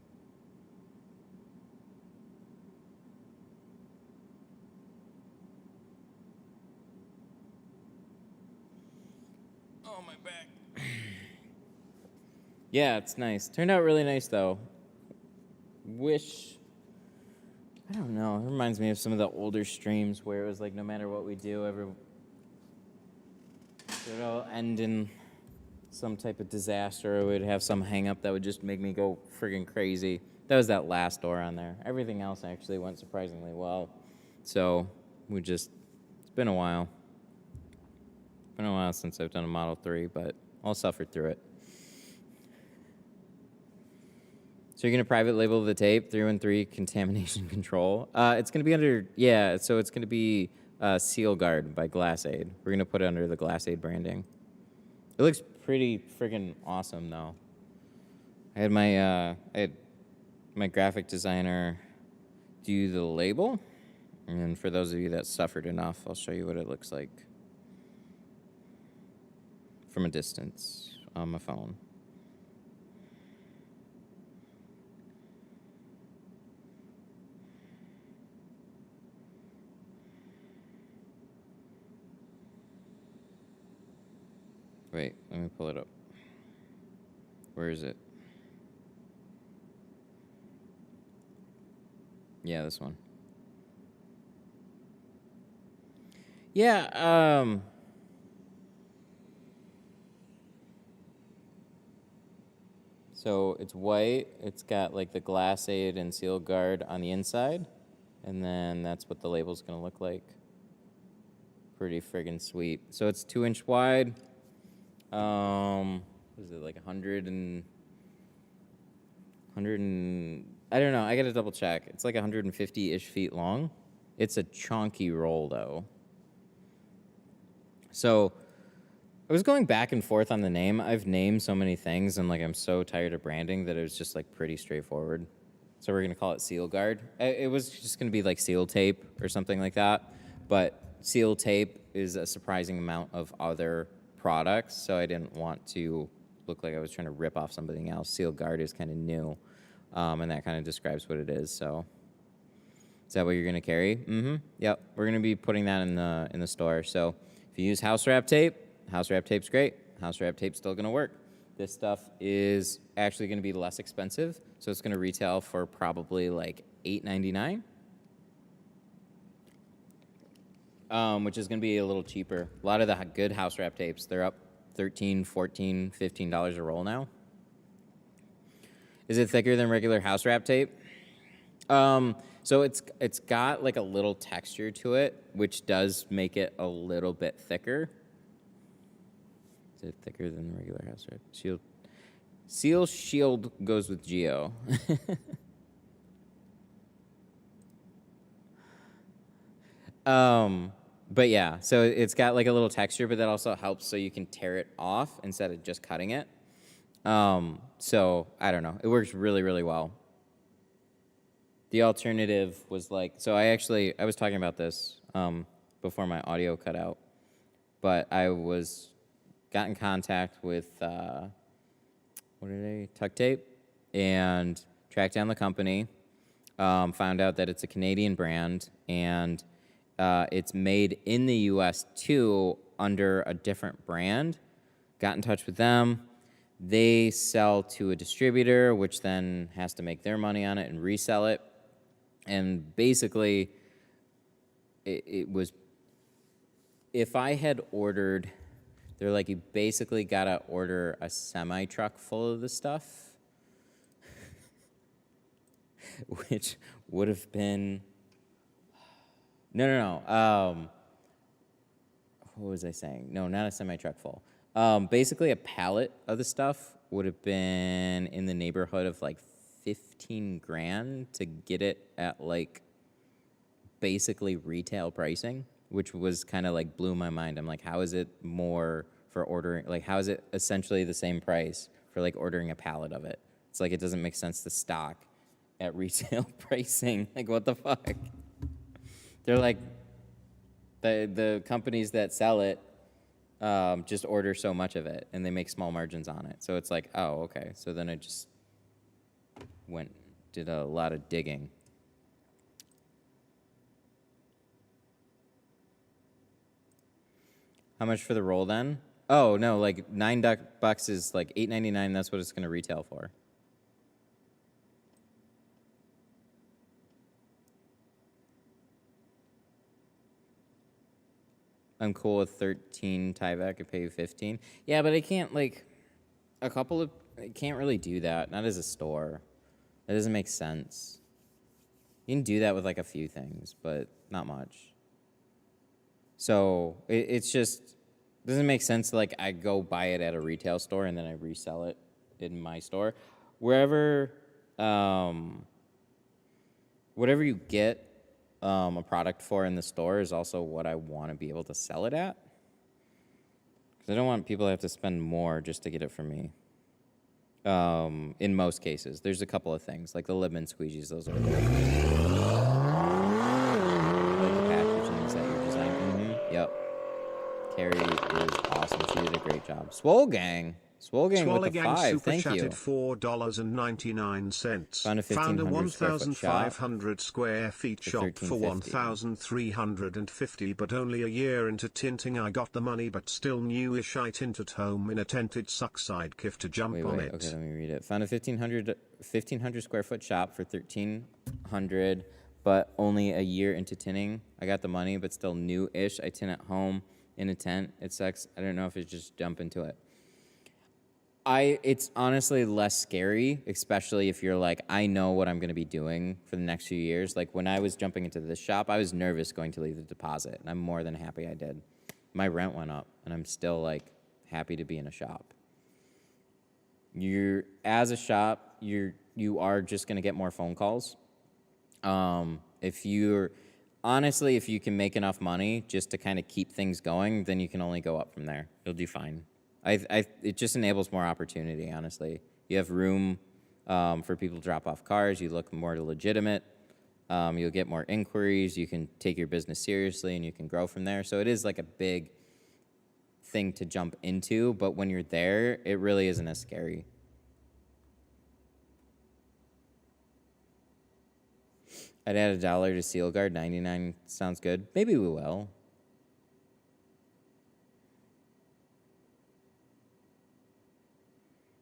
Oh, my back. Yeah, it's nice. Turned out really nice, though. I don't know. It reminds me of some of the older streams where it was like no matter what we do, it would all end in some type of disaster, or we'd have some hang up that would just make me go friggin' crazy. That was that last door on there. Everything else actually went surprisingly well. So it's been a while. Been a while since I've done a Model 3, but I'll suffer through it. So you're going to private label the tape, 313 contamination control. It's going to be under, so it's going to be Seal Guard by Glassade. We're going to put it under the Glassade branding. It looks pretty friggin' awesome, though. I had my graphic designer do the label. And for those of you that suffered enough, I'll show you what it looks like from a distance on my phone. Wait, let me pull it up. Where is it? Yeah, this one. Yeah, so it's white. It's got like the Glassade and Seal Guard on the inside. And then that's what the label's gonna look like. Pretty friggin' sweet. So it's 2-inch wide. What is it, like 100 and I don't know, I gotta double check. It's like 150-ish feet long. It's a chunky roll, though. So I was going back and forth on the name. I've named so many things, and like I'm so tired of branding that it was just like pretty straightforward. So we're gonna call it Seal Guard. It was just gonna be like seal tape or something like that, but seal tape is a surprising amount of other products, so I didn't want to look like I was trying to rip off something else. Seal Guard is kind of new, and that kind of describes what it is. So, is that what you're gonna carry? Mm-hmm. Yep. We're gonna be putting that in the store. So, if you use house wrap tape's great. House wrap tape's still gonna work. This stuff is actually gonna be less expensive, so it's gonna retail for probably like $8.99. Which is going to be a little cheaper. A lot of the good house wrap tapes, they're up $13, $14, $15 a roll now. Is it thicker than regular house wrap tape? So it's got like a little texture to it, which does make it a little bit thicker. Is it thicker than the regular house wrap? Seal Shield goes with Geo. But yeah, so it's got like a little texture, but that also helps so you can tear it off instead of just cutting it. So I don't know. It works really, really well. The alternative was like, so I was talking about this before my audio cut out, but I got in contact with, Tuck Tape, and tracked down the company, found out that it's a Canadian brand, and it's made in the U.S. too under a different brand. Got in touch with them. They sell to a distributor, which then has to make their money on it and resell it. And basically, it was, if I had ordered They're like, you basically gotta order a semi truck full of the stuff, which would have been no. What was I saying? No, not a semi truck full. Basically, a pallet of the stuff would have been in the neighborhood of like 15 grand to get it at like basically retail pricing, which was kind of like blew my mind. I'm like, how is it more for ordering? Like, how is it essentially the same price for like ordering a pallet of it? It's like, it doesn't make sense to stock at retail pricing. Like, what the fuck? They're like, the companies that sell it just order so much of it and they make small margins on it. So it's like, oh, okay. So then I just did a lot of digging. How much for the roll then? Oh, no, like $9 is like $8.99. That's what it's going to retail for. I'm cool with 13 Tyvek. I could pay you 15. Yeah, but I can't like I can't really do that. Not as a store. That doesn't make sense. You can do that with like a few things, but not much. So it's just doesn't make sense. Like I go buy it at a retail store and then I resell it in my store. Wherever, whatever you get a product for in the store is also what I want to be able to sell it at. Because I don't want people to have to spend more just to get it from me. In most cases, there's a couple of things like the Libman squeegees. Those are like the packagings that you're designing. Mm-hmm. Yep. Carrie is awesome. She did a great job. Swole Gang with the 5. Thank you. $4.99. Found a Found a 1,500 square feet shop for $1,350, but only a year into tinting I got the money, but still newish. I tint at home in a tented suckside gift to jump on it. Okay, let me read it. Found a 1,500 square foot shop for $1,300, but only a year into tinting. I got the money, but still new-ish. I tint at home in a tent. It sucks. I don't know if it's just jump into it. It's honestly less scary, especially if you're like, I know what I'm going to be doing for the next few years. Like when I was jumping into this shop, I was nervous going to leave the deposit, and I'm more than happy I did. My rent went up, and I'm still like happy to be in a shop. As a shop, you are just going to get more phone calls. If you can make enough money just to kind of keep things going, then you can only go up from there. You'll do fine. It just enables more opportunity, honestly. You have room for people to drop off cars. You look more legitimate. You'll get more inquiries. You can take your business seriously, and you can grow from there. So it is like a big thing to jump into, but when you're there, it really isn't as scary. I'd add $1 to Seal Guard. 99 sounds good. Maybe we will.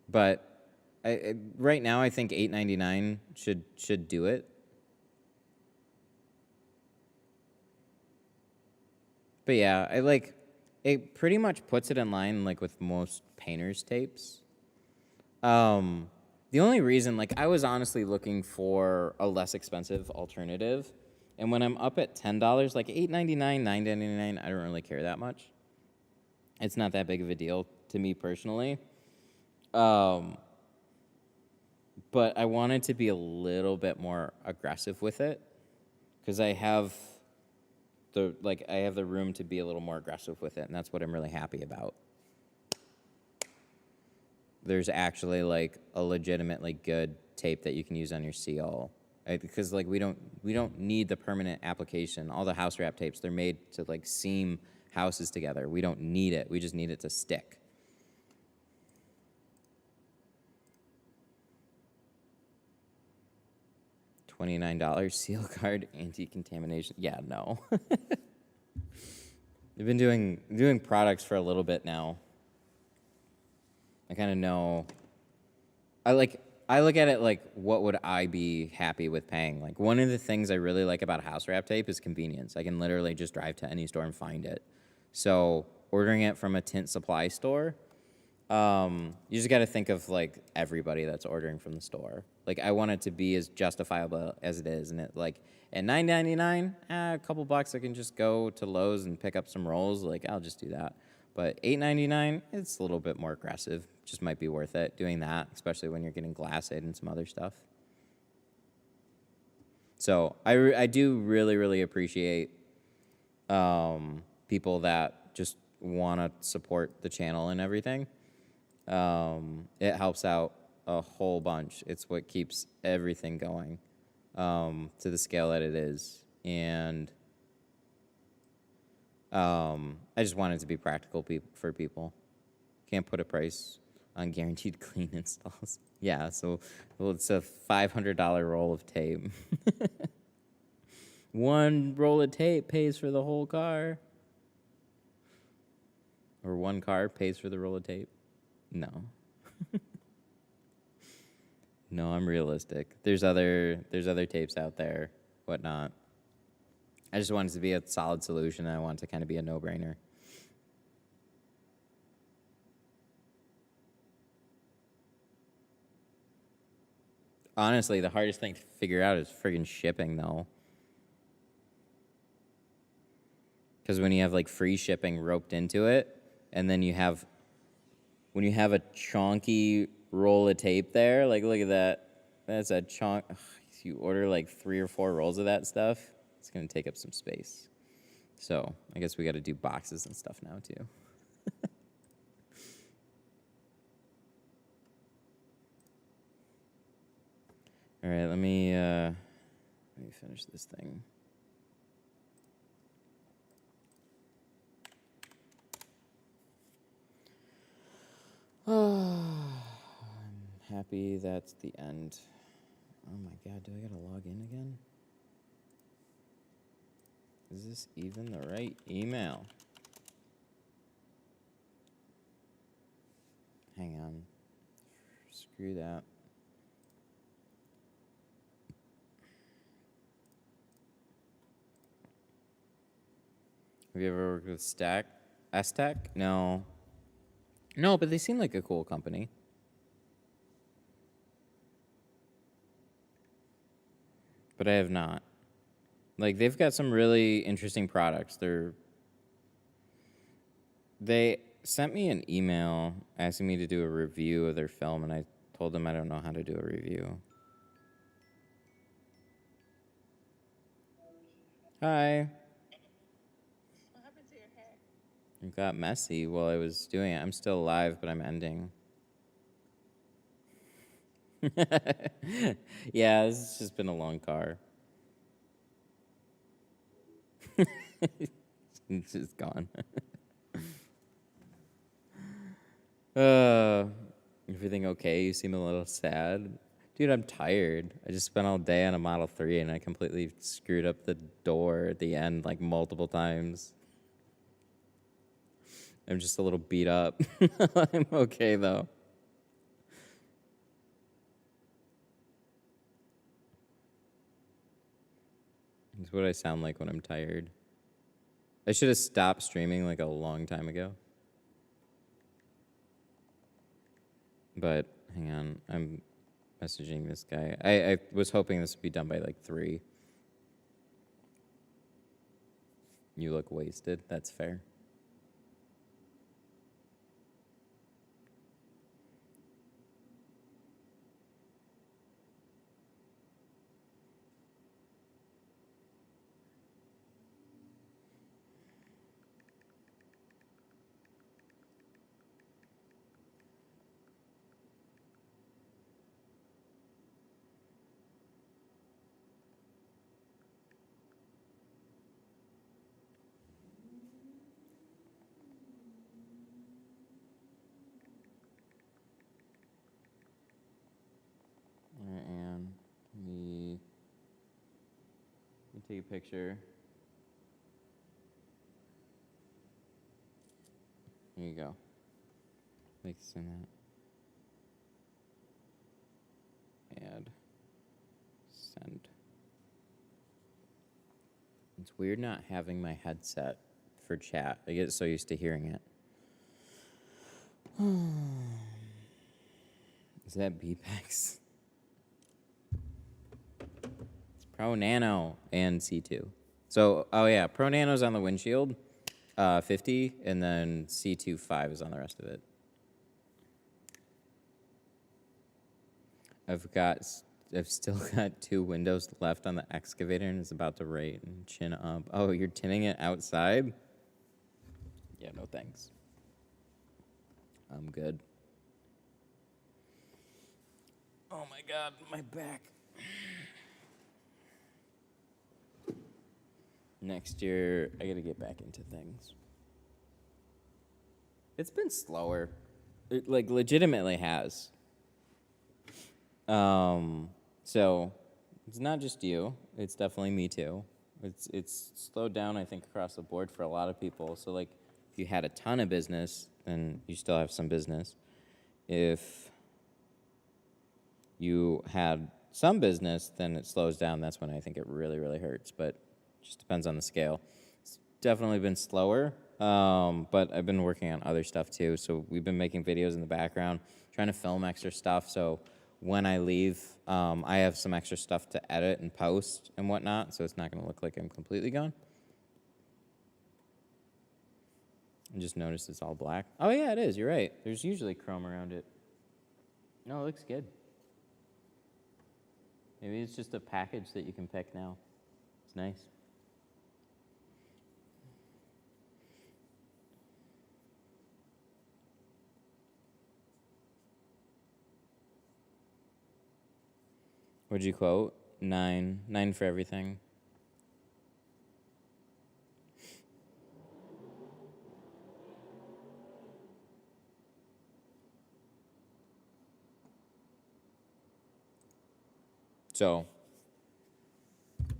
But right now, I think $8.99 should do it. But yeah, it pretty much puts it in line like with most painters' tapes. The only reason, like, I was honestly looking for a less expensive alternative, and when I'm up at $10, like $8.99, $9.99, I don't really care that much. It's not that big of a deal to me personally. But I wanted to be a little bit more aggressive with it because I have the room to be a little more aggressive with it, and that's what I'm really happy about. There's actually like a legitimately good tape that you can use on your seal, right? Because like we don't need the permanent application. All the house wrap tapes, they're made to like seam houses together. We don't need it. We just need it to stick. $29 Seal Guard anti-contamination. Yeah, no. I've been doing products for a little bit now. I kind of know. I look at it like, what would I be happy with paying? Like, one of the things I really like about house wrap tape is convenience. I can literally just drive to any store and find it. So ordering it from a tint supply store, you just got to think of like everybody that's ordering from the store. Like I want it to be as justifiable as it is, and it like at $9.99, a couple bucks, I can just go to Lowe's and pick up some rolls. Like I'll just do that. But $8.99, it's a little bit more aggressive. Just might be worth it doing that, especially when you're getting glassade and some other stuff. So I do really, really appreciate people that just want to support the channel and everything. It helps out a whole bunch. It's what keeps everything going to the scale that it is. And I just want it to be practical for people. Can't put a price on guaranteed clean installs. Yeah, so it's a $500 roll of tape. One roll of tape pays for the whole car. Or one car pays for the roll of tape. No. No, I'm realistic. There's other tapes out there, whatnot. I just want it to be a solid solution, and I want it to kind of be a no-brainer. Honestly, the hardest thing to figure out is friggin' shipping, though. Because when you have, like, free shipping roped into it, and then when you have a chonky roll of tape there, like, look at that. That's a chunk. Ugh, if you order, like, 3 or 4 rolls of that stuff, it's going to take up some space. So I guess we got to do boxes and stuff now, too. All right, let me finish this thing. I'm happy that's the end. Oh my God, do I gotta log in again? Is this even the right email? Hang on. Screw that. Have you ever worked with STAC? No. No, but they seem like a cool company. But I have not. Like, they've got some really interesting products. They sent me an email asking me to do a review of their film, and I told them I don't know how to do a review. Hi. What happened to your hair? It got messy while I was doing it. I'm still alive, but I'm ending. Yeah, this has just been a long car. It's just gone. Everything okay? You seem a little sad. Dude, I'm tired. I just spent all day on a Model 3 and I completely screwed up the door at the end like multiple times. I'm just a little beat up. I'm okay though. It's what I sound like when I'm tired. I should have stopped streaming like a long time ago. But hang on, I'm messaging this guy. I was hoping this would be done by like 3. You look wasted. That's fair. And let me take a picture. There you go. Like send that. Add. Send. It's weird not having my headset for chat. I get so used to hearing it. Is that BPEX? It's Pro Nano and C2. So, oh yeah, Pro Nano's on the windshield, 50, and then C2 5 is on the rest of it. I've still got 2 windows left on the excavator, and it's about to rate and chin up. Oh, you're tinting it outside? Yeah, no thanks. I'm good. Oh my God, my back. Next year, I gotta get back into things. It's been slower. It, like, legitimately has. So it's not just you. It's definitely me too. It's slowed down, I think, across the board for a lot of people. So, like, if you had a ton of business, then you still have some business. If you had some business, then it slows down. That's when I think it really, really hurts. But it just depends on the scale. It's definitely been slower, but I've been working on other stuff too. So we've been making videos in the background, trying to film extra stuff. So when I leave, I have some extra stuff to edit and post and whatnot. So it's not going to look like I'm completely gone. I just noticed it's all black. Oh, yeah, it is. You're right. There's usually chrome around it. No, it looks good. Maybe it's just a package that you can pick now. It's nice. What'd you quote? 9. 9 for everything. So,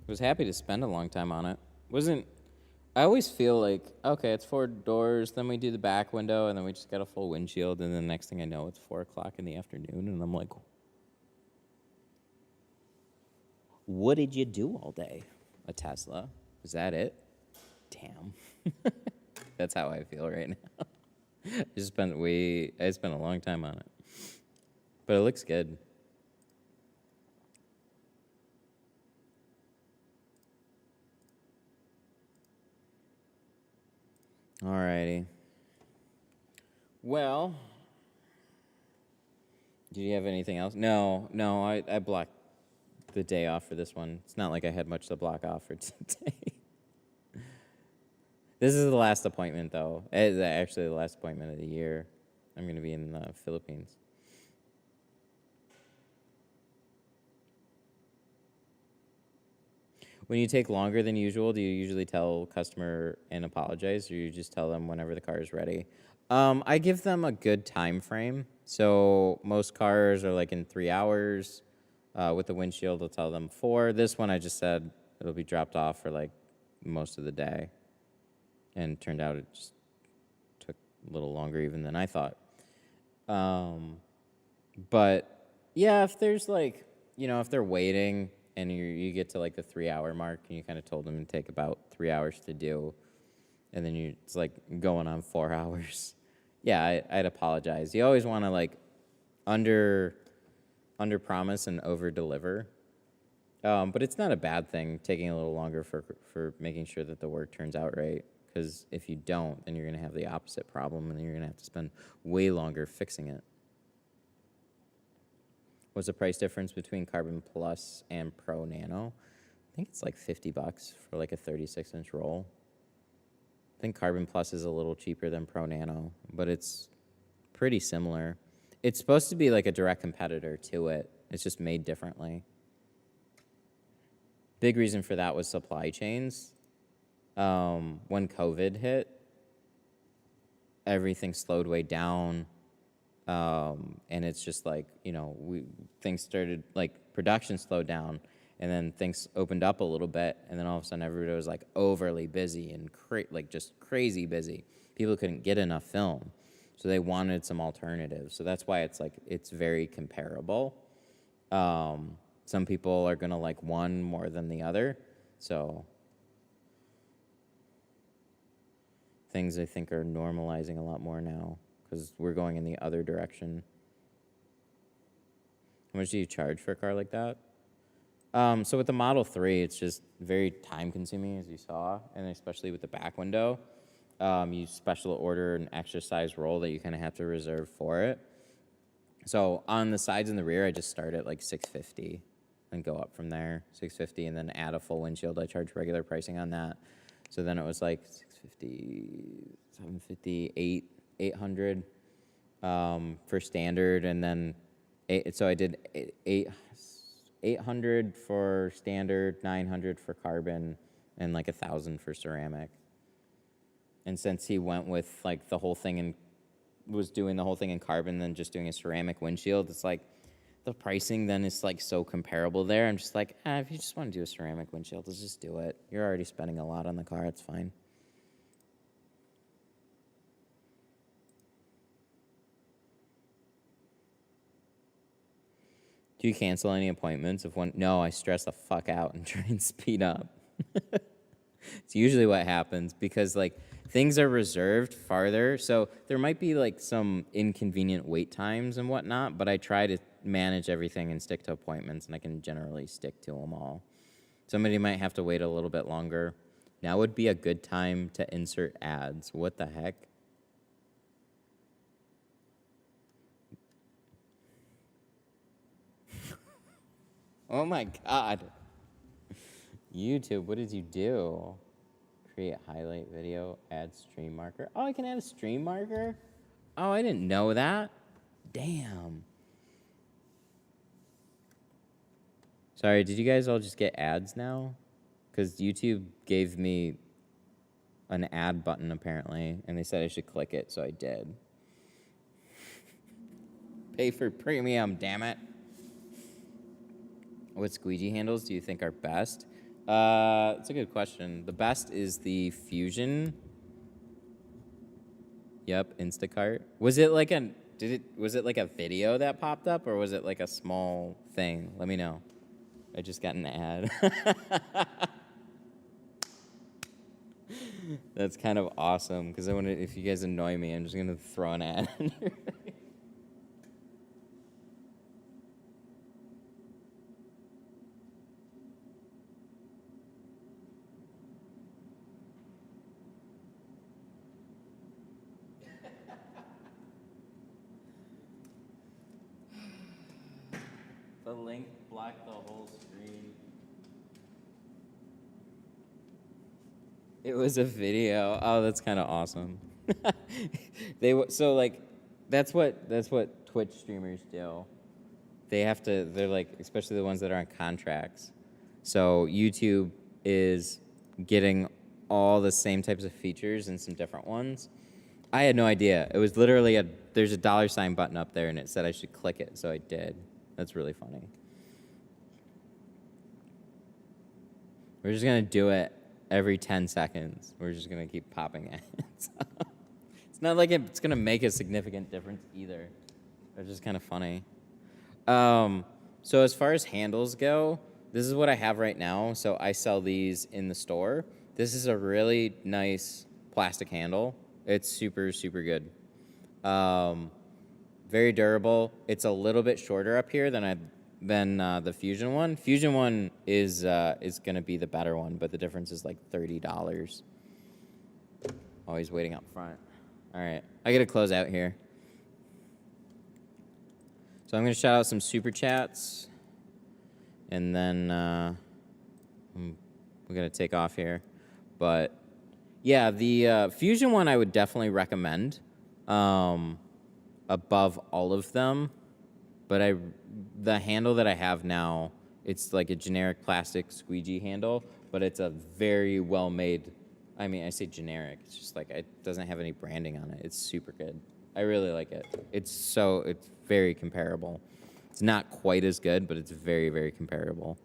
was happy to spend a long time on it. I always feel like, okay, it's 4 doors, then we do the back window, and then we just got a full windshield, and then the next thing I know, it's 4 o'clock in the afternoon, and I'm like, what did you do all day? A Tesla? Is that it? Damn. That's how I feel right now. I spent a long time on it. But it looks good. Alrighty. Well, do you have anything else? No, I blocked the day off for this one. It's not like I had much to block off for today. This is the last appointment, though. It's actually the last appointment of the year. I'm going to be in the Philippines. When you take longer than usual, do you usually tell customer and apologize, or you just tell them whenever the car is ready? I give them a good time frame. So most cars are like in 3 hours. With the windshield, I'll tell them 4. This one, I just said it'll be dropped off for like most of the day. And it turned out it just took a little longer even than I thought. But yeah, if there's like, if they're waiting and you get to like the 3-hour mark and you kind of told them it'd take about 3 hours to do, and then it's like going on 4 hours. Yeah, I'd apologize. You always want to like under promise and over deliver. But it's not a bad thing taking a little longer for making sure that the work turns out right. Because if you don't, then you're going to have the opposite problem, and you're going to have to spend way longer fixing it. What's the price difference between Carbon Plus and Pro Nano? I think it's like $50 for like a 36-inch roll. I think Carbon Plus is a little cheaper than Pro Nano, but it's pretty similar. It's supposed to be like a direct competitor to it. It's just made differently. Big reason for that was supply chains. When COVID hit, everything slowed way down. And it's just like, things started, like, production slowed down, and then things opened up a little bit, and then all of a sudden everybody was, like, overly busy and, just crazy busy. People couldn't get enough film, so they wanted some alternatives. So that's why it's, like, it's very comparable. Some people are going to like one more than the other, so... things I think are normalizing a lot more now because we're going in the other direction. How much do you charge for a car like that? So with the Model 3, it's just very time-consuming, as you saw, and especially with the back window. You special order an extra size roll that you kind of have to reserve for it. So on the sides and the rear, I just start at like $650 and go up from there, $650, and then add a full windshield. I charge regular pricing on that. So then it was like $650, $750, $800 for standard, and then so I did 800 for standard, 900 for carbon, and like 1,000 for ceramic. And since he went with like the whole thing and was doing the whole thing in carbon, then just doing a ceramic windshield, it's like the pricing then is like so comparable there. I'm just like, if you just want to do a ceramic windshield, let's just do it. You're already spending a lot on the car, it's fine. Do you cancel any appointments if one? No, I stress the fuck out and try and speed up. It's usually what happens because like things are reserved farther, so there might be like some inconvenient wait times and whatnot, but I try to manage everything and stick to appointments, and I can generally stick to them all. Somebody might have to wait a little bit longer. Now would be a good time to insert ads. What the heck? Oh my God. YouTube, what did you do? Create highlight video, add stream marker. Oh, I can add a stream marker? Oh, I didn't know that. Damn. Sorry, did you guys all just get ads now? Because YouTube gave me an ad button apparently, and they said I should click it, so I did. Pay for premium, damn it. What squeegee handles do you think are best? It's a good question. The best is the Fusion. Yep, Instacart. Was it like was it like a video that popped up, or was it like a small thing? Let me know. I just got an ad. That's kind of awesome because if you guys annoy me, I'm just gonna throw an ad in your face. The link blocked the whole screen. It was a video. Oh, that's kind of awesome. So like, that's what Twitch streamers do. They're like, especially the ones that are on contracts. So YouTube is getting all the same types of features and some different ones. I had no idea. It was literally there's a $sign button up there, and it said I should click it, so I did. That's really funny. We're just going to do it every 10 seconds. We're just going to keep popping ads. It's not like it's going to make a significant difference either. They're just kind of funny. So as far as handles go, this is what I have right now. So I sell these in the store. This is a really nice plastic handle. It's super, super good. Very durable. It's a little bit shorter up here than the Fusion one. Fusion one is going to be the better one, but the difference is like $30. Always waiting up front. All right, I got to close out here. So I'm going to shout out some super chats, and then we're going to take off here. But yeah, the Fusion one I would definitely recommend. Above all of them, but the handle that I have now, it's like a generic plastic squeegee handle, but it's a very well made. I mean, I say generic. It's just like it doesn't have any branding on it. It's super good. I really like it. It's very comparable. It's not quite as good, but it's very, very comparable.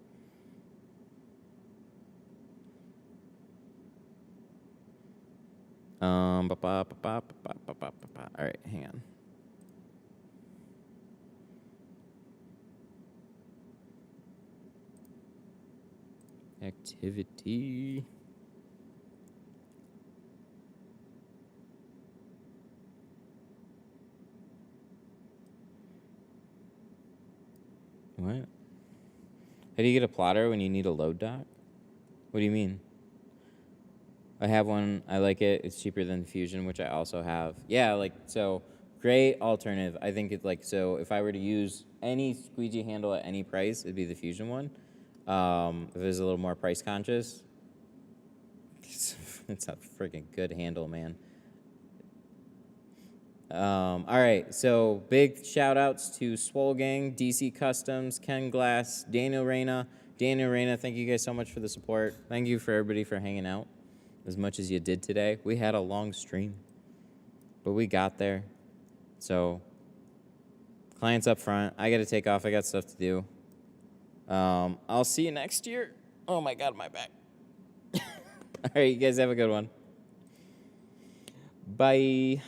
All right, hang on. Activity. What? How do you get a plotter when you need a load dock? What do you mean? I have one. I like it. It's cheaper than Fusion, which I also have. Yeah, like, so great alternative. I think it's like, so if I were to use any squeegee handle at any price, it'd be the Fusion one. If it was a little more price conscious, it's a freaking good handle, man. All right, so big shout outs to Swole Gang, DC Customs, Ken Glass, Daniel Reyna. Daniel Reyna, thank you guys so much for the support. Thank you for everybody for hanging out as much as you did today. We had a long stream, but we got there. So, clients up front. I got to take off. I got stuff to do. I'll see you next year. Oh my God, my back. All right, you guys have a good one. Bye.